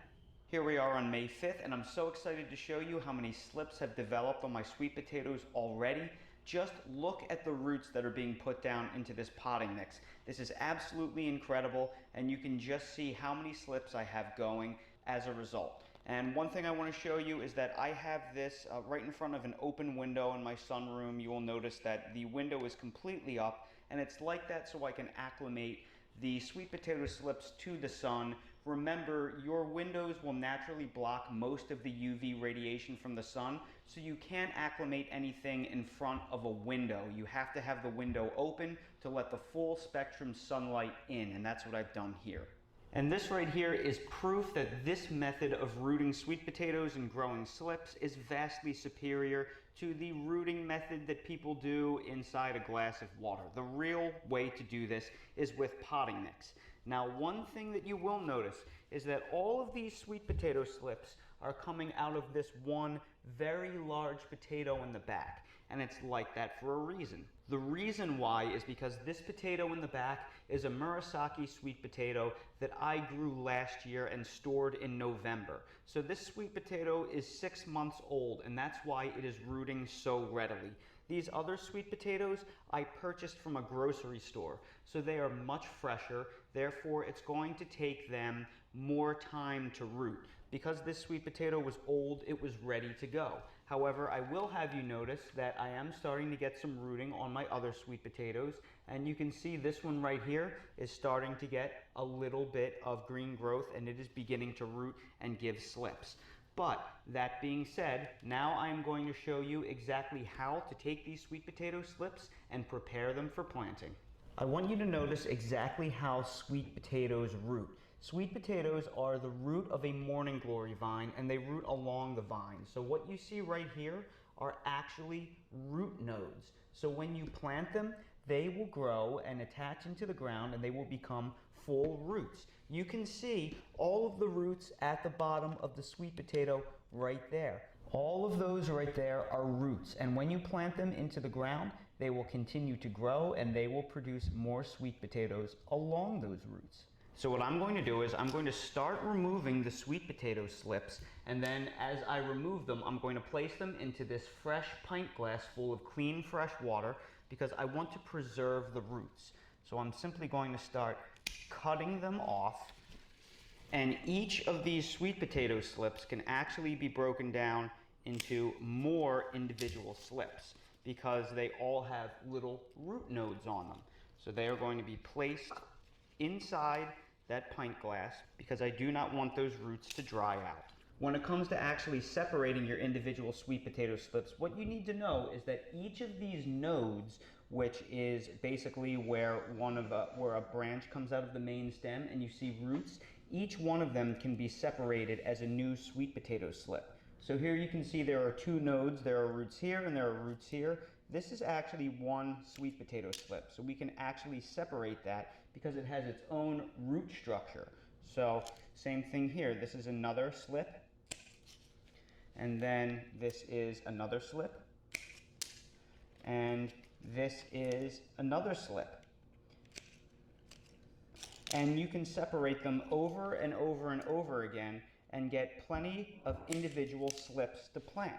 Here we are on May 5th, and I'm so excited to show you how many slips have developed on my sweet potatoes already. Just look at the roots that are being put down into this potting mix. This is absolutely incredible, and you can just see how many slips I have going as a result. And one thing I want to show you is that I have this right in front of an open window in my sunroom. You will notice that the window is completely up, and it's like that so I can acclimate the sweet potato slips to the sun. Remember, your windows will naturally block most of the UV radiation from the sun, so you can't acclimate anything in front of a window. You have to have the window open to let the full spectrum sunlight in, and that's what I've done here. And this right here is proof that this method of rooting sweet potatoes and growing slips is vastly superior to the rooting method that people do inside a glass of water. The real way to do this is with potting mix. Now, one thing that you will notice is that all of these sweet potato slips are coming out of this one very large potato in the back, and it's like that for a reason. The reason why is because this potato in the back is a Murasaki sweet potato that I grew last year and stored in November. So this sweet potato is 6 months old, and that's why it is rooting so readily. These other sweet potatoes I purchased from a grocery store, so they are much fresher, therefore it's going to take them more time to root. Because this sweet potato was old, it was ready to go. However, I will have you notice that I am starting to get some rooting on my other sweet potatoes, and you can see this one right here is starting to get a little bit of green growth, and it is beginning to root and give slips. But that being said, now I am going to show you exactly how to take these sweet potato slips and prepare them for planting. I want you to notice exactly how sweet potatoes root. Sweet potatoes are the root of a morning glory vine, and they root along the vine. So what you see right here are actually root nodes. So when you plant them, they will grow and attach into the ground, and they will become full roots. You can see all of the roots at the bottom of the sweet potato right there. All of those right there are roots, and when you plant them into the ground, they will continue to grow, and they will produce more sweet potatoes along those roots. So what I'm going to do is I'm going to start removing the sweet potato slips, and then as I remove them, I'm going to place them into this fresh pint glass full of clean, fresh water, because I want to preserve the roots. So I'm simply going to start cutting them off, and each of these sweet potato slips can actually be broken down into more individual slips because they all have little root nodes on them. So they are going to be placed inside that pint glass because I do not want those roots to dry out. When it comes to actually separating your individual sweet potato slips, what you need to know is that each of these nodes, which is basically where a branch comes out of the main stem and you see roots, each one of them can be separated as a new sweet potato slip. So here you can see there are two nodes, there are roots here and there are roots here. This is actually one sweet potato slip, so we can actually separate that because it has its own root structure. So same thing here, this is another slip, and then this is another slip, and this is another slip. And you can separate them over and over and over again and get plenty of individual slips to plant.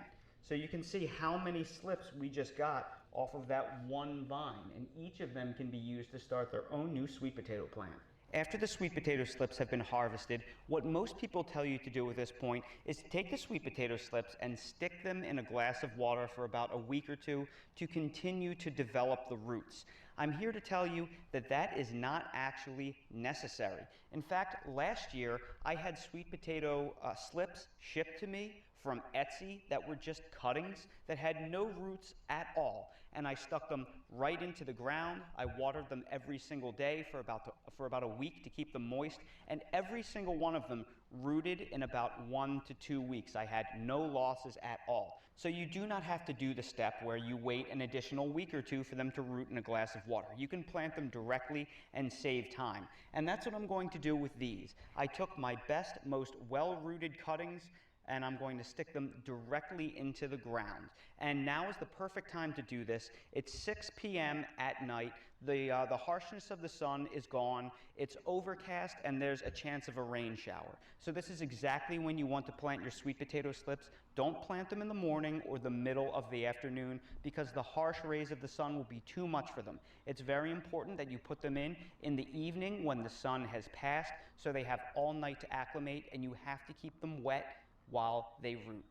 So you can see how many slips we just got off of that one vine, and each of them can be used to start their own new sweet potato plant. After the sweet potato slips have been harvested, what most people tell you to do at this point is to take the sweet potato slips and stick them in a glass of water for about a week or two to continue to develop the roots. I'm here to tell you that that is not actually necessary. In fact, last year I had sweet potato slips shipped to me from Etsy that were just cuttings that had no roots at all, and I stuck them right into the ground. I watered them every single day for about a week to keep them moist, and every single one of them rooted in about 1 to 2 weeks. I had no losses at all. So you do not have to do the step where you wait an additional week or two for them to root in a glass of water. You can plant them directly and save time, and that's what I'm going to do with these. I took my best, most well-rooted cuttings, and I'm going to stick them directly into the ground. And now is the perfect time to do this. It's 6 p.m. at night. The harshness of the sun is gone. It's overcast, and there's a chance of a rain shower. So this is exactly when you want to plant your sweet potato slips. Don't plant them in the morning or the middle of the afternoon because the harsh rays of the sun will be too much for them. It's very important that you put them in the evening when the sun has passed so they have all night to acclimate, and you have to keep them wet while they root.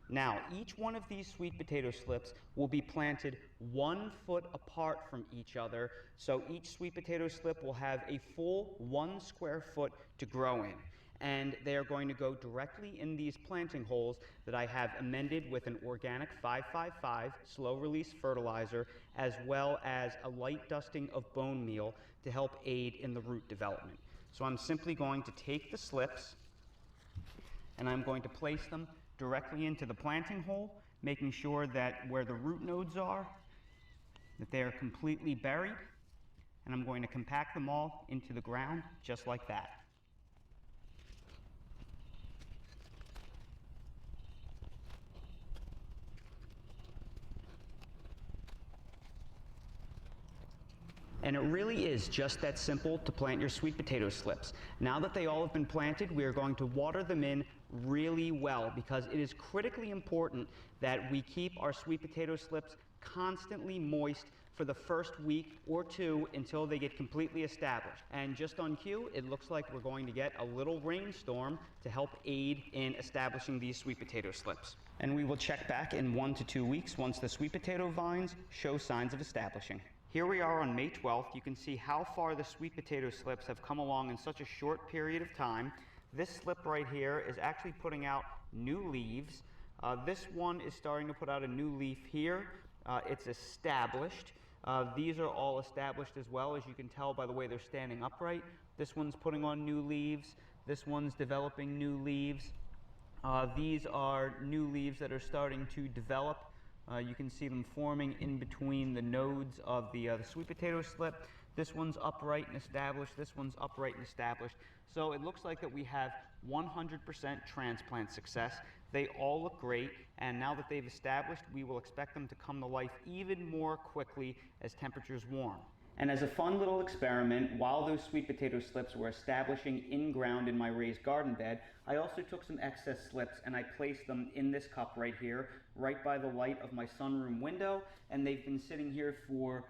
Now, each one of these sweet potato slips will be planted 1 foot apart from each other, so each sweet potato slip will have a full 1 square foot to grow in. And they are going to go directly in these planting holes that I have amended with an organic 555 slow-release fertilizer, as well as a light dusting of bone meal to help aid in the root development. So I'm simply going to take the slips and I'm going to place them directly into the planting hole, making sure that where the root nodes are, that they are completely buried, and I'm going to compact them all into the ground just like that. And it really is just that simple to plant your sweet potato slips. Now that they all have been planted, we are going to water them in really well because it is critically important that we keep our sweet potato slips constantly moist for the first week or two until they get completely established. And just on cue, it looks like we're going to get a little rainstorm to help aid in establishing these sweet potato slips. And we will check back in 1 to 2 weeks once the sweet potato vines show signs of establishing. Here we are on May 12th. You can see how far the sweet potato slips have come along in such a short period of time. This slip right here is actually putting out new leaves. This one is starting to put out a new leaf here. It's established. These are all established as well, as you can tell by the way they're standing upright. This one's putting on new leaves. This one's developing new leaves. These are new leaves that are starting to develop. You can see them forming in between the nodes of the sweet potato slip. This one's upright and established. This one's upright and established. So it looks like that we have 100% transplant success. They all look great, and now that they've established, we will expect them to come to life even more quickly as temperatures warm. And as a fun little experiment, while those sweet potato slips were establishing in ground in my raised garden bed, I also took some excess slips and I placed them in this cup right here, right by the light of my sunroom window, and they've been sitting here for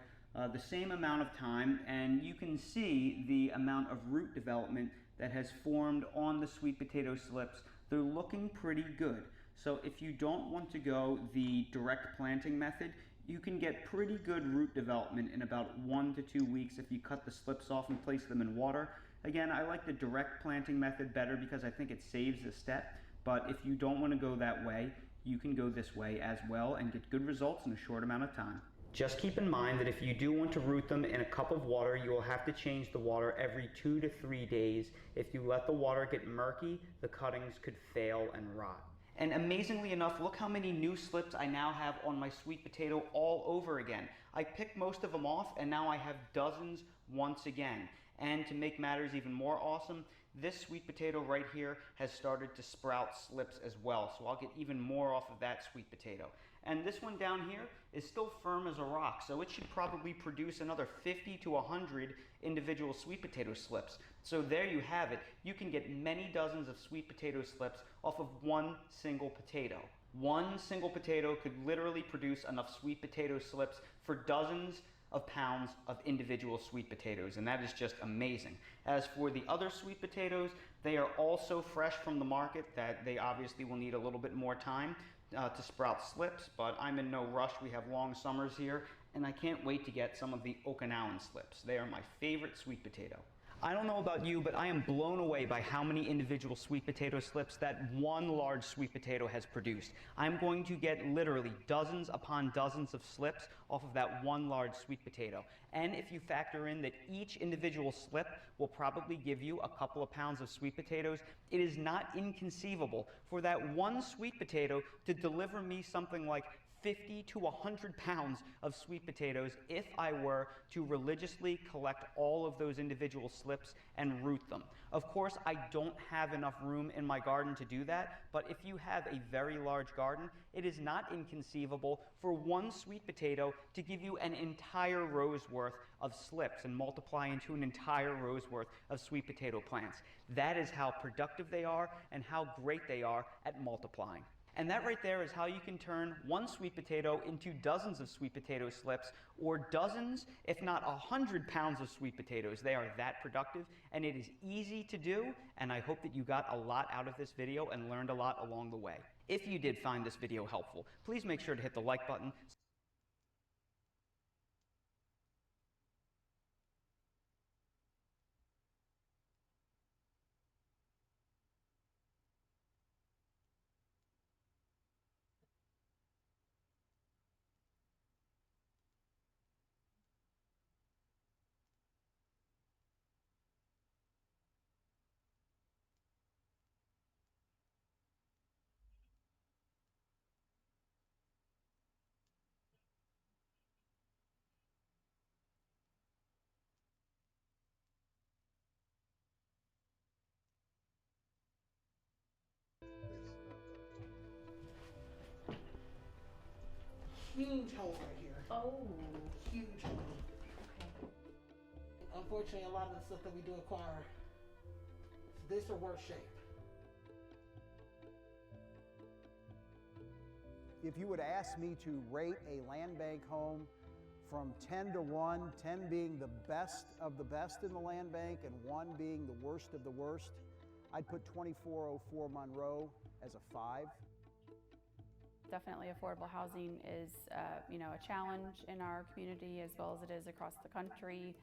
the same amount of time, and you can see the amount of root development that has formed on the sweet potato slips. They're looking pretty good. So if you don't want to go the direct planting method, you can get pretty good root development in about 1 to 2 weeks if you cut the slips off and place them in water. Again, I like the direct planting method better because I think it saves a step, but if you don't want to go that way, you can go this way as well and get good results in a short amount of time. Just keep in mind that if you do want to root them in a cup of water, you will have to change the water every 2 to 3 days. If you let the water get murky, the cuttings could fail and rot. And amazingly enough, look how many new slips I now have on my sweet potato all over again. I picked most of them off, and now I have dozens once again. And to make matters even more awesome, this sweet potato right here has started to sprout slips as well, so I'll get even more off of that sweet potato. And this one down here is still firm as a rock, so it should probably produce another 50 to 100 individual sweet potato slips. So there you have it. You can get many dozens of sweet potato slips off of one single potato. One single potato could literally produce enough sweet potato slips for dozens of pounds of individual sweet potatoes, and that is just amazing. As for the other sweet potatoes, they are all so fresh from the market that they obviously will need a little bit more time to sprout slips, but I'm in no rush. We have long summers here, and I can't wait to get some of the Okinawan slips. They are my favorite sweet potato. I don't know about you, but I am blown away by how many individual sweet potato slips that one large sweet potato has produced. I'm going to get literally dozens upon dozens of slips off of that one large sweet potato. And if you factor in that each individual slip will probably give you a couple of pounds of sweet potatoes, it is not inconceivable for that one sweet potato to deliver me something like 50 to 100 pounds of sweet potatoes if I were to religiously collect all of those individual slips slips and root them. Of course, I don't have enough room in my garden to do that, but if you have a very large garden, it is not inconceivable for one sweet potato to give you an entire row's worth of slips and multiply into an entire row's worth of sweet potato plants. That is how productive they are and how great they are at multiplying. And that right there is how you can turn one sweet potato into dozens of sweet potato slips, or dozens, if not 100 pounds of sweet potatoes. They are that productive, and it is easy to do, and I hope that you got a lot out of this video and learned a lot along the way. If you did find this video helpful, please make sure to hit the like button. Huge hole right here. Oh. Huge hole. Okay. Unfortunately, a lot of the stuff that we do acquire, this or worse shape. If you would ask me to rate a land bank home from 10 to 1, 10 being the best of the best in the land bank and 1 being the worst of the worst, I'd put 2404 Monroe as a 5. Definitely affordable housing is a challenge in our community as well as it is across the country.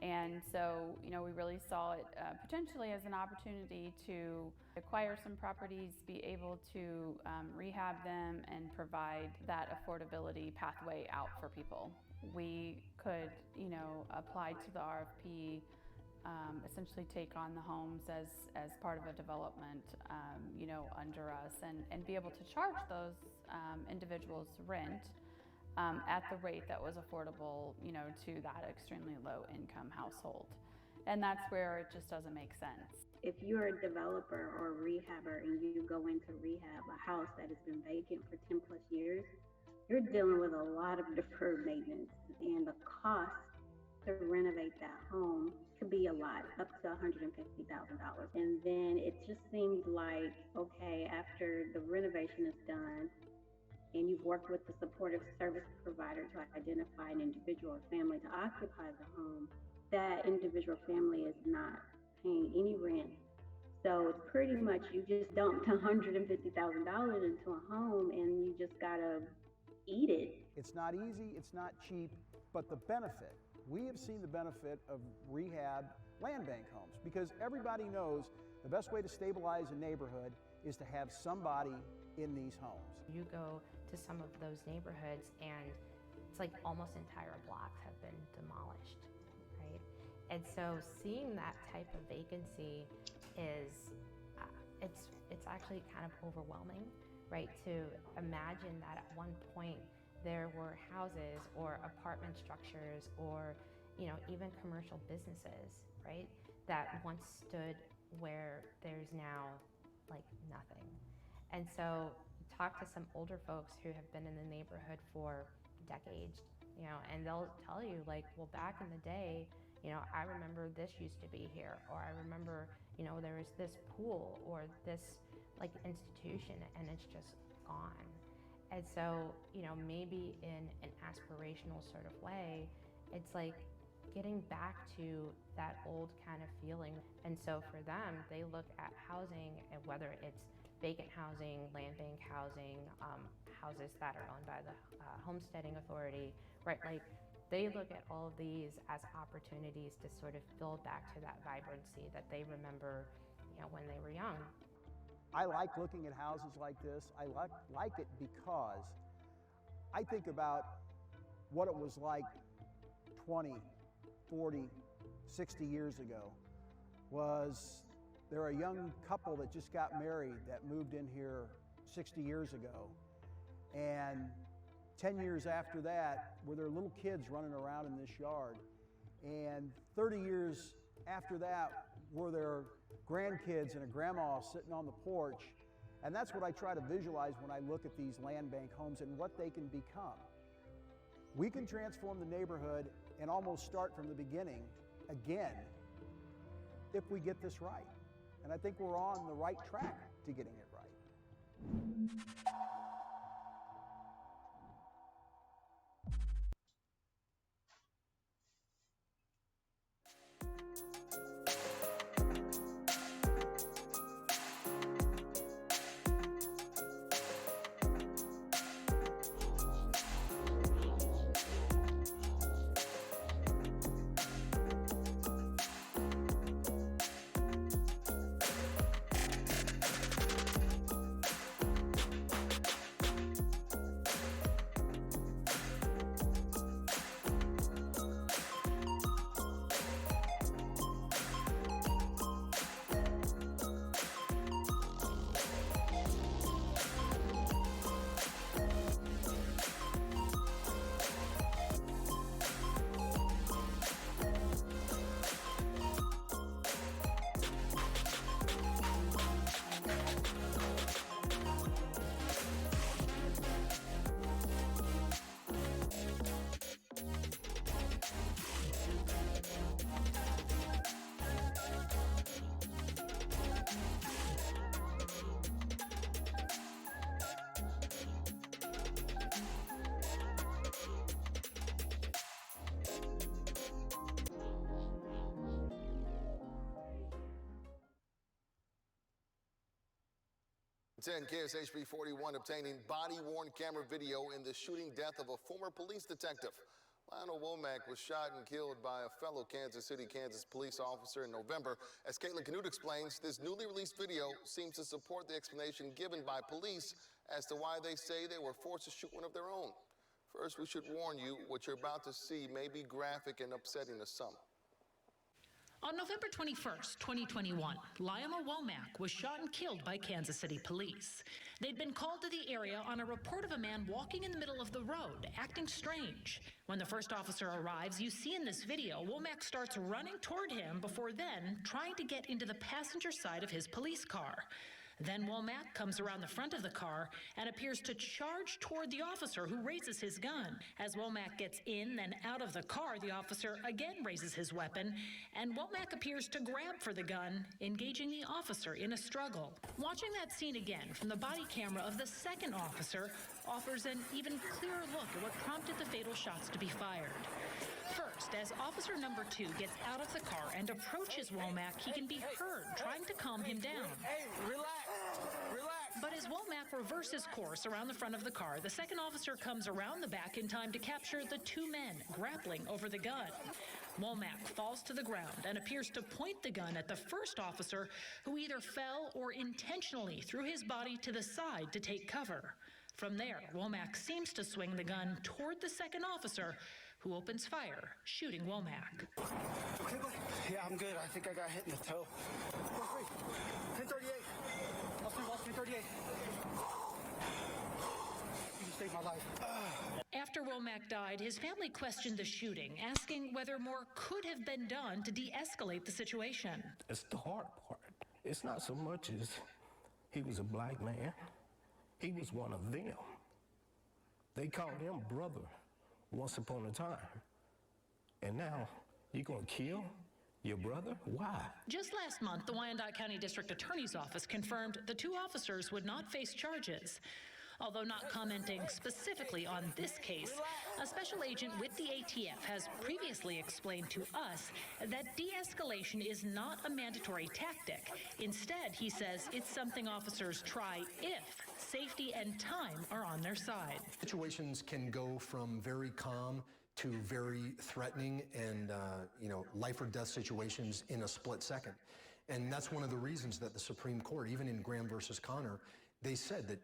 And so, we really saw it potentially as an opportunity to acquire some properties, be able to rehab them and provide that affordability pathway out for people. We could, apply to the RFP, essentially take on the homes as part of a development, under us and be able to charge those individuals rent at the rate that was affordable, to that extremely low income household. And that's where it just doesn't make sense. If you're a developer or a rehabber and you go into rehab a house that has been vacant for 10 plus years, you're dealing with a lot of deferred maintenance, and the cost to renovate that home could be a lot, up to $150,000. And then it just seemed like, okay, after the renovation is done and you've worked with the supportive service provider to identify an individual or family to occupy the home, that individual family is not paying any rent. So it's pretty much you just dumped $150,000 into a home and you just gotta eat it. It's not easy, it's not cheap, but the benefit, we have seen the benefit of rehab land bank homes because everybody knows the best way to stabilize a neighborhood is to have somebody in these homes. You go to some of those neighborhoods and it's like almost entire blocks have been demolished, right? And so seeing that type of vacancy is, it's actually kind of overwhelming, right? To imagine that at one point there were houses or apartment structures or, even commercial businesses, right? That once stood where there's now like nothing. And so talk to some older folks who have been in the neighborhood for decades, and they'll tell you like, well, back in the day, I remember this used to be here, or I remember, there was this pool or this like institution and it's just gone. And so, maybe in an aspirational sort of way, it's like getting back to that old kind of feeling. And so for them, they look at housing, and whether it's vacant housing, land bank housing, houses that are owned by the homesteading authority, right? Like they look at all of these as opportunities to sort of build back to that vibrancy that they remember, when they were young. I like looking at houses like this. I like it because I think about what it was like 20, 40, 60 years ago. They're a young couple that just got married that moved in here 60 years ago. And 10 years after that, were there little kids running around in this yard. And 30 years After that were their grandkids and a grandma sitting on the porch. And that's what I try to visualize when I look at these land bank homes and what they can become. We can transform the neighborhood and almost start from the beginning again if we get this right. And I think we're on the right track to getting it right. 10 KSHB 41 obtaining body-worn camera video in the shooting death of a former police detective. Lionel Womack was shot and killed by a fellow Kansas City, Kansas police officer in November. As Caitlin Canute explains, this newly released video seems to support the explanation given by police as to why they say they were forced to shoot one of their own. First, we should warn you, what you're about to see may be graphic and upsetting to some. On November 21st, 2021, Lionel Womack was shot and killed by Kansas City police. They'd been called to the area on a report of a man walking in the middle of the road, acting strange. When the first officer arrives, you see in this video, Womack starts running toward him before then trying to get into the passenger side of his police car. Then Womack comes around the front of the car and appears to charge toward the officer, who raises his gun. As Womack gets in and out of the car, the officer again raises his weapon, and Womack appears to grab for the gun, engaging the officer in a struggle. Watching that scene again from the body camera of the second officer offers an even clearer look at what prompted the fatal shots to be fired. First, as officer number 2 gets out of the car and approaches Womack, he can be heard trying to calm him down. Hey, relax. But as Womack reverses course around the front of the car, the second officer comes around the back in time to capture the two men grappling over the gun. Womack falls to the ground and appears to point the gun at the first officer, who either fell or intentionally threw his body to the side to take cover. From there, Womack seems to swing the gun toward the second officer, who opens fire, shooting Womack. Okay, buddy. Yeah, I'm good. I think I got hit in the toe. 1038. Lost 1038. You saved my life. After Womack died, his family questioned the shooting, asking whether more could have been done to de-escalate the situation. It's the hard part. It's not so much as he was a black man. He was one of them. They called him brother once upon a time. And now you're gonna kill your brother? Why? Just last month, the Wyandotte County District Attorney's Office confirmed the two officers would not face charges. Although not commenting specifically on this case, a special agent with the ATF has previously explained to us that de-escalation is not a mandatory tactic. Instead, he says it's something officers try if safety and time are on their side. Situations can go from very calm to very threatening and, life or death situations in a split second. And that's one of the reasons that the Supreme Court, even in Graham versus Connor, they said that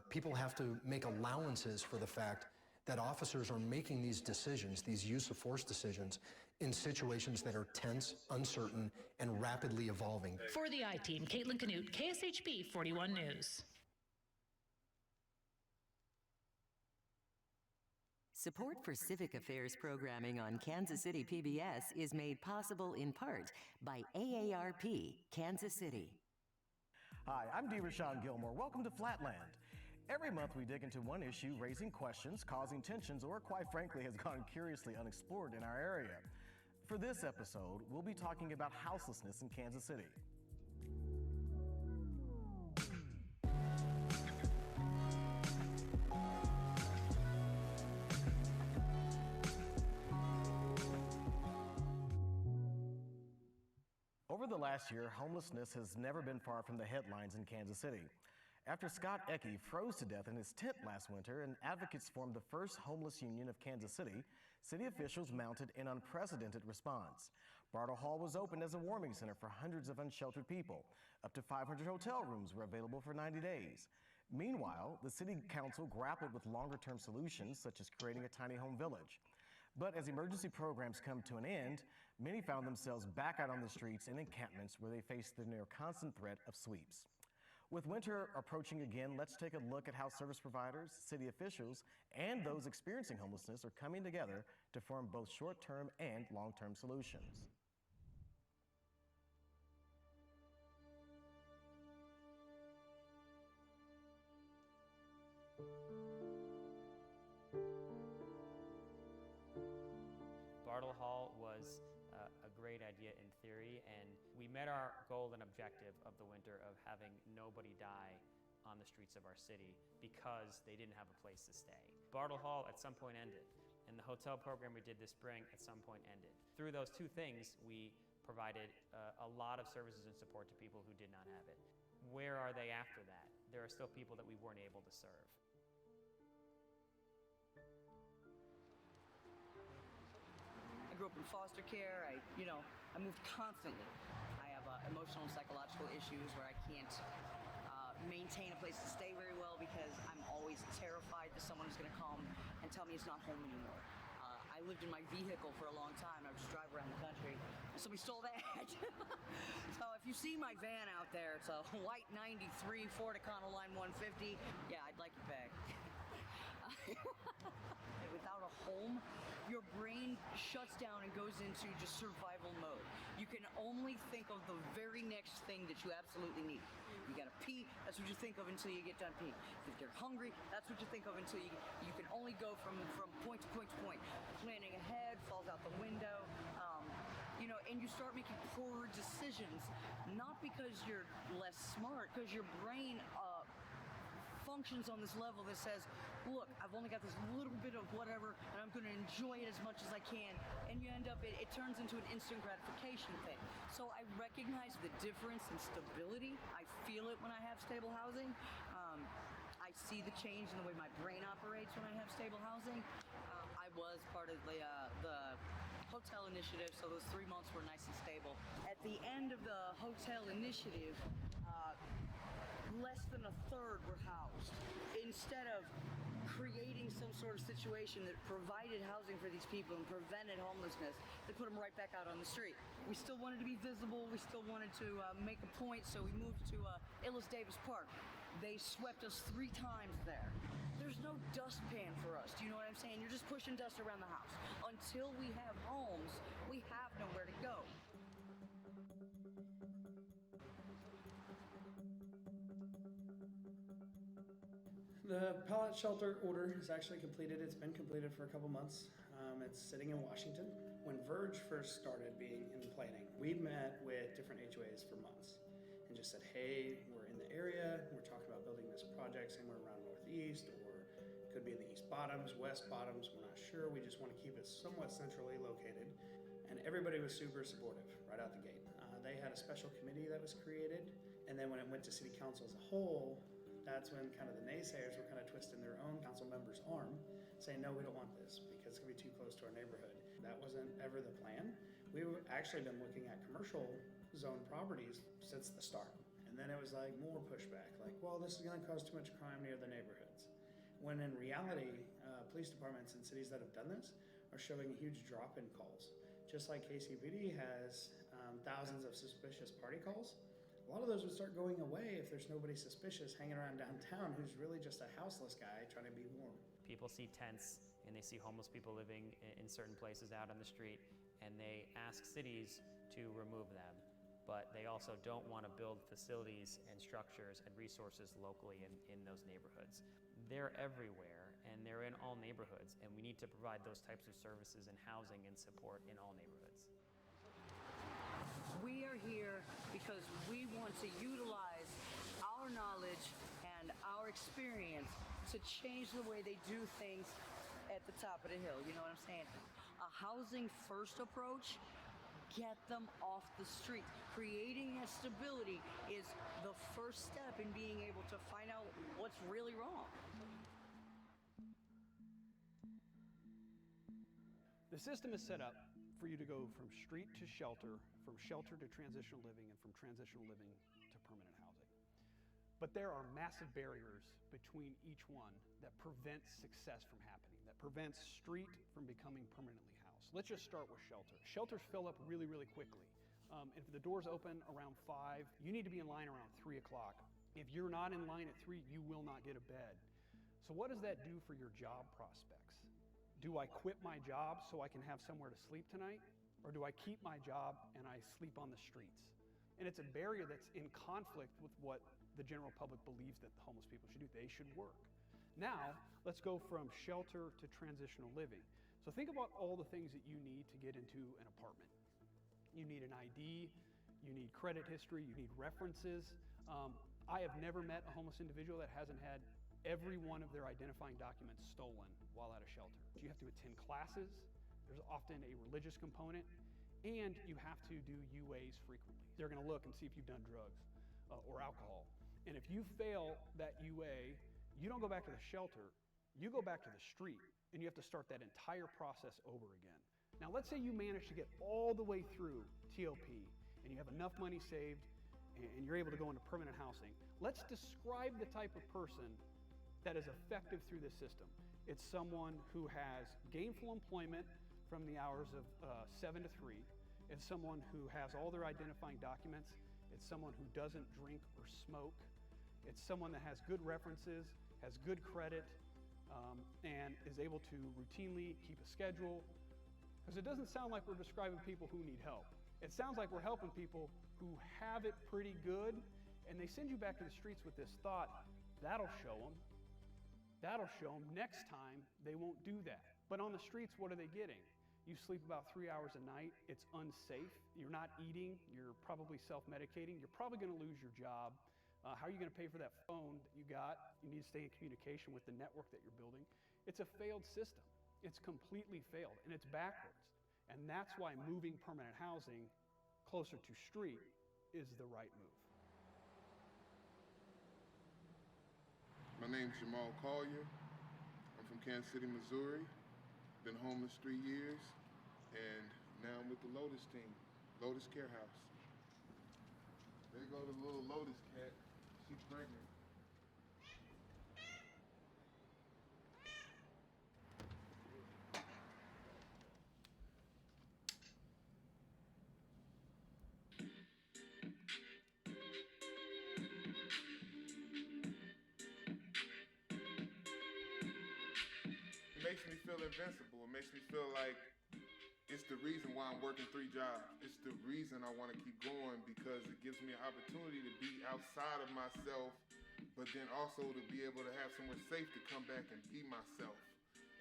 people have to make allowances for the fact that officers are making these decisions, these use of force decisions, in situations that are tense, uncertain, and rapidly evolving. For the I-Team, Caitlin Canute, KSHB 41 News. Support for Civic Affairs programming on Kansas City PBS is made possible in part by AARP Kansas City. Hi, I'm D. Rashawn Gilmore. Welcome to Flatland. Every month we dig into one issue, raising questions, causing tensions, or quite frankly has gone curiously unexplored in our area. For this episode, we'll be talking about houselessness in Kansas City. Over the last year, homelessness has never been far from the headlines in Kansas City. After Scott Ecke froze to death in his tent last winter and advocates formed the first homeless union of Kansas City, city officials mounted an unprecedented response. Bartle Hall was opened as a warming center for hundreds of unsheltered people. Up to 500 hotel rooms were available for 90 days. Meanwhile, the city council grappled with longer-term solutions, such as creating a tiny home village. But as emergency programs come to an end, many found themselves back out on the streets and encampments where they faced the near constant threat of sweeps. With winter approaching again, let's take a look at how service providers, city officials, and those experiencing homelessness are coming together to form both short-term and long-term solutions. Bartle Hall was a great idea in theory, and we met our goal and objective of the winter of having nobody die on the streets of our city because they didn't have a place to stay. Bartle Hall at some point ended, and the hotel program we did this spring at some point ended. Through those two things, we provided a lot of services and support to people who did not have it. Where are they after that? There are still people that we weren't able to serve. I grew up in foster care. I moved constantly. I have emotional and psychological issues where I can't maintain a place to stay very well because I'm always terrified that someone is going to come and tell me it's not home anymore. I lived in my vehicle for a long time. I would just drive around the country. Somebody stole that. So if you see my van out there, it's a white 93 Ford Econo Line 150. Yeah, I'd like it back. Without a home, your brain shuts down and goes into just survival mode. You can only think of the very next thing that you absolutely need. You gotta pee, that's what you think of until you get done peeing. If you're hungry, that's what you think of until you can only go from point to point to point. Planning ahead falls out the window, and you start making poor decisions, not because you're less smart, because your brain functions on this level that says, look, I've only got this little bit of whatever, and I'm going to enjoy it as much as I can, and you end up, it turns into an instant gratification thing. So I recognize the difference in stability. I feel it when I have stable housing. I see the change in the way my brain operates when I have stable housing. I was part of the hotel initiative, so those 3 months were nice and stable. At the end of the hotel initiative, less than a third were housed. Instead of creating some sort of situation that provided housing for these people and prevented homelessness, they put them right back out on the street. We still wanted to be visible, we still wanted to make a point, so we moved to Illis Davis Park. They swept us 3 times there. There's no dustpan for us, do you know what I'm saying? You're just pushing dust around the house. Until we have homes, we have nowhere to go. The pallet shelter order is actually completed. It's been completed for a couple months. It's sitting in Washington. When Verge first started being in planning, we met with different HOAs for months and just said, hey, we're in the area. We're talking about building this project somewhere around Northeast, or it could be in the East Bottoms, West Bottoms. We're not sure. We just want to keep it somewhat centrally located. And everybody was super supportive right out the gate. They had a special committee that was created. And then when it went to city council as a whole, that's when kind of the naysayers were kind of twisting their own council member's arm, saying, no, we don't want this because it's going to be too close to our neighborhood. That wasn't ever the plan. We've actually been looking at commercial zone properties since the start. And then it was like more pushback, like, well, this is going to cause too much crime near the neighborhoods. When in reality, police departments in cities that have done this are showing a huge drop in calls. Just like KCPD has thousands of suspicious party calls, a lot of those would start going away if there's nobody suspicious hanging around downtown who's really just a houseless guy trying to be warm. People see tents and they see homeless people living in certain places out on the street, and they ask cities to remove them. But they also don't want to build facilities and structures and resources locally in those neighborhoods. They're everywhere, and they're in all neighborhoods, and we need to provide those types of services and housing and support in all neighborhoods. We are here because we want to utilize our knowledge and our experience to change the way they do things at the top of the hill. You know what I'm saying? A housing first approach, get them off the street. Creating that stability is the first step in being able to find out what's really wrong. The system is set up for you to go from street to shelter, from shelter to transitional living, and from transitional living to permanent housing. But there are massive barriers between each one that prevent success from happening, that prevents street from becoming permanently housed. Let's just start with shelter. Shelters fill up really, really quickly. If the doors open around 5, you need to be in line around 3 o'clock. If you're not in line at 3, you will not get a bed. So what does that do for your job prospects? Do I quit my job so I can have somewhere to sleep tonight? Or do I keep my job and I sleep on the streets? And it's a barrier that's in conflict with what the general public believes that the homeless people should do. They should work. Now, let's go from shelter to transitional living. So think about all the things that you need to get into an apartment. You need an ID, you need credit history, you need references. I have never met a homeless individual that hasn't had every one of their identifying documents stolen while at a shelter. You have to attend classes, there's often a religious component, and you have to do UAs frequently. They're gonna look and see if you've done drugs or alcohol. And if you fail that UA, you don't go back to the shelter, you go back to the street, and you have to start that entire process over again. Now let's say you manage to get all the way through TOP, and you have enough money saved, and you're able to go into permanent housing. Let's describe the type of person that is effective through this system. It's someone who has gainful employment from the hours of 7 to 3. It's someone who has all their identifying documents. It's someone who doesn't drink or smoke. It's someone that has good references, has good credit, and is able to routinely keep a schedule. Because it doesn't sound like we're describing people who need help. It sounds like we're helping people who have it pretty good, and they send you back to the streets with this thought, that'll show them. That'll show them. Next time, they won't do that. But on the streets, what are they getting? You sleep about 3 hours a night. It's unsafe. You're not eating. You're probably self-medicating. You're probably going to lose your job. How are you going to pay for that phone that you got? You need to stay in communication with the network that you're building. It's a failed system. It's completely failed, and it's backwards. And that's why moving permanent housing closer to street is the right move. My name's Jamal Collier. I'm from Kansas City, Missouri. Been homeless 3 years, and now I'm with the Lotus team, Lotus Care House. There go the little Lotus cat. She's pregnant. It makes me feel invincible. It makes me feel like it's the reason why I'm working 3 jobs. It's the reason I want to keep going, because it gives me an opportunity to be outside of myself, but then also to be able to have somewhere safe to come back and be myself.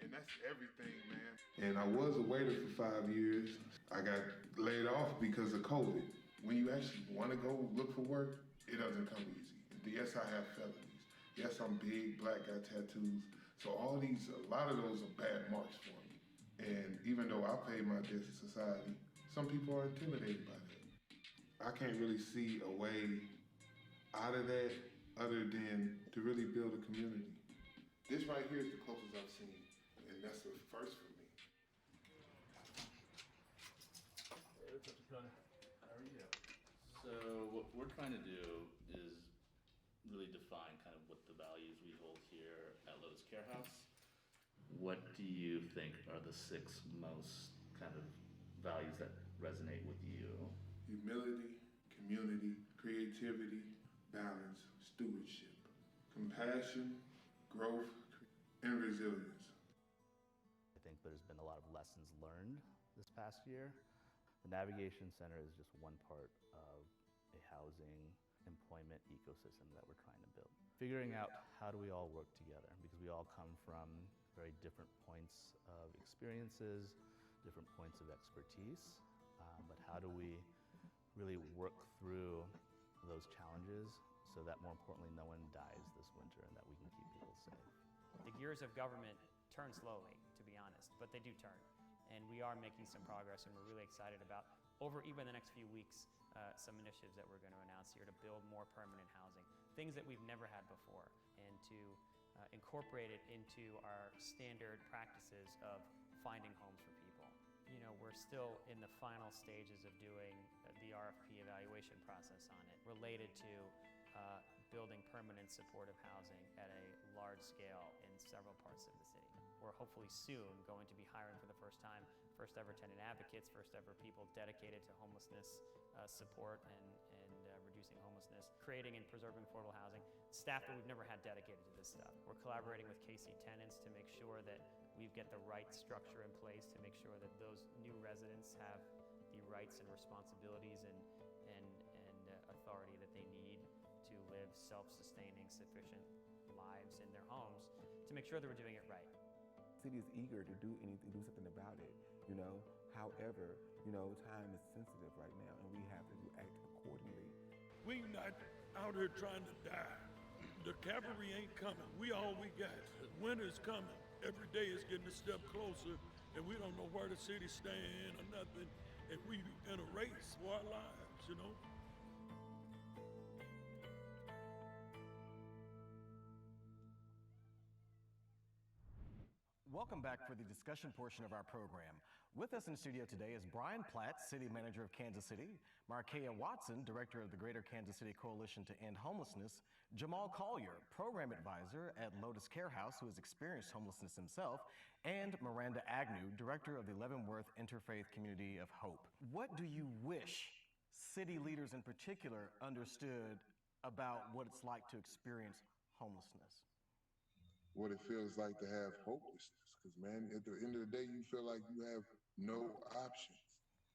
And that's everything, man. And I was a waiter for 5 years. I got laid off because of COVID. When you actually want to go look for work, it doesn't come easy. Yes, I have felonies. Yes, I'm big, black, got tattoos. So a lot of those are bad marks for me. And even though I paid my debts to society, some people are intimidated by that. I can't really see a way out of that other than to really build a community. This right here is the closest I've seen, and that's the first for me. How are you? So what we're trying to do is really define kind of what the values we hold here at Lotus Care House. What do you think are the 6 most kind of values that resonate with you? Humility, community, creativity, balance, stewardship, compassion, growth, and resilience. think there's been a lot of lessons learned this past year. The Navigation Center is just one part of a housing employment ecosystem that we're trying to build. Figuring out how do we all work together, because we all come from very different points of experiences, different points of expertise, but how do we really work through those challenges so that, more importantly, no one dies this winter and that we can keep people safe. The gears of government turn slowly, to be honest, but they do turn. And we are making some progress, and we're really excited about, over even the next few weeks, some initiatives that we're going to announce here to build more permanent housing, things that we've never had before, and to incorporate it into our standard practices of finding homes for people. You know, we're still in the final stages of doing the RFP evaluation process on it, related to building permanent supportive housing at a large scale in several parts of the city. We're hopefully soon going to be hiring for the first time, first ever tenant advocates, first ever people dedicated to homelessness support and reducing homelessness, creating and preserving affordable housing, staff that we've never had dedicated to this stuff. We're collaborating with KC Tenants to make sure that we get the right structure in place to make sure that those new residents have the rights and responsibilities and authority that they need to live self-sustaining, sufficient lives in their homes, to make sure that we're doing it right. The city is eager to do something about it, you know. However, you know, time is sensitive right now, and we have to act accordingly. We not out here trying to die. The cavalry ain't coming. We all we got. Winter's coming. Every day is getting a step closer, and we don't know where the city stand or nothing, and we in a race for our lives, you know. Welcome back for the discussion portion of our program. With us in studio today is Brian Platt, City Manager of Kansas City, Markeia Watson, Director of the Greater Kansas City Coalition to End Homelessness, Jamal Collier, Program Advisor at Lotus Care House, who has experienced homelessness himself, and Miranda Agnew, Director of the Leavenworth Interfaith Community of Hope. What do you wish city leaders in particular understood about what it's like to experience homelessness? What it feels like to have hopelessness. Because, man, at the end of the day, you feel like you have no options.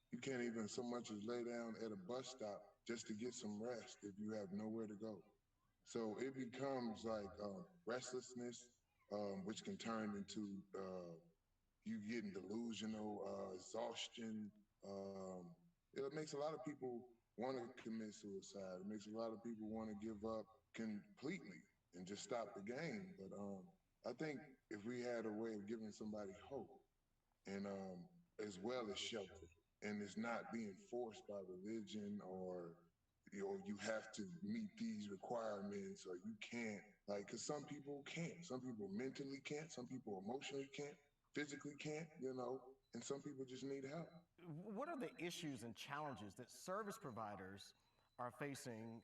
You can't even so much as lay down at a bus stop just to get some rest if you have nowhere to go. So it becomes like restlessness, which can turn into you getting delusional, exhaustion. It makes a lot of people want to commit suicide. It makes a lot of people want to give up completely and just stop the game. But I think if we had a way of giving somebody hope, and as well as shelter, and it's not being forced by religion or you have to meet these requirements or you can't, like, because some people can't. Some people mentally can't. Some people emotionally can't. Physically can't, you know, and some people just need help. What are the issues and challenges that service providers are facing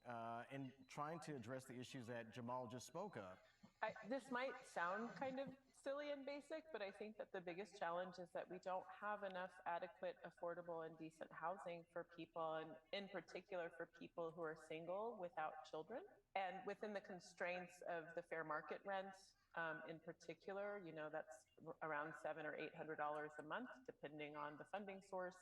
in trying to address the issues that Jamal just spoke of? This might sound kind of silly and basic, but I think that the biggest challenge is that we don't have enough adequate, affordable, and decent housing for people, and in particular for people who are single without children. And within the constraints of the fair market rent, in particular, you know, that's around $700 or $800 a month, depending on the funding source.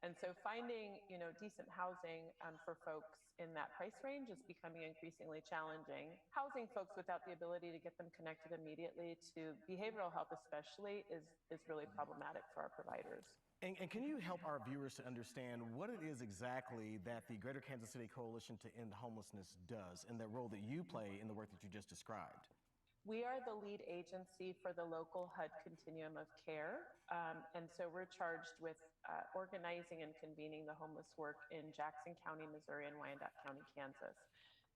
And so finding, you know, decent housing for folks in that price range is becoming increasingly challenging. Housing folks without the ability to get them connected immediately to behavioral health especially is really problematic for our providers. And can you help our viewers to understand what it is exactly that the Greater Kansas City Coalition to End Homelessness does and the role that you play in the work that you just described? We are the lead agency for the local HUD continuum of care. And so we're charged with organizing and convening the homeless work in Jackson County, Missouri, and Wyandotte County, Kansas.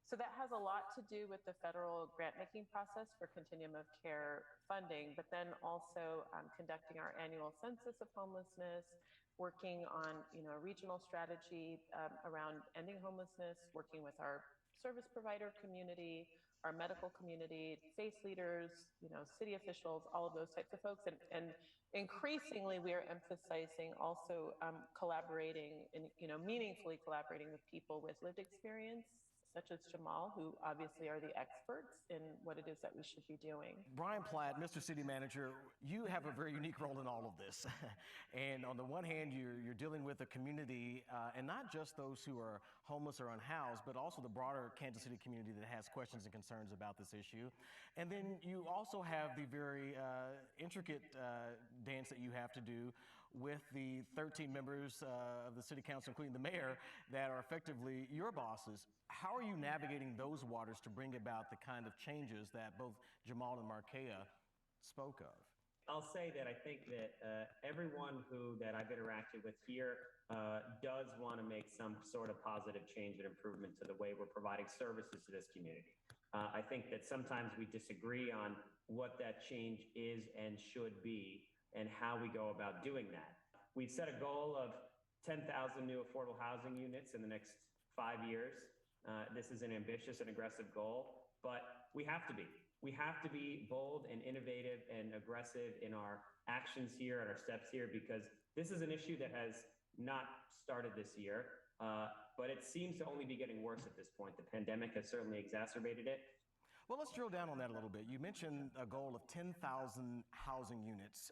So that has a lot to do with the federal grant-making process for continuum of care funding, but then also conducting our annual census of homelessness, working on, you know, a regional strategy around ending homelessness, working with our service provider community, our medical community, faith leaders, you know, city officials, all of those types of folks. And increasingly, we are emphasizing also collaborating and, you know, meaningfully collaborating with people with lived experience, such as Jamal, who obviously are the experts in what it is that we should be doing. Brian Platt, Mr. City Manager, you have a very unique role in all of this. And on the one hand, you're dealing with a community, and not just those who are homeless or unhoused, but also the broader Kansas City community that has questions and concerns about this issue. And then you also have the very intricate dance that you have to do with the 13 members of the City Council, including the mayor, that are effectively your bosses. How are you navigating those waters to bring about the kind of changes that both Jamal and Markea spoke of? I'll say that I think that everyone that I've interacted with here does want to make some sort of positive change and improvement to the way we're providing services to this community. I think that sometimes we disagree on what that change is and should be and how we go about doing that. We've set a goal of 10,000 new affordable housing units in the next 5 years. This is an ambitious and aggressive goal, but we have to be. We have to be bold and innovative and aggressive in our actions here and our steps here, because this is an issue that has not started this year, but it seems to only be getting worse at this point. The pandemic has certainly exacerbated it. Well, let's drill down on that a little bit. You mentioned a goal of 10,000 housing units,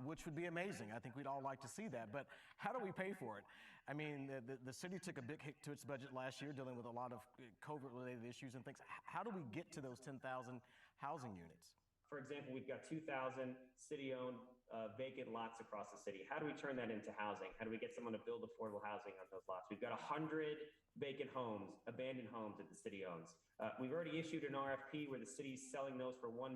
which would be amazing. I think we'd all like to see that, but how do we pay for it? I mean, the city took a big hit to its budget last year, dealing with a lot of COVID-related issues and things. How do we get to those 10,000 housing units? For example, we've got 2,000 city-owned vacant lots across the city. How do we turn that into housing? How do we get someone to build affordable housing on those lots? We've got 100 vacant homes, abandoned homes that the city owns. We've already issued an RFP where the city's selling those for $1,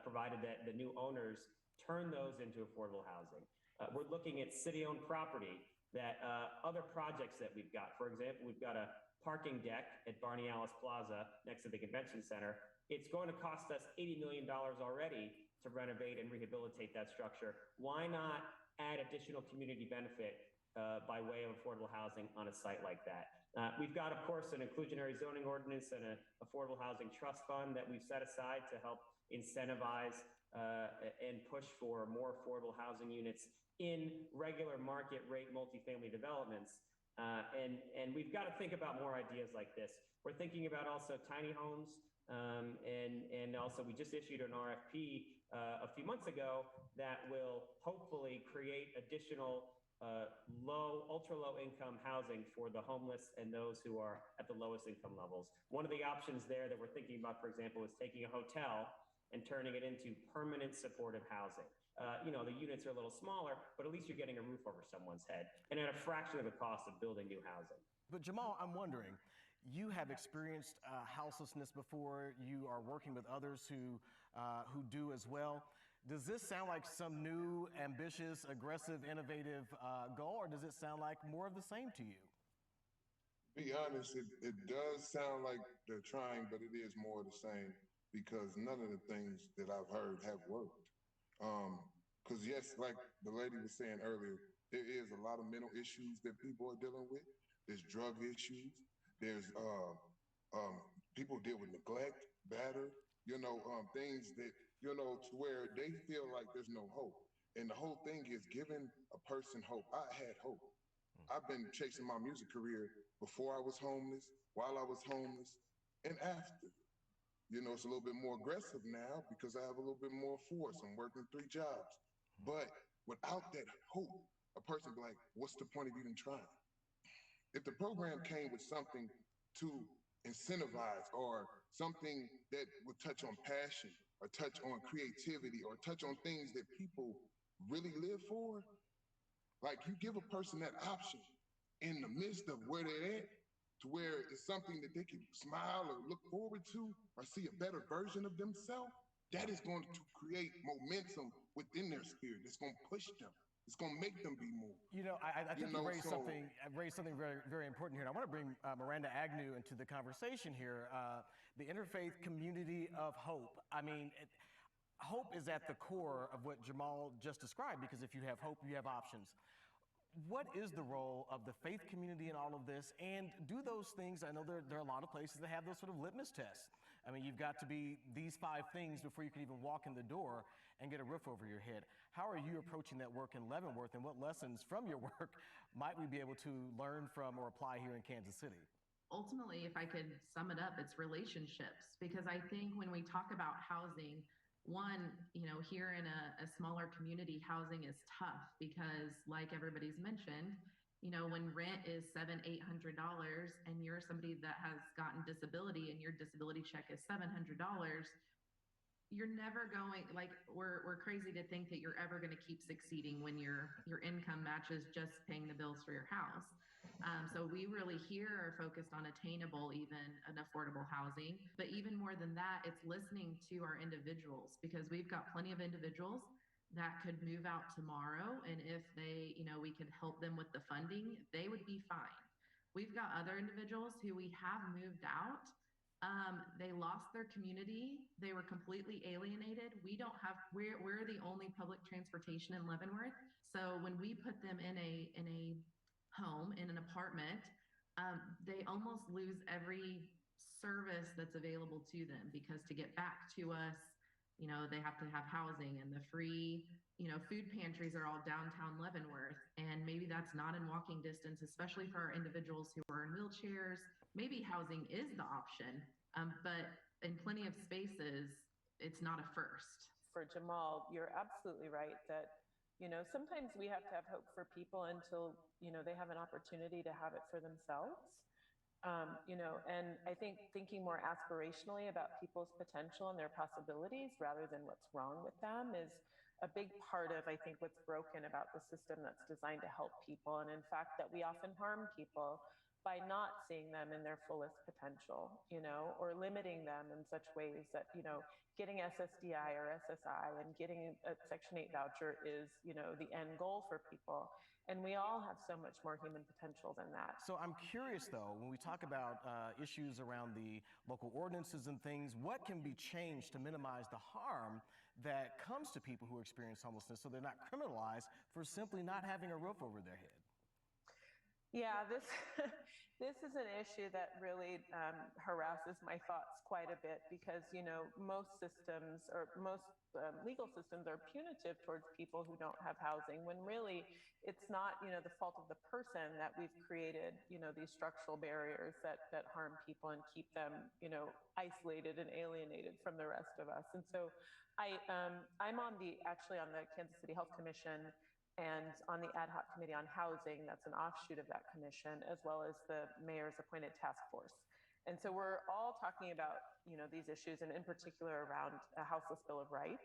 provided that the new owners turn those into affordable housing. We're looking at city-owned property, that other projects that we've got. For example, we've got a parking deck at Barney Alice Plaza next to the convention center. It's going to cost us $80 million already to renovate and rehabilitate that structure. Why not add additional community benefit by way of affordable housing on a site like that? We've got, of course, an inclusionary zoning ordinance and an affordable housing trust fund that we've set aside to help incentivize and push for more affordable housing units in regular market rate multifamily developments. And we've got to think about more ideas like this. We're thinking about also tiny homes. And also we just issued an RFP a few months ago that will hopefully create additional ultra low income housing for the homeless and those who are at the lowest income levels. One of the options there that we're thinking about, for example, is taking a hotel and turning it into permanent supportive housing. The units are a little smaller, but at least you're getting a roof over someone's head and at a fraction of the cost of building new housing. But Jamal, I'm wondering, you have experienced houselessness before. You are working with others who do as well. Does this sound like some new, ambitious, aggressive, innovative goal, or does it sound like more of the same to you? Be honest, it does sound like they're trying, but it is more of the same, because none of the things that I've heard have worked. Because yes, like the lady was saying earlier, there is a lot of mental issues that people are dealing with. There's drug issues. There's people deal with neglect, batter, things that, to where they feel like there's no hope. And the whole thing is giving a person hope. I had hope. I've been chasing my music career before I was homeless, while I was homeless, and after. It's a little bit more aggressive now because I have a little bit more force. I'm working 3 jobs. But without that hope, a person be like, what's the point of even trying? If the program came with something to incentivize, or something that would touch on passion, or touch on creativity, or touch on things that people really live for, like you give a person that option in the midst of where they're at, to where it's something that they can smile or look forward to, or see a better version of themselves, that is going to create momentum within their spirit. It's going to push them. It's going to make them be more. I think you raised something very, very important here. And I want to bring Miranda Agnew into the conversation here. The interfaith community of hope. I mean, hope is at the core of what Jamal just described, because if you have hope, you have options. What is the role of the faith community in all of this? And do those things, I know there are a lot of places that have those sort of litmus tests. I mean, you've got to be these 5 things before you can even walk in the door and get a roof over your head. How are you approaching that work in Leavenworth, and what lessons from your work might we be able to learn from or apply here in Kansas City? ultimately, if I could sum it up, it's relationships. Because I think when we talk about housing, one, here in a smaller community, housing is tough because, like everybody's mentioned, when rent is $700-800 and you're somebody that has gotten disability and your disability check is $700, you're never going, like, we're crazy to think that you're ever going to keep succeeding when your income matches just paying the bills for your house. So we really here are focused on attainable, even an affordable housing. But even more than that, it's listening to our individuals, because we've got plenty of individuals that could move out tomorrow. And if they, we could help them with the funding, they would be fine. We've got other individuals who we have moved out. They lost their community. They were completely alienated. We're the only public transportation in Leavenworth. So when we put them in a home, in an apartment, they almost lose every service that's available to them, because to get back to us, they have to have housing, and the free, food pantries are all downtown Leavenworth. And maybe that's not in walking distance, especially for our individuals who are in wheelchairs. Maybe housing is the option, but in plenty of spaces, it's not a first. For Jamal, you're absolutely right that, sometimes we have to have hope for people until, they have an opportunity to have it for themselves. And I think thinking more aspirationally about people's potential and their possibilities rather than what's wrong with them is a big part of, I think, what's broken about the system that's designed to help people. And in fact, that we often harm people by not seeing them in their fullest potential, or limiting them in such ways that, getting SSDI or SSI and getting a Section 8 voucher is, the end goal for people. And we all have so much more human potential than that. So I'm curious, though, when we talk about issues around the local ordinances and things, what can be changed to minimize the harm that comes to people who experience homelessness so they're not criminalized for simply not having a roof over their head? Yeah, this this is an issue that really harasses my thoughts quite a bit, because most systems, or most legal systems, are punitive towards people who don't have housing, when really it's not the fault of the person that we've created these structural barriers that harm people and keep them isolated and alienated from the rest of us. And so I'm actually on the Kansas City Health Commission and on the ad hoc committee on housing. That's an offshoot of that commission, as well as the mayor's appointed task force. And so we're all talking about these issues, and in particular around a houseless bill of rights,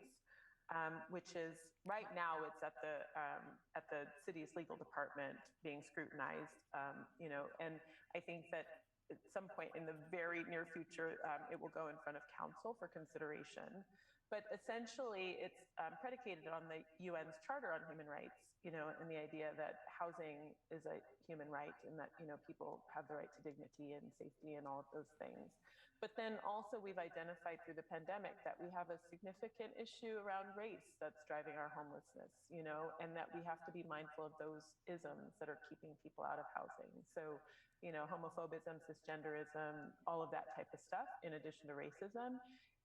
which is right now it's at the city's legal department being scrutinized, and I think that at some point in the very near future it will go in front of council for consideration. But essentially, it's predicated on the UN's Charter on Human Rights, and the idea that housing is a human right, and that, people have the right to dignity and safety and all of those things. But then also we've identified through the pandemic that we have a significant issue around race that's driving our homelessness, and that we have to be mindful of those isms that are keeping people out of housing. So, homophobism, cisgenderism, all of that type of stuff, in addition to racism,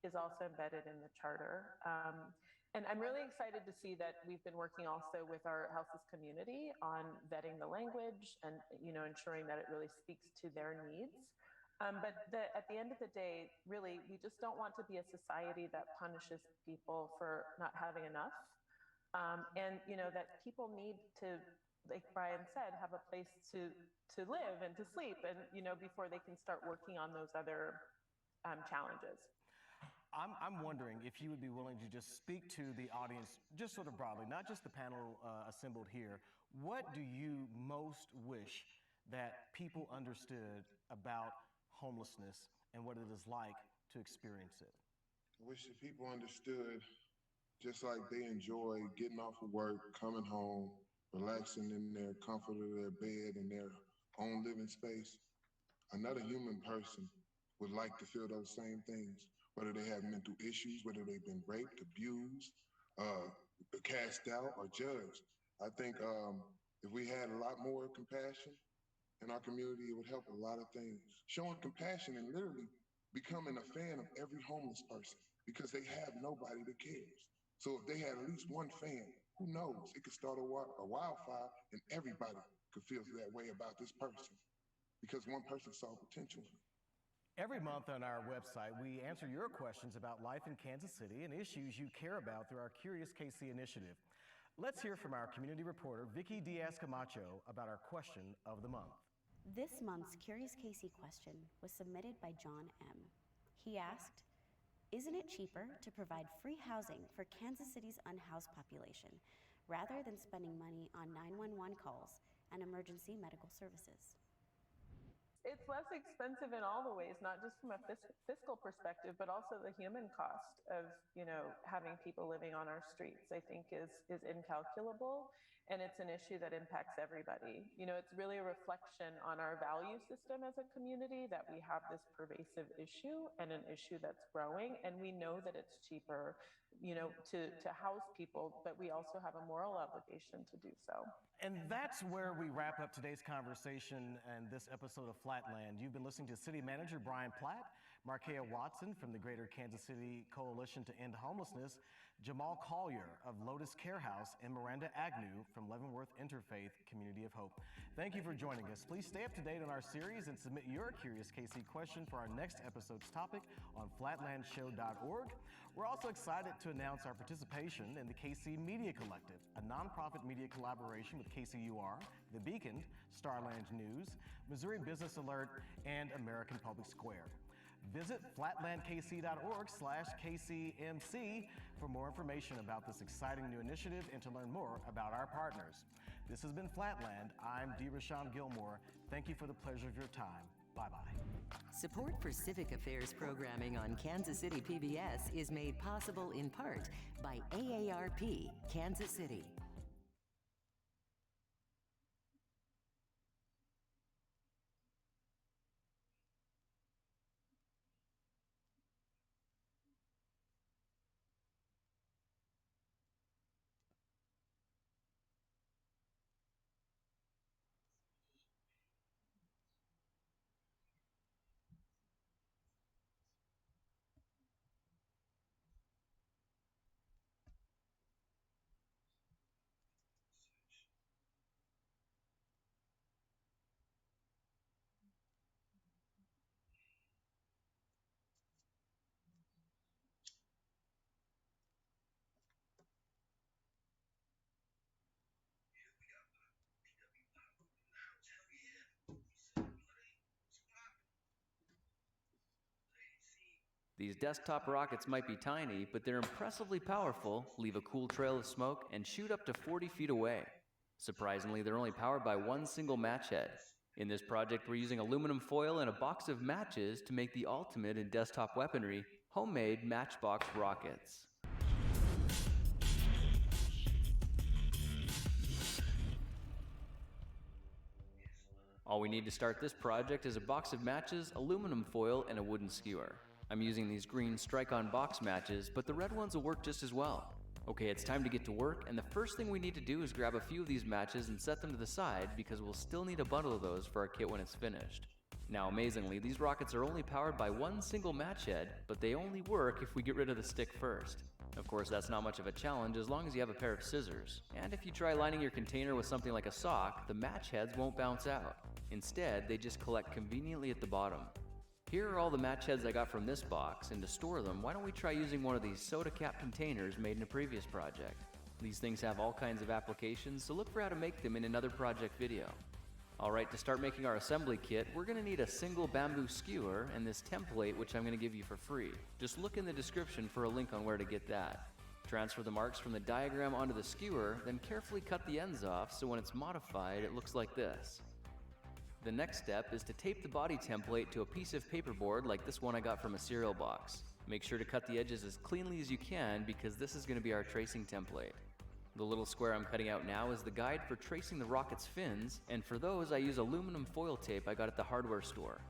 is also embedded in the charter. And I'm really excited to see that we've been working also with our houseless community on vetting the language and ensuring that it really speaks to their needs. But at the end of the day, really, we just don't want to be a society that punishes people for not having enough. And that people need to, like Brian said, have a place to live and to sleep, and before they can start working on those other challenges. I'm wondering if you would be willing to just speak to the audience, just sort of broadly, not just the panel assembled here. What do you most wish that people understood about homelessness and what it is like to experience it? I wish that people understood, just like they enjoy getting off of work, coming home, relaxing in their comfort of their bed in their own living space, another human person would like to feel those same things, whether they have mental issues, whether they've been raped, abused, cast out, or judged. I think if we had a lot more compassion in our community, it would help a lot of things. Showing compassion and literally becoming a fan of every homeless person, because they have nobody that cares. So if they had at least one fan, who knows? It could start a wildfire and everybody could feel that way about this person. because one person saw potential in it. Every month on our website, we answer your questions about life in Kansas City and issues you care about through our Curious KC initiative. Let's hear from our community reporter, Vicky Diaz Camacho, about our question of the month. This month's Curious KC question was submitted by John M. He asked, isn't it cheaper to provide free housing for Kansas City's unhoused population rather than spending money on 911 calls and emergency medical services? It's less expensive in all the ways, not just from a fiscal perspective, but also the human cost of, having people living on our streets, I think is incalculable. And it's an issue that impacts everybody. It's really a reflection on our value system as a community that we have this pervasive issue and an issue that's growing. And we know that it's cheaper, to house people, but we also have a moral obligation to do so. And that's where we wrap up today's conversation and this episode of Flatland. You've been listening to City Manager Brian Platt, Markea Watson from the Greater Kansas City Coalition to End Homelessness, Jamal Collier of Lotus Care House, and Miranda Agnew from Leavenworth Interfaith Community of Hope. Thank you for joining us. Please stay up to date on our series and submit your Curious KC question for our next episode's topic on flatlandshow.org. We're also excited to announce our participation in the KC Media Collective, a nonprofit media collaboration with KCUR, The Beacon, Starland News, Missouri Business Alert, and American Public Square. Visit flatlandkc.org/KCMC for more information about this exciting new initiative and to learn more about our partners. This has been Flatland. I'm DeRashon Gilmore. Thank you for the pleasure of your time. Bye-bye. Support for civic affairs programming on Kansas City PBS is made possible in part by AARP Kansas City. These desktop rockets might be tiny, but they're impressively powerful, leave a cool trail of smoke, and shoot up to 40 feet away. Surprisingly, they're only powered by one single match head. In this project, we're using aluminum foil and a box of matches to make the ultimate in desktop weaponry, homemade matchbox rockets. All we need to start this project is a box of matches, aluminum foil, and a wooden skewer. I'm using these green strike-on box matches, but the red ones will work just as well. Okay, it's time to get to work, and the first thing we need to do is grab a few of these matches and set them to the side because we'll still need a bundle of those for our kit when it's finished. Now, amazingly, these rockets are only powered by one single match head, but they only work if we get rid of the stick first. Of course, that's not much of a challenge as long as you have a pair of scissors. And if you try lining your container with something like a sock, the match heads won't bounce out. Instead, they just collect conveniently at the bottom. Here are all the match heads I got from this box, and to store them, why don't we try using one of these soda cap containers made in a previous project. These things have all kinds of applications, so look for how to make them in another project video. Alright, to start making our assembly kit, we're going to need a single bamboo skewer and this template, which I'm going to give you for free. Just look in the description for a link on where to get that. Transfer the marks from the diagram onto the skewer, then carefully cut the ends off so when it's modified, it looks like this. The next step is to tape the body template to a piece of paperboard like this one I got from a cereal box. Make sure to cut the edges as cleanly as you can because this is going to be our tracing template. The little square I'm cutting out now is the guide for tracing the rocket's fins, and for those I use aluminum foil tape I got at the hardware store.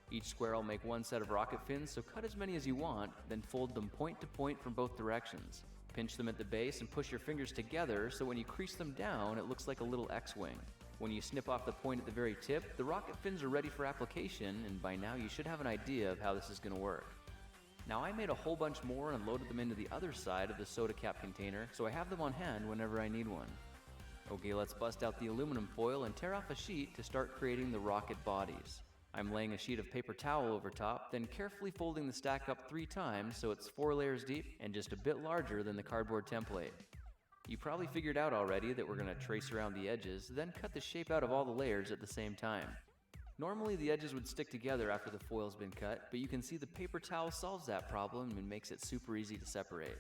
Each square I'll make one set of rocket fins, so cut as many as you want, then fold them point to point from both directions. Pinch them at the base and push your fingers together so when you crease them down it looks like a little X-wing. When you snip off the point at the very tip, the rocket fins are ready for application, and by now you should have an idea of how this is going to work. Now I made a whole bunch more and loaded them into the other side of the soda cap container, so I have them on hand whenever I need one. Okay, let's bust out the aluminum foil and tear off a sheet to start creating the rocket bodies. I'm laying a sheet of paper towel over top, then carefully folding the stack up 3 times so it's 4 layers deep and just a bit larger than the cardboard template. You probably figured out already that we're going to trace around the edges, then cut the shape out of all the layers at the same time. Normally the edges would stick together after the foil's been cut, but you can see the paper towel solves that problem and makes it super easy to separate.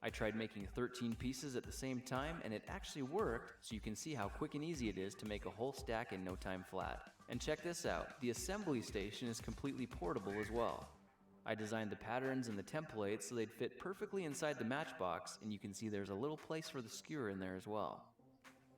I tried making 13 pieces at the same time and it actually worked, so you can see how quick and easy it is to make a whole stack in no time flat. And check this out, the assembly station is completely portable as well. I designed the patterns and the templates so they'd fit perfectly inside the matchbox, and you can see there's a little place for the skewer in there as well.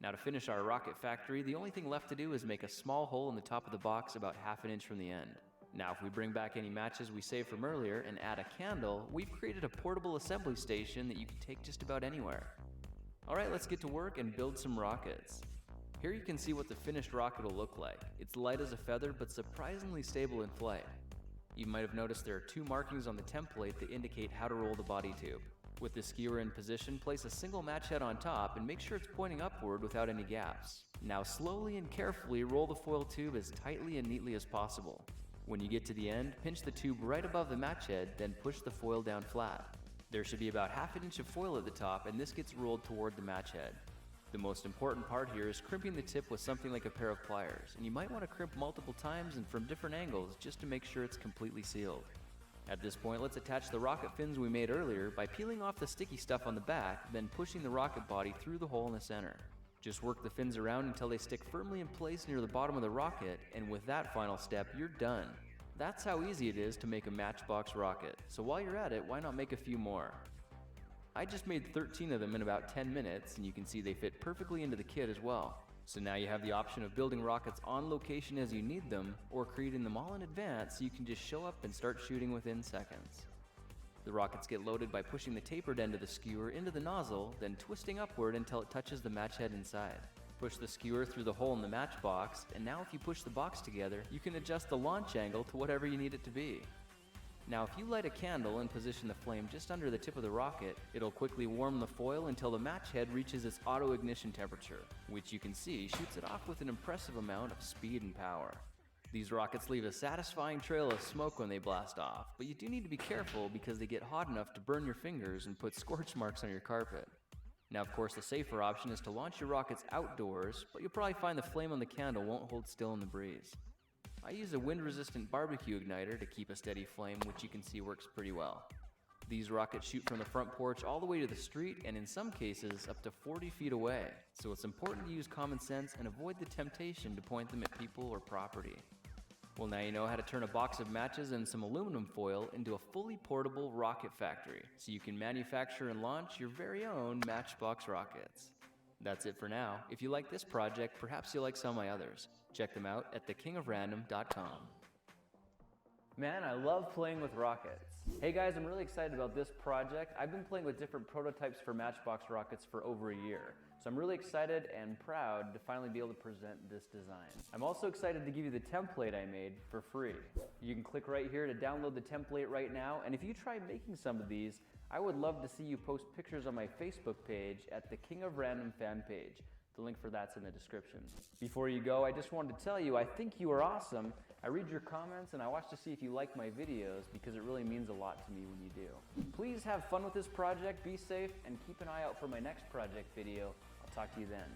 Now to finish our rocket factory, the only thing left to do is make a small hole in the top of the box about ½ inch from the end. Now if we bring back any matches we saved from earlier and add a candle, we've created a portable assembly station that you can take just about anywhere. Alright, let's get to work and build some rockets. Here you can see what the finished rocket will look like. It's light as a feather but surprisingly stable in flight. You might have noticed there are 2 markings on the template that indicate how to roll the body tube. With the skewer in position, place a single match head on top and make sure it's pointing upward without any gaps. Now slowly and carefully roll the foil tube as tightly and neatly as possible. When you get to the end, pinch the tube right above the match head, then push the foil down flat. There should be about ½ inch of foil at the top, and this gets rolled toward the match head. The most important part here is crimping the tip with something like a pair of pliers, and you might want to crimp multiple times and from different angles just to make sure it's completely sealed. At this point, let's attach the rocket fins we made earlier by peeling off the sticky stuff on the back, then pushing the rocket body through the hole in the center. Just work the fins around until they stick firmly in place near the bottom of the rocket, and with that final step, you're done. That's how easy it is to make a matchbox rocket, so while you're at it, why not make a few more? I just made 13 of them in about 10 minutes, and you can see they fit perfectly into the kit as well. So now you have the option of building rockets on location as you need them, or creating them all in advance so you can just show up and start shooting within seconds. The rockets get loaded by pushing the tapered end of the skewer into the nozzle, then twisting upward until it touches the match head inside. Push the skewer through the hole in the matchbox, and now if you push the box together, you can adjust the launch angle to whatever you need it to be. Now if you light a candle and position the flame just under the tip of the rocket, it'll quickly warm the foil until the match head reaches its auto ignition temperature, which you can see shoots it off with an impressive amount of speed and power. These rockets leave a satisfying trail of smoke when they blast off, but you do need to be careful because they get hot enough to burn your fingers and put scorch marks on your carpet. Now of course the safer option is to launch your rockets outdoors, but you'll probably find the flame on the candle won't hold still in the breeze. I use a wind-resistant barbecue igniter to keep a steady flame, which you can see works pretty well. These rockets shoot from the front porch all the way to the street, and in some cases up to 40 feet away, so it's important to use common sense and avoid the temptation to point them at people or property. Well, now you know how to turn a box of matches and some aluminum foil into a fully portable rocket factory, so you can manufacture and launch your very own Matchbox rockets. That's it for now. If you like this project, perhaps you'll like some of my others. Check them out at thekingofrandom.com. Man, I love playing with rockets. Hey guys, I'm really excited about this project. I've been playing with different prototypes for Matchbox rockets for over a year. So I'm really excited and proud to finally be able to present this design. I'm also excited to give you the template I made for free. You can click right here to download the template right now, and if you try making some of these, I would love to see you post pictures on my Facebook page at the King of Random fan page. The link for that's in the description. Before you go, I just wanted to tell you I think you are awesome. I read your comments and I watch to see if you like my videos because it really means a lot to me when you do. Please have fun with this project, be safe, and keep an eye out for my next project video. I'll talk to you then.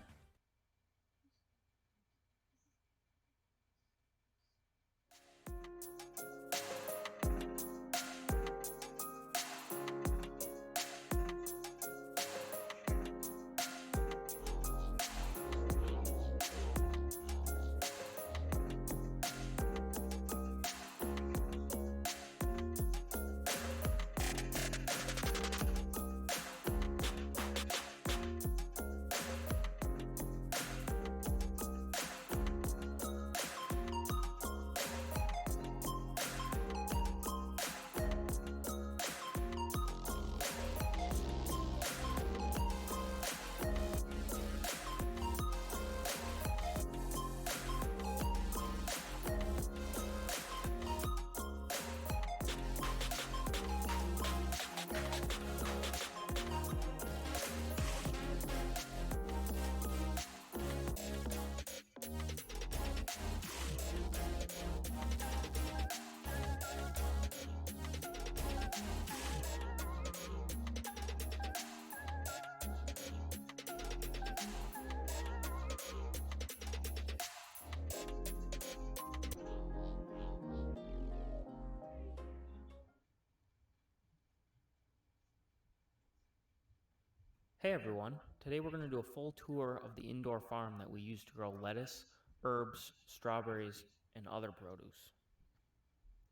Hey everyone, today we're going to do a full tour of the indoor farm that we use to grow lettuce, herbs, strawberries, and other produce.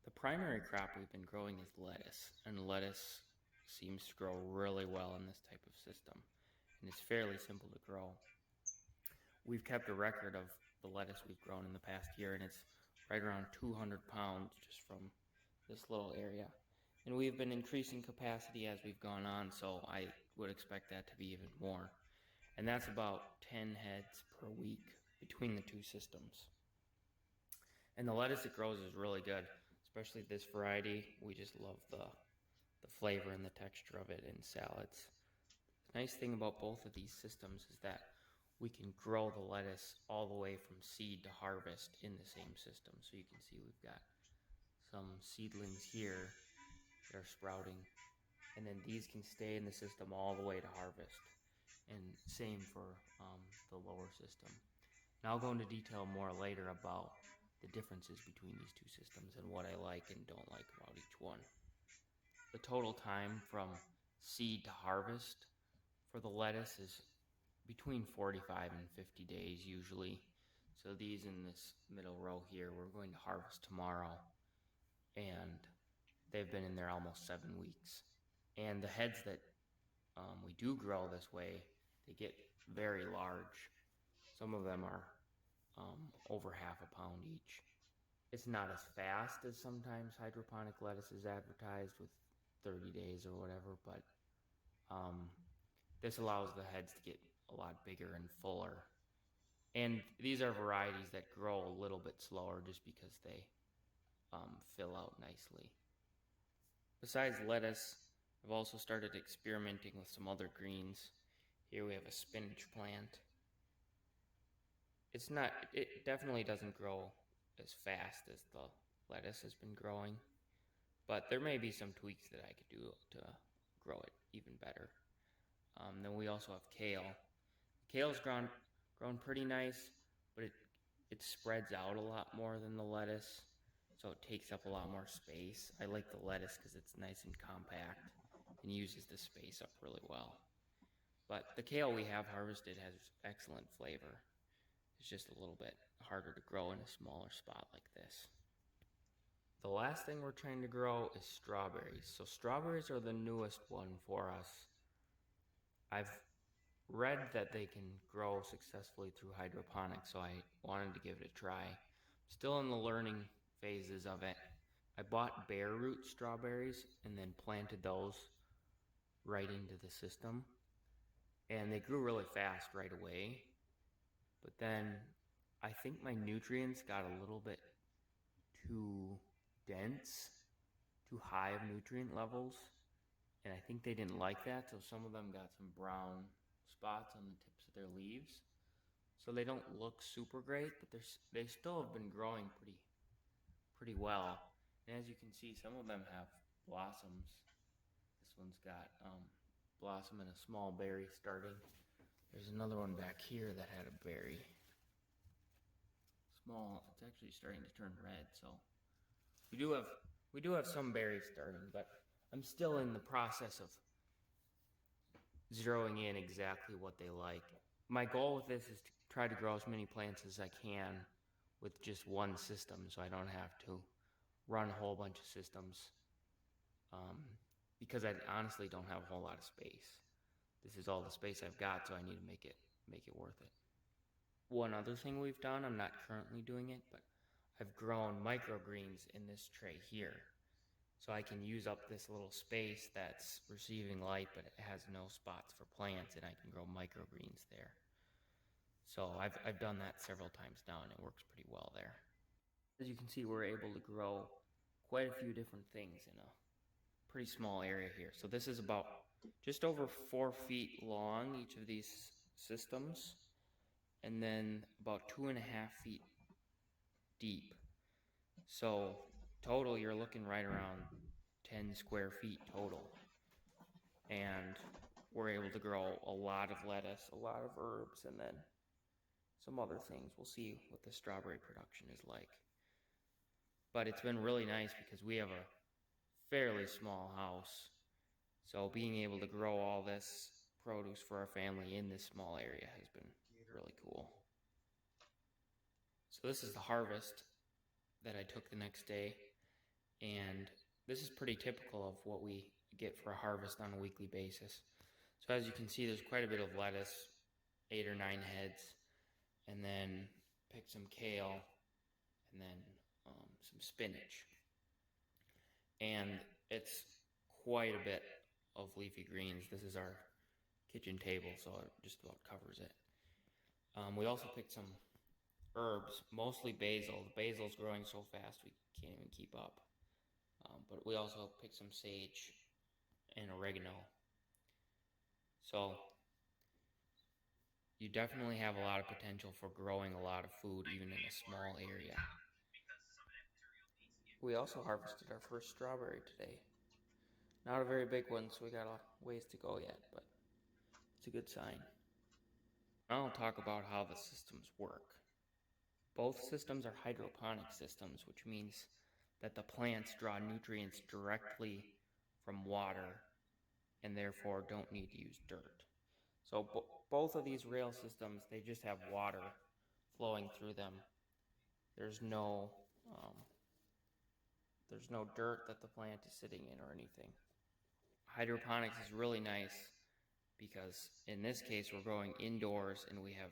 The primary crop we've been growing is lettuce, and lettuce seems to grow really well in this type of system, and it's fairly simple to grow. We've kept a record of the lettuce we've grown in the past year, and it's right around 200 pounds just from this little area. And we've been increasing capacity as we've gone on, so I would expect that to be even more. And that's about 10 heads per week between the two systems. And the lettuce it grows is really good, especially this variety. We just love the flavor and the texture of it in salads. The nice thing about both of these systems is that we can grow the lettuce all the way from seed to harvest in the same system. So you can see we've got some seedlings here that are sprouting, and then these can stay in the system all the way to harvest, and same for the lower system. And I'll go into detail more later about the differences between these two systems and what I like and don't like about each one. The total time from seed to harvest for the lettuce is between 45 and 50 days usually. So these in this middle row here, we're going to harvest tomorrow, and they've been in there almost 7 weeks. And the heads that we do grow this way, they get very large. Some of them are over half a pound each. It's not as fast as sometimes hydroponic lettuce is advertised with 30 days or whatever, but this allows the heads to get a lot bigger and fuller. And these are varieties that grow a little bit slower just because they fill out nicely. Besides lettuce, I've also started experimenting with some other greens. Here we have a spinach plant. It definitely doesn't grow as fast as the lettuce has been growing, but there may be some tweaks that I could do to grow it even better. Then we also have kale. Kale's grown pretty nice, but it spreads out a lot more than the lettuce, so it takes up a lot more space. I like the lettuce because it's nice and compact and uses the space up really well. But the kale we have harvested has excellent flavor. It's just a little bit harder to grow in a smaller spot like this. The last thing we're trying to grow is strawberries. So strawberries are the newest one for us. I've read that they can grow successfully through hydroponics, so I wanted to give it a try. Still in the learning phases of it. I bought bare root strawberries and then planted those right into the system, and they grew really fast right away. But then I think my nutrients got a little bit too dense, too high of nutrient levels, and I think they didn't like that, so some of them got some brown spots on the tips of their leaves. So they don't look super great, but they still have been growing pretty well. And as you can see, some of them have blossoms. This one's got blossom and a small berry starting. There's another one back here that had a berry. Small, it's actually starting to turn red, so we do have some berries starting, but I'm still in the process of zeroing in exactly what they like. My goal with this is to try to grow as many plants as I can with just one system, so I don't have to run a whole bunch of systems, because I honestly don't have a whole lot of space. This is all the space I've got, so I need to make it worth it. One other thing we've done, I'm not currently doing it, but I've grown microgreens in this tray here. So I can use up this little space that's receiving light, but it has no spots for plants, and I can grow microgreens there. So I've done that several times now, and it works pretty well there. As you can see, we're able to grow quite a few different things in a pretty small area here. So this is about just over 4 feet long, each of these systems, and then about 2.5 feet deep. So total, you're looking right around 10 square feet total. And we're able to grow a lot of lettuce, a lot of herbs, and then some other things. We'll see what the strawberry production is like. But it's been really nice because we have a fairly small house. So being able to grow all this produce for our family in this small area has been really cool. So this is the harvest that I took the next day, and this is pretty typical of what we get for a harvest on a weekly basis. So as you can see, there's quite a bit of lettuce, 8 or 9 heads, and then picked some kale, and then some spinach. And it's quite a bit of leafy greens. This is our kitchen table, so it just about covers it. We also picked some herbs, mostly basil. The basil's growing so fast we can't even keep up. But we also picked some sage and oregano. So you definitely have a lot of potential for growing a lot of food even in a small area. We also harvested our first strawberry today. Not a very big one, so we got a ways to go yet, but it's a good sign. Now I'll talk about how the systems work. Both systems are hydroponic systems, which means that the plants draw nutrients directly from water and therefore don't need to use dirt. So both of these rail systems, they just have water flowing through them. There's no dirt that the plant is sitting in or anything. Hydroponics is really nice because in this case we're growing indoors and we have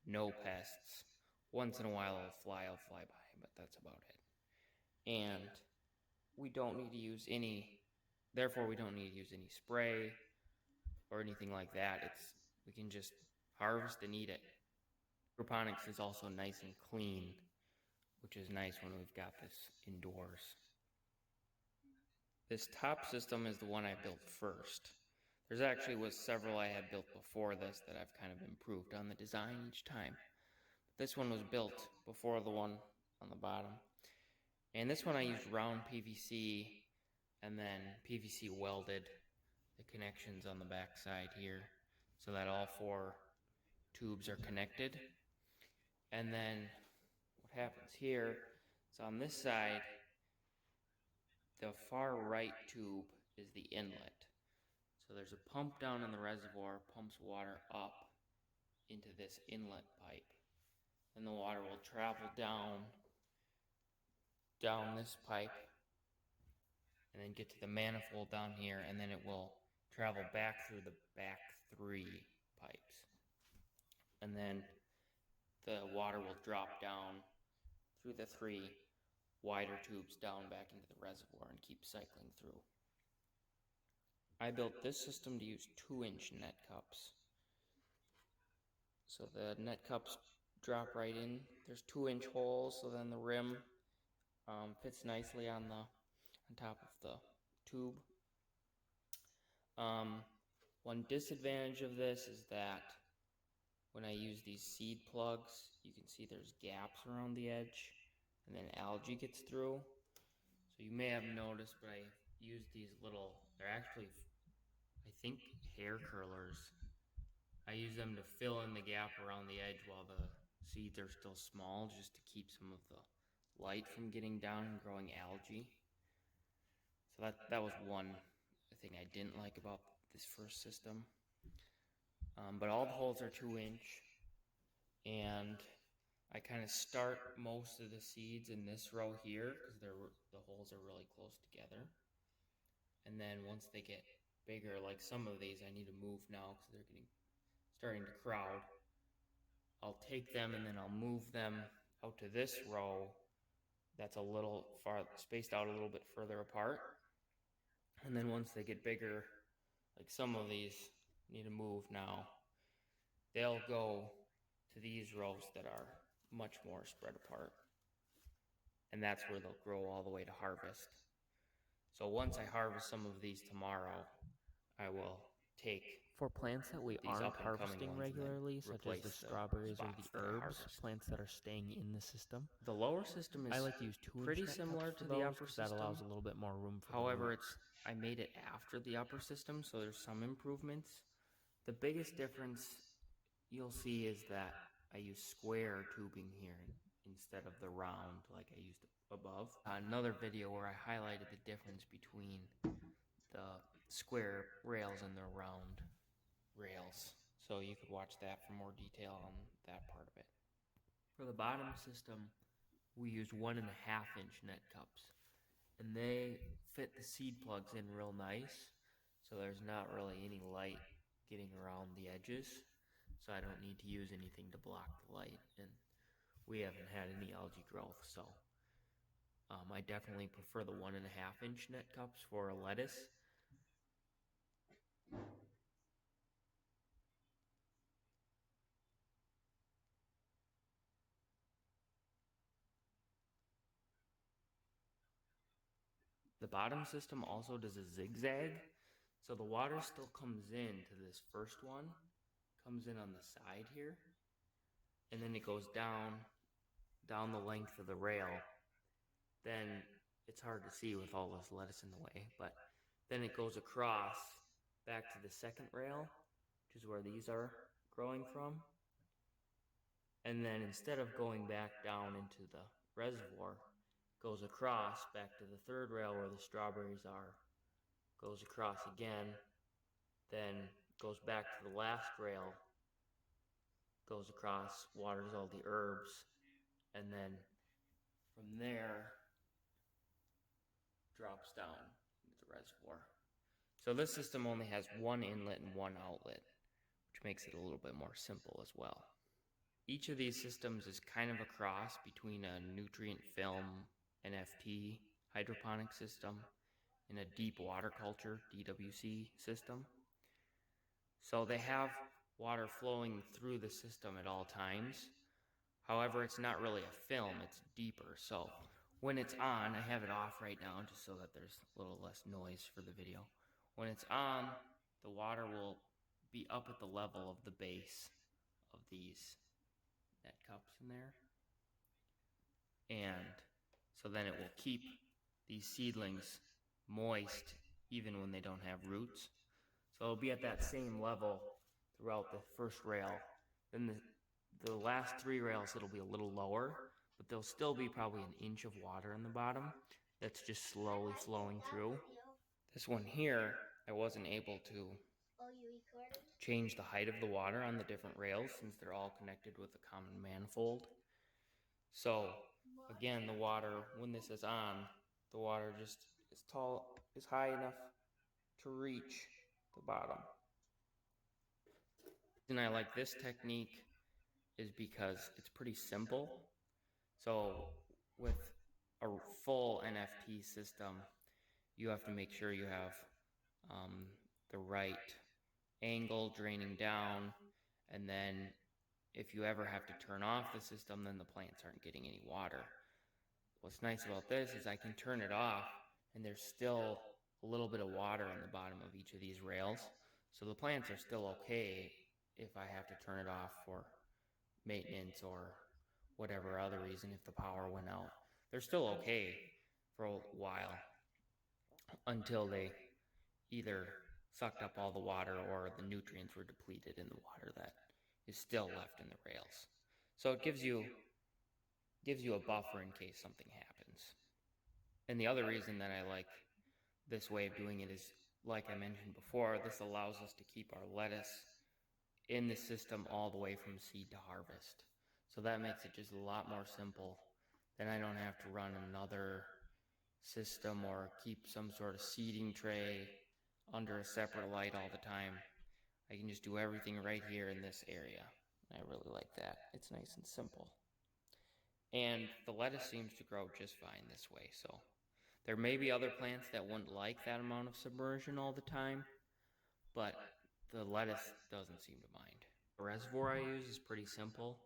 no pests. Once in a while a fly will fly by, but that's about it. And we don't need to use any spray or anything like that. We can just harvest and eat it. Hydroponics is also nice and clean, which is nice when we've got this indoors. This top system is the one I built first. There's actually was several I had built before this that I've kind of improved on the design each time. This one was built before the one on the bottom. And this one I used round PVC and then PVC welded the connections on the back side here so that all 4 tubes are connected. And then what happens here is on this side, the far right tube is the inlet. So there's a pump down in the reservoir, pumps water up into this inlet pipe. And the water will travel down this pipe and then get to the manifold down here, and then it will travel back through the back 3 pipes. And then the water will drop down through the 3 wider tubes down back into the reservoir and keep cycling through. I built this system to use 2-inch net cups. So the net cups drop right in. There's 2-inch holes, so then the rim fits nicely on top of the tube. One disadvantage of this is that when I use these seed plugs, you can see there's gaps around the edge, and then algae gets through. So you may have noticed, but I use these they're actually, I think, hair curlers. I use them to fill in the gap around the edge while the seeds are still small, just to keep some of the light from getting down and growing algae. So that was one thing I didn't like about this first system. But all the holes are 2-inch, and I kind of start most of the seeds in this row here because the holes are really close together. And then once they get bigger, like some of these I need to move now because they're starting to crowd. I'll take them and then I'll move them out to this row that's a little spaced out a little bit further apart. And then once they get bigger, like some of these need to move now, they'll go to these rows that are much more spread apart. And that's where they'll grow all the way to harvest. So once I harvest some of these tomorrow, I will take For plants that we aren't harvesting regularly, such as the strawberries or the herbs, plants that are staying in the system, The lower system is I like to use 2-inch pretty net similar cups to for the those upper because that system. allows a little bit more room for However, the roots. I made it after the upper system, so there's some improvements. The biggest difference you'll see is that I use square tubing here instead of the round like I used above. Another video where I highlighted the difference between the square rails and the round rails. So you could watch that for more detail on that part of it. For the bottom system, we used 1.5-inch net cups, and they fit the seed plugs in real nice, so there's not really any light getting around the edges, so I don't need to use anything to block the light, and we haven't had any algae growth, so I definitely prefer the 1.5-inch net cups for a lettuce. The bottom system also does a zigzag, so the water still comes in to this first one, comes in on the side here, and then it goes down the length of the rail. Then it's hard to see with all this lettuce in the way, but then it goes across back to the second rail, which is where these are growing from. And then instead of going back down into the reservoir, goes across back to the third rail where the strawberries are, goes across again, then goes back to the last rail, goes across, waters all the herbs, and then from there drops down into the reservoir. So this system only has one inlet and one outlet, which makes it a little bit more simple as well. Each of these systems is kind of a cross between a nutrient film NFT hydroponic system and a deep water culture DWC system. So they have water flowing through the system at all times. However, it's not really a film, it's deeper. So when it's on, I have it off right now just so that there's a little less noise for the video. When it's on, the water will be up at the level of the base of these net cups in there. And so then it will keep these seedlings moist even when they don't have roots. So it'll be at that same level throughout the first rail. Then the last 3 rails, it'll be a little lower, but there'll still be probably an inch of water in the bottom that's just slowly flowing through. This one here, I wasn't able to change the height of the water on the different rails since they're all connected with a common manifold. So again, the water, when this is on, the water just is high enough to reach the bottom. And I like this technique is because it's pretty simple. So with a full NFT system, you have to make sure you have the right angle draining down, and then if you ever have to turn off the system, then the plants aren't getting any water. What's nice about this is I can turn it off and there's still a little bit of water in the bottom of each of these rails. So the plants are still okay if I have to turn it off for maintenance or whatever other reason, if the power went out. They're still okay for a while until they either sucked up all the water or the nutrients were depleted in the water that is still left in the rails. So it gives you a buffer in case something happens. And the other reason that I like this way of doing it is, like I mentioned before, this allows us to keep our lettuce in the system all the way from seed to harvest. So that makes it just a lot more simple. Then I don't have to run another system or keep some sort of seeding tray under a separate light all the time. I can just do everything right here in this area. I really like that. It's nice and simple. And the lettuce seems to grow just fine this way. So there may be other plants that wouldn't like that amount of submersion all the time, but the lettuce doesn't seem to mind. The reservoir I use is pretty simple.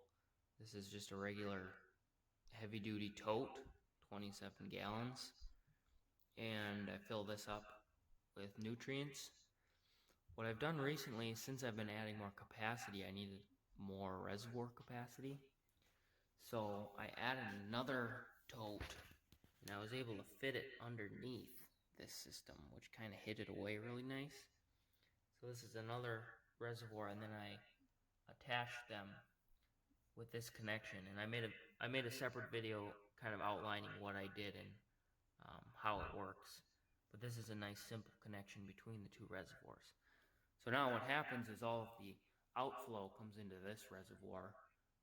This is just a regular heavy-duty tote, 27 gallons. And I fill this up with nutrients. What I've done recently, since I've been adding more capacity, I needed more reservoir capacity. So I added another tote, and I was able to fit it underneath this system, which kind of hid it away really nice. So this is another reservoir, and then I attached them with this connection. And I made a separate video kind of outlining what I did and how it works. But this is a nice simple connection between the 2 reservoirs. So now what happens is all of the outflow comes into this reservoir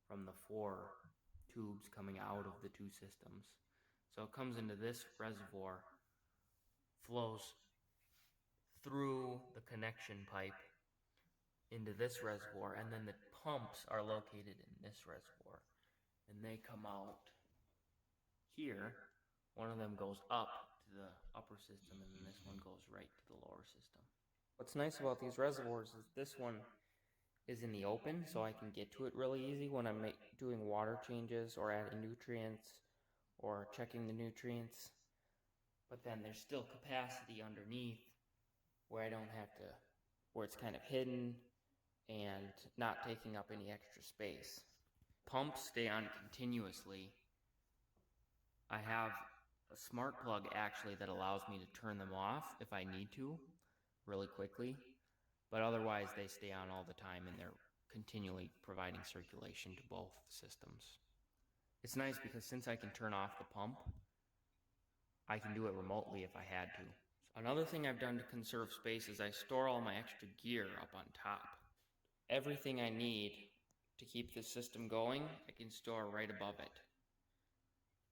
from the 4 tubes coming out of the 2 systems. So it comes into this reservoir, flows through the connection pipe into this reservoir, and then the pumps are located in this reservoir. And they come out here. One of them goes up to the upper system, and then this one goes right to the lower system. What's nice about these reservoirs is this one is in the open, so I can get to it really easy when I'm doing water changes or adding nutrients or checking the nutrients. But then there's still capacity underneath where I don't have to, where it's kind of hidden and not taking up any extra space. Pumps stay on continuously. I have a smart plug actually that allows me to turn them off if I need to really quickly, but otherwise they stay on all the time and they're continually providing circulation to both systems. It's nice because since I can turn off the pump, I can do it remotely if I had to. Another thing I've done to conserve space is I store all my extra gear up on top. Everything I need to keep this system going, I can store right above it.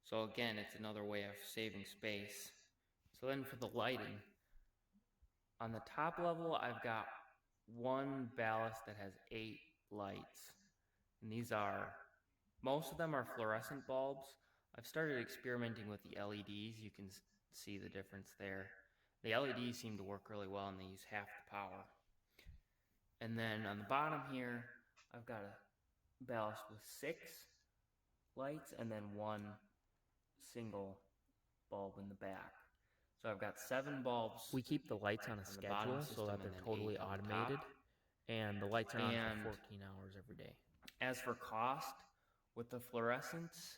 So again, it's another way of saving space. So then for the lighting, on the top level, I've got one ballast that has 8 lights. And most of them are fluorescent bulbs. I've started experimenting with the LEDs. You can see the difference there. The LEDs seem to work really well and they use half the power. And then on the bottom here, I've got a ballast with 6 lights and then one single bulb in the back. So I've got 7 bulbs. We keep the lights on a schedule so that they're totally automated, and the lights are on for 14 hours every day. As for cost, with the fluorescents,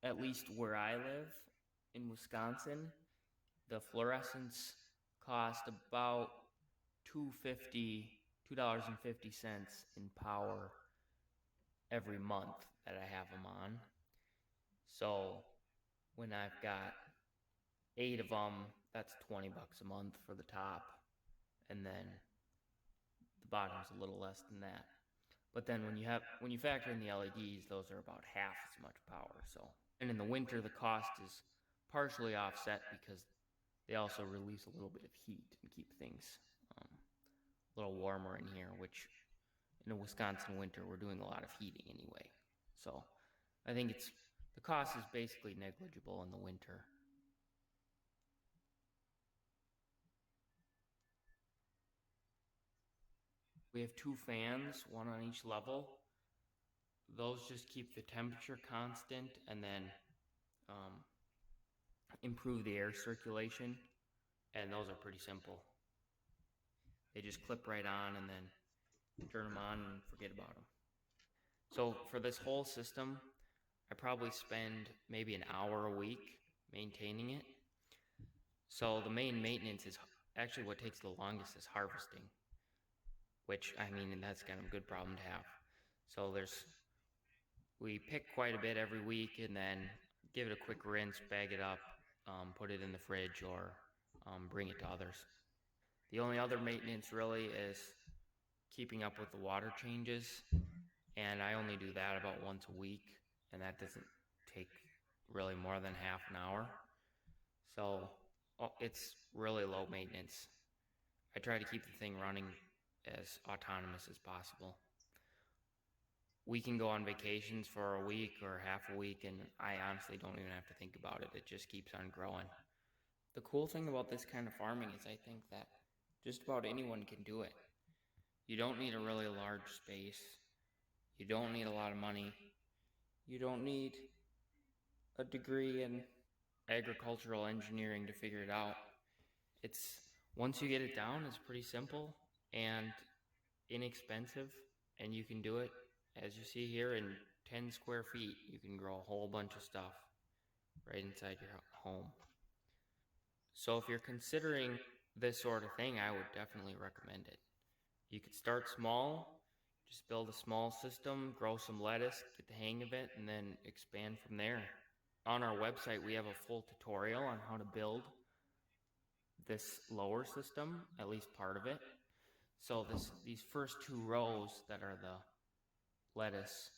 at least where I live in Wisconsin, the fluorescents cost about $2.50 in power every month that I have them on. So when I've got 8 of them, that's $20 a month for the top, and then the bottom's a little less than that. But then when you factor in the LEDs, those are about half as much power. So, and in the winter, the cost is partially offset because they also release a little bit of heat and keep things a little warmer in here, which in a Wisconsin winter, we're doing a lot of heating anyway. So I think the cost is basically negligible in the winter. We have 2 fans, one on each level. Those just keep the temperature constant and then improve the air circulation, and those are pretty simple. They just clip right on and then turn them on and forget about them. So for this whole system, I probably spend maybe an hour a week maintaining it. So the main maintenance is actually what takes the longest is harvesting, which, I mean, that's kind of a good problem to have. So we pick quite a bit every week and then give it a quick rinse, bag it up, put it in the fridge, or bring it to others. The only other maintenance really is keeping up with the water changes, and I only do that about once a week, and that doesn't take really more than half an hour. So it's really low maintenance. I try to keep the thing running as autonomous as possible. We can go on vacations for a week or half a week, and I honestly don't even have to think about it. It just keeps on growing. The cool thing about this kind of farming is I think that just about anyone can do it. You don't need a really large space. You don't need a lot of money. You don't need a degree in agricultural engineering to figure it out. Once you get it down, it's pretty simple and inexpensive, and you can do it, as you see here, in 10 square feet. You can grow a whole bunch of stuff right inside your home. So if you're considering this sort of thing, I would definitely recommend it. You could start small, just build a small system, grow some lettuce, get the hang of it, and then expand from there. On our website, we have a full tutorial on how to build this lower system, at least part of it. So these first 2 rows that are the lettuce,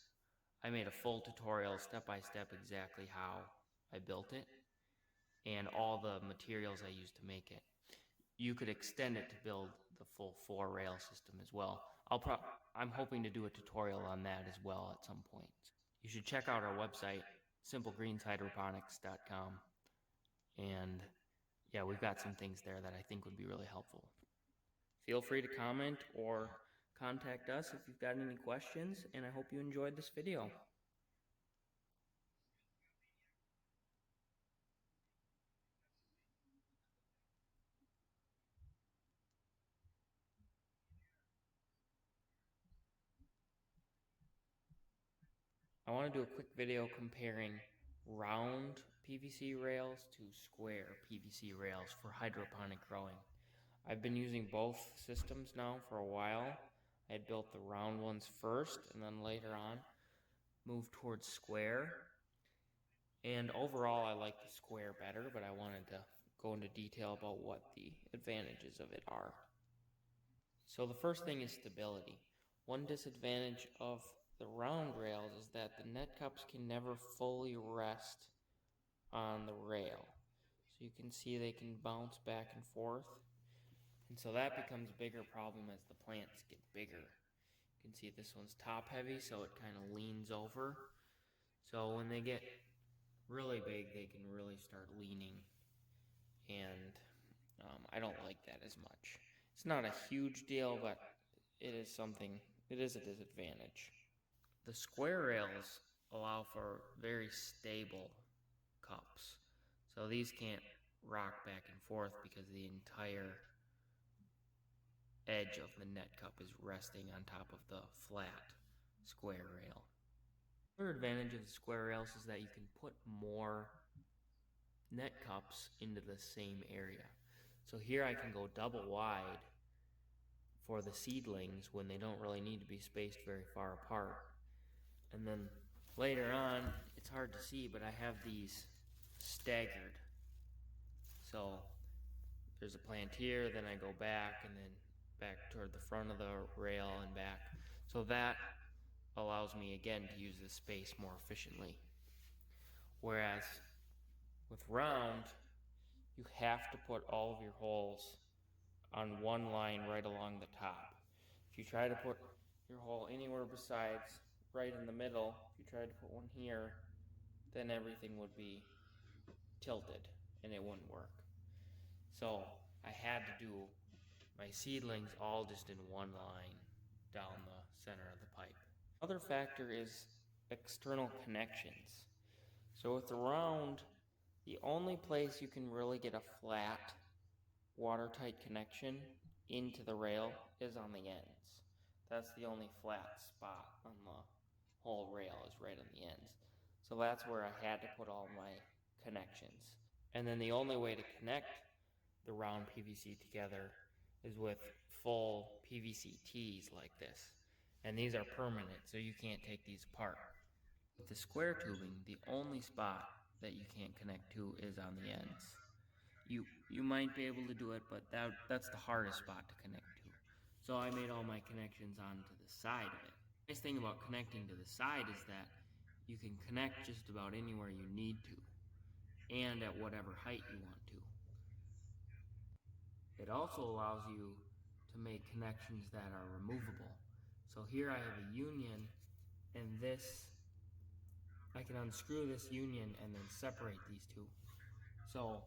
I made a full tutorial step by step exactly how I built it and all the materials I used to make it. You could extend it to build the full 4 rail system as well. I'm hoping to do a tutorial on that as well at some point. You should check out our website, simplegreens.hydroponics.com, and yeah, we've got some things there that I think would be really helpful. Feel free to comment or contact us if you've got any questions, and I hope you enjoyed this video. I want to do a quick video comparing round PVC rails to square PVC rails for hydroponic growing. I've been using both systems now for a while. I had built the round ones first and then later on moved towards square. And overall I like the square better, but I wanted to go into detail about what the advantages of it are. So the first thing is stability. One disadvantage of the round rails is that the net cups can never fully rest on the rail. So you can see they can bounce back and forth. And so that becomes a bigger problem as the plants get bigger. You can see this one's top heavy, so it kind of leans over. So when they get really big, they can really start leaning. And I don't like that as much. It's not a huge deal, but it is a disadvantage. The square rails allow for very stable cups. So these can't rock back and forth because the entire edge of the net cup is resting on top of the flat square rail. Another advantage of the square rails is that you can put more net cups into the same area. So here I can go double wide for the seedlings when they don't really need to be spaced very far apart. And then later on, it's hard to see, but I have these staggered. So there's a plant here, then I go back and then back toward the front of the rail and back. So that allows me again to use this space more efficiently. Whereas with round, you have to put all of your holes on one line right along the top. If you try to put your hole anywhere besides right in the middle, if you tried to put one here, then everything would be tilted and it wouldn't work. So I had to do my seedlings all just in one line down the center of the pipe. Other factor is external connections. So with the round, the only place you can really get a flat, watertight connection into the rail is on the ends. That's the only flat spot on the whole rail is right on the ends. So that's where I had to put all my connections. And then the only way to connect the round PVC together is with full PVC tees like this. And these are permanent, so you can't take these apart. With the square tubing, the only spot that you can't connect to is on the ends. You might be able to do it, but that's the hardest spot to connect to. So I made all my connections onto the side of it. The nice thing about connecting to the side is that you can connect just about anywhere you need to, and at whatever height you want to. It also allows you to make connections that are removable. So here I have a union, and I can unscrew this union and then separate these two. So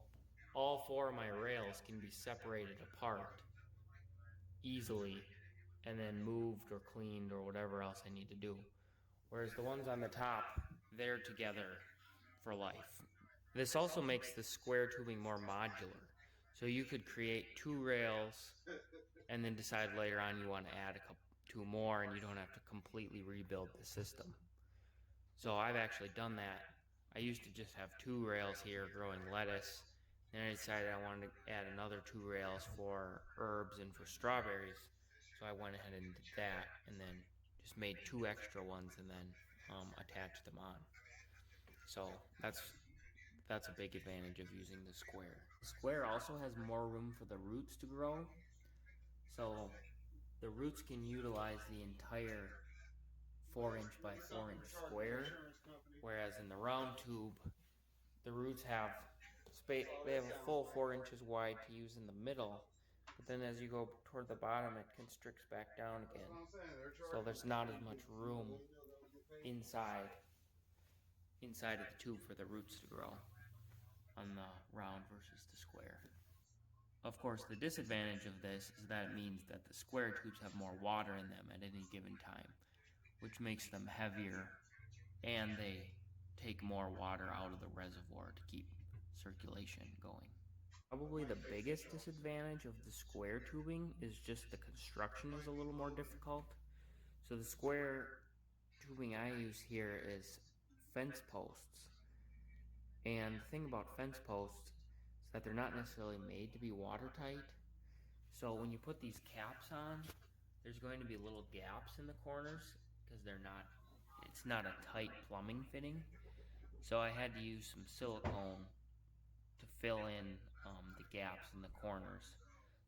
all 4 of my rails can be separated apart easily and then moved or cleaned or whatever else I need to do. Whereas the ones on the top, they're together for life. This also makes the square tubing more modular. So you could create 2 rails and then decide later on you want to add 2 more and you don't have to completely rebuild the system. So I've actually done that. I used to just have 2 rails here growing lettuce. Then I decided I wanted to add another 2 rails for herbs and for strawberries. So I went ahead and did that and then just made 2 extra ones and then attached them on. So that's a big advantage of using the square. The square also has more room for the roots to grow. So the roots can utilize the entire 4-inch by 4-inch square, whereas in the round tube, the roots have space. They have a full 4 inches wide to use in the middle, but then as you go toward the bottom, it constricts back down again. So there's not as much room inside of the tube for the roots to grow on the round versus the square. Of course, the disadvantage of this is that it means that the square tubes have more water in them at any given time, which makes them heavier, and they take more water out of the reservoir to keep circulation going. Probably the biggest disadvantage of the square tubing is just the construction is a little more difficult. So the square tubing I use here is fence posts. And the thing about fence posts is that they're not necessarily made to be watertight. So when you put these caps on, there's going to be little gaps in the corners because it's not a tight plumbing fitting. So I had to use some silicone to fill in the gaps in the corners.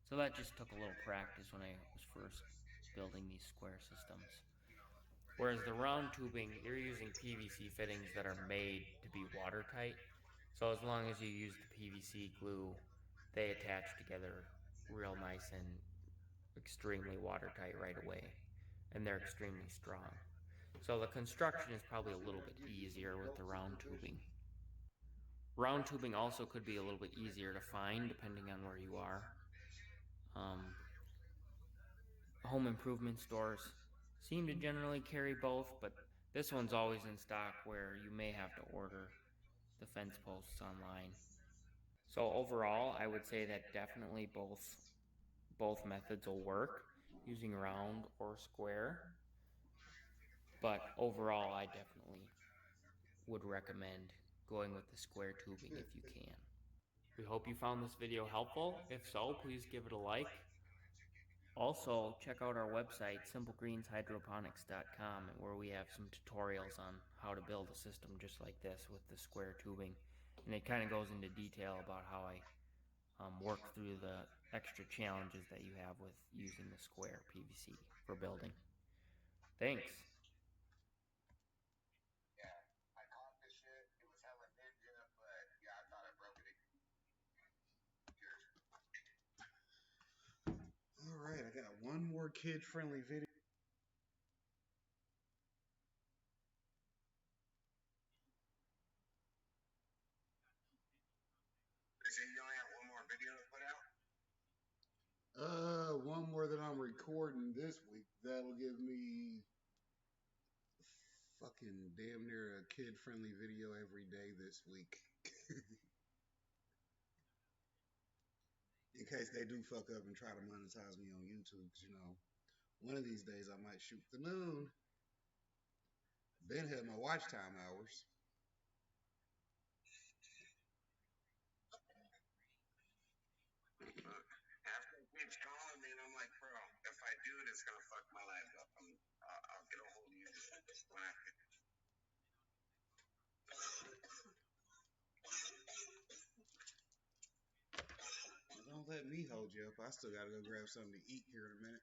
So that just took a little practice when I was first building these square systems. Whereas the round tubing, you're using PVC fittings that are made to be watertight. So as long as you use the PVC glue, they attach together real nice and extremely watertight right away. And they're extremely strong. So the construction is probably a little bit easier with the round tubing. Round tubing also could be a little bit easier to find depending on where you are. Home improvement stores seem to generally carry both, but this one's always in stock where you may have to order the fence posts online. So overall, I would say that definitely both methods will work, using round or square. But overall, I definitely would recommend going with the square tubing if you can. We hope you found this video helpful. If so, please give it a like. Also, check out our website, simplegreens.hydroponics.com, where we have some tutorials on how to build a system just like this with the square tubing. And it kind of goes into detail about how I work through the extra challenges that you have with using the square PVC for building. Thanks. All right, I got one more kid-friendly video. You only have one more video to put out? One more that I'm recording this week. That'll give me fucking damn near a kid-friendly video every day this week. In case they do fuck up and try to monetize me on YouTube, 'cause, you know, one of these days I might shoot the moon. Ben had my watch time hours. After it keeps calling me, and I'm like, bro, if I do it, it's gonna fuck my life up. I'll get a hold of you when I finish. Well, don't let me hold you up. I still gotta go grab something to eat here in a minute.